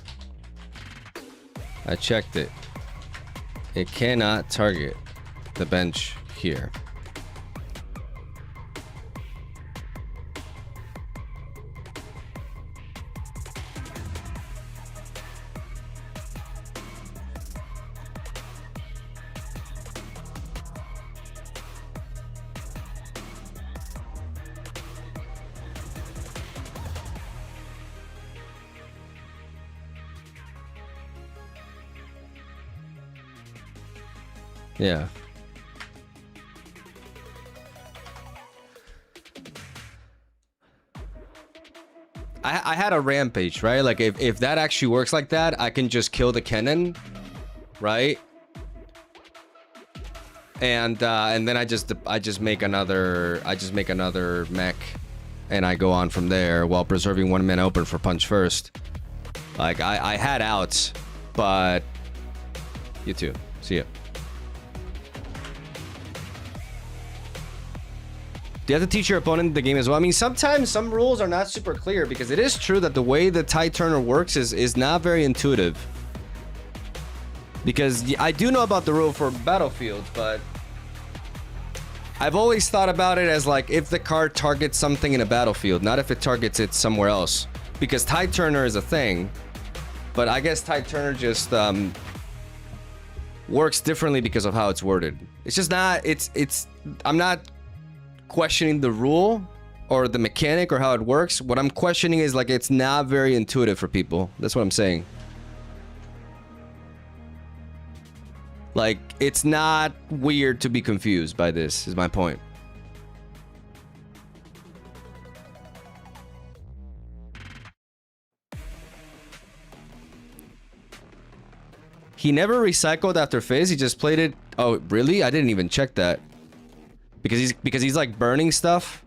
I checked it. It cannot target the bench here. Yeah. I had a rampage, right? Like if that actually works like that, I can just kill the cannon, right? And then I just make another mech, and I go on from there while preserving one man open for punch first. Like I had outs, but you too. See ya. Do you have to teach your opponent the game as well? I mean, sometimes some rules are not super clear because it is true that the way the Tide Turner works is not very intuitive. Because I do know about the rule for Battlefield, but I've always thought about it as like if the card targets something in a battlefield, not if it targets it somewhere else. Because Tide Turner is a thing, but I guess Tide Turner just works differently because of how it's worded. It's just not. I'm not questioning the rule or the mechanic or how it works. What I'm questioning is like it's not very intuitive for people. That's what I'm saying. Like it's not weird to be confused by this, is my point. He never recycled after phase, he just played it. Oh, really? I didn't even check that. Because he's like burning stuff.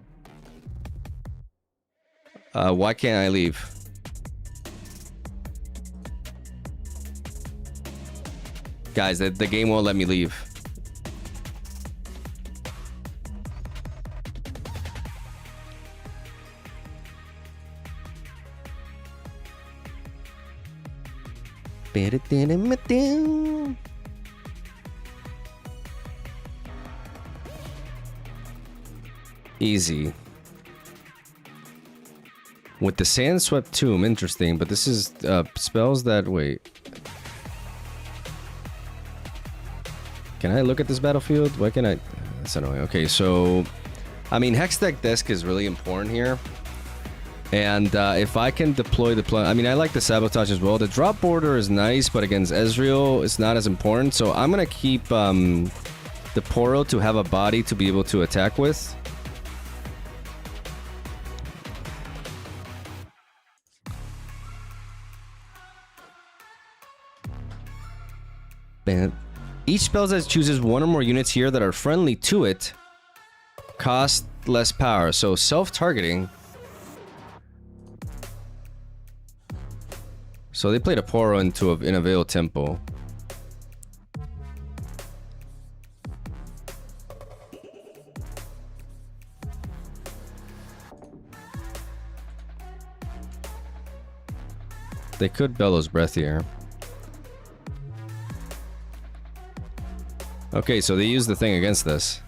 Why can't I leave? Guys, the game won't let me leave. Easy. With the Sandswept Tomb, interesting, but this is spells that wait. Can I look at this battlefield? Why can I? That's annoying. Okay, so I mean Hextech Desk is really important here. And if I can deploy the I mean I like the Sabotage as well. The drop border is nice, but against Ezreal it's not as important. So I'm gonna keep the Poro to have a body to be able to attack with. And each spell that chooses one or more units here that are friendly to it cost less power. So self-targeting. So they played a Poro in a Veil Temple. They could Bellows Breath here. Okay, so they use the thing against this.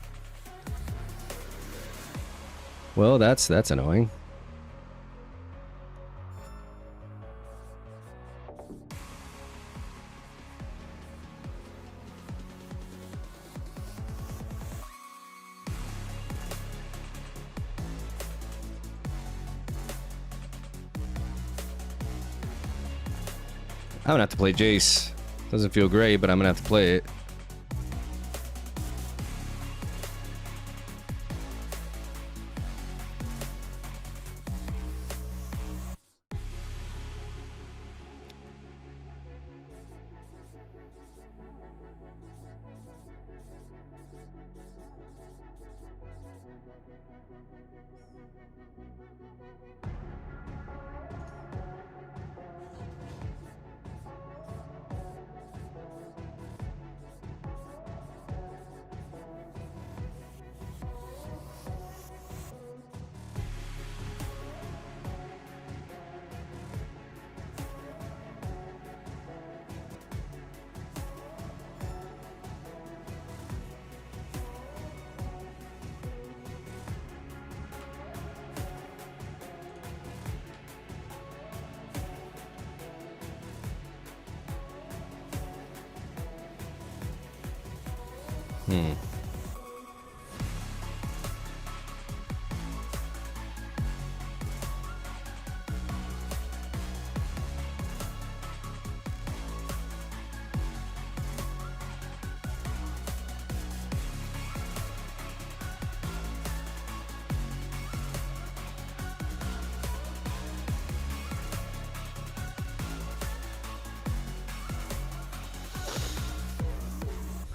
Well, that's annoying. I'm gonna have to play Jace. Doesn't feel great, but I'm gonna have to play it.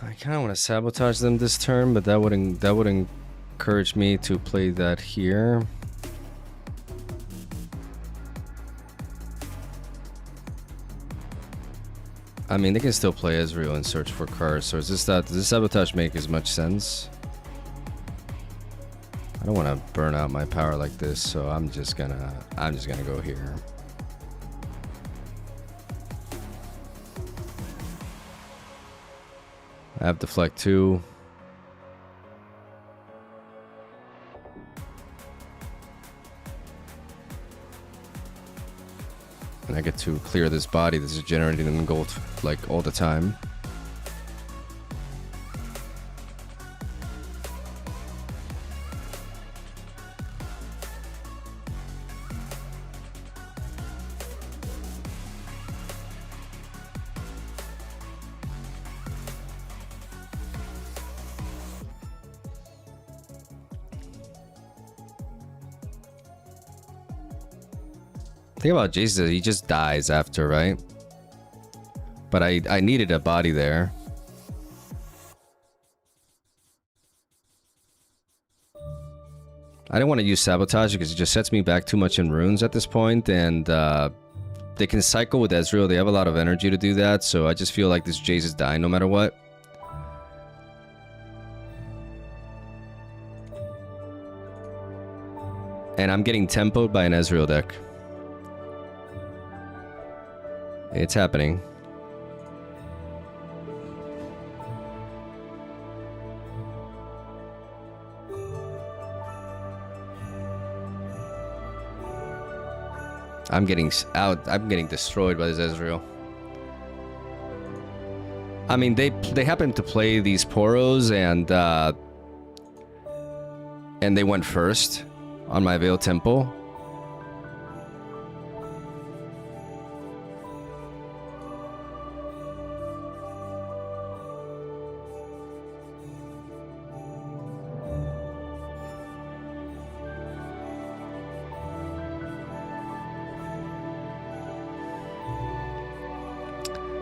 I kind of want to sabotage them this turn, but that would encourage me to play that here. I mean, they can still play Ezreal and search for cards. So is this that? Does this sabotage make as much sense? I don't want to burn out my power like this, so I'm just gonna go here. I have deflect 2. And I get to clear this body. This is generating gold like all the time. The thing about JAYCE is he just dies after, right? But I needed a body there. I didn't want to use sabotage because it just sets me back too much in runes at this point, and they can cycle with Ezreal. They have a lot of energy to do that, so I just feel like this JAYCE is dying no matter what. And I'm getting tempoed by an Ezreal deck. It's happening. I'm getting destroyed by this Ezreal. I mean, they happen to play these Poros and they went first on my Veil Temple.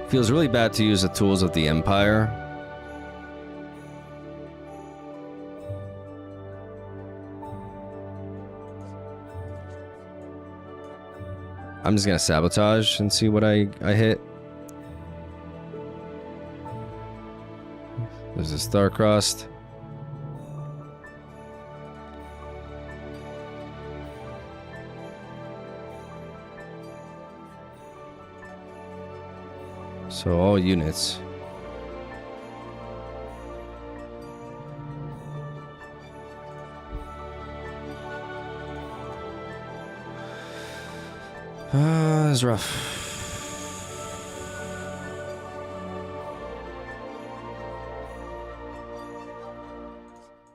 Feels really bad to use the tools of the Empire. I'm just gonna sabotage and see what I hit. There's a Star-Crossed. So all units. It's rough.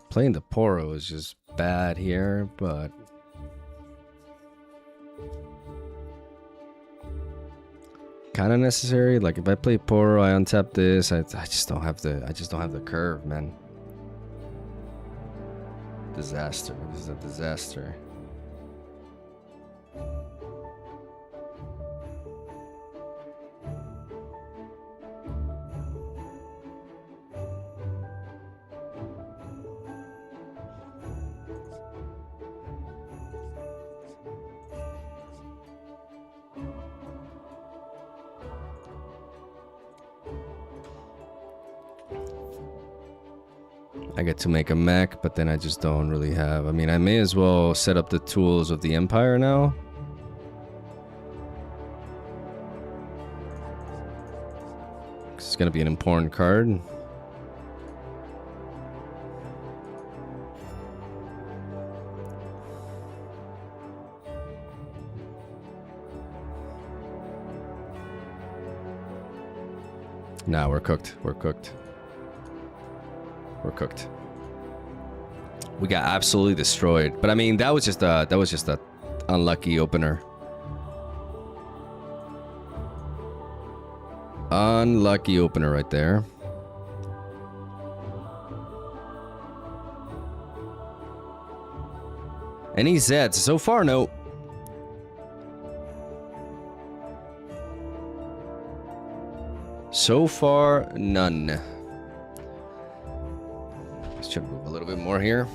Playing the Poro is just bad here, but kind of necessary. Like if I play Poro, I untap this. I just don't have the curve, man. Disaster. This is a disaster. I get to make a mech, but then I just don't really have... I mean, I may as well set up the tools of the Empire now. It's gonna be an important card. Nah, we're cooked. We're cooked. We're cooked. We got absolutely destroyed. But I mean, that was just a unlucky opener. Unlucky opener right there. Any Zeds? So far, no. So far, none. Let's try to move a little bit more here.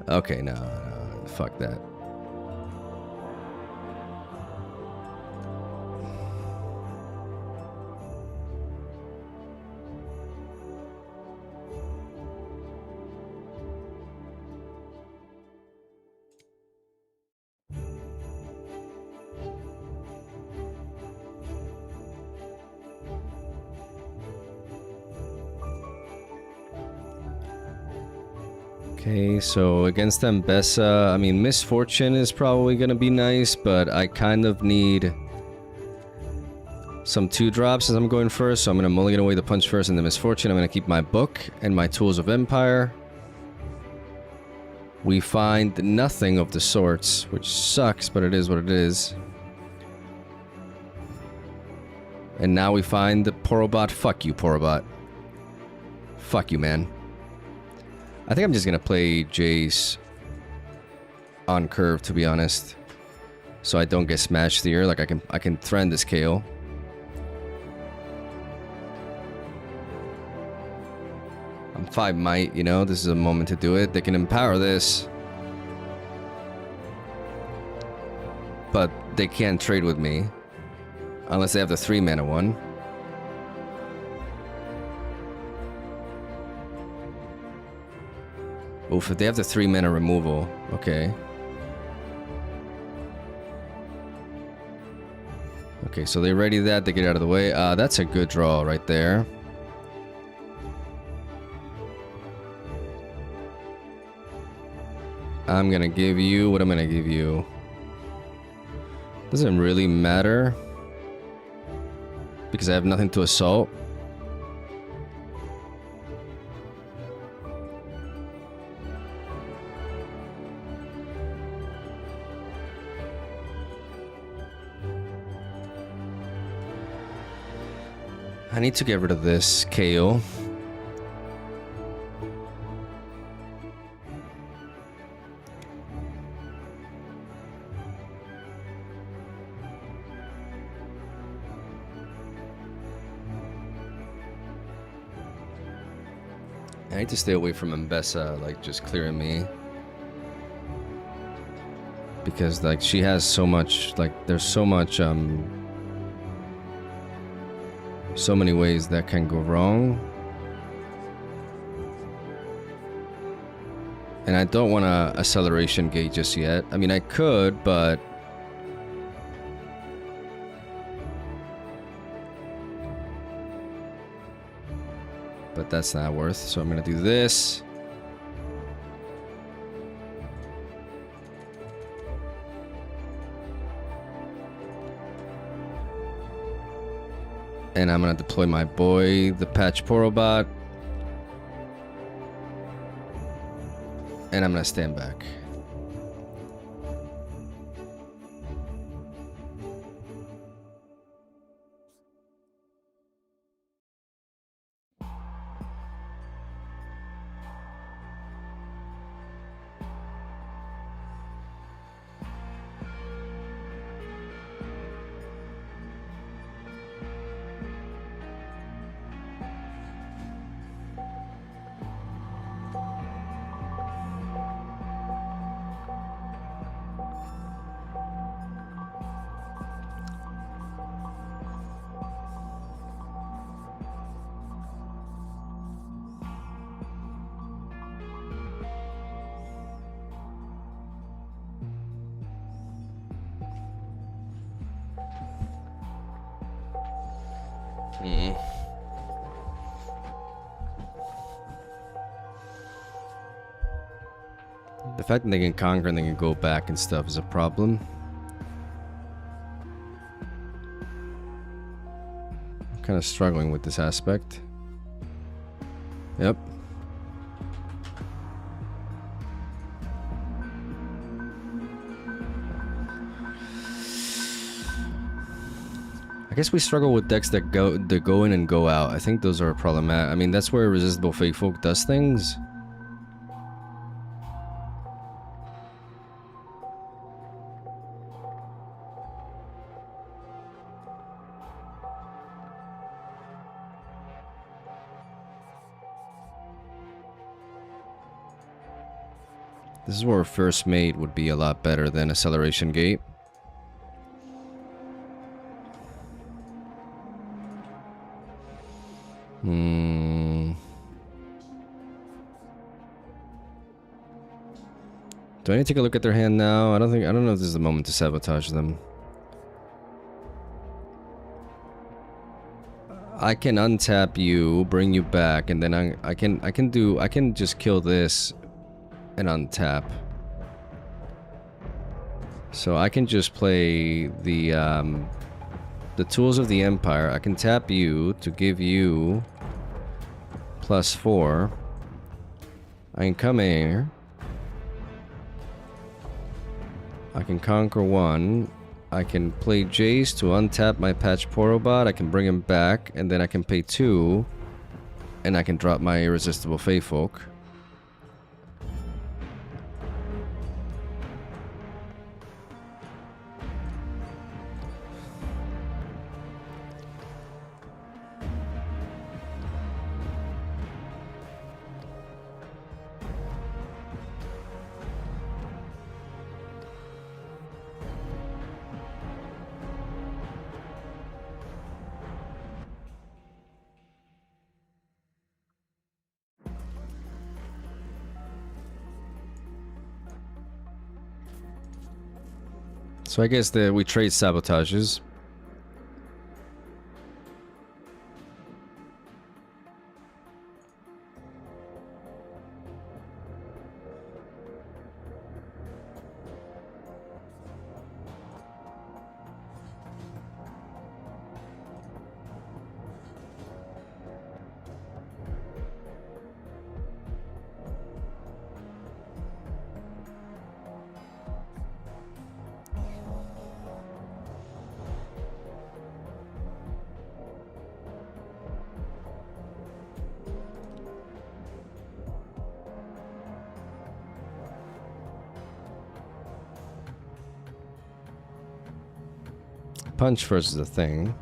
Okay, no, fuck that. Okay, so against Mbessa, I mean, Misfortune is probably gonna be nice, but I kind of need some 2-drops as I'm going first, so I'm gonna mulligan away the Punch first and the Misfortune. I'm gonna keep my book and my Tools of Empire. We find nothing of the sorts, which sucks, but it is what it is. And now we find the Porobot. Fuck you, Porobot. Fuck you, man. I think I'm just gonna play Jace on curve, to be honest, so I don't get smashed here. Like I can threaten this KO. I'm 5 might, you know. This is a moment to do it. They can empower this, but they can't trade with me unless they have the 3-mana one. Oof, if they have the 3-mana removal, okay. Okay, so they ready that, they get out of the way. That's a good draw right there. I'm gonna give you what I'm gonna give you. Doesn't really matter because I have nothing to assault. I need to get rid of this KO. I need to stay away from Mbessa, like just clearing me. Because like she has so much, like there's so much so many ways that can go wrong. And I don't want a acceleration gate just yet. I mean, I could, but that's not worth. So I'm gonna do this. And I'm gonna deploy my boy, the Patch Porobot. And I'm gonna stand back. The fact that they can conquer and they can go back and stuff is a problem. I'm kind of struggling with this aspect. Yep. I guess we struggle with decks that go in and go out. I think those are problematic. I mean, that's where Resistible Fake Folk does things. This is where First Mate would be a lot better than Acceleration Gate. Do I need to take a look at their hand now? I don't know if this is the moment to sabotage them. I can untap you, bring you back, and then I can just kill this and untap. So I can just play the Tools of the Empire. I can tap you to give you +4. I can come here. I can conquer 1. I can play Jace to untap my Patch Porobot. I can bring him back, and then I can pay 2, and I can drop my Irresistible Fey Folk. So I guess we trade sabotages. Punch versus the thing.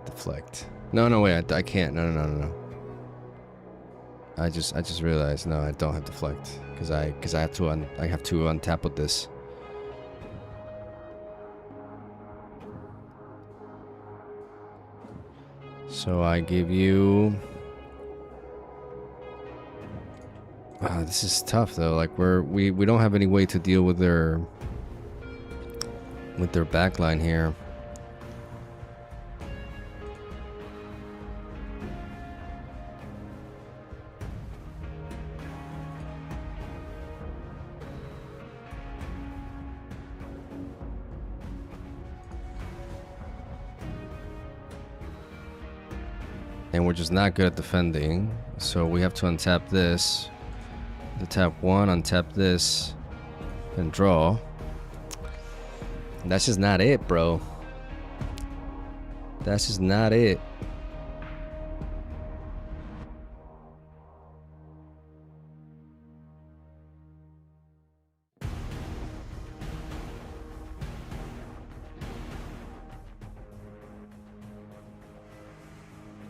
Deflect. No, wait, I can't. No. I just realized, no, I don't have deflect because I have to untap with this. So I give you. Wow, this is tough though. Like we don't have any way to deal with their backline here. And we're just not good at defending. So we have to untap this. To tap one, untap this, and draw. And that's just not it, bro. That's just not it.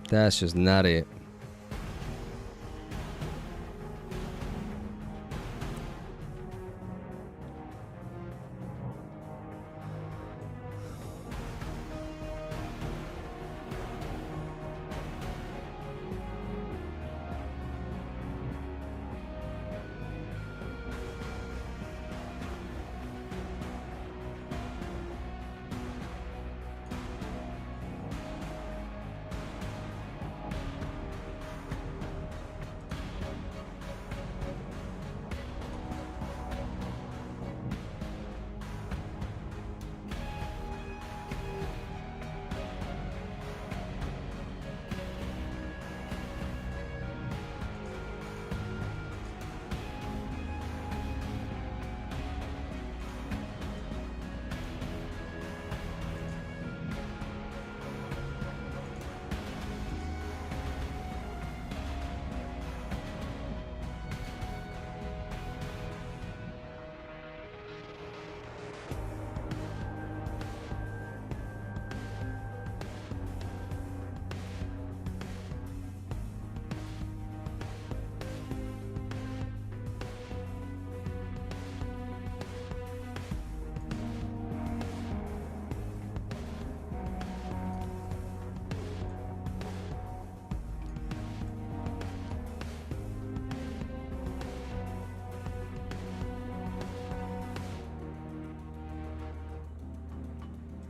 That's just not it.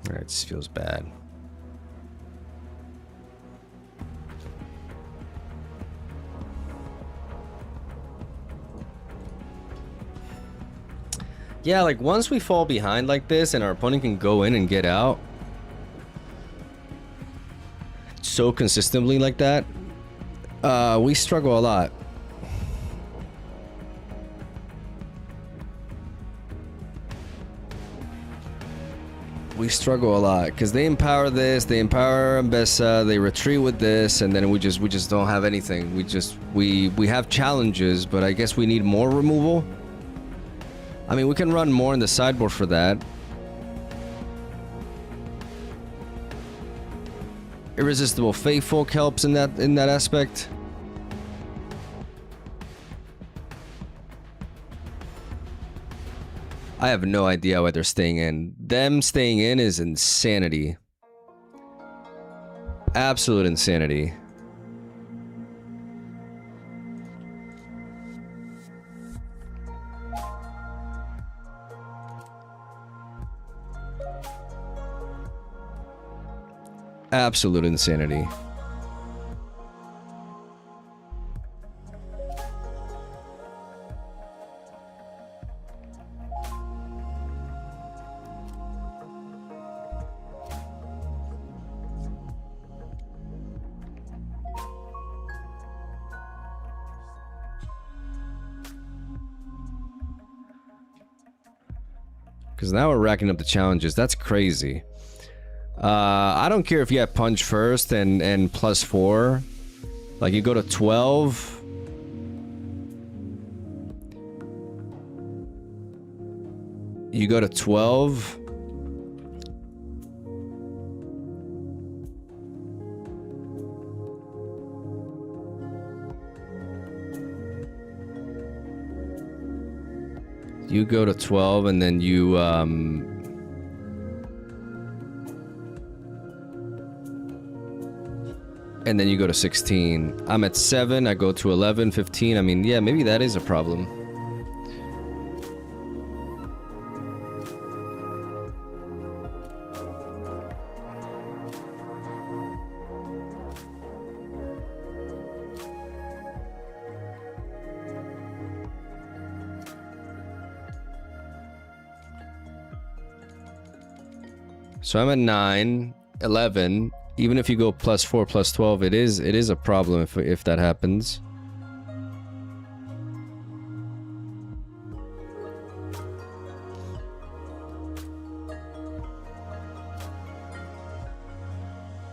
Alright, this feels bad. Yeah, like once we fall behind like this and our opponent can go in and get out so consistently like that, we struggle a lot. We struggle a lot because they empower this, they empower Ambessa, they retreat with this, and then we just don't have anything. We have challenges, but I guess we need more removal. I mean, we can run more in the sideboard for that. Irresistible Fatefolk helps in that aspect. I have no idea why they're staying in. Them staying in is insanity. Absolute insanity. Absolute insanity. Because now we're racking up the challenges. That's crazy. I don't care if you have punch first and +4. Like you go to 12. You go to 12. You go to 12 and then you and then you go to 16. I'm at 7, I go to 11, 15. I mean, yeah, maybe that is a problem. So I'm at 9, 11, Even if you go +4, +12, it is a problem if that happens.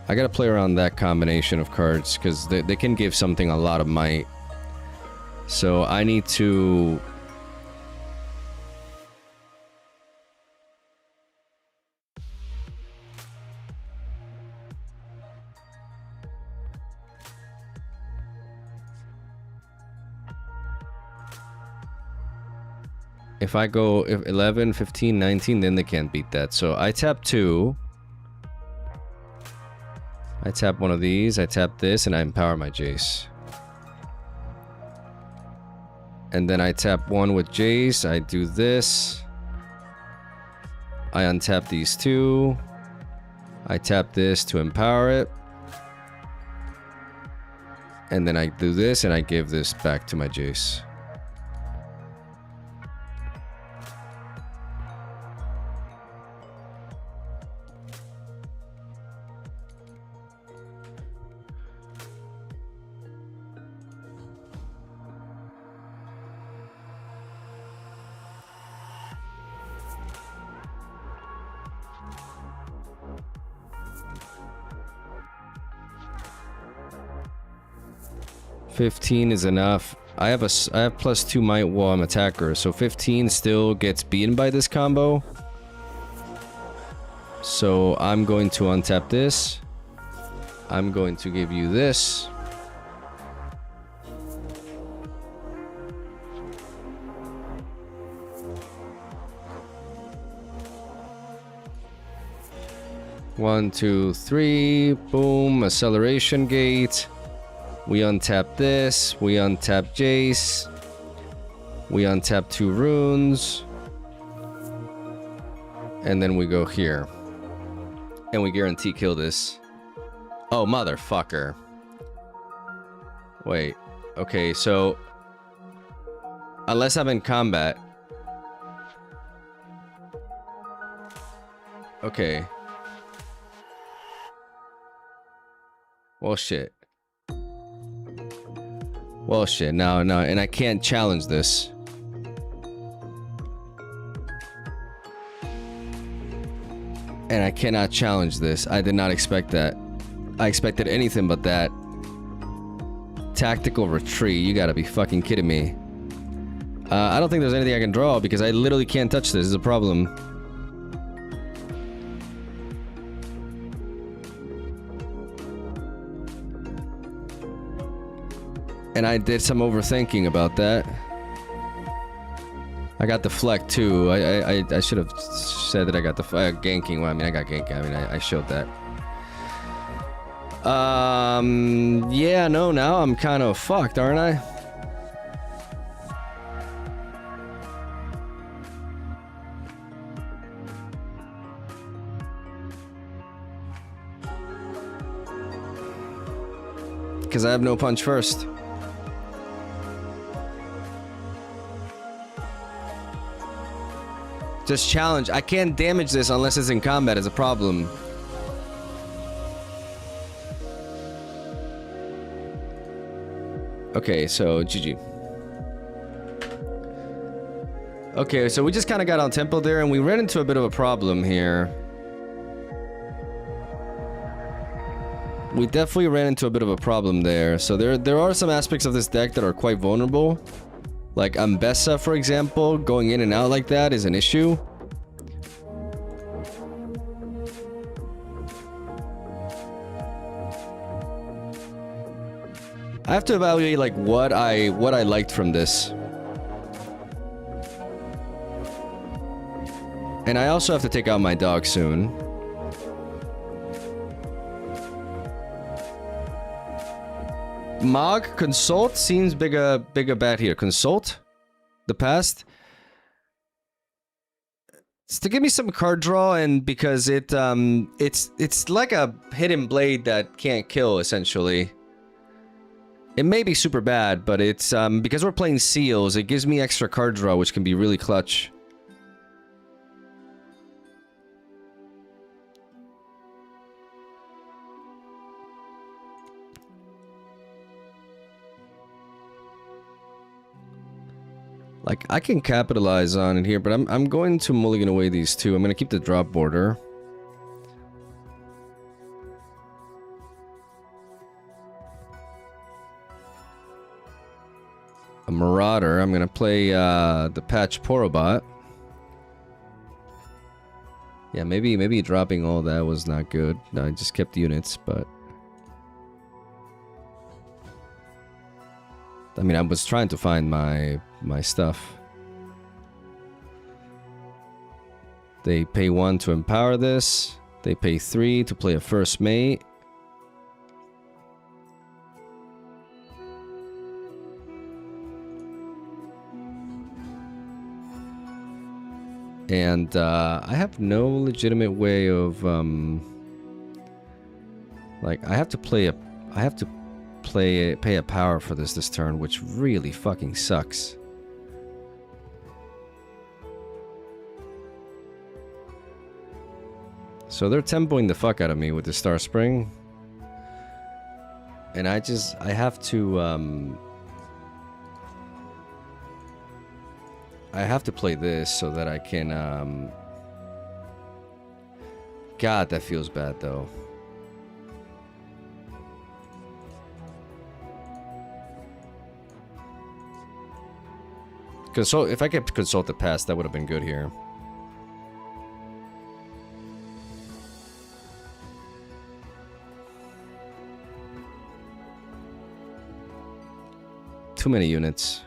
I gotta play around that combination of cards, because they can give something a lot of might. So I need to... If I go 11, 15, 19, then they can't beat that. So I tap 2. I tap one of these, I tap this, and I empower my Jace. And then I tap 1 with Jace, I do this. I untap these 2. I tap this to empower it. And then I do this, and I give this back to my Jace. $15 is enough. I have +2 might while I'm attacker, so 15 still gets beaten by this combo. So I'm going to untap this. I'm going to give you this. One, two, three. Boom. Acceleration gate. We untap this. We untap Jace. We untap 2 runes. And then we go here. And we guarantee kill this. Oh, motherfucker. Wait. Okay, so... Unless I'm in combat... Okay. Well, shit. Well, shit. No, and I can't challenge this. And I cannot challenge this. I did not expect that. I expected anything but that. Tactical retreat. You gotta be fucking kidding me. I don't think there's anything I can draw because I literally can't touch this. This is a problem. And I did some overthinking about that. I got deflect too. I should have said that I got the ganking. Well, I mean, I got ganking. I mean, I showed that. Yeah, no, now I'm kind of fucked, aren't I? Because I have no punch first. Just challenge. I can't damage this unless it's in combat is a problem. Okay, so GG. Okay, so we just kind of got on tempo there and we ran into a bit of a problem here. We definitely ran into a bit of a problem there. So there are some aspects of this deck that are quite vulnerable. Like Ambessa, for example, going in and out like that is an issue. I have to evaluate like what I liked from this. And I also have to take out my dog soon. Mog, consult seems bigger bet here. Consult the past. It's to give me some card draw, and because it's like a hidden blade that can't kill essentially. It may be super bad, but it's because we're playing seals, it gives me extra card draw, which can be really clutch. Like, I can capitalize on it here, but I'm going to mulligan away these two. I'm going to keep the drop border. A Marauder. I'm going to play the Patch Porobot. Yeah, maybe dropping all that was not good. No, I just kept units, but... I mean, I was trying to find my stuff. They pay 1 to empower this. They pay 3 to play a first mate. And I have no legitimate way of like I have to pay a power for this turn, which really fucking sucks. So they're tempoing the fuck out of me with the Star Spring. And I have to play this so that I can God, that feels bad though. Consult, if I could consult the past, that would have been good here. Too many units.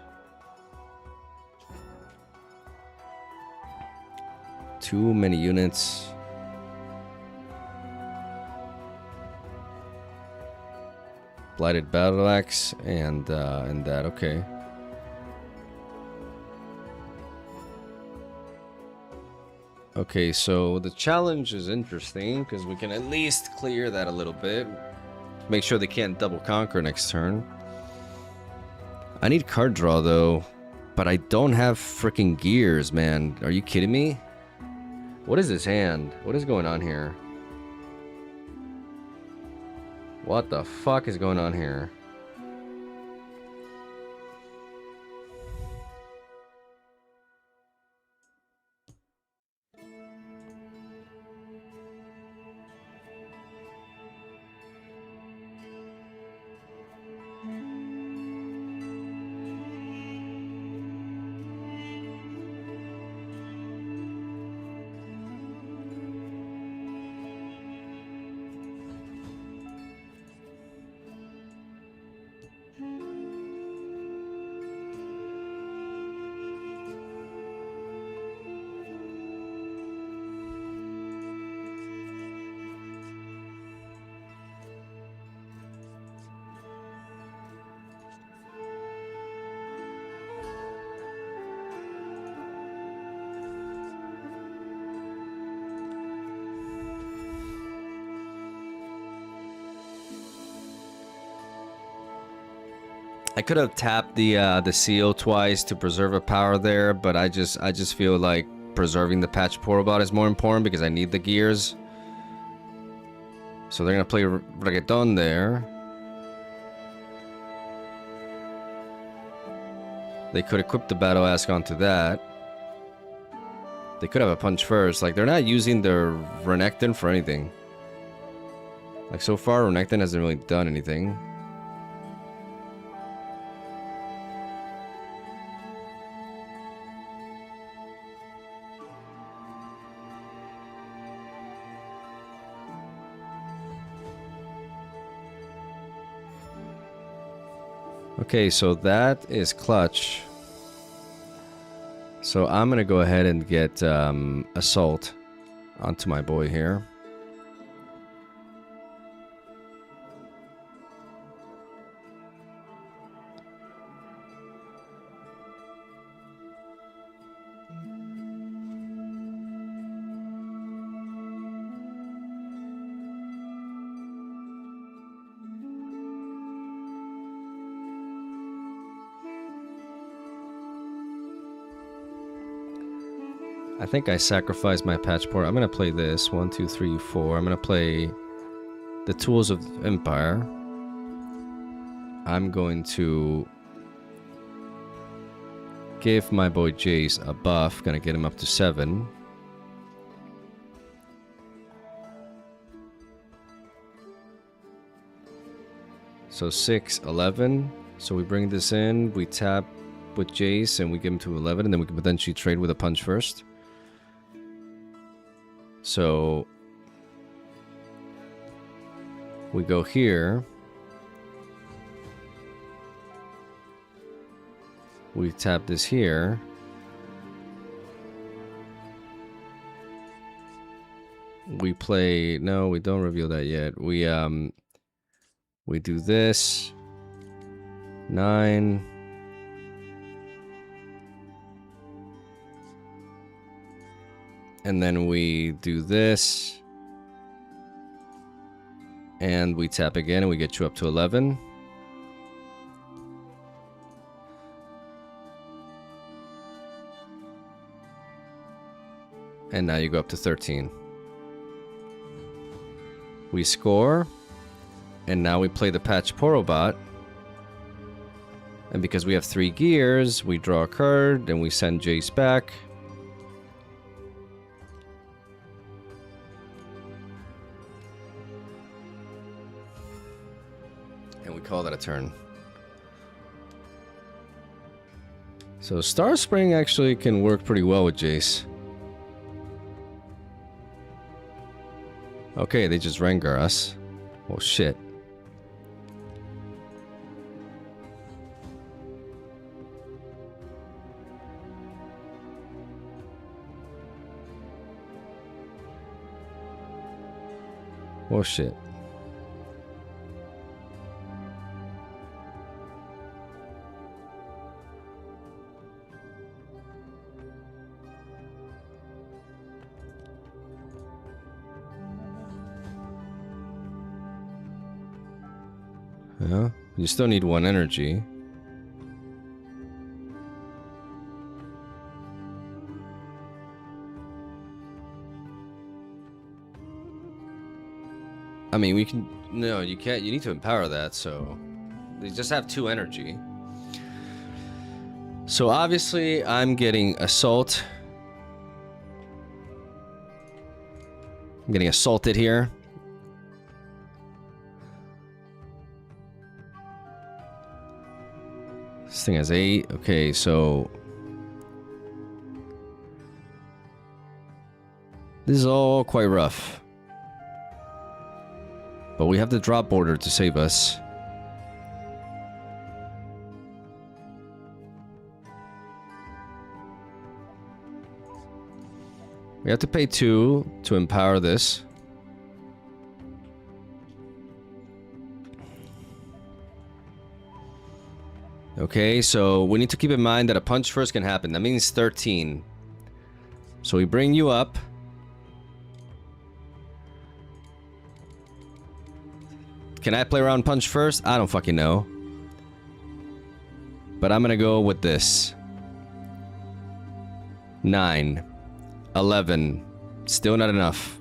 Too many units. Blighted Battle Axe and that, okay. Okay, so the challenge is interesting because we can at least clear that a little bit. Make sure they can't double conquer next turn. I need card draw though, but I don't have freaking gears, man. Are you kidding me? What is this hand? What is going on here? What the fuck is going on here? I could have tapped the seal twice to preserve a power there, but I just feel like preserving the Patch Porobot is more important because I need the gears. So they're gonna play Reggaeton there. They could equip the Battle Axe onto that. They could have a punch first. Like, they're not using their Renekton for anything. Like, so far, Renekton hasn't really done anything. Okay, so that is clutch. So I'm gonna go ahead and get Assault onto my boy here. I think I sacrificed my Patch Port. I'm gonna play this. 1, 2, 3, 4. I'm gonna play the Tools of Empire. I'm going to give my boy Jace a buff. Gonna get him up to 7. So 6, 11. So we bring this in, we tap with Jace, and we give him to 11, and then we can potentially trade with a punch first. So we go here. We tap this here. We play... No, we don't reveal that yet. We do this. 9. And then we do this. And we tap again and we get you up to 11. And now you go up to 13. We score. And now we play the Patch Porobot. And because we have 3 gears, we draw a card, and we send Jace back. And we call that a turn. So Star Spring actually can work pretty well with Jace. Okay, they just Rengar us. Oh shit. Oh shit. Yeah, you still need 1 energy. I mean, we can... No, you can't. You need to empower that, so... They just have 2 energy. So, obviously, I'm getting Assault. I'm getting assaulted here. This thing has 8. Okay, so... This is all quite rough. But we have the drop border to save us. We have to pay 2 to empower this. Okay, so we need to keep in mind that a punch first can happen. That means 13. So we bring you up. Can I play around punch first? I don't fucking know. But I'm gonna go with this. 9. 11. Still not enough.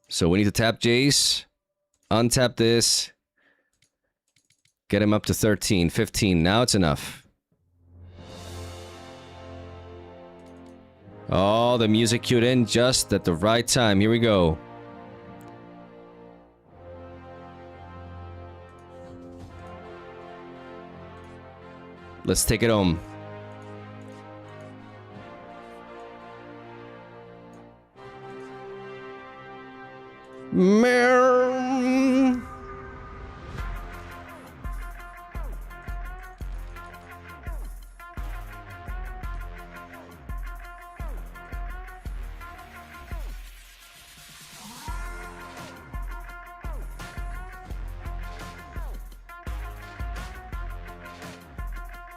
So we need to tap Jace. Untap this. Get him up to 13, 15. Now it's enough. Oh, the music cued in just at the right time. Here we go. Let's take it home.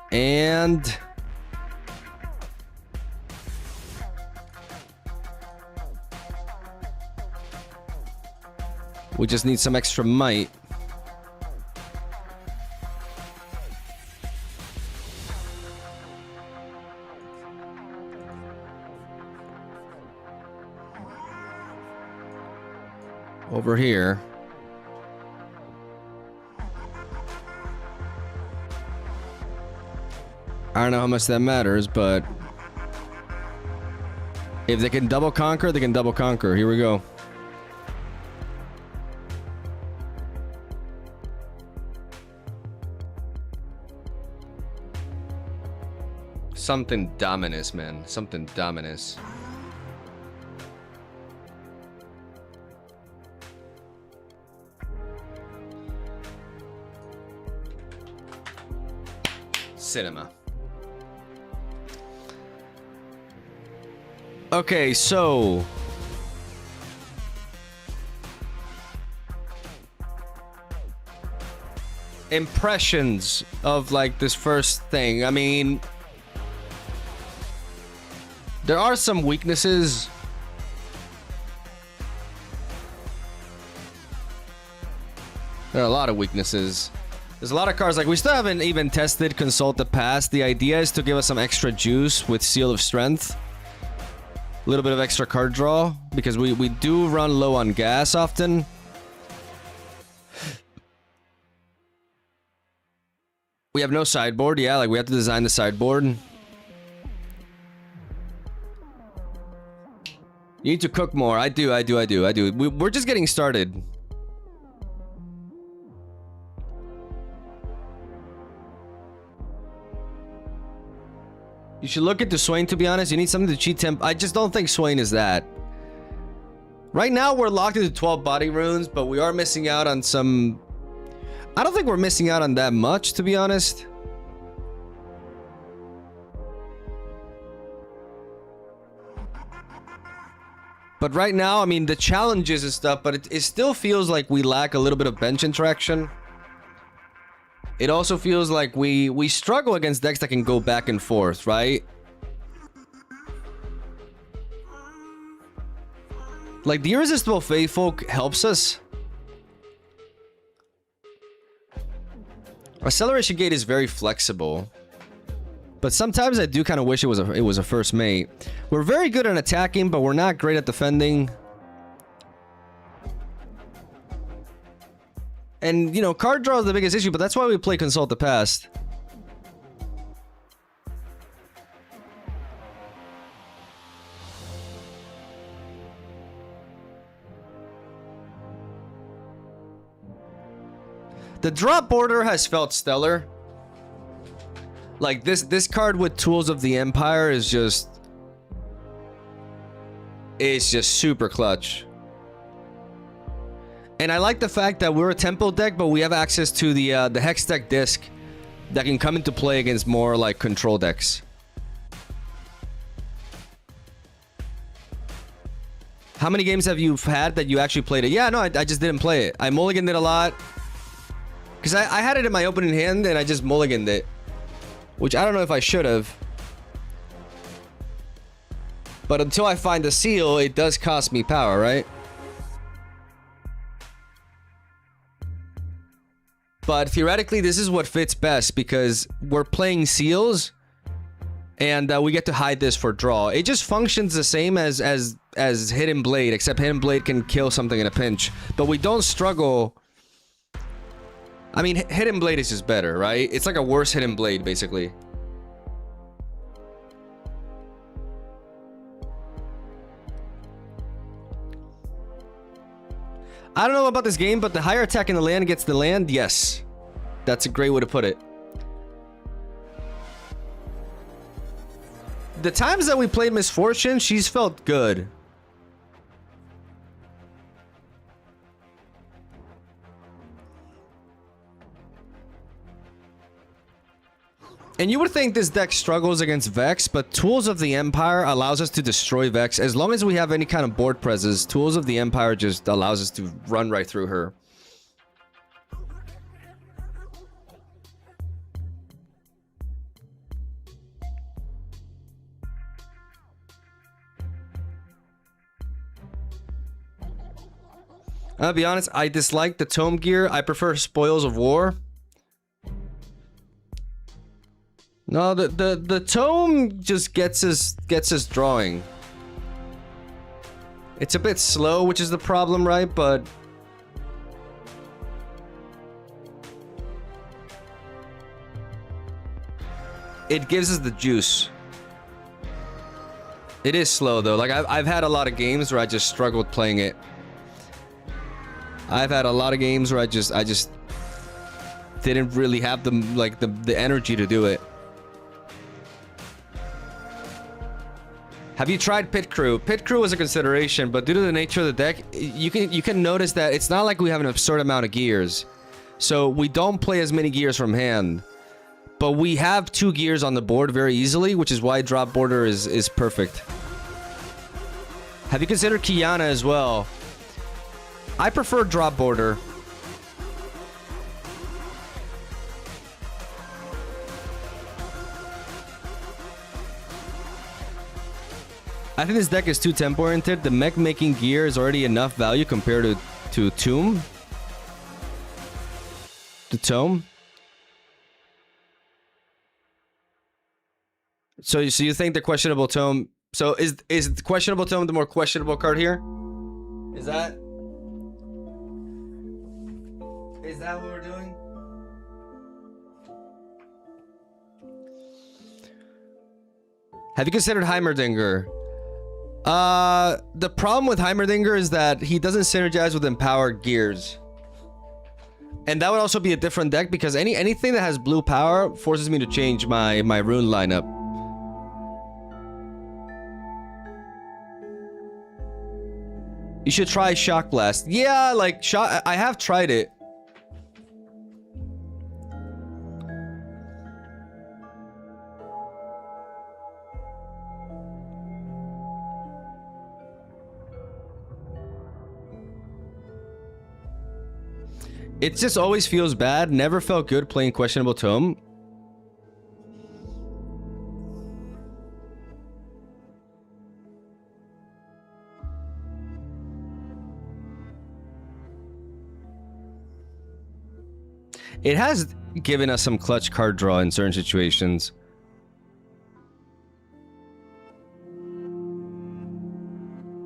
And we just need some extra might. Over here. I don't know how much that matters, but if they can double conquer, they can double conquer. Here we go. Something Dominus, man. Something Dominus. Cinema. Okay, so impressions of like this first thing. I mean, there are some weaknesses. There are a lot of weaknesses. There's a lot of cards, like we still haven't even tested Consult the Past. The idea is to give us some extra juice with Seal of Strength. A little bit of extra card draw, because we do run low on gas often. We have no sideboard, yeah, like we have to design the sideboard. You need to cook more. I do. We're just getting started. You should look into Swain, to be honest. You need something to cheat temp. I just don't think Swain is that. Right now, we're locked into 12 body runes, but we are missing out on some... I don't think we're missing out on that much, to be honest. But right now, I mean, the challenges and stuff, but it still feels like we lack a little bit of bench interaction. It also feels like we struggle against decks that can go back and forth, right? Like, the Irresistible Faithful helps us. Acceleration Gate is very flexible. But sometimes I do kind of wish it was a first mate. We're very good at attacking, but we're not great at defending. And, you know, card draw is the biggest issue, but that's why we play Consult the Past. The drop border has felt stellar. Like, this card with Tools of the Empire is just... it's just super clutch. And I like the fact that we're a tempo deck, but we have access to the Hex deck disc that can come into play against more like control decks. How many games have you had that you actually played it? Yeah, no, I just didn't play it. I mulliganed it a lot. Because I had it in my opening hand and I just mulliganed it. Which I don't know if I should have. But until I find the seal, it does cost me power, right? But theoretically, this is what fits best because we're playing seals, and we get to hide this for draw. It just functions the same as Hidden Blade, except Hidden Blade can kill something in a pinch. But we don't struggle. I mean, Hidden Blade is just better, right? It's like a worse Hidden Blade, basically. I don't know about this game, but the higher attack in the land gets the land. Yes. That's a great way to put it. The times that we played Misfortune, she's felt good. And you would think this deck struggles against Vex, but Tools of the Empire allows us to destroy Vex. As long as we have any kind of board presence, Tools of the Empire just allows us to run right through her. I'll be honest, I dislike the Tome Gear. I prefer Spoils of War. No, the tome just gets us drawing. It's a bit slow, which is the problem, right? But it gives us the juice. It is slow though. Like I've had a lot of games where I just struggled playing it. I've had a lot of games where I just didn't really have the energy to do it. Have you tried Pit Crew? Pit Crew was a consideration, but due to the nature of the deck, you can notice that it's not like we have an absurd amount of gears. So we don't play as many gears from hand. But we have 2 gears on the board very easily, which is why drop border is perfect. Have you considered Kiana as well? I prefer drop border. I think this deck is too tempo oriented. The mech making gear is already enough value compared to Tomb. The Tome. So you think the questionable Tome... So is the questionable Tome the more questionable card here? Is that what we're doing? Have you considered Heimerdinger? The problem with Heimerdinger is that he doesn't synergize with empowered gears. And that would also be a different deck because anything that has blue power forces me to change my rune lineup. You should try Shock Blast. Yeah, like I have tried it. It just always feels bad. Never felt good playing Questionable Tome. It has given us some clutch card draw in certain situations.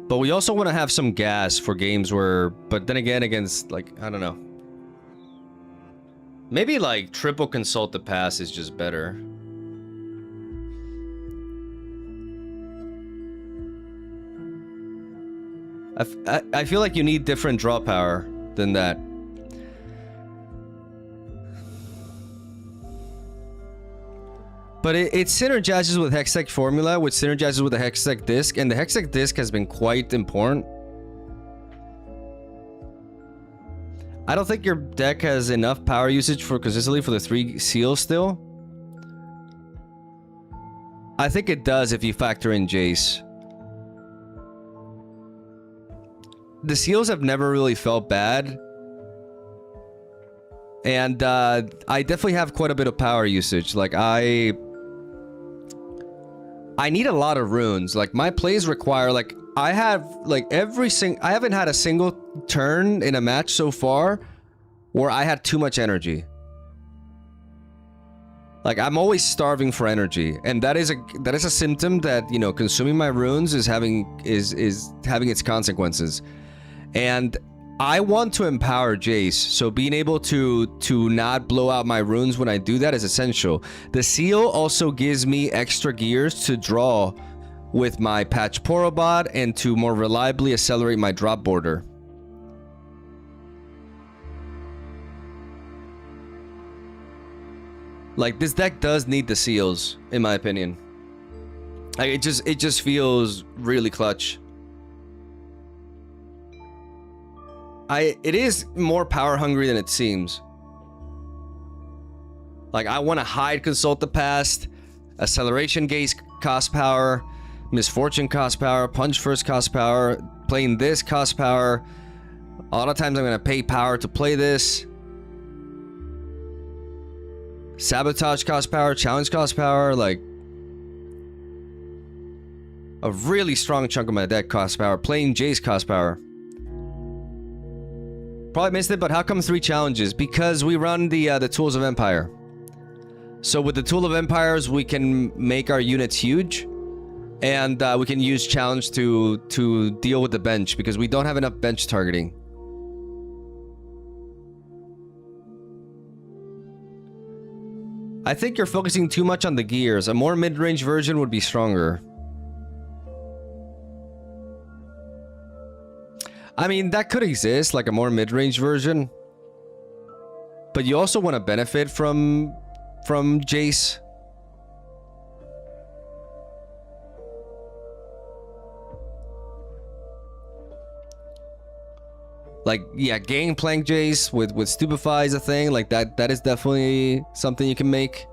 But we also want to have some gas for games where... But then again, against, like, I don't know. Maybe, like, triple Consult the Pass is just better. I feel like you need different draw power than that. But it synergizes with Hextech Formula, which synergizes with the Hextech Disc, and the Hextech Disc has been quite important. I don't think your deck has enough power usage for consistently for the 3 seals still. I think it does if you factor in Jace. The seals have never really felt bad. And I definitely have quite a bit of power usage. Like I need a lot of runes. Like my plays require like I have like I haven't had a single turn in a match so far where I had too much energy. Like I'm always starving for energy, and that is a symptom that, you know, consuming my runes is having its consequences. And I want to empower Jace, so being able to not blow out my runes when I do that is essential. The seal also gives me extra gears to draw with my Patch Porobot and to more reliably accelerate my drop border. Like this deck does need the seals, in my opinion. Like it just feels really clutch. It is more power hungry than it seems. Like I want to hide Consult the Past, Acceleration Gaze cost power, Misfortune cost power, Punch First cost power, playing this cost power. A lot of times I'm going to pay power to play this. Sabotage cost power, Challenge cost power, like a really strong chunk of my deck cost power. Playing Jace cost power. Probably missed it, but how come 3 challenges? Because we run the Tools of Empire. So with the Tool of Empires, we can make our units huge, and we can use challenge to deal with the bench because we don't have enough bench targeting. I think you're focusing too much on the gears. A more mid-range version would be stronger. I mean, that could exist, like a more mid-range version. But you also want to benefit from JAYCE. Like, yeah, Gangplank JAYCE with Stupefy is a thing. Like, that is definitely something you can make.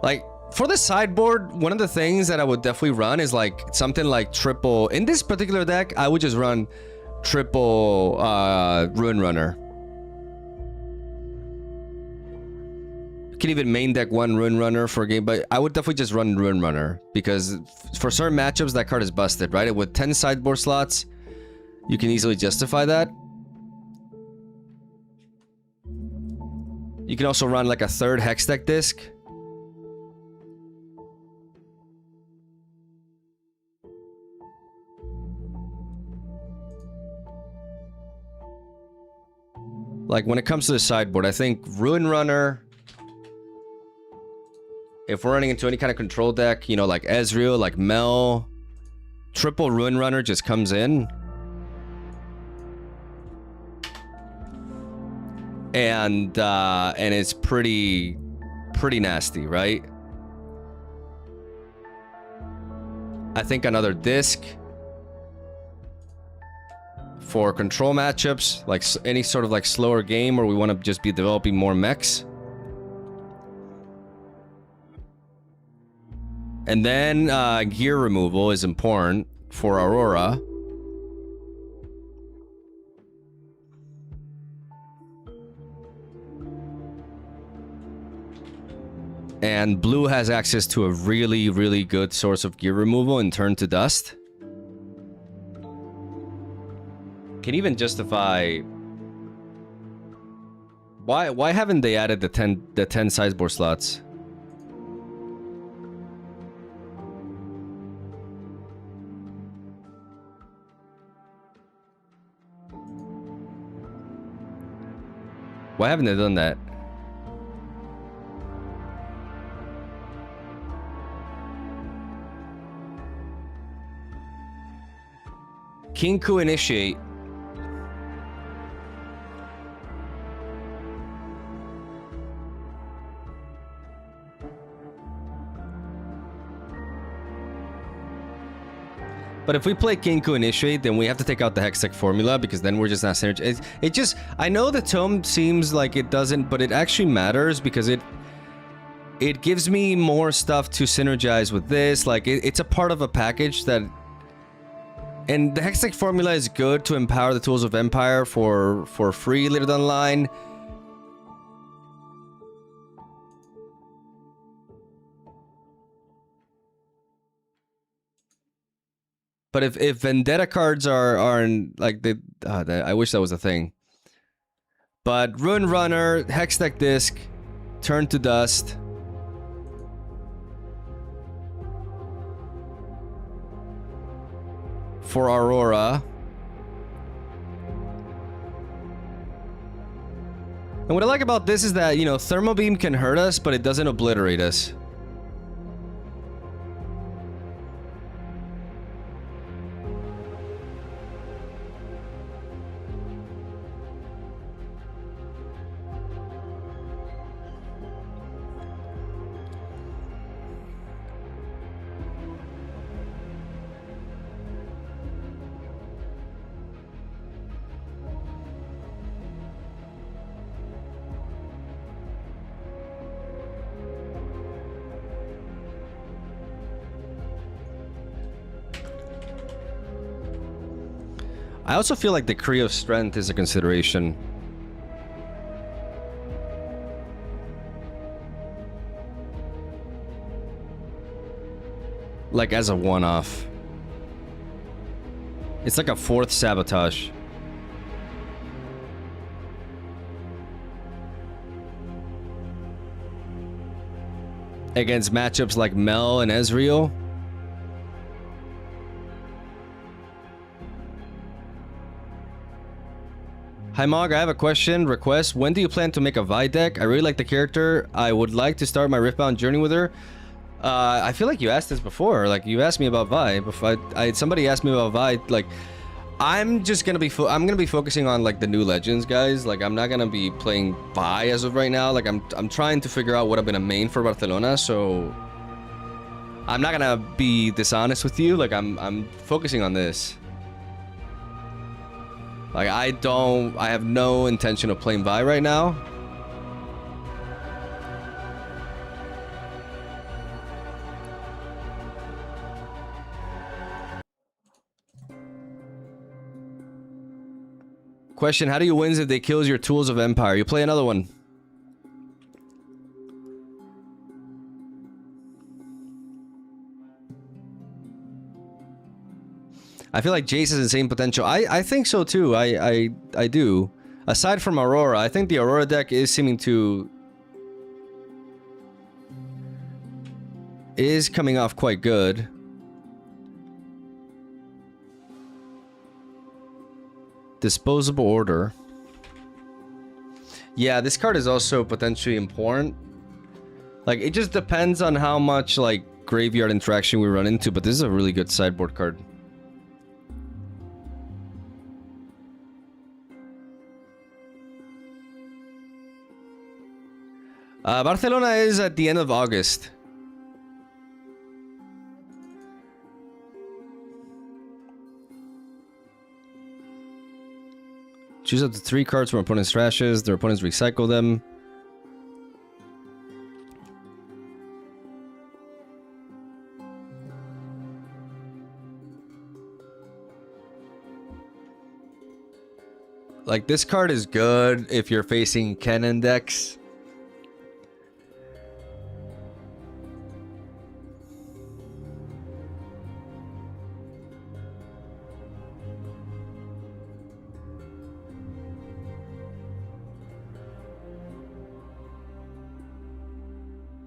Like, for the sideboard, one of the things that I would definitely run is like something like triple. In this particular deck, I would just run triple Ruin Runner. You can even main deck one Ruin Runner for a game, but I would definitely just run Ruin Runner because for certain matchups, that card is busted, right? With 10 sideboard slots, you can easily justify that. You can also run like a third Hex Deck disc. Like, when it comes to the sideboard, I think Ruin Runner... If we're running into any kind of control deck, you know, like Ezreal, like Mel... Triple Ruin Runner just comes in. And it's pretty nasty, right? I think another disc... for control matchups, like any sort of like slower game where we want to just be developing more mechs. And then gear removal is important for Aurora. And blue has access to a really good source of gear removal in Turn to Dust. Can even justify why haven't they added the 10 sideboard slots? Why haven't they done that? Kinku Initiate. But if we play Kinku Initiate, then we have to take out the Hextech formula because then we're just not synergy. It just... I know the tome seems like it doesn't, but it actually matters because it gives me more stuff to synergize with this. Like, it's a part of a package that... And the Hextech formula is good to empower the tools of Empire for free later down the line. But if Vendetta cards aren't like I wish that was a thing. But Ruin Runner, Hextech Disc, Turn to Dust. For Aurora. And what I like about this is that, you know, Thermal Beam can hurt us, but it doesn't obliterate us. I also feel like the Creo Strength is a consideration. Like as a one-off. It's like a fourth Sabotage. Against matchups like Mel and Ezreal. Hi Mog, I have a question, request. When do you plan to make a Vi deck? I really like the character. I would like to start my Riftbound journey with her. I feel like you asked this before. Like you asked me about Vi. Before somebody asked me about Vi. Like I'm just gonna be focusing on like the new legends, guys. Like I'm not gonna be playing Vi as of right now. Like I'm trying to figure out what I'm gonna main for Barcelona. So I'm not gonna be dishonest with you. Like I'm focusing on this. Like I have no intention of playing Vi right now. Question, how do you win if they kills your tools of Empire? You play another one. I feel like Jace has insane potential. I think so too. I do. Aside from Aurora, I think the Aurora deck is seeming to... is coming off quite good. Disposable Order. Yeah, this card is also potentially important. Like, it just depends on how much, like, graveyard interaction we run into, but this is a really good sideboard card. Barcelona is at the end of August. Choose up to 3 cards from opponent's trashes. Their opponents recycle them. Like, this card is good if you're facing Cannon decks.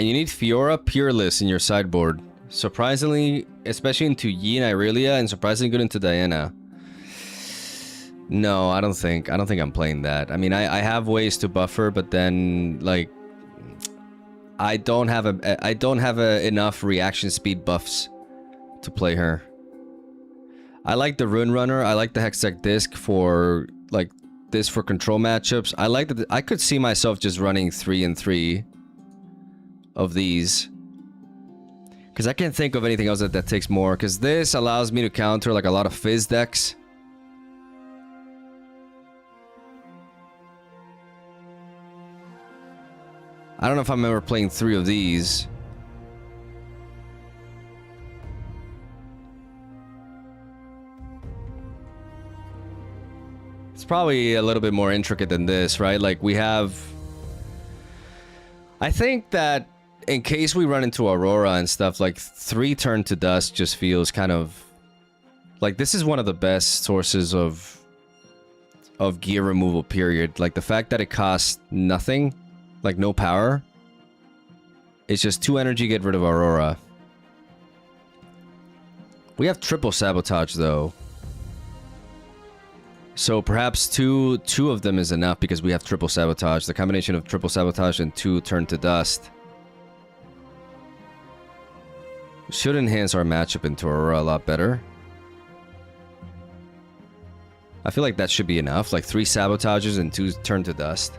And you need Fiora Peerless in your sideboard. Surprisingly, especially into Yi and Irelia, and surprisingly good into Diana. No, I don't think I'm playing that. I mean, I have ways to buffer, but then like I don't have enough reaction speed buffs to play her. I like the Rune Runner. I like the Hextech Disc for like this for control matchups. I like that. I could see myself just running 3 and 3 of these, because I can't think of anything else that takes more, because this allows me to counter like a lot of Fizz decks. I don't know if I'm ever playing 3 of these. It's probably a little bit more intricate than this, right? Like we have... I think that in case we run into Aurora and stuff, like 3 Turn to Dust just feels kind of... like this is one of the best sources of gear removal, period. Like the fact that it costs nothing, like no power. It's just 2 energy, get rid of Aurora. We have triple sabotage though. So perhaps two of them is enough because we have triple sabotage. The combination of triple sabotage and 2 Turn to Dust should enhance our matchup into Aurora a lot better. I feel like that should be enough. Like 3 sabotages and 2 Turn to Dust.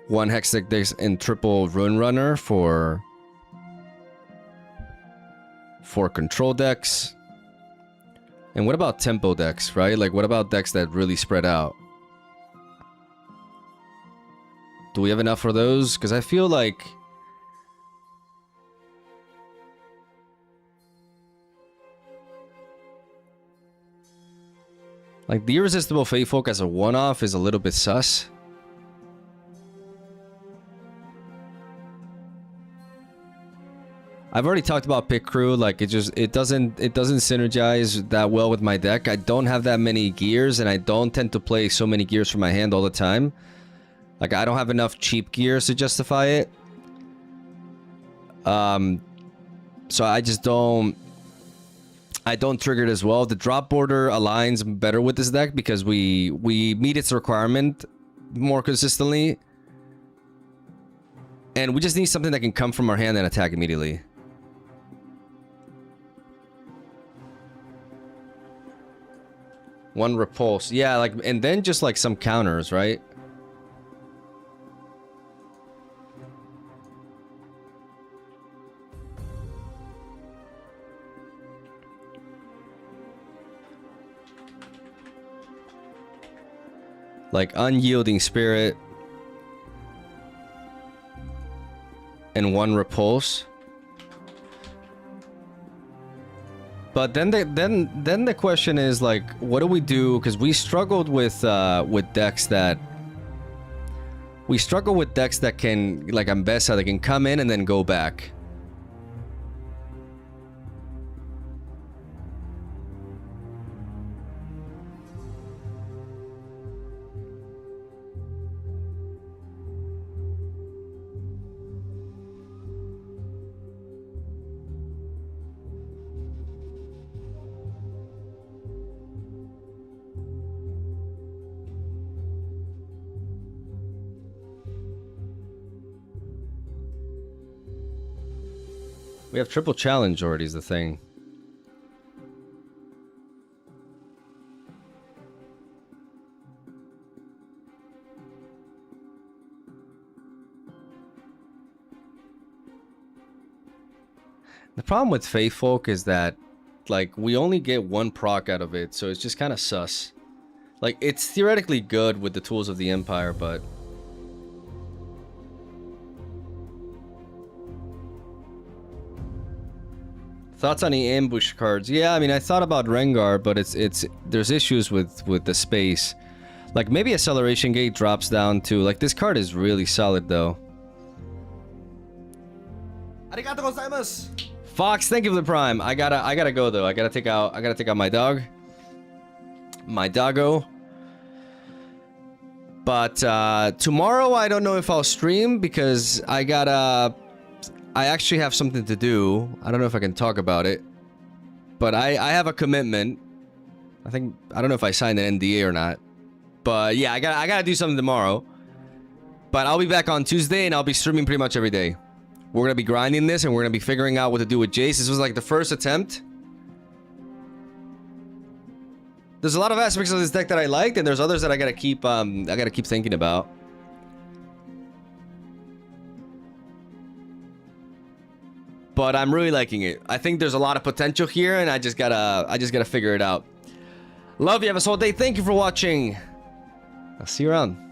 One Hextech Disc and triple Rune Runner for control decks. And what about tempo decks, right? Like what about decks that really spread out? Do we have enough for those? Because I feel like... like the Irresistible Fatefolk as a one-off is a little bit sus. I've already talked about Pit Crew, like it doesn't synergize that well with my deck. I don't have that many gears and I don't tend to play so many gears from my hand all the time. Like, I don't have enough cheap gears to justify it. So I just don't... I don't trigger it as well. The drop border aligns better with this deck because we meet its requirement more consistently. And we just need something that can come from our hand and attack immediately. One repulse. Yeah, like, and then just like some counters, right? Like unyielding spirit. And one repulse. But then the question is like, what do we do? Because we struggled with decks that can, like Ambessa, that can come in and then go back. We have triple challenge already is the thing. The problem with Faith Folk is that, like, we only get one proc out of it, so it's just kind of sus. Like, it's theoretically good with the tools of the Empire, but... Thoughts on the ambush cards? Yeah, I mean, I thought about Rengar, but there's issues with the space. Like, maybe Acceleration Gate drops down to... Like, this card is really solid, though. Arigato gozaimasu! Fox, thank you for the prime. I gotta go though. I gotta take out my dog. My doggo. But tomorrow I don't know if I'll stream because I actually have something to do. I don't know if I can talk about it. But I have a commitment. I don't know if I signed an NDA or not. But yeah, I gotta do something tomorrow. But I'll be back on Tuesday and I'll be streaming pretty much every day. We're going to be grinding this and we're going to be figuring out what to do with Jace. This was like the first attempt. There's a lot of aspects of this deck that I liked and there's others that I got to keep thinking about. But I'm really liking it. I think there's a lot of potential here and I just got to figure it out. Love you. Have a solid day. Thank you for watching. I'll see you around.